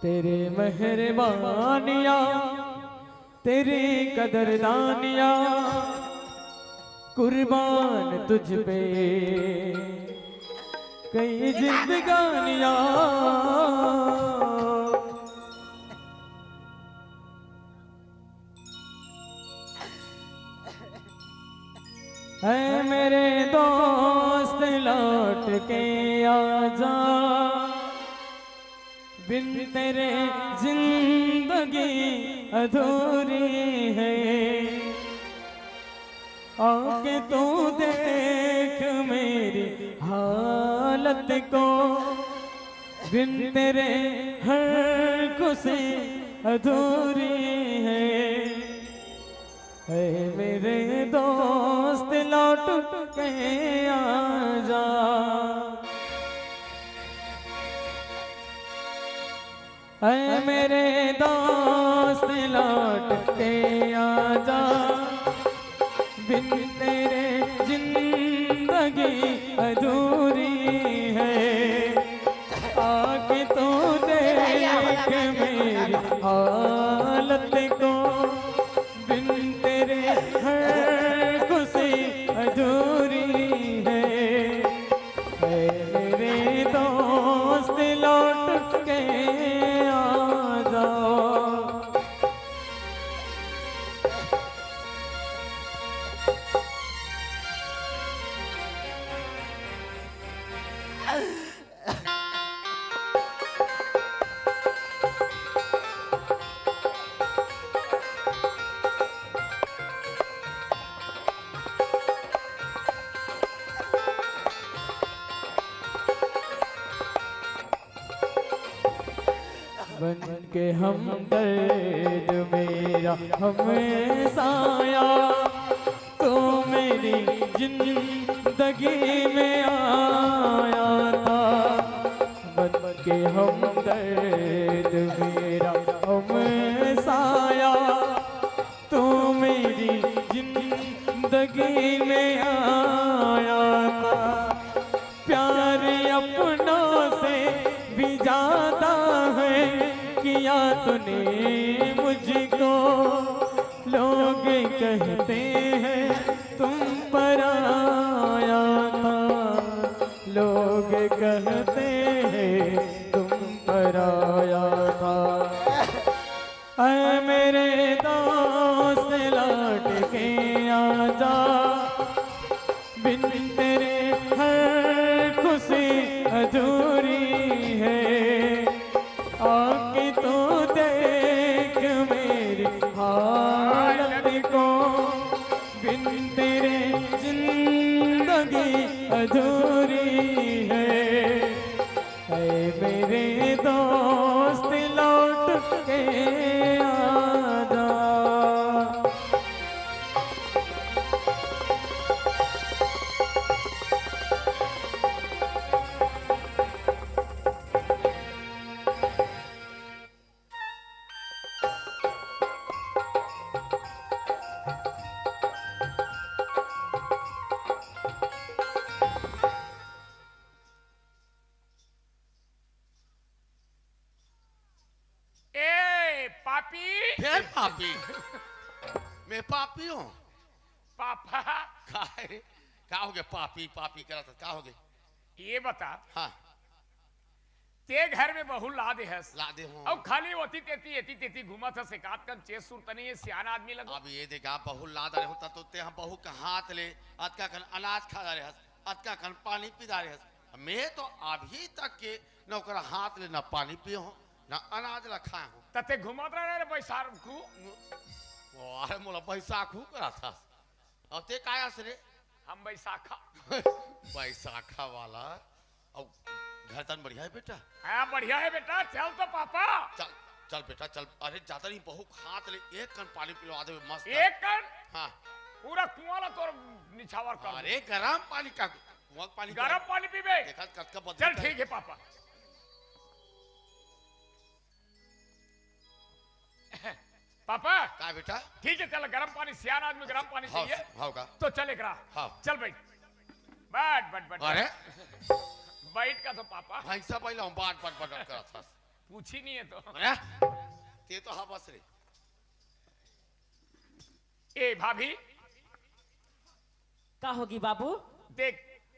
तेरी मेहरबानियाँ, तेरी कदरदानियाँ, कुर्बान तुझ पे कई जिंदगानियाँ। ऐ मेरे दोस्त लौट के आजा, बिन तेरे जिंदगी अधूरी है, आके तू देख मेरी हालत को, बिन तेरे हर खुशी अधूरी है। ऐ मेरे दोस्त लौट के आजा, ऐ मेरे दोस्त लौट के आजा, बिन तेरे जिंदगी अधूरी है, आके तो देख मेरी हालत को, बिन तेरे हर खुशी अधूरी है। मेरे दोस्त लौट के आ जाओ। बन के हम दर्द मेरा हमेशा आया, तो मेरी जिंदगी में आया था। बन के हम दर्द मेरा हमेशा आया, तो मेरी जिंदगी में आया था। प्यार अपनों से भी ज्यादा है किया तूने मुझको, लोग कहते हैं तुम पर आया था, लोग कहते हैं तुम पर आया था। ऐ मेरे दोस्त लौट के आजा, बिन तेरे हर खुशी अधूरी है। आके तो देख मेरी हालत को, बिन तेरे जिंदगी अधूरी है। ऐ मेरे दोस्त लौट के आजा। फिर पापी? मैं पापी हूँ? पापा का है? का हो गया? पापी पापी करा था, का हो गया? ये बता, हाँ ते घर में बहू ला दे हस, ला दे हूँ। अब खाली होती तेती एती तेती घुमा था सिकात कर चेस सुनता नहीं, ये सियाना आदमी लगा। अब ये देखा बहू ला दे होता तो ते हम बहू का हाथ ले, अतका कन अनाज खा रहे हस, अतका कन पानी पी रहे हस। मैं तो अभी तक के न ओकरा हाथ ले न पानी पिए हूँ न अनाज ला खाए हूँ। तते घुमात रहे बैसार को। अरे मोला बैसाखू करा था। अब ते काया से रे? हम बैसाखा। बैसाखा वाला। अब घर तन बढ़िया है बेटा? हाँ बढ़िया है बेटा, चल तो पापा। चल चल बेटा चल। अरे जाता नहीं बहू हाथ ले, एक कन पानी पिलवा दे मस्त। एक कन? हाँ पूरा कुआं ला तोर निछावर कर। अरे गरम पानी का कुआं पानी गरम पानी पीबे? देखा कद का बदल। चल ठीक है पापा। पापा का बेटा ठीक है चल गरम पानी सियान आदमी गरम पानी हाँ चाहिए हाँ का तो चल एक रहा हाँ। चल बैठ बैठ बैठ बैठ अरे बैठ का तो पापा भैंसा पहले हम बात बात बात करा था पूछी नहीं है तो अरे ते तो हाँ बस रे ए भाभी का होगी बाबू? देख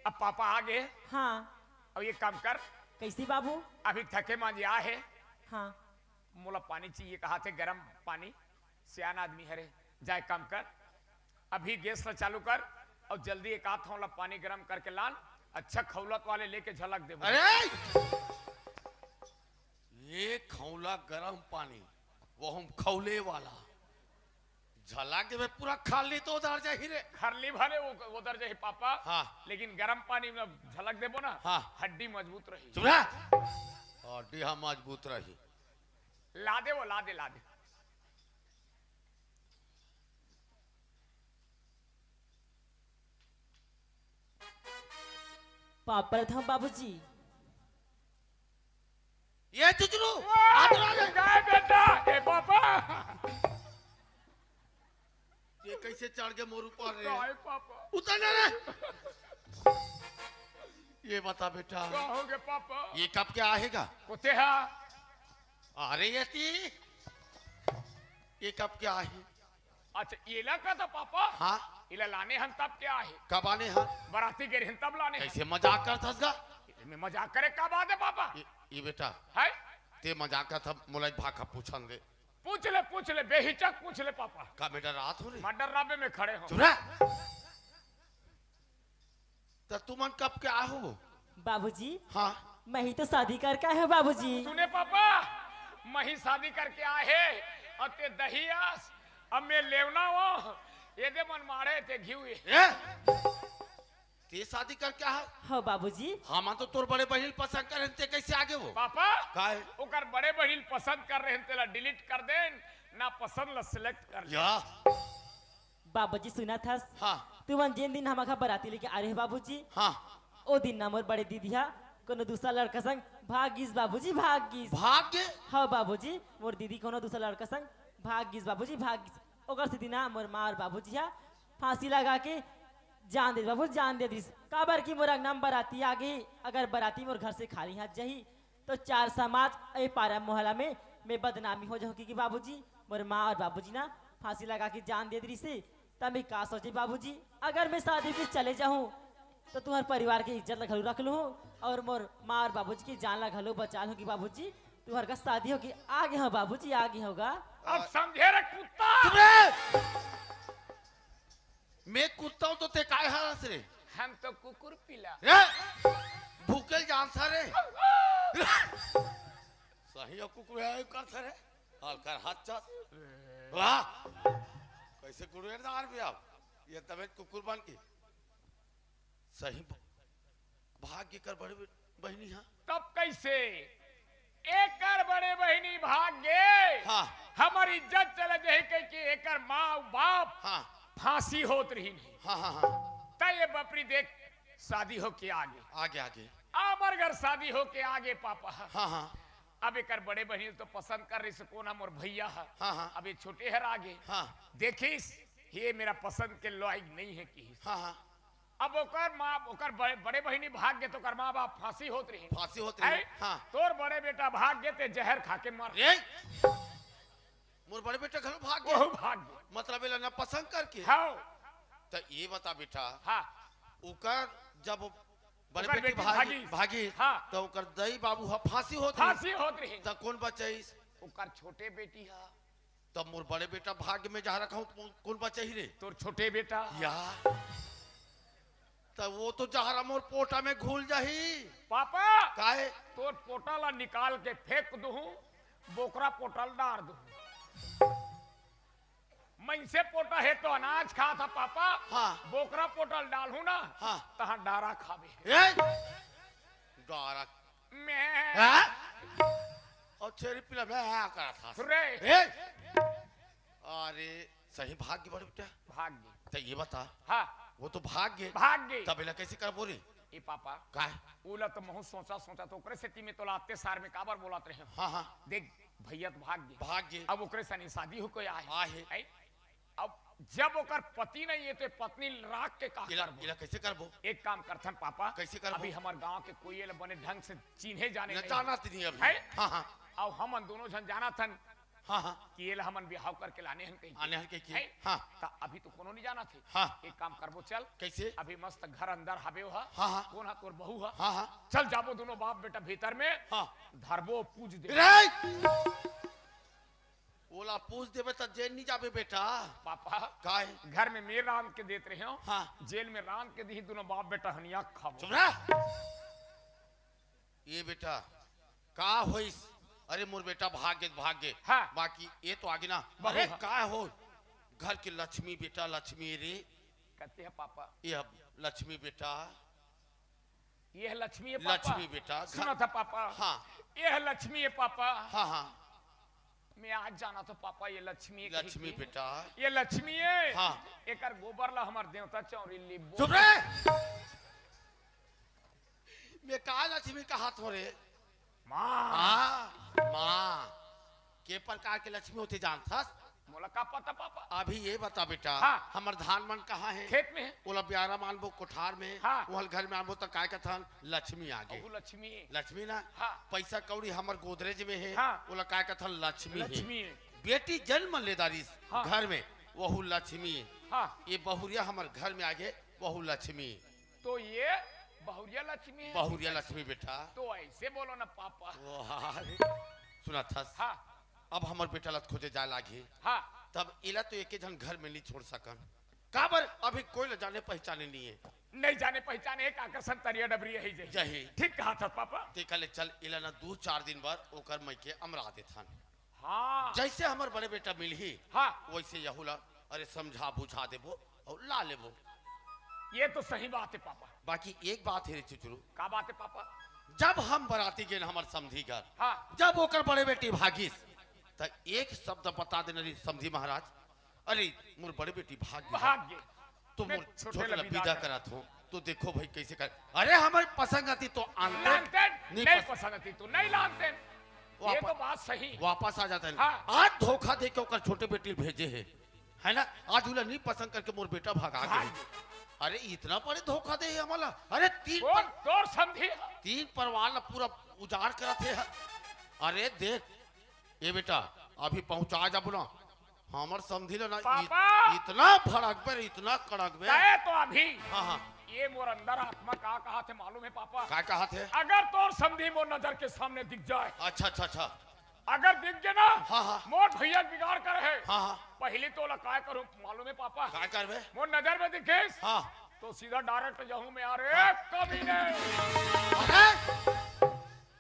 अब पापा आ गए हाँ अब ये काम कर कैसी बाबू? अभी थके मांझे आ है हाँ मोला पानी चाहिए कहा थे गरम पानी सियान आदमी हरे जाए काम कर अभी गैस ला चालू कर और जल्दी एक आध थोड़ा पानी गरम करके लान अच्छा खौलत वाले लेके झलक दे अरे ये खौला गरम पानी वो हम खौले वाला झलक दे पूरा खाली तो उधर जा ही रे खरली भले वो उधर जाए पापा हाँ। लेकिन गरम पानी में झलक देबो ना हाँ। हड्डी मजबूत रही चुप रह और देह मजबूत रही ला दे वो ला दे ला दे पापड़ था बाबूजी। ये चुचरू गाय बेटा ए पापा ये कैसे चढ़ के मोर ऊपर रे गाय पापा उतर ना रे ये बता बेटा कहोगे पापा ये कब क्या आएगा कुत्ते हा अरे ये कब क्या है अच्छा ये ला का था पापा हाँ इला लाने हम तब क्या है कब आने हैं बराती गए हम तब लाने कैसे मजाक करता था में मजाक करे का बात है पापा ये बेटा है ते मजाक का था मुलाई भाखा पूछेंगे पूछ ले बेहिचक पूछ ले पापा का बेटा रात हो रही मर्डर राबे में खड़े हो चुप रह तो तुम कब क्या हो बाबूजी हाँ मैं ही तो शादी करके आया हूँ बाबूजी। सुने पापा मही शादी करके आए और ते दहियास अब मैं लेवना वो ये दे मन मारे ते घी हुए ते शादी कर क्या है हाँ बाबूजी। हम तो तोर बड़े बहन पसंद करे ते कैसे आगे वो पापा काहे ओकर बड़े बहिल पसंद कर रहे हैं तेला डिलीट कर दे ना पसंद ला सिलेक्ट कर ले या बाबूजी सुना था हाँ तुम जिन दिन हम बराती लेके आ रहे हैं बाबूजी हाँ ओ दिन ना मोर बड़े दीदिया कोनो दूसरा लड़का संग भागिस बाबूजी भागिस। भाग्य हाँ बाबूजी मोर दीदी कोनो दूसरा लड़का संग भागिस बाबूजी भागिस ओकर से दिना मोर मार बाबूजी हा फांसी लगा के जान दे बाबू जान दे दिस काबर की मोर नाम बराती आ गई अगर बराती मोर घर से खाली हाथ जही तो चार समाज ए पारा मोहल्ला में मैं बदनामी हो जाऊँ कि बाबूजी मोर माँ और बाबूजी ना फांसी लगा के जान दे दी से तब मैं का सोचे बाबूजी अगर मैं शादी पे चले जाऊँ तो तुम्हारे परिवार की इज्जत घलू रख लूँ और मोर माँ और बाबूजी की जान ला घलो बचा लूँ कि बाबूजी तुम्हारे का शादी होगी आगे हो बाबूजी आगे होगा। अब समझे रे कुत्ता चुप रह मैं कुत्ता हूं तो ते काय हरस रे हम तो कुकुर पिला भूकल जान सारे सही कुकुर है कर सारे और कर हाथ चल वाह कैसे गुरुदार भी आप ये तबे कुकुर बन के सही भाग्य कर बड़े बहनी हाँ तब कैसे एकर बड़े बहिनी भाग गए हाँ हमारी इज्जत चले जाए कि एकर माँ बाप हाँ फांसी होत रही नहीं हाँ हाँ हाँ तय बपरी देख शादी हो के आगे आगे आगे आमर घर शादी हो के आगे पापा हाँ हाँ अब एकर बड़े बहनी तो पसंद कर रही से कौन हम और भैया है हाँ हाँ अब ये छोटे हर आगे हाँ देखिस ये मेरा पसंद के लायक नहीं है कि हाँ हाँ अब ओकर माँ ओकर बड़े बहनी भाग गए तो ओकर माँ बाप फांसी होत रही फांसी होती है हाँ तोर बड़े बेटा भाग गए ते जहर खा के मर रे मोर बड़े बेटा घर भाग वो गया भाग गए मतलब ना पसंद करके हाँ तो ये बता बेटा हाँ उकर जब बड़े उकर बेटी बेटी भागी भागी। भागी हाँ। तो उकर दई बाबू हा फांसी होती फांसी होत रही तो कौन बचाईस ओकर छोटे बेटी है तब मोर बड़े बेटा भाग्य में जहाँ रखा हूँ कौन बचाई रे तोर छोटे बेटा या तो वो तो जहरा मोर पोटा में घुल जाही पापा काहे तोर पोटल निकाल के फेंक दूं बोकरा पोटल डार दूं मैं से पोटा है तो अनाज खा था पापा हाँ। बोकरा पोटल डालू ना हाँ। तहाँ डारा खावे ए डारा मैं हाँ? और छेरी पिला मैं आ करा था सुरे ए अरे सही भाग्य बड़े बेटा भाग गई तो ये बता हाँ वो तो भाग गए भाग गई तब इला कैसे कर बोली ए पापा काहे उला तो महु सोचा सोचा तो ओकरे सेती में तो लाते सार में काबर बोलात रहे हाँ हाँ देख भैया तो भाग गए। भाग्य अब ओकरे सनी शादी हो कोई आए आहे है? अब जब ओकर पति नहीं है तो पत्नी राख के का इला करबो? इला कैसे करबो? एक काम करथन पापा, कैसे करबो? अभी हमार गांव के कोई एल बने ढंग से चिन्हे जाने न नहीं जाना नहीं अभी। है? हाँ हाँ अब हम दोनों जन जाना थन हाँ हाँ कि ये हमन बिहाव करके लाने हन कहीं आने हर के की है? हाँ ता अभी तो कोनो नहीं जाना थे। हाँ। एक काम करबो चल, कैसे? अभी मस्त घर अंदर हबे हो हाँ, हाँ। कौन हा तोर बहू हा हाँ हाँ चल जाबो दोनों बाप बेटा भीतर में हाँ धरबो पूज दे। रे ओला पूछ देबे त जेल नहीं जाबे बेटा। पापा काहे? घर में मेर रांध के देते रहे हो, हाँ। जेल में रांध के दी दोनों बाप बेटा हनिया खाबो। चुप रह। ये बेटा का होइस? अरे मोर बेटा भाग्य हाँ। बाकी ये तो आगे ना। बहू अरे हाँ। का हो घर की लक्ष्मी बेटा लक्ष्मी रे। कहते हैं पापा ये अब लक्ष्मी बेटा ये है लक्ष्मी है पापा। लक्ष्मी बेटा सुना था पापा। हाँ ये है लक्ष्मी है पापा। हाँ हाँ मैं आज जाना तो पापा ये लक्ष्मी है कहीं लक्ष्मी की। बेटा ये लक्ष्मी है। हाँ। एकर गोबर ला हमार देवता चौरी लिबो। चुप रे। मैं कहा लक्ष्मी का हाथ हो रे। माँ माँ के प्रकार के लक्ष्मी होते जानता? मोला का पता पापा? अभी ये बता बेटा हाँ। हमार धान मन कहाँ है? खेत में है। ओला ब्यारा मानबो कोठार में। हाँ। वहल घर में आनबो त काय कथन लक्ष्मी आगे। अहू लक्ष्मी है। लक्ष्मी ना हाँ। पैसा कौड़ी हमर गोदरेज में है। हाँ। ओला काय कथन लक्ष्मी लक्ष्मी है। है। बेटी जन्म ले दारिस हाँ। घर में वहू लक्ष्मी है। हाँ ये बहुरिया हमर घर में आगे वहू लक्ष्मी है। तो ये बहुरिया लक्ष्मी है। बहुरिया लक्ष्मी बेटा। तो ऐसे बोलो ना पापा। वाह रे। सुना था हाँ अब हमर बेटा लत खोजे जा लागे हाँ तब इला तो एक जन घर में नहीं छोड़ सकन काबर अभी कोई ल जाने पहचाने नहीं है। नहीं जाने पहचाने एक आकर्षण तरिया डबरी है जे। जही ठीक कहा था पापा। ते कले चल इला ना 2-4 दिन बाद ओकर मई के अमरा देथन। हाँ जैसे हमर बड़े बेटा मिलही हाँ वैसे यहुला अरे समझा बुझा देबो और ला लेबो। ये तो सही बात है पापा। बाकी एक बात है रे चुचुरू का बात है पापा? जब हम बराती गेन हमर समधी घर हाँ जब ओकर बड़े बेटी भागिस त एक शब्द बता देना रे समधी महाराज। अरे मोर बड़े बेटी भाग्य भाग्य तो मैं मोर छोटे छोटे ला विदा विदा करत हो तो देखो भाई कैसे कर। अरे हमारे पसंद आती तो आनते लानते नहीं नहीं पसंद थी तो नहीं लानते। ये वापस- तो बात सही। वापस आ जाता है। हाँ। आज धोखा दे के ओकर छोटे बेटी भेजे है ना। आज उला नहीं पसंद करके मोर बेटा भगा गए। अरे इतना बड़े धोखा दे हमारा। अरे कौन तोर समझी? तीन परवार ला पूरा उजाड़ करते है। अरे देख ये बेटा अभी पहुंचा जा बोला हमर समझी लो ना पापा! इतना भड़क बे इतना कड़क बे। कहे तो अभी हाँ हाँ ये मोर अंदर आत्मा का कहा थे मालूम है पापा? क्या कहा थे? अगर तोर समझी मोर नजर के सामने दिख जाए, अच्छा अच्छा अच्छा अगर दिख गए ना हाँ हाँ मोर भैया बिगाड़ कर है। हाँ हाँ पहले तो काय करूं मालूम है पापा? क्या कर बे? मोर नजर में दिखे हाँ तो सीधा डायरेक्ट जाऊं मैं। अरे कभी नहीं अरे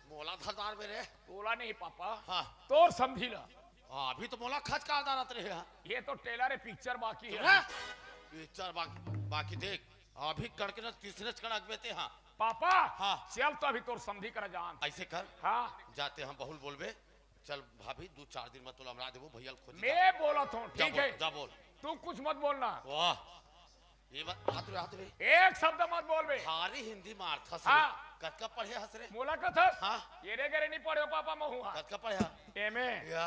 मोला धरदार मेरे। बोला नहीं पापा। हाँ तोर समझी ला हाँ अभी तो मोला खच का आदारत रहे हैं। ये तो टेलर है पिक्चर बाकी है। पिक्चर बाकी देख अभी कड़के ना तीसरे कड़क बेते हाँ पापा हाँ। चल तो अभी तोर समझी कर जान। ऐसे कर हाँ जाते हम बहुल बोलबे। चल भाभी 2-4 दिन में तो हमरा देबो भैया खोज मैं बोला था ठीक है। जा बोल। तू कुछ मत बोलना। वाह ये बात हाथ रे एक शब्द मत बोल बे। हारी हिंदी मारथा से हाँ। कतका पढ़े हस रे। मोला कथा हाँ ये रे गरे नहीं पढ़े पापा महू हाँ कतका पढ़े एमे या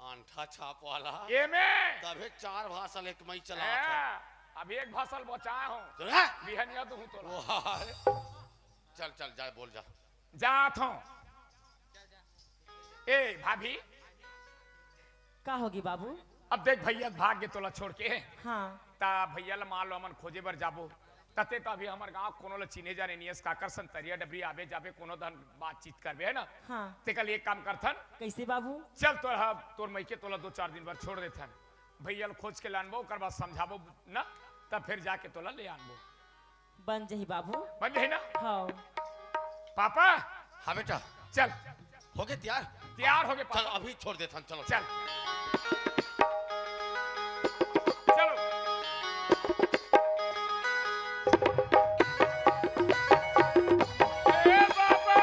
अंठा छाप वाला एमे तबे 4 भाषा एक मई चला था। अभी एक भाषण बचाया हूँ तो रे बिहनिया दूं तो वाह चल चल जा बोल जा। जात हूँ। ए भाभी का होगी बाबू? अब देख भैया भाग्य तोला छोड़ के हाँ ता भैया ला मान लो हमन खोजे बर जाबो तते तो अभी हमर गांव कोनो ला चिने जाने नियस का आकर्षण तरिया डबरी आवे जाबे कोनो धन बातचीत करबे है ना। हाँ ते कल एक काम करथन कैसे बाबू? चल तोर मईके तोला 2-4 दिन बाद छोड़ देथन। भैया ला खोज के लानबो ओकर बाद समझाबो ना तब फिर जाके तोला ले आनबो। बन जही बाबू। बन जाई ना हाँ पापा? हाँ बेटा चल हो गए तैयार। तैयार हो गए चल पापा। अभी छोड़ देता हूं, चलो चल चलो ए बाबा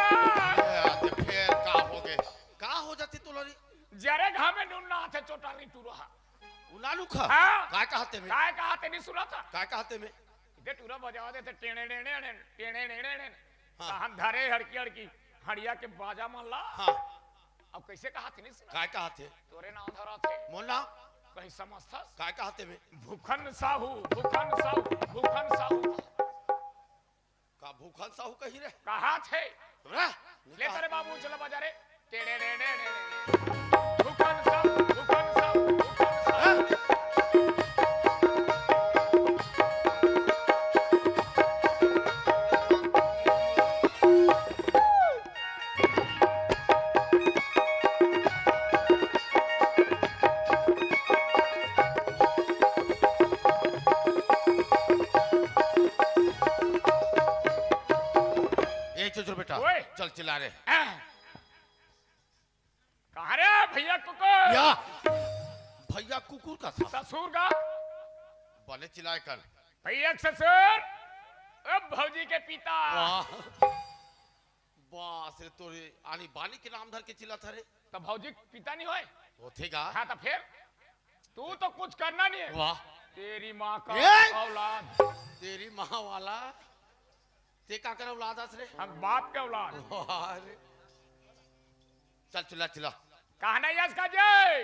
ते फिर का हो गए का हो जाती तुलरी जरे घामे नून ना आथे चोटानी टूरा उनालू खा हाँ। काय कहते में काय कहा ते नहीं सुना था? काय कहते में दे टूरा बजावा देते टेणे टेणे टेणे टेणे टेणे हाँ। हम धरे हड़की हड़की हड़िया के बाजा मन ला हाँ अब कैसे कहा थी नहीं सुना काय कहा थे तोरे नाम धरा थे मोला कहीं समझता काय कहा थे बे भूखन साहू भूखन साहू भूखन साहू का भूखल साहू कही रे कहा थे हमरा ले तेरे बाबू चला बाजारे टेड़े रे रे रे भूखन साहू भूखन साहू भूखन साहू ए चुचुर बेटा ओए। चल चिल्ला रे कहा रे भैया कुको या भैया कुकुर का था ससुर का बने चिल्लाए कर भैया के ससुर अब भौजी के पिता वाह वाह से तोरे आनी बानी के नाम धर के चिल्ला था रे तो भौजी के पिता नहीं होए होथेगा हाँ तो फिर तू तो कुछ करना नहीं है वाह तेरी माँ का ए! औलाद तेरी माँ वाला ते का कर औलाद रे हम बाप के औलाद वाह रे। चल चिल्ला चिल्ला कहना यस का जय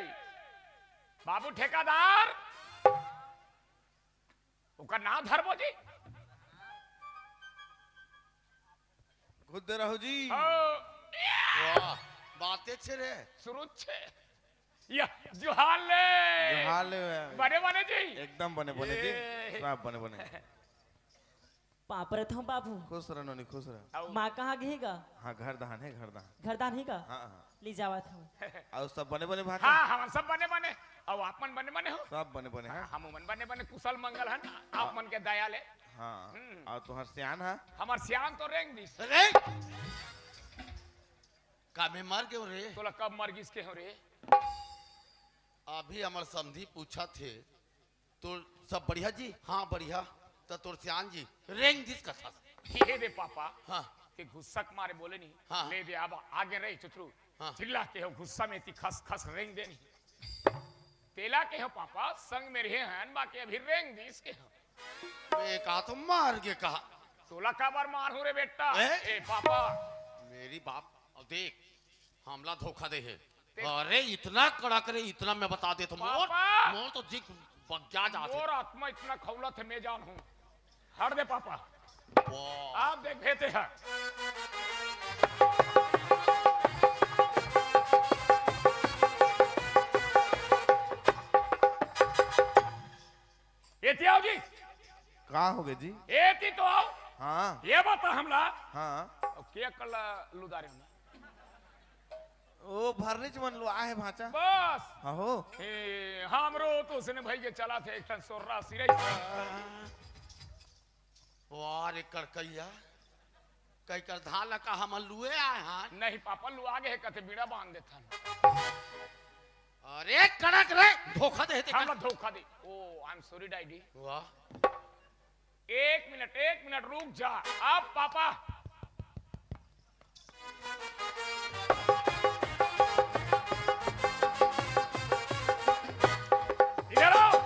बाबू ठेकेदार उनका नाम धरबो जी खुद रहो जी ओ, वाह बातें छे रे शुरू छे या जुहाल ले जो हाल है बने बने जी एकदम बने बने जी ए। सब बने बने पापरत हूँ बाबू खुश रहो नोनी खुश रहो माँ कहाँ गएगा हाँ घर दहान है घर दहान घरदान ही का हाँ हाँ ले जावा था और सब बने बने भाग हाँ हम सब बने बने अब आप मन बने बने हो सब बने बने हैं हम मन बने बने कुशल मंगल है ना आप मन के दया ले हाँ और तुम्हार सियान है हमार श्याम तो रेंग दी रे का में मर गयो रे तोला कब मर गिस के हो रे अभी हमार समधी पूछा थे तो सब बढ़िया जी हाँ बढ़िया तो तोर सियान जी रेंग दिस कथा हे दे पापा हाँ के गुस्सा के मारे बोले नहीं हाँ। ले दे अब आगे रही चुचरू हाँ। चिल्ला के हो गुस्सा में ती खस खस रेंग देनी तेला के हो पापा संग में रहे हैं बाकी अभी रेंग दी इसके हो मैं कहा तो मार के कहा तोला का बार मार हो रे बेटा ए? ए पापा मेरी बाप अब देख हमला धोखा दे है अरे इतना कड़ा करे इतना मैं बता दे तो मोर पापा! मोर तो जिक बग्या जाते और आत्मा इतना खौला थे मैं जान हूँ हट दे पापा वाह आप देख भेते हैं ये आओ जी कहाँ हो गए जी ये तो आओ हाँ ये बता हमला हाँ अब क्या कल लुदारे में ओ भरने मन लो आए भाचा बस हाँ हो हमरो तो उसने भाई के चला थे एक टन सोर्रा सिरे वाह रे कड़कैया कई कर धान लका हम लुए आए हैं नहीं पापा लू आगे है कहते बीड़ा बांध देता अरे कड़क रे धोखा दे हमला धोखा दे ओ आई एम सॉरी डैडी वाह एक मिनट रुक जा अब पापा इधर आओ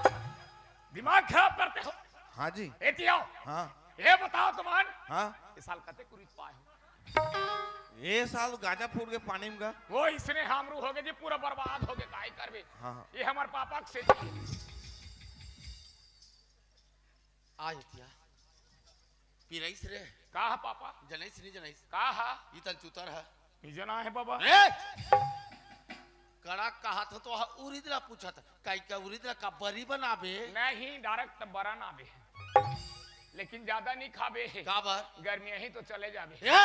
दिमाग खराब करते हो हाँ जी एती आओ हाँ ये बताओ तुमान हाँ इस साल कते कुरित पाए हो ये साल गाजा फूट के पानी में गा वो इसने हमरू हो गए जी पूरा बर्बाद हो गए काई करबे हाँ हाँ ये हमार पापा से आ जतिया पिरैस रे कहा पापा जनैस नहीं जनैस कहा ई तन चुतर है ई जना है बाबा रे कड़ा कहा था तो उरिदरा पूछा था काई का उरिदरा का बरी बनाबे नहीं डायरेक्ट बरा ना बे लेकिन ज्यादा नहीं खाबे काबर गर्मी ही तो चले जाबे ए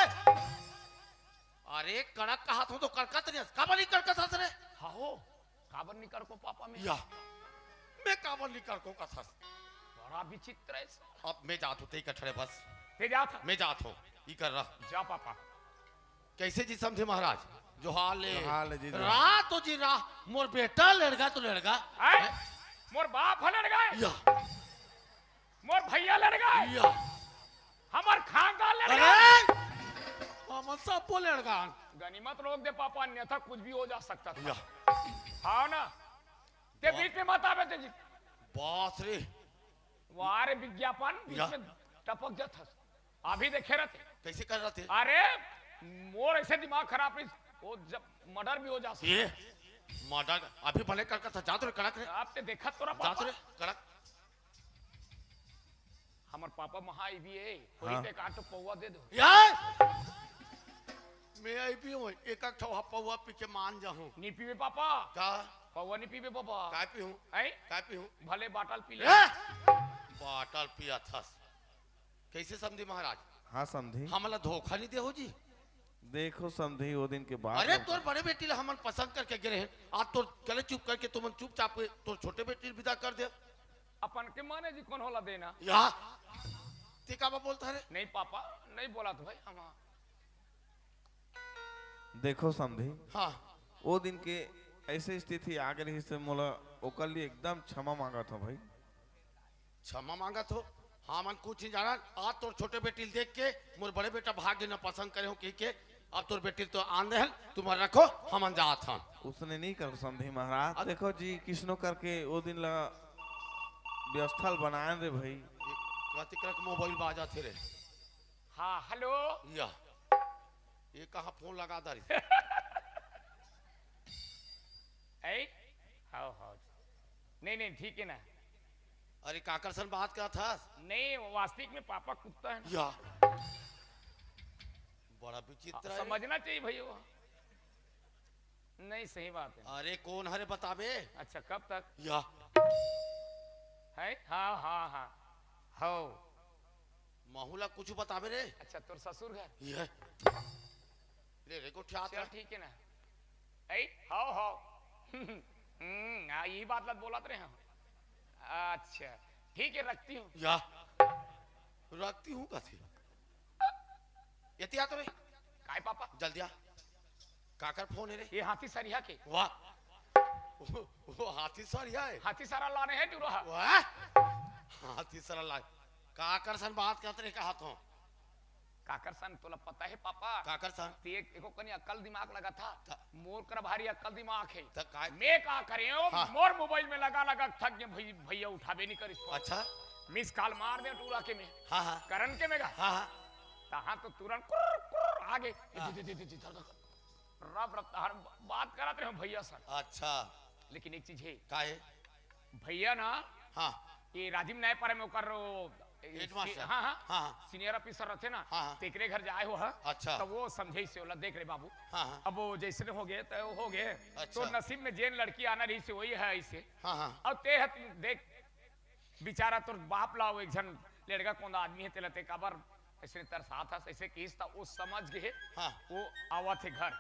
अरे कड़क कहा था तो कड़कत नहीं काबर नहीं कड़कत रे हाँ हो काबर नहीं कर को पापा में या मैं काबर नहीं कड़को का था बड़ा विचित्र है अब मैं जात हूं ते कठड़े बस ते जा था मैं जात हूं ई कर रहा जा पापा कैसे जी समझे महाराज जो हाल है जी, जो। रात तो जी रात मोर बेटा लड़गा तो लड़गा आए मोर बाप लड़ गए या मोर भैया लड़ गए या हमार खानदान लड़ अरे गए हम सब बोले लड़गा गनीमत रोक दे पापा अन्यथा कुछ भी हो जा सकता था या हाँ ना ते बीच में मत आवे ते जी बास रे वारे विज्ञापन बीच या। में टपक जाता अभी देखे रहते कैसे कर रहे थे अरे मोर ऐसे दिमाग खराब है वो जब मर्डर भी हो जा सकता ये मर्डर अभी भले कर था जा तो रे कड़क रे आपने देखा तोरा जा तो पापा रे कड़क हमार पापा महाई भी है हाँ। कोई ते काट पौवा दे दो यार मैं आई भी हूँ एक एक ठो पौवा पी के मान जाऊँ नी पीवे पापा का पौवा नी पीवे पापा काय पी हूँ हैं काय पी हूँ भले बाटल पी ले बाटल पिया था कैसे समझी महाराज हाँ समझी हमला धोखा नहीं दे हो जी देखो समझी वो दिन के बाद अरे तोर बड़े बेटी ला हमन पसंद करके गिरे हैं आज तोर गले चुप करके तुमन चुपचाप तोर छोटे बेटी विदा कर दे अपन के माने जी कौन होला देना या ते का बोलता है नहीं पापा नहीं बोला तो भाई हम देखो समझी हाँ वो दिन के ऐसे स्थिति आ गई से मोला ओकर लिए एकदम क्षमा मांगा था भाई क्षमा मांगा तो हाँ मन कुछ नहीं जाना आज तोर छोटे बेटी देख के मोर बड़े बेटा भाग्य न पसंद करे हो के अब तोर बेटी तो आन दे तुम्हारा रखो हम जात हाँ उसने नहीं कर समझी महाराज देखो जी किसनो करके वो दिन ला व्यवस्था बनाए रे भाई कति करक मोबाइल बाजा थे रे हाँ हेलो या ये कहाँ फोन लगा दारी ऐ हाउ हाउ नहीं नहीं ठीक है ना अरे काकरसन बात क्या था नहीं वास्तविक में पापा कुत्ता है ना या बड़ा विचित्र है समझना चाहिए भैया नहीं सही बात है अरे कौन हरे बताबे अच्छा कब तक या है हाँ हाँ हाँ हो माहूला कुछ बताबे रे अच्छा तोर ससुर घर ये ले को ठिया चल ठीक है ना ऐ हाउ हाउ हाँ यही बात लत बोला रहे हम अच्छा ठीक है रखती हूँ या रखती हूँ कथी यति तो रे काय पापा जल्दी आ काकर फोन है रे ये हाथी सरिया के वाह वो हाथी सर है हाथी सारा लाने हैं टूरा वाह हाथी सर ला काकरसन बात करते रे कहा तो काकरसन तोला पता है पापा काकरसन ते एको कनी अक्ल दिमाग लगा था मोर कर भारी अक्ल दिमाग है त काय मैं का करे हाँ। मोर मोबाइल में लगा लगा थक गए भैया उठाबे नहीं करिस अच्छा मिस कॉल मार दे टूरा के में हाँ हाँ करन के में गा हाँ हाँ तहां तो तुरंत कुर कुर आगे रब रब तहार बात करत रहे भैया सर अच्छा लेकिन एक चीज है काहे भैया ना हाँ ये राजीव नाय पारे में ओकर हेडमास्टर। हाँ हाँ हाँ। सीनियर ऑफिसर रहते ना हाँ, हाँ। तेकरे घर जाए हो अच्छा। तो वो समझे से बोला देख रे बाबू हाँ, हाँ। अब वो जैसे हो गए तो हो गए अच्छा। तो नसीब में जेन लड़की आना रही से वही है ऐसे हाँ हाँ अब ते है देख बेचारा तो बाप लाओ एक जन लड़का कौन आदमी है तेलते काबर ऐसे तरसा था ऐसे केस था वो समझ गए हाँ। वो आवा थे घर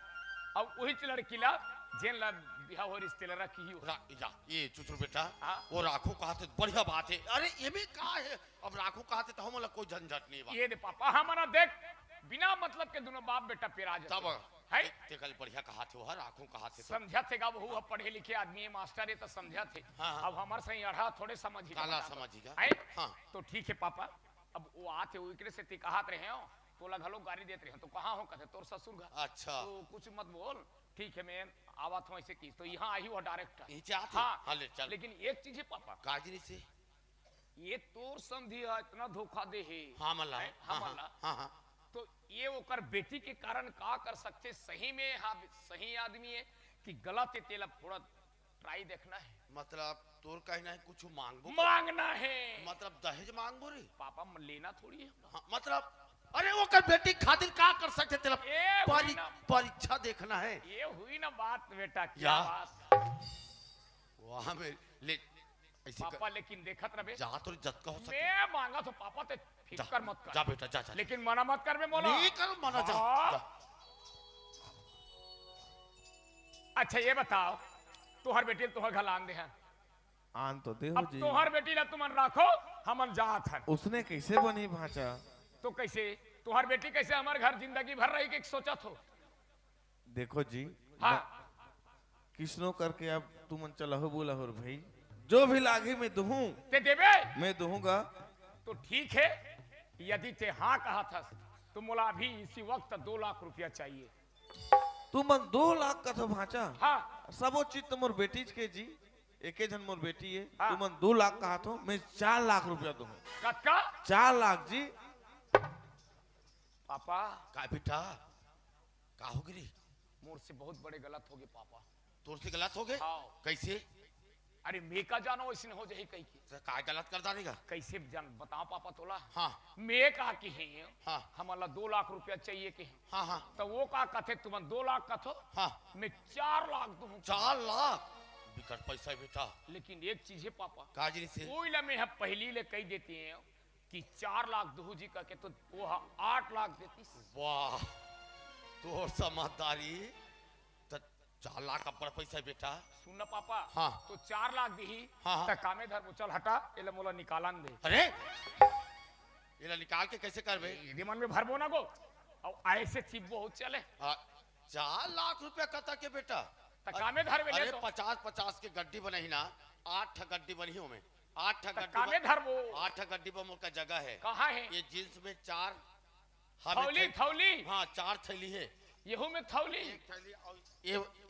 अब वही लड़की ला जेन ला बिहाव हो रिश्ते ला रखी हो या ये चुचुर बेटा हाँ। वो राखो कहा तो बढ़िया बात है अरे ये में कहा है अब राखो कहा तो हम कोई झंझट नहीं बा ये दे पापा हमारा देख बिना मतलब के दोनों बाप बेटा पिरा जाते तब है ते कल बढ़िया कहा थे वो राखो कहा थे तो। समझा थे वो पढ़े लिखे आदमी है मास्टर है तो समझा थे हाँ, हाँ। अब हमारे सही अढ़ा थोड़े समझ ही काला समझिएगा। है हाँ। तो ठीक है पापा अब वो आते वो एकरे से ती कहात रहे हो तो लगा लो गाड़ी देते रहे तो कहाँ हो कहते तोर ससुर घर अच्छा तो कुछ मत बोल ठीक है मैं आवात हूँ ऐसे की तो यहाँ आई हुआ डायरेक्ट नीचे आते हाँ ले चल लेकिन एक चीज है पापा काजरी से ये तोर समझी है इतना धोखा दे है हाँ मल्ला हाँ मल्ला हाँ हाँ तो ये ओकर बेटी के कारण का कर सकते सही में हाँ सही आदमी है कि गलत है तेला थोड़ा ट्राई देखना है मतलब तोर कहना है कुछ मांगबो मांगना है मतलब दहेज मांगबो रे पापा लेना थोड़ी है हाँ, मतलब अरे वो कर बेटी खातिर का कर सकते तेरा ये हुई ना परीक्षा देखना है ये हुई ना बात बेटा क्या या। बात वहां में ले ऐसे पापा लेकिन देखत रहे जा तो जत का हो सके मैं मांगा तो पापा ते फिकर मत कर जा बेटा जा जा लेकिन मना मत कर बे मोला नहीं कर मना जा, हाँ। जा अच्छा ये बताओ तोहर बेटी तोहर घलान दे हैं आन तो दे हो अब जी तोहर बेटी ला तुमन राखो हमन जात हन उसने कैसे बनी भाचा तो कैसे तुम्हार बेटी कैसे हमारे घर जिंदगी भर रही कि सोचा थो देखो जी हाँ किसनो करके अब तुम चला हो बोला हो भाई जो भी लागे मैं दूं ते देवे मैं दूंगा तो ठीक है यदि ते हाँ कहा था तो मोला अभी इसी वक्त 2 लाख रुपया चाहिए तुम 2 लाख का तो भाचा हाँ सबो चीज तो मोर बेटी के जी एके जन मोर बेटी है हाँ। तुम 2 लाख कहा तो मैं 4 लाख रुपया दूं कक्का 4 लाख जी पापा का बेटा का हो गई मोर से बहुत बड़े गलत हो गए पापा। तोर से गलत हो गए? हाँ। कैसे? अरे मैं का जानो ऐसे हो जाए कहीं की। तो काय गलत कर डालेगा? कैसे जान बताओ पापा तोला। हाँ मैं कहा कि है हाँ हमारा 2 लाख रुपया चाहिए कि है। हाँ हाँ तो वो का कथे तुम 2 लाख कथो हाँ। मैं 4 लाख दूं। 4 लाख बिकट पैसा है बेटा। लेकिन एक चीज है पापा, काजरी से कोई ला में हम पहली ले कही देती हैं कि 4 लाख दूं जी का के तो वो 8 लाख देती। वाह तोर समझदारी। तो 4 लाख का बड़ा पैसा है बेटा। सुन ना पापा। हाँ। तो 4 लाख दी हाँ, हाँ। तो कामे धर चल हटा एले मोला निकालन दे। अरे ये निकाल के कैसे करबे? दिमाग में भरबो ना गो और ऐसे चिपबो हो चले। 4 लाख रुपया कता के बेटा? तो कामे धर में ले अरे तो 50-50 के गड्डी बनही ना। 8 गड्डी बनी हो में 8 तो गड्डी कामे धरबो 8 गड्डी पर मोर का जगह है। कहाँ है? ये जींस में 4 थौली थौली हाँ 4 थैली है। येहू में थौली। एक थैली और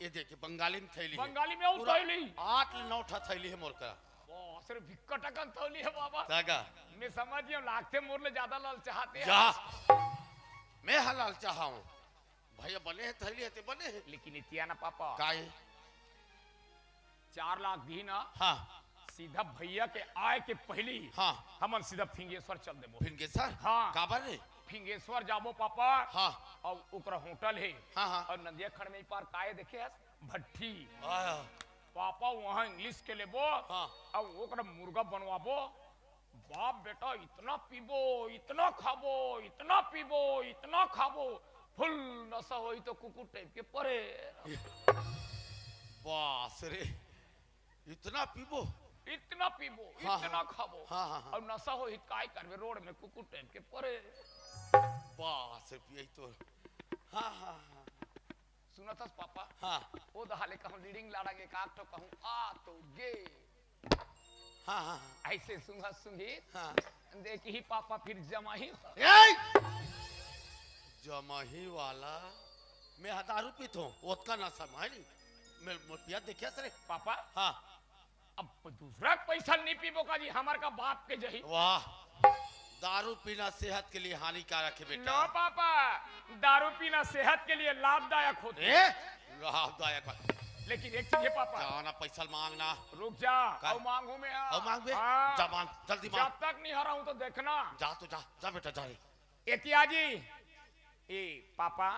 ये देखिए बंगाली में थैली है। बंगाली में और पूरा थैली 8-9 थैली है मोर का। वाह सिर्फ भिक्कटकन थौली है बाबा। जागा मैं समझिए लाखते मोर ले ज्यादा लाल चाहते हैं। जा मैं हलाल चाहा हूँ भैया बने हैं थैली है ते बने हैं। लेकिन इतिया ना पापा काहे? 4 लाख दी ना हाँ सीधा भैया के आए के पहले ही हाँ हमन सीधा फिंगेश्वर चल देबो। फिंगेश्वर? हाँ। काबर रे? फिंगेश्वर जाबो पापा। हाँ और ओकरा होटल है। हाँ हाँ और नदिया खड़ में पार काए देखे हस भट्टी आया, पापा वहाँ इंग्लिश के लेबो। हाँ और ओकरा मुर्गा बनवाबो। बाप बेटा इतना पीबो इतना खाबो इतना पीबो इतना खाबो फुल नशा होई तो कुकुर टाइप के परे। बास रे इतना पीबो इतना पीबो हाँ, इतना हाँ। खाबो हाँ हाँ हाँ और नशा होई काय करबे रोड में कुकुर टाइप के परे। बास रे यही तो। हाँ हाँ हाँ सुनत हस पापा। हाँ ओ दहाले कहूं लीडिंग लाड़ागे काक तो कहूं आ तो गे हाँ हाँ हाँ ऐसे सुंगा सुंगी हाँ देख ही पापा फिर जमाही। जमाही वाला मैं 1000 रुपये तो ओतका ना समाई मैं पिया देखिया सरे पापा हाँ अब दूसरा पैसा नहीं पीबो का जी हमार का बाप के जही। वाह दारू पीना सेहत के लिए हानिकारक है बेटा। नो पापा दारू पीना सेहत के लिए लाभदायक होता है। लाभदायक लेकिन एक चीज है पापा जाना पैसा मांगना रुक जा का? और मांगू में और मांग बे हाँ। जा मांग जल्दी मांग। जब तक नहीं हरा हूं तो देखना। जा तो जा बेटा जा रे। एतिया जी ए पापा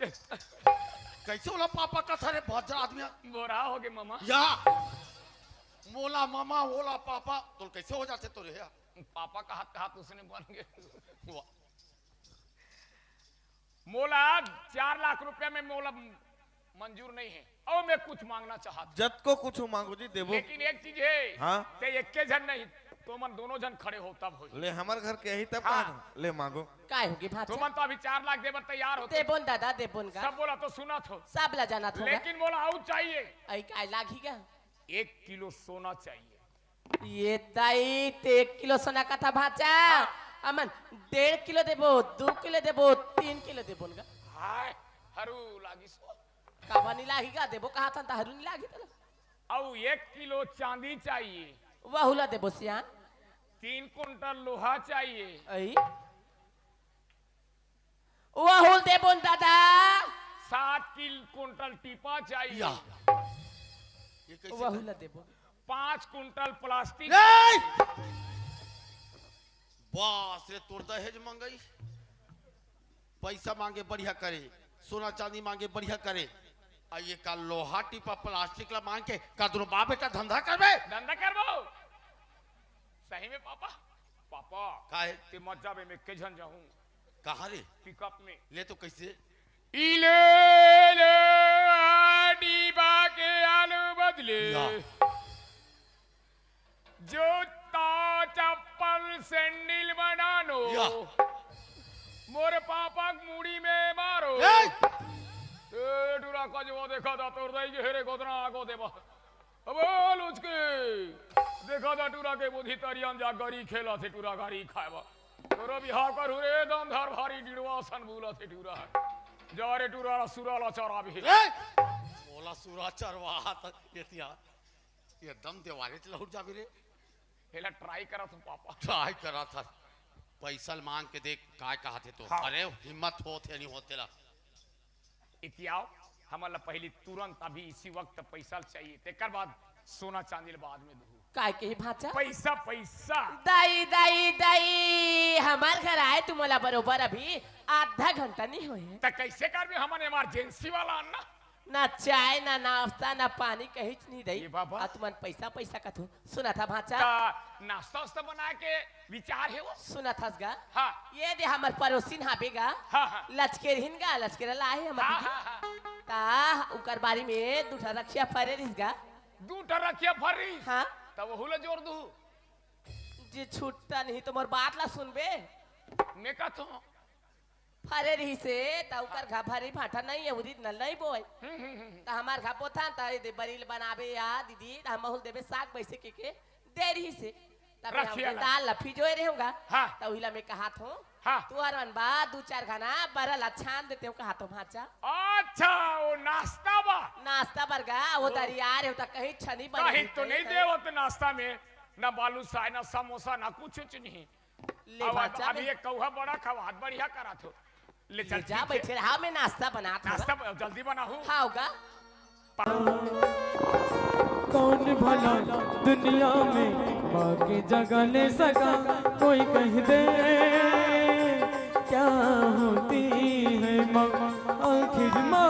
कैसे बोला पापा का था रे भद्र आदमी बोरा हो गए मामा। या मोला मामा ओला पापा तो कैसे हो जाते तो रे पापा का हाथ उसने बन गए। वाह, मोला 4 लाख रुपया में मोला मंजूर नहीं है और मैं कुछ मांगना चाहता जत को कुछ मांगो जी देबो। लेकिन एक चीज है हाँ ते एक के जन नहीं तो मन दोनों जन खड़े हो तब हो। ले हमार घर के यही तब हाँ। कहाँ? ले मांगो। काय होगी तो भाचा? मन तो अभी 4 लाख देवर तैयार होते देबोन दादा देबोन का सब बोला तो सुना थो सब ला जाना था लेकिन बोला आउट चाहिए। आई काय लागी का 1 किलो सोना चाहिए। ये दाई ते 1 किलो सोना का था भाचा। अमन 1.5 किलो देबो 2 किलो देबो 3 किलो देबोन का हाय हरू लागी सो काबानी लागी का देबो कहा था हरू नहीं लागी तला और 1 किलो चांदी चाहिए। वाहुला देबो सियान 3 कुंटल लोहा चाहिए। आई वाहुल देबोन दादा 7 कुंटल टीपा चाहिए। या ये कैसे वाहुला देबो 5 कुंटल प्लास्टिक। बस रे तोर दहेज मंगई पैसा मांगे बढ़िया करे सोना चांदी मांगे बढ़िया करे आ ये का लोहा टिपा प्लास्टिक ला मांग के का दोनों बाप बेटा धंधा करबे धंधा करबो सही में पापा। पापा काहे ते मत जाबे मैं के जन जाऊं कहां रे पिकअप में ले तो कैसे इले ले डीबा के आलू बदले या। जूता चप्पल सैंडल बनानो या। मोरे पापा की मुड़ी में मारो। ए! ए डुरा का जो देखा था तोड़ दई हेरे गोदना आगो देबा बोल उसके देखा था टूरा के बुद्धि तरियन जा गरी खेला थे टूरा गारी खाएबा तोरो बिहाव कर रे दम धर भारी डिड़वा सन भूला थे टूरा जा रे टूरा सुराला चरा भी बोला सूरा चरवा ये दम देवारे चला उठ जा रे हेला ट्राई करा तुम पापा ट्राई करा था पैसा मांग के देख काय कहा थे तो हाँ। अरे हिम्मत हो थे नहीं होते ला इतियाओ हमारा पहले तुरंत अभी इसी वक्त पैसा चाहिए तेकर बाद सोना चांदी बाद में दू काय के भाचा पैसा पैसा दाई दाई दाई हमार घर आए तुम्हाला बरोबर अभी आधा घंटा नहीं हुए तो कैसे कर हमारे इमरजेंसी वाला अन्ना ना चाय ना नाश्ता ना पानी कहीं नहीं दई ये बाबा। आ तुमन पैसा पैसा का तू सुना था भाचा नाश्ता वास्ता बना के विचार है वो सुना था गा हाँ ये दे हमार पड़ोसिन हाबेगा हाँ हाँ लचकेरहिन गा लचकेरा लाए हमर हाँ दीदी। हाँ हाँ ता उकर बारी में दूठा रखिया फरे रिसगा दू रखिया फरी हाँ तब वो हुला जोर दू जे छूटता नहीं तो मोर बात ला सुनबे मैं का तो फरे रही से ता उकर घा फरे भाटा नहीं है उदी नल नहीं बोय ता हमार घा पोथा ता दे बरील बनाबे या दीदी ता हम बहुल देबे साग पैसे के दे रही से तब रखिया हम ला। दाल लफी जोए रहूंगा हाँ। ता उहिला में कहा थो हाँ तू हरवन बा दो चार खाना बरल छान देते हो कहा तो भाचा अच्छा वो नाश्ता बा नाश्ता बरगा वो दरियार है ता कहीं छनी बनी कहीं तो नहीं दे वो तो नाश्ता में ना बालू साय ना समोसा ना कुछ नहीं ले भाचा अभी ये कौहा बड़ा खवात बढ़िया करा थो ले चल जा ठीक है। बैठे रहा मैं नाश्ता बना था नाश्ता जल्दी बना हूँ हाँ होगा कौन भला दुनिया में माँ की जगह ले सका कोई कह दे क्या होती है माँ आखिर माँ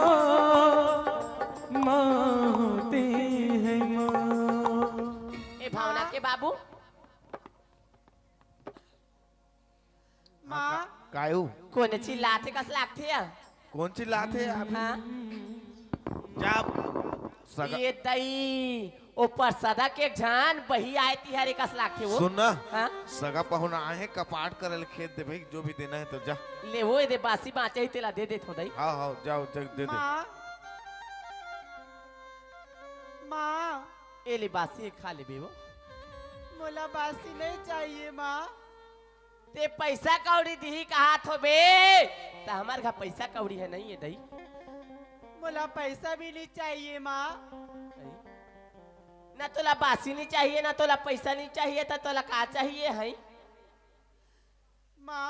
माँ होती है माँ। ए भावना के बाबू माँ कायू कोने चिल्लाते कस लागते है कौन सी लात है आप हाँ जा सगा ये दई ऊपर सदा के जान बही आए तिहारे कस लागते वो सुन ना हाँ सगा पहुना आए कपाट करल खेत दे भाई जो भी देना है तो जा ले वो दे बासी बाचे ही तेला दे थो दई हाँ हाँ जाओ दे दे माँ माँ ए ले बासी खा ले बेवो मोला बासी नहीं चाहिए माँ ते पैसा कौड़ी दी कहा थो बे ता हमार घर पैसा कौड़ी है नहीं है दई मोला पैसा भी नहीं चाहिए माँ ना तोला बासी नहीं चाहिए ना तोला पैसा नहीं चाहिए तो तोला का चाहिए है माँ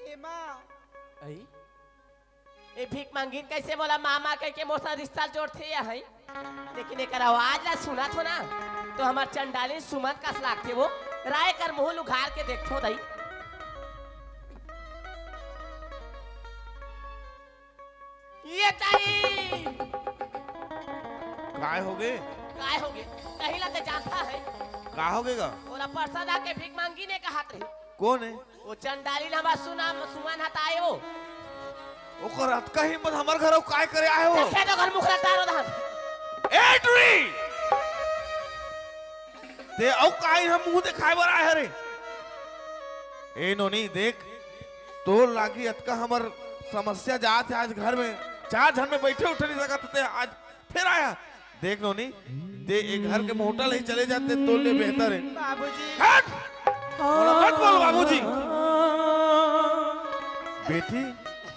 ए माँ आई ए भीख मांगिन कैसे बोला मामा कह के मोसा रिश्ता जोड़ते या है लेकिन एक आवाज ला सुना थो ना तो हमार चंडाली सुमत का लागते वो राय कर मुंह उघार के देखो दई ये दई काय हो गए काय हो गए कहीं ला ते जानता है का हो गएगा ओला प्रसाद आके भीख मांगी ने कहा थे कौन है वो चंडाली ना बस सुना सुमन हताए वो ओकर रात का हिम्मत हमार घर काय करे आए हो देखे तो घर मुखरा तारो धान एडरी ते औ काय हम मुंह दिखाए बर आए रे ए नोनी देख तो लागी अतका हमर समस्या जात है आज घर में चार जन में बैठे उठ नहीं सकत थे आज फिर आया देख नोनी दे एक घर के होटल ही चले जाते तो ले बेहतर है बाबूजी हट बोला मत बोल बाबूजी बेटी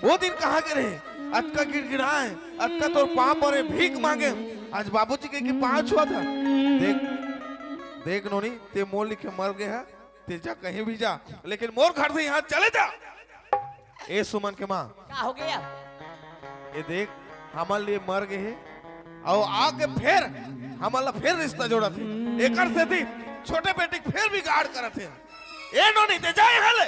वो दिन कहाँ के रहे अतका गिड़गिड़ाए अतका तो पाँव परे भीख मांगे आज बाबूजी के पाँव छुआ था देख देख नोनी ते मोर लिखे मर गए है ते जा कहीं भी जा लेकिन मोर घर से यहाँ चले जा ए सुमन के माँ का हो गया ये देख हमारे लिए मर गए है और आके फिर हमारा फिर रिश्ता जोड़ा थे एक से थी छोटे बेटे फिर भी गाड़ कर थे ए नोनी ते जा यहाँ ले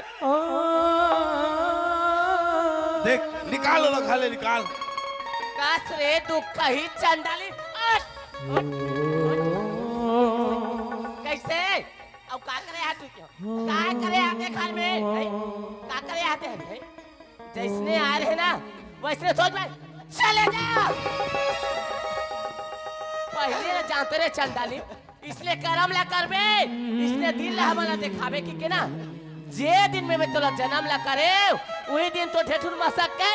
देख निकाल लो खा ले निकाल कास रे दुख ही चंडाली कैसे अब का करे हाथ क्यों का करे आते घर में का करे आते हैं जैसने आ रहे ना वैसे सोच में चले जा पहले ना जानते रहे चंडाली इसलिए करम ला करबे इसलिए दिल ला हमारा दिखावे कि ना जे दिन में मैं तोला जन्म ला करे वही दिन तो ठेठुर मसक के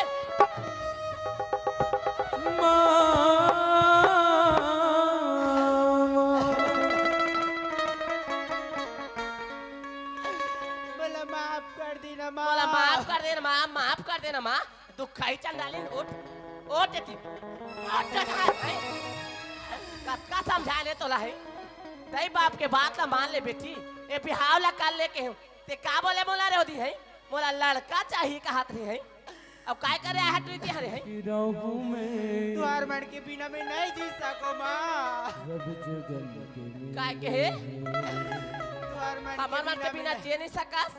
बोला माफ कर देना माँ बोला माफ कर देना माँ माफ कर देना माँ दुख ही चंडाली उठ उठ देती कब समझा ले तोला है दई बाप के बात ला मान ले बेटी ए बिहाव ला कर ले के ते का बोले मोला रे होती है मोला लड़का चाहिए कहात रही है अब काय करे है ट्रीति हरे है रहूं मैं तुहार मन के बिना मैं नहीं जी सको माँ रब जुगल के काय के है तुहार हमार मन के बिना जी नहीं सकस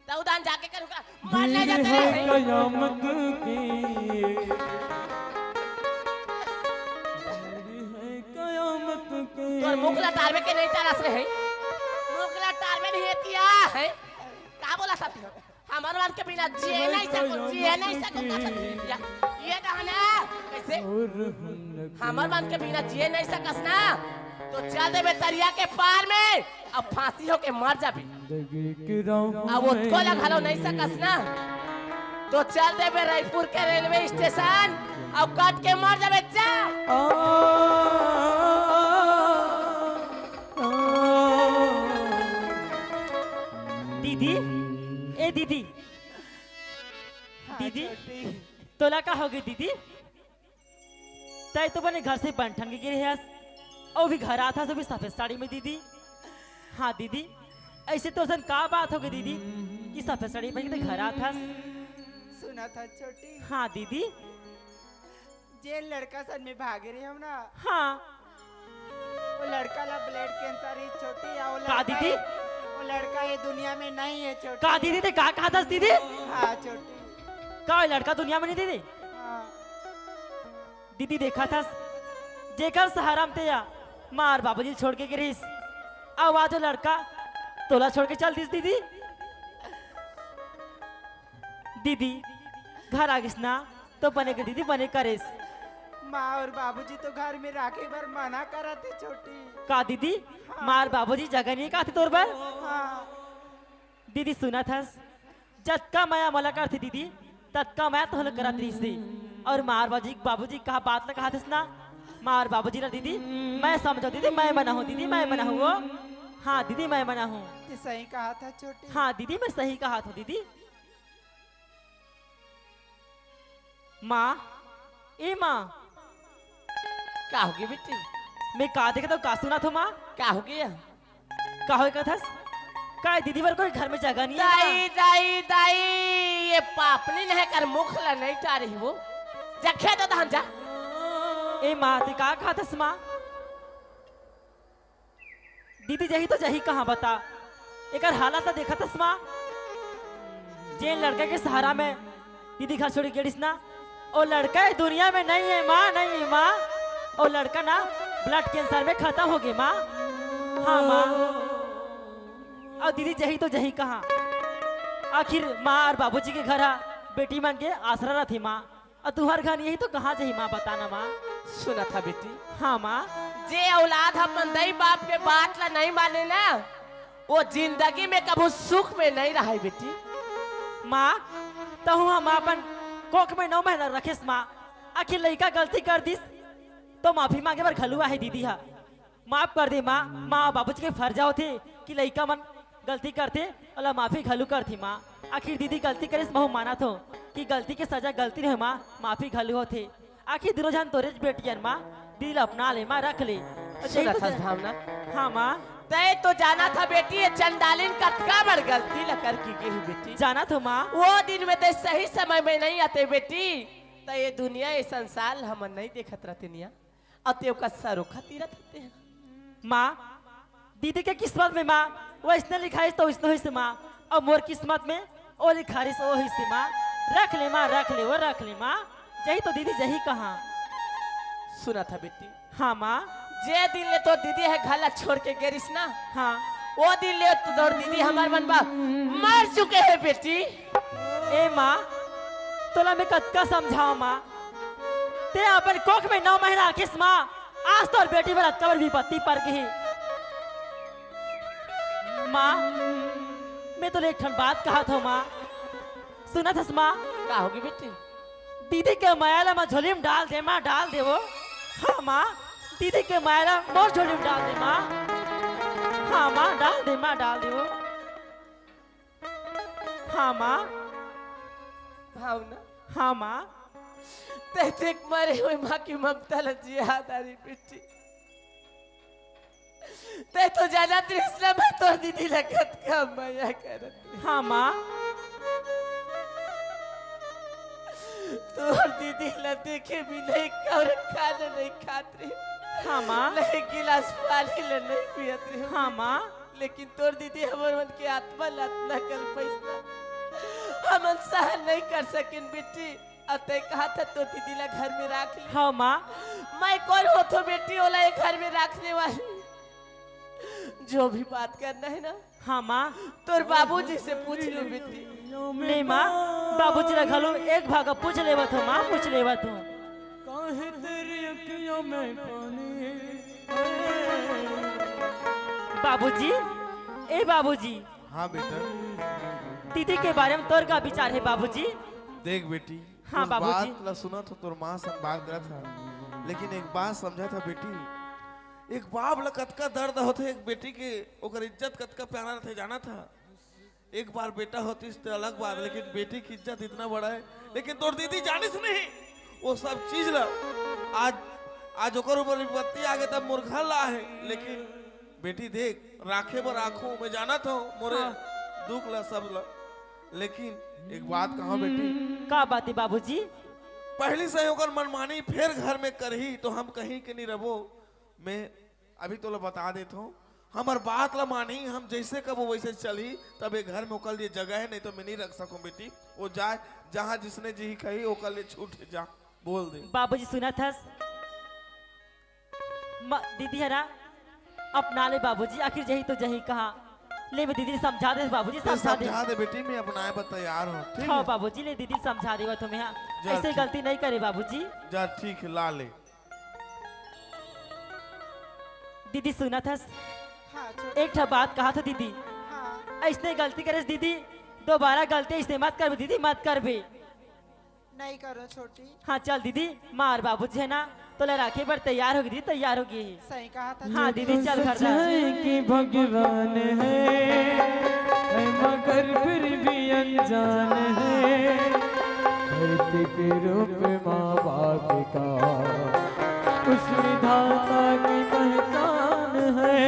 तो उदान जाके करूंगा मेरे मरने जाते है हैं कयामत की मेरी है कयामत की तोर मुखला तार में के नहीं तरस रहे मुखला तार में नहीं तिया है का बोला साथी हमार मन के बिना जी नहीं सको ये कहना कैसे हमार मन के बिना जी नहीं सकस ना तो चल देबे तरिया के पार में अब फांसी हो के मर जाबी जिंदगी की राहों अब उसको लगालो नहीं सकस ना तो चल देबे रायपुर के रेलवे स्टेशन अब काट के मर जाबे जा दीदी ए दीदी दीदी तोला का होगी दीदी तय तो बने घर से बनठन के गिरे है और भी घर आता तो भी सफेद साड़ी में दीदी हाँ दीदी ऐसे तो सन का बात होगी दीदी कि सफेद साड़ी पहन के घर आता सुना था छोटी हाँ दीदी जे लड़का सन में भागे रहे हम ना हाँ वो लड़का ला ब्लड कैंसर है छोटी या वो का लड़का दीदी वो लड़का ये दुनिया में नहीं है छोटी का दीदी ते का कहा था दीदी हाँ छोटी का लड़का दुनिया में नहीं दीदी हाँ दीदी देखा था जेकर सहारा में या मार बाबूजी छोड़ के गिरीस अब आज लड़का तोला छोड़ के चल दिस दीदी दीदी घर आ गिस ना तो बने के दीदी बने करेस माँ और बाबूजी तो घर में राखे भर मना करा थे छोटी का दीदी मार बाबूजी जगह नहीं का थी तोर पर हाँ दीदी सुना था जतका माया मला करती दीदी तत्का मैं तो हल करा थी और मार बाबूजी कहा बात ना कहा ना मार बाबूजी ना दीदी मैं समझो दीदी मैं मना हूँ दीदी मैं मना हूँ वो हाँ दीदी मैं मना हूँ ये सही कहा था छोटी हाँ दीदी मैं सही कहा था दीदी माँ ए माँ का होगी बेटी मैं का देखा तो का सुना था माँ का होगी का हो का था का दीदी वर कोई घर में जगह नहीं दाई है दाई दाई ये पापनी नहीं कर मुखला नहीं टा रही वो जखे तो धान जा ए माँ ते का कहा था माँ दीदी जही तो जही कहाँ बता एक हालत तो देखा था माँ जे लड़के के सहारा में दीदी घर छोड़ी गेड़िस ना ओ लड़का इस दुनिया में नहीं है माँ नहीं है माँ ओ लड़का ना ब्लड कैंसर में खत्म हो गई माँ हाँ माँ और दीदी जही तो जही कहाँ आखिर माँ और बाबूजी के घर बेटी मन के आसरा रही माँ और तुम्हार घर यही तो कहाँ जही माँ बताना माँ सुना था बेटी हाँ माँ जे औलाद अपन दई बाप के बात ला नहीं माने ना वो जिंदगी में कभी सुख में नहीं रहा बेटी माँ तो हम अपन कोख में 9 महीना रखेस माँ आखिर लड़का गलती कर दिस तो माफी मांगे पर खलुआ है दीदी हा माफ कर दे माँ माँ बाबूजी के फर्जा होते कि लड़का मन गलती करते अला माफी खलू करती माँ आखिर दीदी गलती करे महू माना थो कि गलती के सजा गलती रहे माँ माफी खलू होते आखिर दिनो जान तोरे बेटियन माँ दिल अपना ले माँ रख ले सुना था भावना हाँ माँ तय तो जाना था बेटी ये चंडालिन कतका बड़ गलती लकर की गई बेटी जाना तो माँ वो दिन में तो सही समय में नहीं आते बेटी तो ये दुनिया ये संसार हम नहीं देखत रहते निया अतएव का सरो खाती रहते हैं माँ दीदी के किस्मत में माँ वो इसने लिखा है तो इसने हुई से माँ और मोर किस्मत में वो लिखा है वो हुई से माँ रख ले माँ रख ले वो रख ले माँ जही तो दीदी जही कहाँ सुना था बेटी हाँ माँ जे दिन ले तो दीदी है घाला छोड़ के गेरिस ना हाँ वो दिन ले तो दौड़ दीदी हमार मनबा मर चुके हैं बेटी ए माँ तोला मैं कतका समझाओ माँ ते अपन कोख में 9 महीना किस माँ आज तो बेटी पर अतवर विपत्ति पर गई माँ मैं तो एक ठन बात कहा था माँ सुना था माँ का होगी बेटी दीदी के मायाला माँ झोली में डाल दे माँ डाल दे वो हाँ माँ दीदी के मायाला मोर झोली में डाल दे माँ हाँ माँ डाल दे माँ डाल दे वो हाँ माँ भावना हाँ माँ तेरे मरे हुए माँ की ममता लजी याद आ रही बेटी ते तो जाना तृष्णा मैं तो दीदी लगत का माया करत हाँ माँ तोर दीदी ला देखे भी नहीं और खाना नहीं खात रही हाँ माँ नहीं गिलास पानी ले नहीं पियत रही हाँ माँ लेकिन तोर दीदी हमर मन के आत्मा लातना कल पैसा हम सहन नहीं कर सकिन बेटी अब ते कहा था तो दीदी ला घर में रख ले हाँ माँ मैं कौन हो तो बेटी वाला एक घर में रखने वाली जो भी बात करना है ना हाँ माँ तोर बाबूजी से पूछ लो बेटी नहीं माँ बाबूजी रखा लो एक भागा पूछ लेवा तो माँ पूछ लेवा तो काहे तेरी अखियों में पानी बाबूजी ए बाबूजी हाँ बेटा दीदी के बारे में तोर का विचार है बाबूजी देख बेटी हाँ, तोर बाबूजी। बात ला सुना तो तोर माँ संग बात करा था लेकिन एक बात समझा था बेटी एक बाप ला कतका दर्द होते एक बेटी के ओकर इज्जत कतका प्यारा रहते जाना था एक बार बेटा होती तो अलग बात लेकिन बेटी की इज्जत इतना बड़ा है लेकिन तोर दीदी जानिस नहीं वो सब चीज ला आज ओकर ऊपर विपत्ति आ गए तब मुर्घा ला है लेकिन बेटी देख राखे पर आंखों में जाना था मोरे दुख ला सब ला लेकिन एक बात कहा बेटी का बात है बाबूजी पहली से होकर मनमानी फिर घर में करही तो हम कहीं के नहीं रहो मैं अभी तो बता देता हूँ हमार बात ला मानी हम जैसे कब वैसे चली तब एक घर में ओकर लिए जगह है नहीं तो मैं नहीं रख सकूं बेटी वो जाए जहाँ जिसने जी कही ओकर लिए छूट जा बोल दे बाबूजी सुना था दीदी है ना अपना ले बाबूजी आखिर जही तो जही कहा ले मैं दीदी समझा दे बाबूजी तो समझा दे समझा दे बेटी मैं अपनाए पर तैयार हूँ ठीक हाँ है बाबूजी ले दीदी समझा देगा तुम्हें हाँ जा, ऐसे ठीक। गलती नहीं करे बाबूजी जा ठीक है ला ले दीदी सुना था हाँ एक ठा बात कहा था दीदी हाँ ऐसने गलती करे दीदी दोबारा गलती ऐसने मत कर दीदी मत कर भी नहीं करो छोटी हाँ चल दीदी मार बाबूजी है ना तो ले राखी पर तैयार होगी दीदी तैयार होगी सही कहा था हाँ दीदी चल घर सच जा है कि भगवान है मगर फिर भी अनजान है धरती के रूप माँ बाप का उस विधाता की पहचान है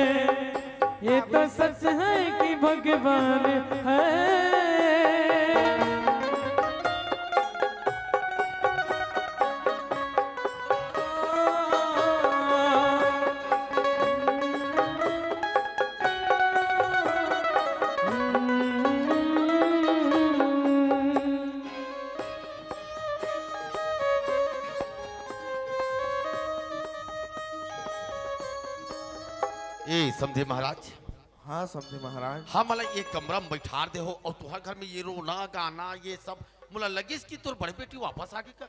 ये तो सच है कि भगवान है ए समझे महाराज हाँ समझे महाराज हाँ मला एक कमरा में बैठा दे हो और तुम्हारे घर में ये रोना गाना ये सब मुला लगिस कि तोर बड़े बेटी वापस आ गई का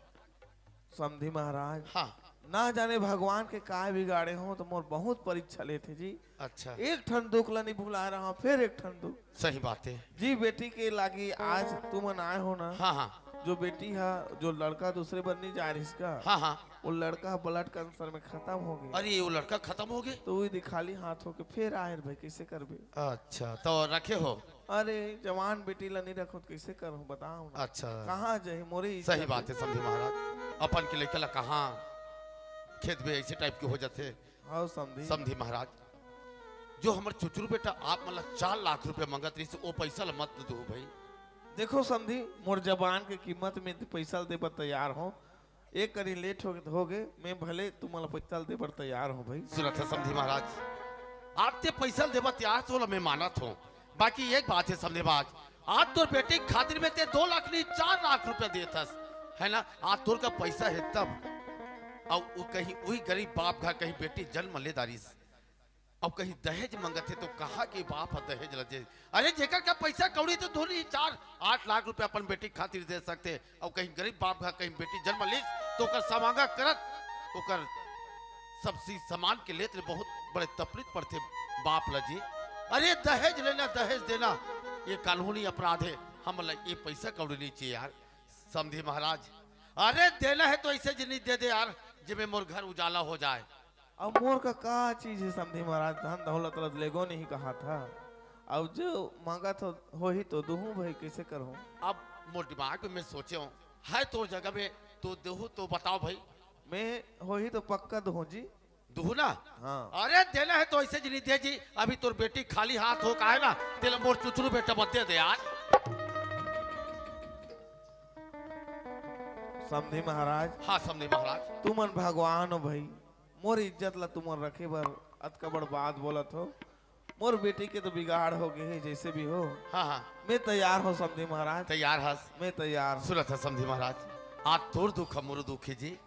समझी महाराज हाँ ना जाने भगवान के काय बिगाड़े हो तो मोर बहुत परीक्षा लेते जी अच्छा एक ठन दुख ला नहीं भुला रहा हूँ फिर एक ठन दुख सही बात है जी बेटी के लागी आज तुम आए हो ना हाँ हाँ जो बेटी है जो लड़का दूसरे बार नहीं जा रही इसका हाँ हाँ वो लड़का ब्लड कैंसर में खत्म हो गया अरे वो लड़का खत्म हो गए तो वही खाली हाथ होके फिर आए भाई कैसे करबे अच्छा तो रखे हो अरे जवान बेटी ला नहीं रखो तो कैसे करूँ बताओ ना अच्छा कहाँ जाए मोरे सही बात है समझे महाराज अपन के लेके ला कहाँ खेत में ऐसे टाइप के हो जाते हाँ समझी समझी महाराज जो हमारे चुचुरू बेटा आप मतलब 4 लाख रुपए मंगत रही वो पैसा ला मत दो भाई देखो समझी मोर जबान के कीमत में पैसा दे पर तैयार हो एक करी लेट हो गए मैं भले तुम्हारा पैसा दे पर तैयार हूँ भाई सुना था समझी महाराज आप ते पैसा देवा तैयार तो मैं मानत हूँ बाकी एक बात है समझे बाज आज तोर बेटे की खातिर में ते 2 लाख नहीं 4 लाख रुपया देता है ना आज तोर का पैसा है तब और वो कहीं वही गरीब बाप का कहीं बेटी जन्म ले दारिस अब कहीं दहेज मंगते तो कहा कि बाप दहेज लगे अरे जेकर का पैसा कौड़ी तो धोनी 4-8 लाख रुपया अपन बेटी खातिर दे सकते और कहीं गरीब बाप का कहीं बेटी जन्म ली तो ओकर समांगा करत ओकर सब चीज सामान के लेते बहुत बड़े तकलीफ पड़ते बाप लजी अरे दहेज लेना दहेज देना ये कानूनी अपराध है हम ये पैसा कौड़ी नहीं चाहिए यार समझे महाराज अरे देना है तो ऐसे जिन्हें दे दे यार जिसमें मोर घर उजाला हो जाए अब मोर का क्या चीज है समझी महाराज धन दौलत लेगो नहीं कहा था अब जो मांगा तो हो ही तो दूहू भाई कैसे करूँ अब मोर दिमाग में मैं सोचे हूँ है तो जगह में तो देहू तो बताओ भाई मैं हो ही तो पक्का दूहू जी दूना हाँ अरे देना है तो ऐसे जी नहीं दे जी अभी तोर बेटी खाली हाथ हो का है ना तेल मोर चुचरू बेटा मत दे यार समझे महाराज हाँ समझे महाराज तुमन भगवान हो भाई मोर इज्जत ला तुमन रखे बर अतका बड़ बात बोलत हो मोर बेटी के तो बिगाड़ हो गए जैसे भी हो हाँ हाँ मैं तैयार हो समझे महाराज तैयार हस मैं तैयार हूँ। सुनत है समझे महाराज आज तोर दुख मोर दुख है जी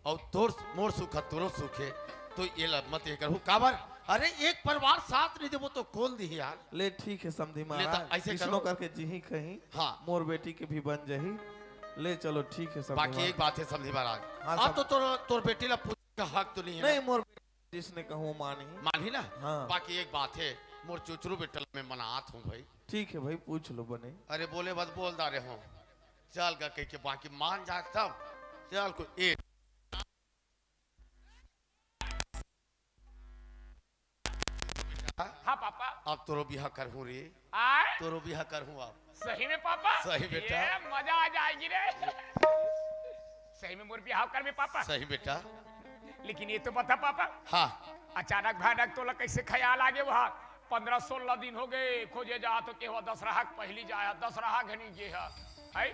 और तोर मोर सुख है तोरो सुख है तो ये मत ये करूँ काबर अरे एक परिवार साथ नहीं दे वो तो कौन दी यार ले ठीक है समझी ले तो महाराज ऐसे किसनो करो। करके जी कहीं हाँ मोर बेटी के भी बन जाही ले चलो ठीक है समझी बाकी एक बात है समझे महाराज हाँ, अब तो तोर बेटी ला पूछने का हक तो नहीं है नहीं ना? मोर बेटी जिसने कहूँ मानी मानी ना हाँ। बाकी एक बात है मोर चुचरू बेटल में मनात हूँ भाई ठीक है भाई पूछ लो बने अरे बोले बस बोल दारे हो चल का कह के बाकी मान जा तब चल को एक हाँ पापा अब तोरो बिहा कर हूँ रे आए तोरो बिहा कर हूँ अब सही में पापा सही बेटा। ये मजा आ जाएगी रे सही में मोर बिहाव कर में पापा सही बेटा लेकिन ये तो बता पापा हाँ अचानक भयानक तो कैसे ख्याल आगे वहाँ 15-16 दिन हो गए खोजे जा तो के दशहरा पहली जाया दशहरा घनी के है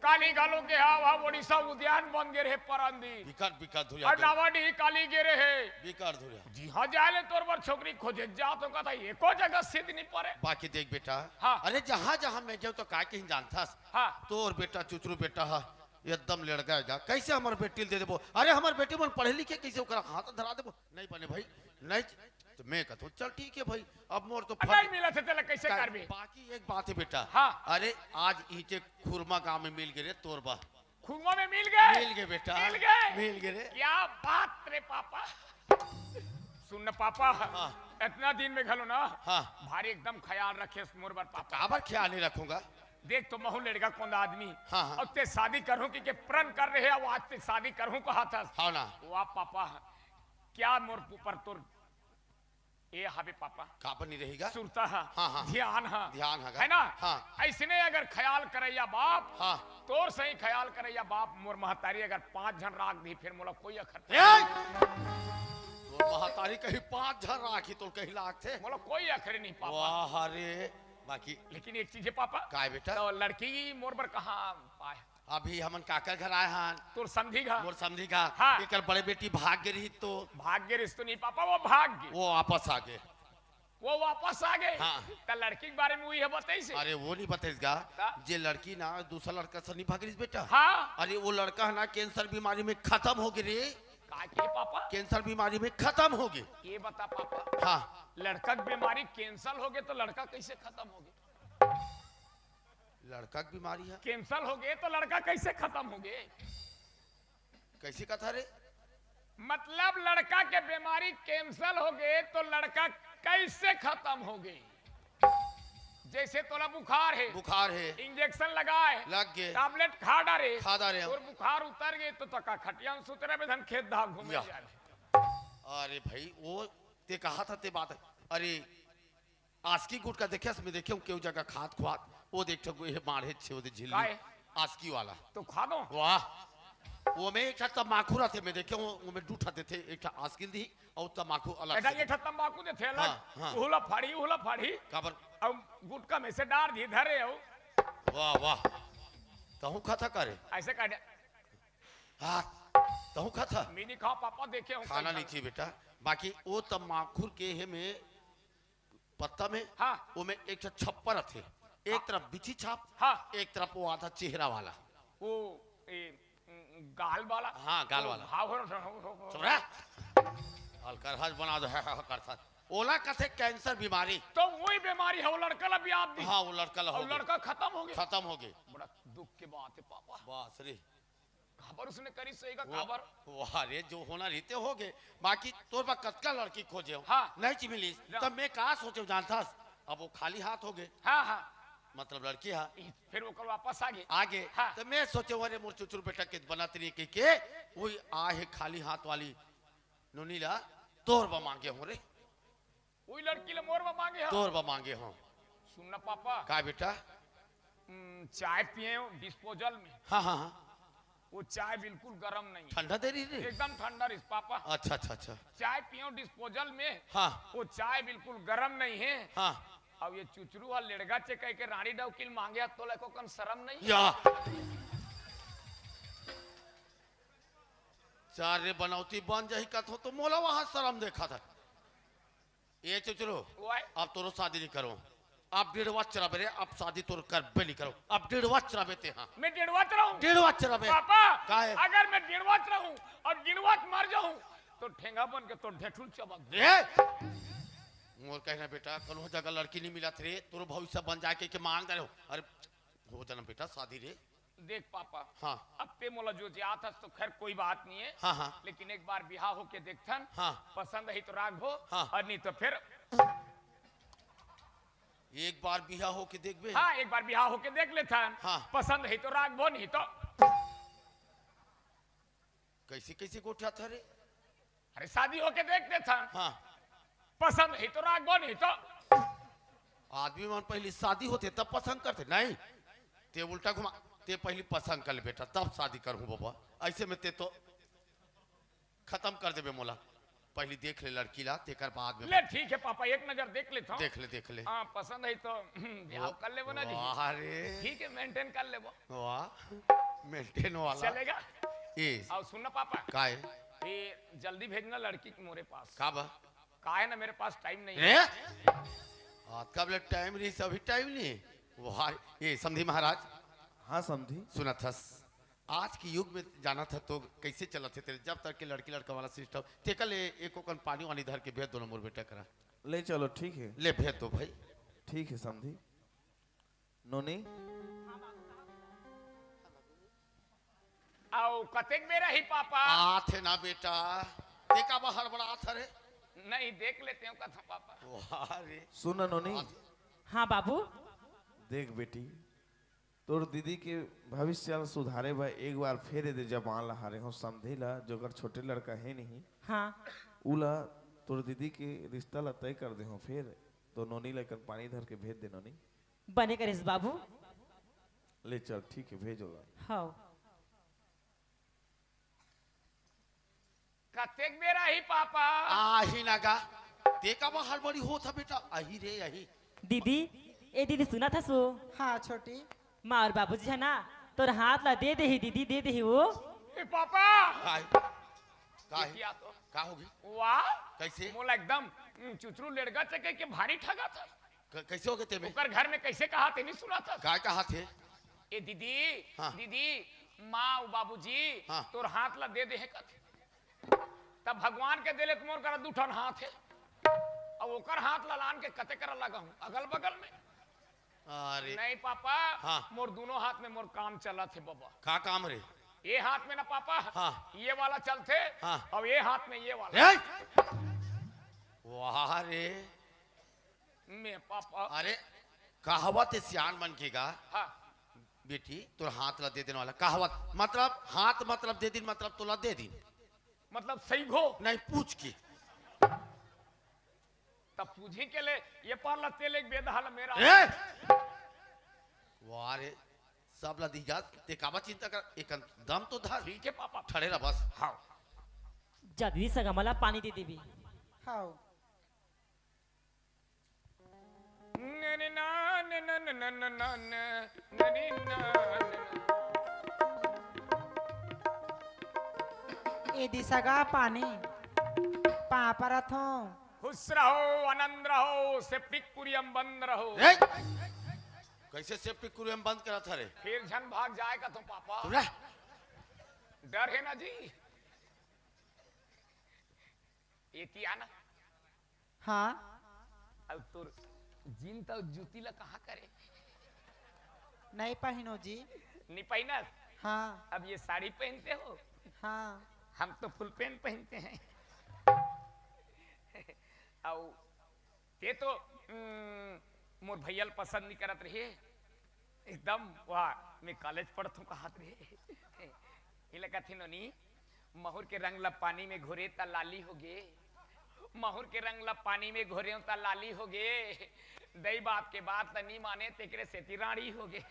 काली गालो के हा वहाँ ओडिशा उद्यान बन गए रहे परंदी बिकर धुरिया और नावाडी काली गे रहे बिकर धुरिया जी हाँ जाले तोर बर छोकरी खोजे जा तो कहता एको जगह सिद्ध नहीं पड़े बाकी देख बेटा हाँ। अरे जहाँ जहाँ मैं जाऊँ तो का कहीं जानता हाँ तोर बेटा चुचरू बेटा है एकदम लड़का है कैसे हमारे बेटी दे देबो अरे हमारे बेटी मन पढ़े लिखे कैसे ओकरा हाथ धरा देबो नहीं बने भाई नहीं तो मैं कहता चल ठीक है भाई अब मोर तो नहीं मिला थे तेला कैसे करबे बाकी एक बात है बेटा हाँ। अरे आज ईटे खुरमा गांव में मिल गए तोर बा खुरवा में मिल गए बेटा मिल गए मिल गए रे क्या बात रे पापा सुन न पापा हाँ। इतना दिन में घलो ना हाँ। भारी एकदम ख्याल रखे मोर बर पापा काबर ख्याल नहीं रखूंगा देख तो महू लड़का कौन आदमी हाँ, हाँ। और ते शादी करूं कि प्रण कर रहे हैं वो आज ते शादी करूं कहा था हाँ ना वाह पापा क्या मोर ऊपर तुर ए हाबे पापा काबर नहीं रहेगा सुरता है हाँ, हाँ। ध्यान है ध्यान है है ना हाँ। ऐसने अगर ख्याल करैया बाप हाँ। तोर सही ख्याल करैया बाप मोर महतारी अगर 5 जन राख दी फिर मोला कोई अखर तो महतारी कहीं 5 जन राखी तो कहीं लाख थे मोला कोई अखर नहीं पापा वाह अरे बाकी लेकिन एक चीज है पापा काय बेटा तो लड़की मोर पर कहाँ पाए अभी हमन काकर घर आए हैं तोर समझी घा मोर समझी का हाँ। एकर बड़े बेटी भाग गई रही तो भाग्य रिश्तो नहीं पापा वो भाग्य वो वापस आ गए वो वापस आ गए हाँ। तो लड़की के बारे में वही है बताई से अरे वो नहीं बताएगा का? जे लड़की ना दूसरा लड़का से नहीं भाग रही बेटा हाँ अरे वो लड़का है ना कैंसर बीमारी में खत्म हो गई रे का के पापा कैंसर बीमारी में खत्म हो गए ये बता पापा हाँ लड़का की बीमारी कैंसल हो गए तो लड़का कैसे खत्म हो गए लड़का की बीमारी है कैंसल हो गए तो लड़का कैसे खत्म हो गए कैसे कथा रे मतलब लड़का के बीमारी कैंसल हो गए तो लड़का कैसे खत्म हो गए जैसे तोला बुखार है इंजेक्शन लगाए लग गए टैबलेट खा डारे और बुखार उतर गए तो तका खटियान सुतरे में धन खेत धाम घूमे या। जा रहे अरे भाई वो ते कहा था ते बात अरे आस्की गुट का देखे मैं देखे क्यों जगह खात खुआत वो देख ये मारे छे वो झिल्ली काहे? आस्की वाला तो खा दो वाह वो में एक तमाकू रहते मैं देखे वो में दूठाते थे एक आस्किल दी और तमाकू अलग बेटा से ये तंबाकू दे थे हाँ, हाँ। उहला फाड़ी काबर अब गुटका में से डार दी धरे हो वाह वाह तहु खाता करे ऐसे कर दे हाँ तहु खाता मिनी खाओ पापा देखे हो खाना नहीं चाहिए बेटा बाकी वो तमाकुर के है में पत्ता में हाँ। वो में एक छप्पर थे एक तरफ बिछी छाप हाँ। एक तरफ वो आता चेहरा वाला वो गाल वाला हाँ, गाल वाला। चुप रह अलकरहज बना दो है करता ओला कथे कैंसर बीमारी तो वही बीमारी है वो लड़का ला भी आप दी हाँ वो लड़का और हो लड़का खत्म हो गया खत्म हो गए बड़ा दुख की बात है पापा बस रे खबर उसने करी सही का खबर वाह रे जो होना रहते हो गए बाकी तोर बा कतका लड़की खोजे हो हाँ। नहीं ची मिली तब मैं कहा सोचे जानता अब वो खाली हाथ हो गए हाँ हाँ मतलब लड़की है फिर वो कल वापस आ गए आगे हाँ। तो मैं सोचे अरे मोर चुचुर बेटा के बनाते नहीं के वही आ है खाली हाथ वाली नुनीला तोर बा मांगे हो रे वही लड़की ले मोर में मांगे हाँ तोर बा मांगे हो सुनना पापा का बेटा चाय पिए डिस्पोजल में हाँ हाँ हाँ वो चाय बिल्कुल गर्म नहीं है। ठंडा दे रही रे? एकदम ठंडा रिस पापा। अच्छा अच्छा अच्छा। चाय पियो डिस्पोजल में। हाँ वो चाय बिल्कुल गर्म नहीं है। हाँ। अब ये चुचरू और लेड़गा चे कह के रानी डौकिल मांगे तो लेको कन शर्म नहीं। या चार रे बनौती बन जाही कथो तो मोला वहां शर्म देखा था। ये चुचरो अब तोरो शादी नहीं करो, अब 1.5 वर्ष चलाबे रे, अब शादी तोर करबे नहीं करो, अब 1.5 वर्ष चलाबे ते। हाँ मैं 1.5 वर्ष रहूं? 1.5 वर्ष चलाबे पापा। का है? अगर मैं 1.5 वर्ष रहूं और 1.5 वर्ष मर जाऊं तो ठेंगा बन के तो ढेठुल चबक दे। मोर कहना बेटा कल जगह लड़की नहीं मिला थे तोर भविष्य बन जाके के मांग दे रहो। अरे हो जाना बेटा शादी रे। देख पापा। हाँ अब ते मोला जो जात है तो खैर कोई बात नहीं है। हाँ हाँ। लेकिन एक बार बिहार होके देखथन। हाँ पसंद है तो राग हो। हाँ। और नहीं तो फिर एक बार बिहा हो के देखबे। हाँ एक बार बिहार होके देख लेथन। हाँ। पसंद है तो राग बो, नहीं तो कैसे कैसे गोठा था रे? अरे शादी होके देख लेथन। हाँ पसंद है तो राग बो, नहीं तो आदमी मन पहले शादी होते तब पसंद करते नहीं, ते उल्टा घुमा, ते पहले पसंद कर ले बेटा तब शादी करूं बाबा। ऐसे में ते तो खत्म कर देबे मोला, पहले देख ले लड़की ला तेकर बाद में। ले ठीक है पापा एक नजर देख लेता हूं। देख ले। हाँ पसंद है तो बिहार कर लेबो ना जी। वाह रे ठीक है मेंटेन कर लेबो। वाह मेंटेन वाला चलेगा। ए और सुनना पापा का है? ये जल्दी भेजना लड़की को मोरे पास। का बा? का है ना मेरे पास टाइम नहीं ए है। आज कब ले टाइम रही सभी टाइम नहीं। वाह ये समधी महाराज। हाँ समझी। सुना था आज के युग में जाना था तो कैसे चला थे तेरे जब तक के लड़की लड़का वाला सिस्टम ते कल एक ओकन पानी वानी धर के भेज दो ना मोर बेटा करा। ले चलो ठीक है। ले भेज दो भाई। ठीक है समझी। नोनी आओ कतेक मेरा ही पापा। आथे ना बेटा ते का बाहर बड़ा आथा रे। नहीं देख लेते हो कथा पापा। वाह रे सुन नोनी। हाँ बाबू। देख बेटी तोर दीदी के भविष्य सुधारे बा एक बार फेर दे जबान लहारे हो समझे ला जो अगर छोटे लड़का है नहीं। हाँ उला तोर दीदी के रिश्ता ला तय कर दे हो फिर तो नोनी लेकर पानी धर के भेज दे नोनी। बने करिस बाबू। ले चल ठीक है भेजोगा। हाँ कतेक मेरा ही पापा। आही नागा ते का बाहर बड़ी हो था बेटा। आही रे आही। दीदी ए दीदी सुना था सो। हाँ छोटी। माँ और बाबूजी है ना तोर हाथ ला दे दे ही दीदी दे दे ही वो। ए पापा का किया तो का होगी? वाह कैसे? मोला एकदम चुचरू लेड़गा चके के भारी ठगा था। कैसे हो गए ते में? ओकर घर में कैसे कहा थे नहीं सुना था। का कहा थे? ए दीदी हाँ। दीदी माँ और बाबूजी हाँ। तोर हाथ ला दे दे है कथे। तब भगवान के दिले मोर करा दूठन हाथ है और ओकर हाथ ला लान के कते करा लगा हूं अगल बगल में। अरे नहीं पापा। हाँ। मोर दोनों हाथ में मोर काम चला थे बाबा। का काम रे? ये हाथ में ना पापा। हाँ। ये वाला चलते। हाँ। और ये हाथ में ये वाला। रे वाह रे मैं पापा। अरे कहावत है सियान बन के गा हाँ। बेटी तो हाथ ला दे देने वाला कहावत मतलब हाथ मतलब दे दिन मतलब तो ला दे दिन मतलब सही घो नहीं पूछ के तब पूछे के लिए ये पार ला तेल एक बेदहाल मेरा। वाह रे सब ला दी जा ते काबा चिंता कर एक दम तो धर। ठीक है पापा। ठड़े रहा बस। हाँ जा दीदी सगा मला पानी दे देवी। हाँ ए दिशा का पानी पापरथ हो। खुश रहो आनंद रहो सेप्टिक कुरियम बंद रहो। कैसे सेफ्टी कुरियम बंद करा था रे? फिर झन भाग जाएगा तो पापा। तुमरा डर है ना जी। ये ना हाँ अब तो जिन तो जूती ला कहाँ करे नहीं पहनो जी। नहीं पहना। हाँ अब ये साड़ी पहनते हो। हाँ हम तो फुल पैंट पहनते हैं। और ये तो मोर भैया पसंद नहीं करत रहे एकदम। वाह मैं कॉलेज पढ़त हूँ कहत रहे ये लगा थी नोनी महुर के रंग ला पानी में घोरे ता लाली हो गे। महुर के रंग ला पानी में घोरे ता लाली हो गे। दई बाप के बात त नहीं माने तेकरे से तिराड़ी हो गे।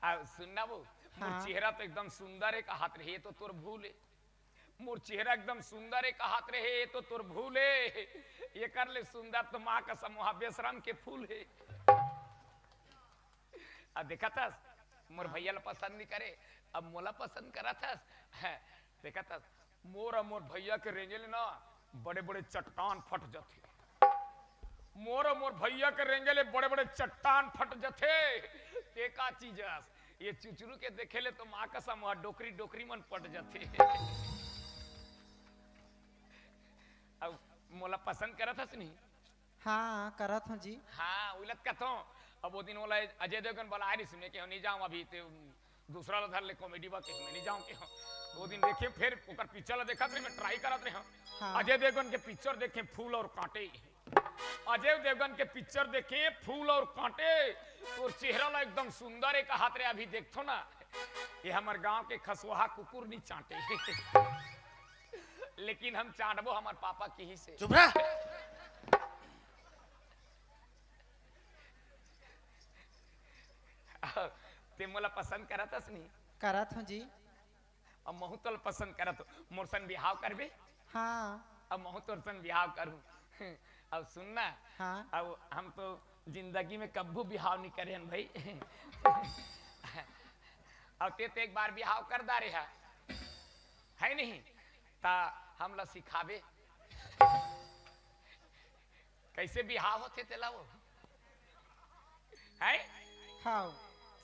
सुनना वो मोर हाँ। चेहरा तो एकदम सुंदर है कहात रहे तो तोर भूल है मोर चेहरा एकदम सुंदर है कहात रहे तो तोर भूल है ये कर ले सुंदर तो माँ का समूह बेशरम के फूल है अब देखा था मोर भैया ला पसंद नहीं करे अब मोला पसंद करा था देखा था मोर और मोर भैया के रेंगेले ना बड़े बड़े चट्टान फट जाते मोर और मोर भैया के रेंगेले बड़े बड़े चट्टान फट जाते ते का चीज ये चुचरू के देखेले तो माँ का समूह डोकरी डोकरी मन पट जाते अब मोला पसंद करा था नहीं हाँ करत हूँ जी। हाँ उलट का तो अब वो दिन बोला अजय देवगन बोला आई सुने कि नहीं जाऊं अभी तो दूसरा ला धर ले कॉमेडी बा के मैं नहीं जाऊं के वो दिन देखे फिर ओकर पिक्चर ला देखा मैं ट्राई करत रहे हाँ। अजय देवगन के पिक्चर देखे फूल और कांटे अजय देवगन के पिक्चर देखे फूल और कांटे तो चेहरा ला एकदम सुंदर एक हाथ रे अभी देखो ना ये हमारे गांव के खसुहा कुकुर नहीं चाटे लेकिन हम चाटबो हमारे पापा की ही से चुप रह। ते मोला पसंद करत हस नहीं करत हूँ जी। अब महू तोल पसंद करत मोरसन बिहाव करबे हाँ अब महू तोर सन बिहाव करूं अब सुनना हाँ अब हम तो जिंदगी में कब्बू बिहाव नहीं करे हन भाई अब ते एक बार बिहाव कर दा रे है नहीं ता हम ला सिखाबे कैसे बिहाव होते तेला वो है हाँ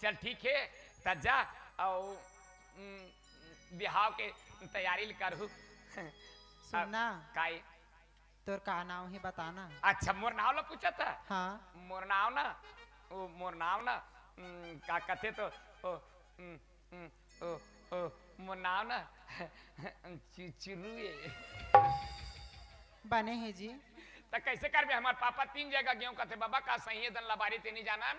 चल ठीक है तब जा और बिहाव के तैयारी करू सुनना काई तोर का नाम है बताना। अच्छा मोर नाव ला पूछा था हाँ मोर नाव ना ओ मोर नाव ना का कथे तो ओ ओ ओ मोर नाव ना चुचुरू बने है जी। तो कैसे करबे हमार पापा 3 जगह गेहूं कथे बाबा का सही है दन लबारी ते नहीं जाना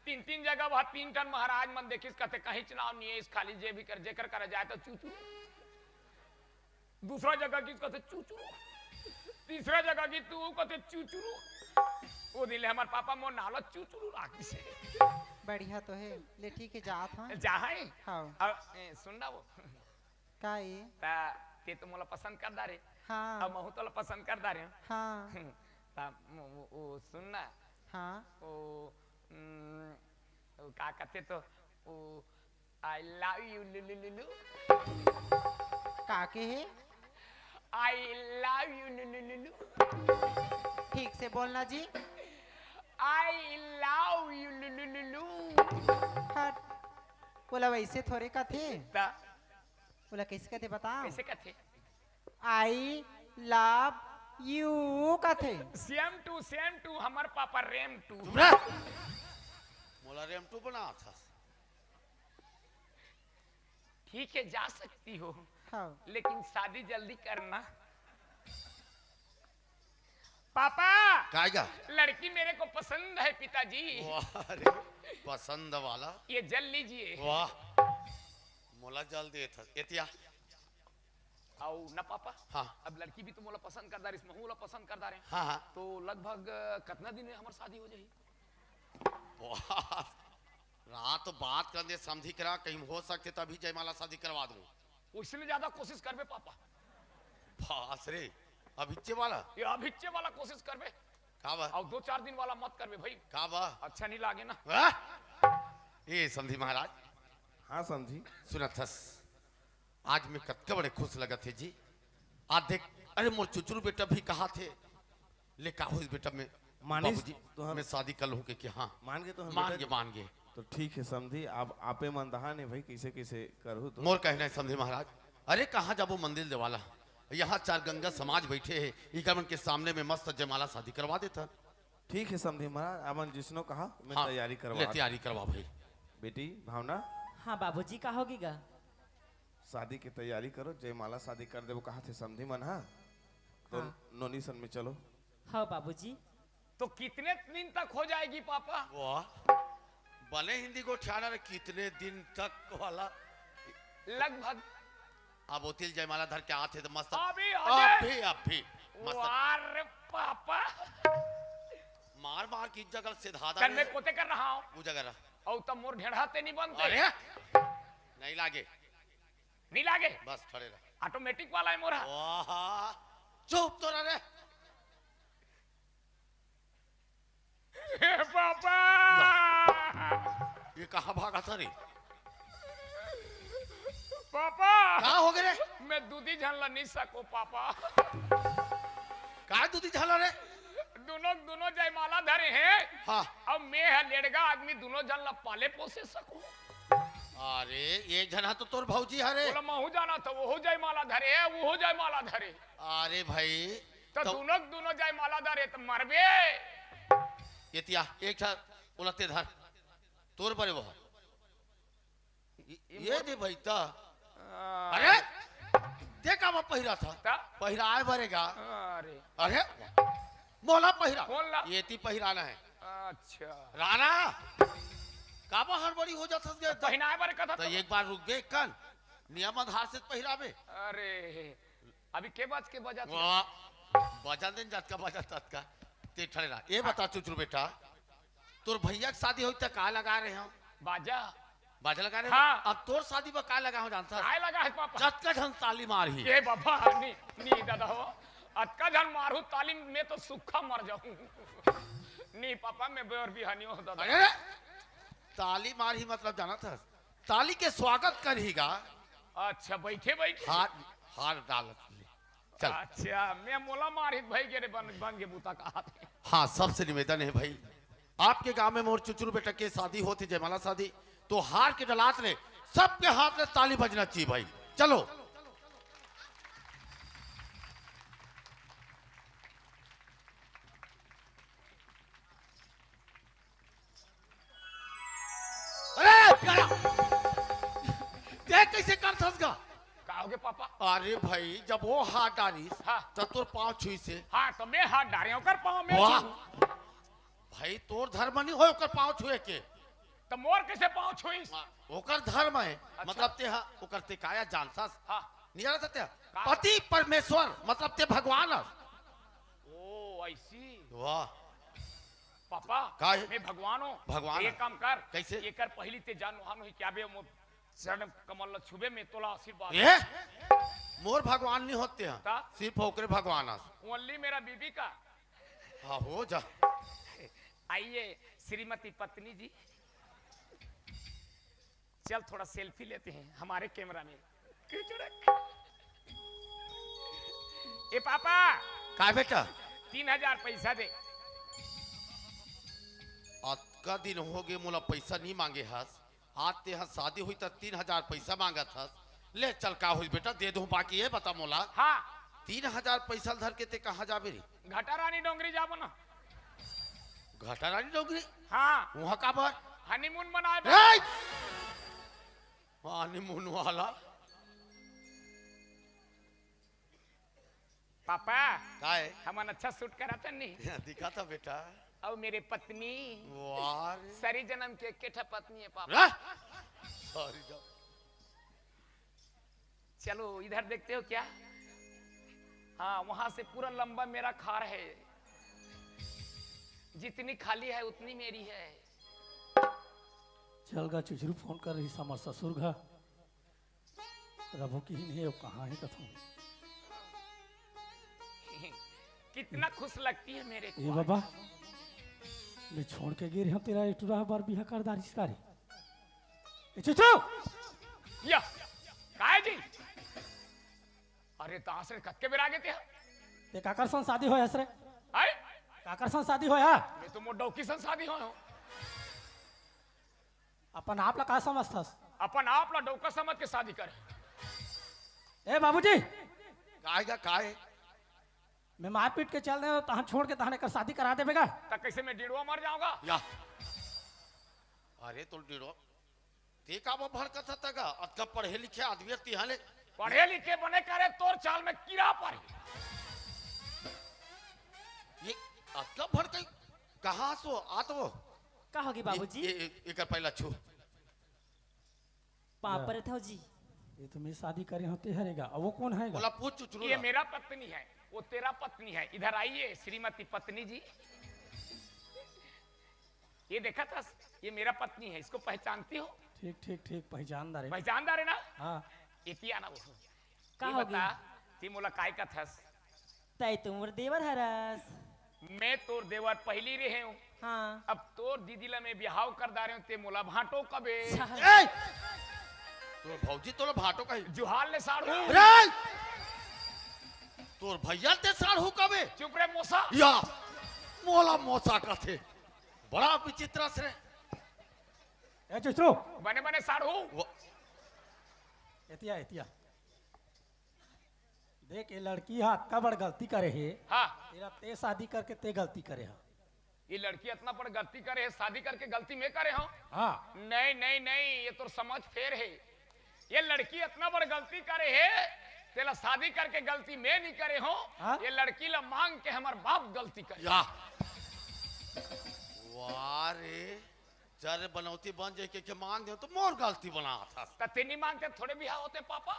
3 जगह वह 3 टन महाराज मन देखिस कथे कहीं चुनाव नहीं है इस खाली जे भी कर जेकर कर जाए तो चूचू दूसरा जगह किस कथे चूचू तीसरा जगह की तू कथे चूचू वो दिले हमार पापा मोर नालो चूचू राखी से बढ़िया तो है ले ठीक है जात हूँ। जहाँ है हाँ अब सुनना वो का ये ता ते तो मोला पसंद कर दा रे हाँ अब महू तो पसंद कर दा रे हाँ ता वो सुनना हाँ ओ का कहते तो ओ आई लव यू लुलुलुलु काके है आई लव यू लुलुलुलु ठीक से बोलना जी। आई लव यू लुलुलुलु हट बोला वैसे थोड़े का थे ता बोला कैसे कहते बताओ। कैसे कहते आई लव यू का थे। सेम टू हमार पापा रेम टू चुप रह। मोला रेम टू बना था। ठीक है जा सकती हो हाँ लेकिन शादी जल्दी करना पापा कायगा लड़की मेरे को पसंद है पिताजी वाह रे पसंद वाला ये जल लीजिए वाह मोला जल दे था एतिया आओ ना पापा हाँ अब लड़की भी तो मोला पसंद कर रही महूला पसंद कर रहे हाँ हाँ तो लगभग कितना दिन में हमारी शादी हो जाएगी वाह रात बात करने समझी करा कहीं हो सकते तो अभी जयमाला शादी करवा दूं उससे ज्यादा कोशिश करबे पापा बास रे अभिच्चे वाला ये अभिच्चे वाला कोशिश करबे का बा और 2-4 दिन वाला मत करबे भाई का बा अच्छा नहीं लागे ना ये समझी महाराज हाँ समझी सुनत हस आज मैं कत्ते बड़े खुश लगा थे जी आज देख अरे मोर चुचुरू बेटा भी कहा थे ले का हो इस बेटा में मानिस बाबूजी तो हम मैं शादी कर लूं कि हाँ मान के तो हम मान बेटा- गए तो ठीक है समझी आप आपे मंदहा ने भाई कैसे कैसे करूँ तो मोर कहना है समझे महाराज अरे कहाँ जाबो मंदिर देवाला यहाँ 4 गंगा समाज बैठे है इकमन के सामने में मस्त जयमाला शादी करवा देता ठीक है समझी महाराज अमन जिसनो कहा मैं हाँ, तैयारी ले करवा तैयारी करवा भाई बेटी भावना हाँ बाबूजी का होगी गा शादी की तैयारी करो जयमाला शादी कर दे वो कहा थे समझी मन हाँ तो हाँ। नोनी सन में चलो हाँ बाबूजी तो कितने दिन तक हो जाएगी पापा वाह बने हिंदी को ठियाना रे कितने दिन तक वाला लगभग अब ओतिल जयमाला धर के आते तो मस्त अभी अभी मस्त वार पापा मार मार की जगह से धाधा कल मैं पोते कर रहा हूँ वो जगह और तब मोर ढेढ़ाते नहीं बनते अरे नहीं लागे, नहीं लागे बस खड़े रह। ऑटोमेटिक वाला है मोरा वाह चुप तो रह रे। पापा ये कहाँ भागा था रे? पापा कहाँ हो गए रे? मैं दूधी झलना नहीं सको पापा। कहाँ दूधी झाला रे? दोनों जयमाला धरे हैं हाँ अब मैं है लेड़गा आदमी दोनों जन पाले पोसे सकूं। अरे एक जना तो तोर भौजी हरे। बोला महू जाना था वो जयमाला धरे है वो जयमाला धरे अरे भाई तो दोनों जयमाला धरे तो मरबे। ये एक था उलते धर तोर बरे वो ये दे भाई ता। अरे देखा वो पहिरा था ता? पहिरा आए बरेगा। अरे अरे मोला पहिरा मोला? ये ती पहिराना है। अच्छा राणा काबा हड़बड़ी हो जाता है पहनाए बारे कथा तो एक बार रुक गए कल नियम आधार से पहिरावे। अरे अभी के बजा बजा देन जात का बजा तात का ते ठहरे रहा। ये बता चुचरू बेटा तोर भैया की शादी हुई तो का लगा रहे हो? बाजा बाजा लगा रहे हाँ। अब तोर शादी में का लगा हो जानता आए लगा है पापा जत का ढंग ताली मार ही। ये बाबा नी दादा हो अतका धन मारू तालीम में तो सूखा मर जाऊं। नहीं पापा मैं बेर बिहानी हो दादा। अरे ताली मार ही मतलब जाना था ताली के स्वागत करेगा। अच्छा बैठे बैठे हार हार डाल चल। अच्छा मैं मोला मारित भाई के रे बन के बूता का हाथ में। हाँ सबसे निवेदन है भाई आपके गांव में मोर चुचरू बेटा के शादी होती जयमाला शादी तो हार के डलात ने सबके हाथ में ताली बजना चाहिए भाई। चलो अरे देख कैसे कर थसगा। कहोगे पापा अरे भाई जब वो हाथ डाली हाँ। तब तोर पाँव छुई से हाँ तो मैं हाथ डारे कर पाँव में वाह छू। भाई तोर धर्म नहीं हो ओकर पाँव छुए के तो मोर कैसे पाँव छुई ओकर धर्म है मतलब ते ओकर ते काया जानता हाँ नहीं जानता ते पति परमेश्वर मतलब ते भगवान है। ओ ऐसी वाह पापा का है? मैं भगवान हूँ भगवान एक है। काम कर कैसे? ये कर पहली ते जान वहां हुई क्या बे चरण कमल छुबे में तोला आशीर्वाद ये मोर भगवान नहीं होते हैं ता? सिर्फ ओकरे भगवान है। ओनली मेरा बीबी का। हाँ हो जा आइए श्रीमती पत्नी जी चल थोड़ा सेल्फी लेते हैं हमारे कैमरा में। ए पापा का बेटा 3000 पैसा दे। आज का दिन हो गए मोला पैसा नहीं मांगे हस आज ते यहाँ शादी हुई तो 3000 पैसा मांगा था ले चल का हुई बेटा दे दूं बाकी ये बता मोला हाँ 3000 पैसा धर के ते कहाँ जाबे रे? घटा रानी डोंगरी जाबो ना। घाटा रानी डोगरी हाँ वहाँ का बार हनीमून मनाए हनीमून वाला पापा का है हमन अच्छा शूट करा था नहीं दिखा था बेटा और मेरे पत्नी वाह रे। सरी जन्म के केठा पत्नी है पापा। रह! सॉरी जा चलो इधर देखते हो क्या? हाँ वहां से पूरा लंबा मेरा खार है जितनी खाली है उतनी मेरी है। चल गा चुचरू फोन कर रही समर ससुर घा रबो की ही नहीं कहाँ है कथू कितना खुश लगती है मेरे ये बाबा मैं छोड़ के गिर तेरा इटुरा बार बिहा कर दारिश कारी ए चुचू या काय जी अरे तास रे कत्के बेरा गए थे ते काकर सन शादी होया सरे आए काकर सन शादी होया मैं तो मोर डौकी सन शादी हो अपन आप ला का समझथस अपन आप ला डौका समझ के शादी करे। ए बाबूजी काएगा काए मैं मार पीट के चल रहे हो तहां छोड़ के तहां कर शादी करा देबेगा तब कैसे मैं डिड़वा मर जाऊंगा? या अरे तो डिड़ो ते का वो भड़कत था तगा अतका पढ़े लिखे आदमी तिहाले पढ़े लिखे बने करे तोर चाल में कीड़ा पर ये अतका भड़क कहाँ सो आत वो का होगी बाबूजी? एक पहला छू पाप पर था जी। ये तो मैं शादी करे होते हरेगा अब वो कौन है बोला पूछ चुचरू ये मेरा पत्नी है वो तेरा पत्नी है। इधर आइए श्रीमती पत्नी जी। ये देखा था ये मेरा पत्नी है, इसको पहचानती हो? ठीक ठीक ठीक पहचानदार है। पहचानदार है ना? हाँ इतिया ना वो का ये होगी? बता ती मोला काय का थस? तय तुम देवर हरस। मैं तोर देवर पहली रहे हूँ, हाँ अब तोर दीदी ला मैं बिहाव कर दा रहे हूँ, ते मोला भाटो कबे? ए! तोर भौजी तोला भाटो का जुहाल ले साड़ू। रे तोर भैया ते साड़ हो कबे चुप रे मोसा। या मोला मोसा का थे बड़ा विचित्र से ए चुचरो बने बने साड़ू। एतिया एतिया देख ये लड़की हाथ का बड़ गलती करे है। हाँ तेरा ते शादी करके ते गलती करे है। ये लड़की इतना बड़ गलती करे है, शादी करके गलती मैं करे हूँ? हाँ नहीं नहीं नहीं, ये तो समझ फेर है। ये लड़की इतना बड़ गलती करे है, तेला शादी करके गलती मैं नहीं करे हूँ। हाँ? ये लड़की ला मांग के हमार बाप गलती करे। या वाह रे जरे बनौती बन जाए के मांग दे तो मोर गलती बना था। तते नहीं मांगते थोड़े बिहार होते पापा।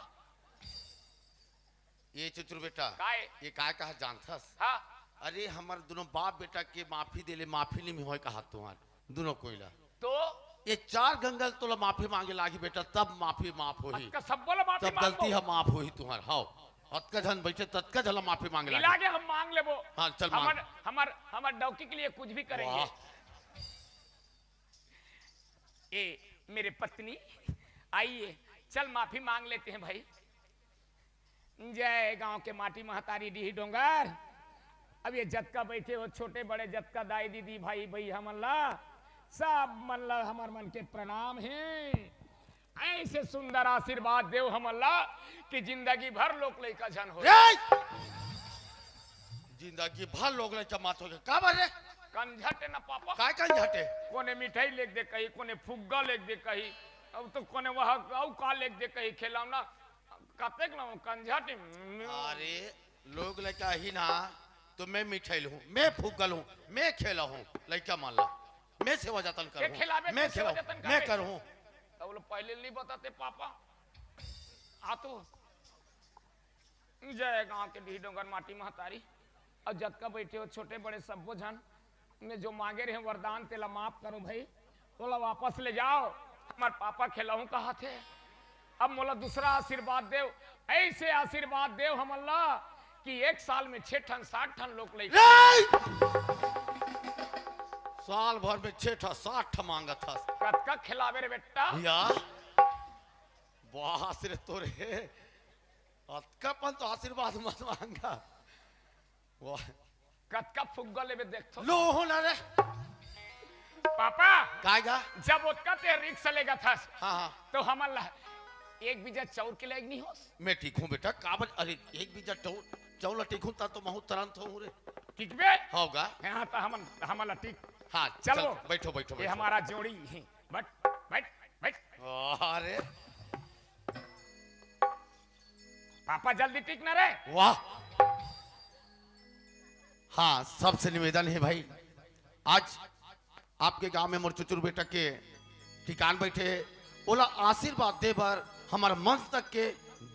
ये चतुर बेटा काय? ये काय कहा जानथस? हाँ अरे हमार दोनों बाप बेटा के माफी देले माफी नहीं होय कहा तुम्हार दोनों कोइला तो ये 4 गंगल तोला माफी मांगे लागी बेटा तब माफी माफ होही का सब बोला माफी तब गलती हम माफ होही तुम्हार हाओ अतका जन बैठे ततका जला माफी मांगे लागी मिला के हम मांग लेबो। हाँ, चल मांग। हमार हमार हमार डौकी के लिए कुछ भी करेंगे। वाह। ए मेरे पत्नी आइए चल माफी मांग लेते हैं भाई। जय गांव के माटी महतारी डीही डोंगर। अब ये जतका बैठे हो छोटे बड़े जतका दाई दीदी भाई भाई हमला सब मल्ला हमार मन के प्रणाम हैं। ऐसे सुंदर आशीर्वाद देव हमला कि जिंदगी भर लोग लइका जन हो। रे जिंदगी भर लोग ले जमात हो गए का बारे कंझटे ना पापा। काय kan झटे कोने मिठाई लेक दे कही, कोने फुग्गा लेक दे कही, अब तो कोने वह का लेक दे कही खिलौना कतेक ना कंझटे। अरे लोग लड़का ही ना तो मैं मिठाई हूँ मैं फुगल हूँ मैं खेला हूँ लड़का मान ला मैं सेवा जतन के खिलावे करूँ मैं के सेवा खेला जतन मैं करे। करूँ तब लोग पहले नहीं बताते पापा। आ तो जय गांव के डी डोंगर माटी महतारी और जतका बैठे हो छोटे बड़े सबो जन ने जो मांगे रहे वरदान तेला माफ करो भाई, बोला वापस ले जाओ। हमार पापा खिलाऊं कहा थे, अब मोला दूसरा आशीर्वाद देव। ऐसे आशीर्वाद देव हमल्ला कि 1 साल में 6 टन 7 टन लोग ले। साल भर में 6 ठा 7 ठा मांगा था कतका खिलावे रे बेटा। या वाह सिरे तोरे अतका पन तो आशीर्वाद मत मांगा वाह कतका फुग्गा लेवे देख तो। लो हो ना रे पापा कायगा जब उतका ते रिक्स लेगा था हाँ हाँ तो हमल्ला 1 बीजा चाउर के लायक नहीं हो। मैं ठीक हूँ बेटा काबर अरे 1 बीजा चौला ठीक हूँ ता तो महू तुरंत हूँ रे ठीक बे होगा यहाँ तो हमला ठीक। हाँ चलो चल, बैठो बैठो ये बैठो हमारा जोड़ी है। बैठ बैठ बैठ अरे पापा जल्दी टिक ना रे। वाह हाँ सबसे निवेदन है भाई आज आपके गांव में मोर चुचुर बेटा के ठिकान बैठे बोला आशीर्वाद दे बार हमारे मंच तक के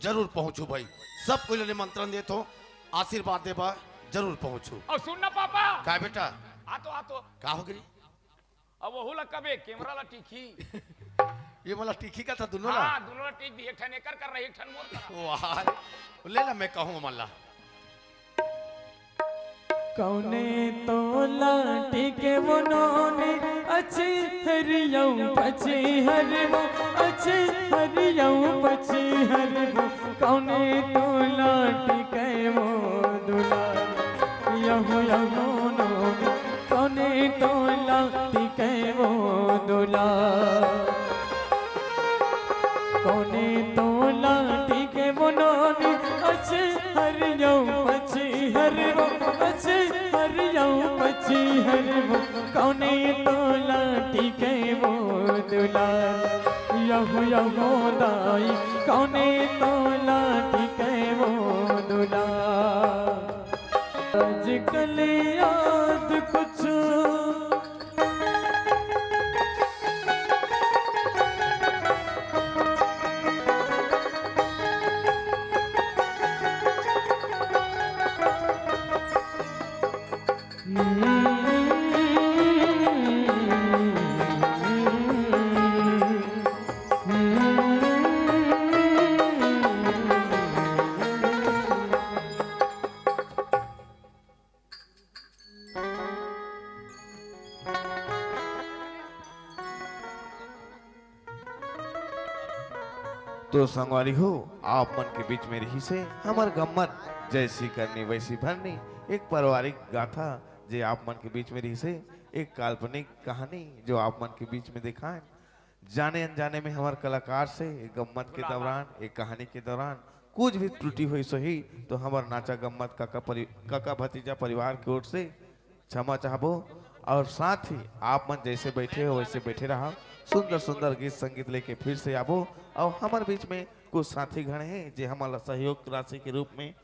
जरूर पहुंचू भाई सब कोई निमंत्रण दे तो आशीर्वाद दे बार जरूर पहुंचू। और सुन ना पापा क्या बेटा आ तो का हो गई अब वहू ला कबे कैमरा ला टिकी। ये मला टिकी का था दोनों ला हाँ दोनों ला टिक दी। एक ठन एकर कर रही एक ठन मोर कर। वाह ले ना मैं कहूँ मल्ला कौने तो लाटी के उन्होंने अच्छे हरियऊ पचे हरवो अच्छे हरियऊ पचे हरवो कौने तो लाटी के वो दुलार यहो यहो नो कौने तो लाटी के वो दुलार कौने तो लाटी के उन्होंने अच्छे हरियऊ पचे हरवो अच्छे हरियऊ पची हरवो कौने तो लाटी के वो दुलार यहो यहो दाई कौने तो लाटी के वो दुलार आजकल याद कुछ तो संगवारी हो, आप मन के बीच में रही से हमार गम्मत जैसी करनी वैसी भरनी, एक पारिवारिक गाथा जो आप मन के बीच में रही से, एक काल्पनिक कहानी जो आप मन के बीच में दिखाएं। जाने अनजाने में हमारे कलाकार से एक गम्मत के दौरान, एक कहानी के दौरान कुछ भी त्रुटि हुई सही तो हमार नाचा गम्मत काका भतीजा परिवार की ओर से क्षमा चाहबो। और साथ ही आप मन जैसे बैठे हो वैसे बैठे रहो, सुंदर सुंदर गीत संगीत लेके फिर से आबो। और हमारे बीच में कुछ साथी गण हैं जो हमारा सहयोग राशि के रूप में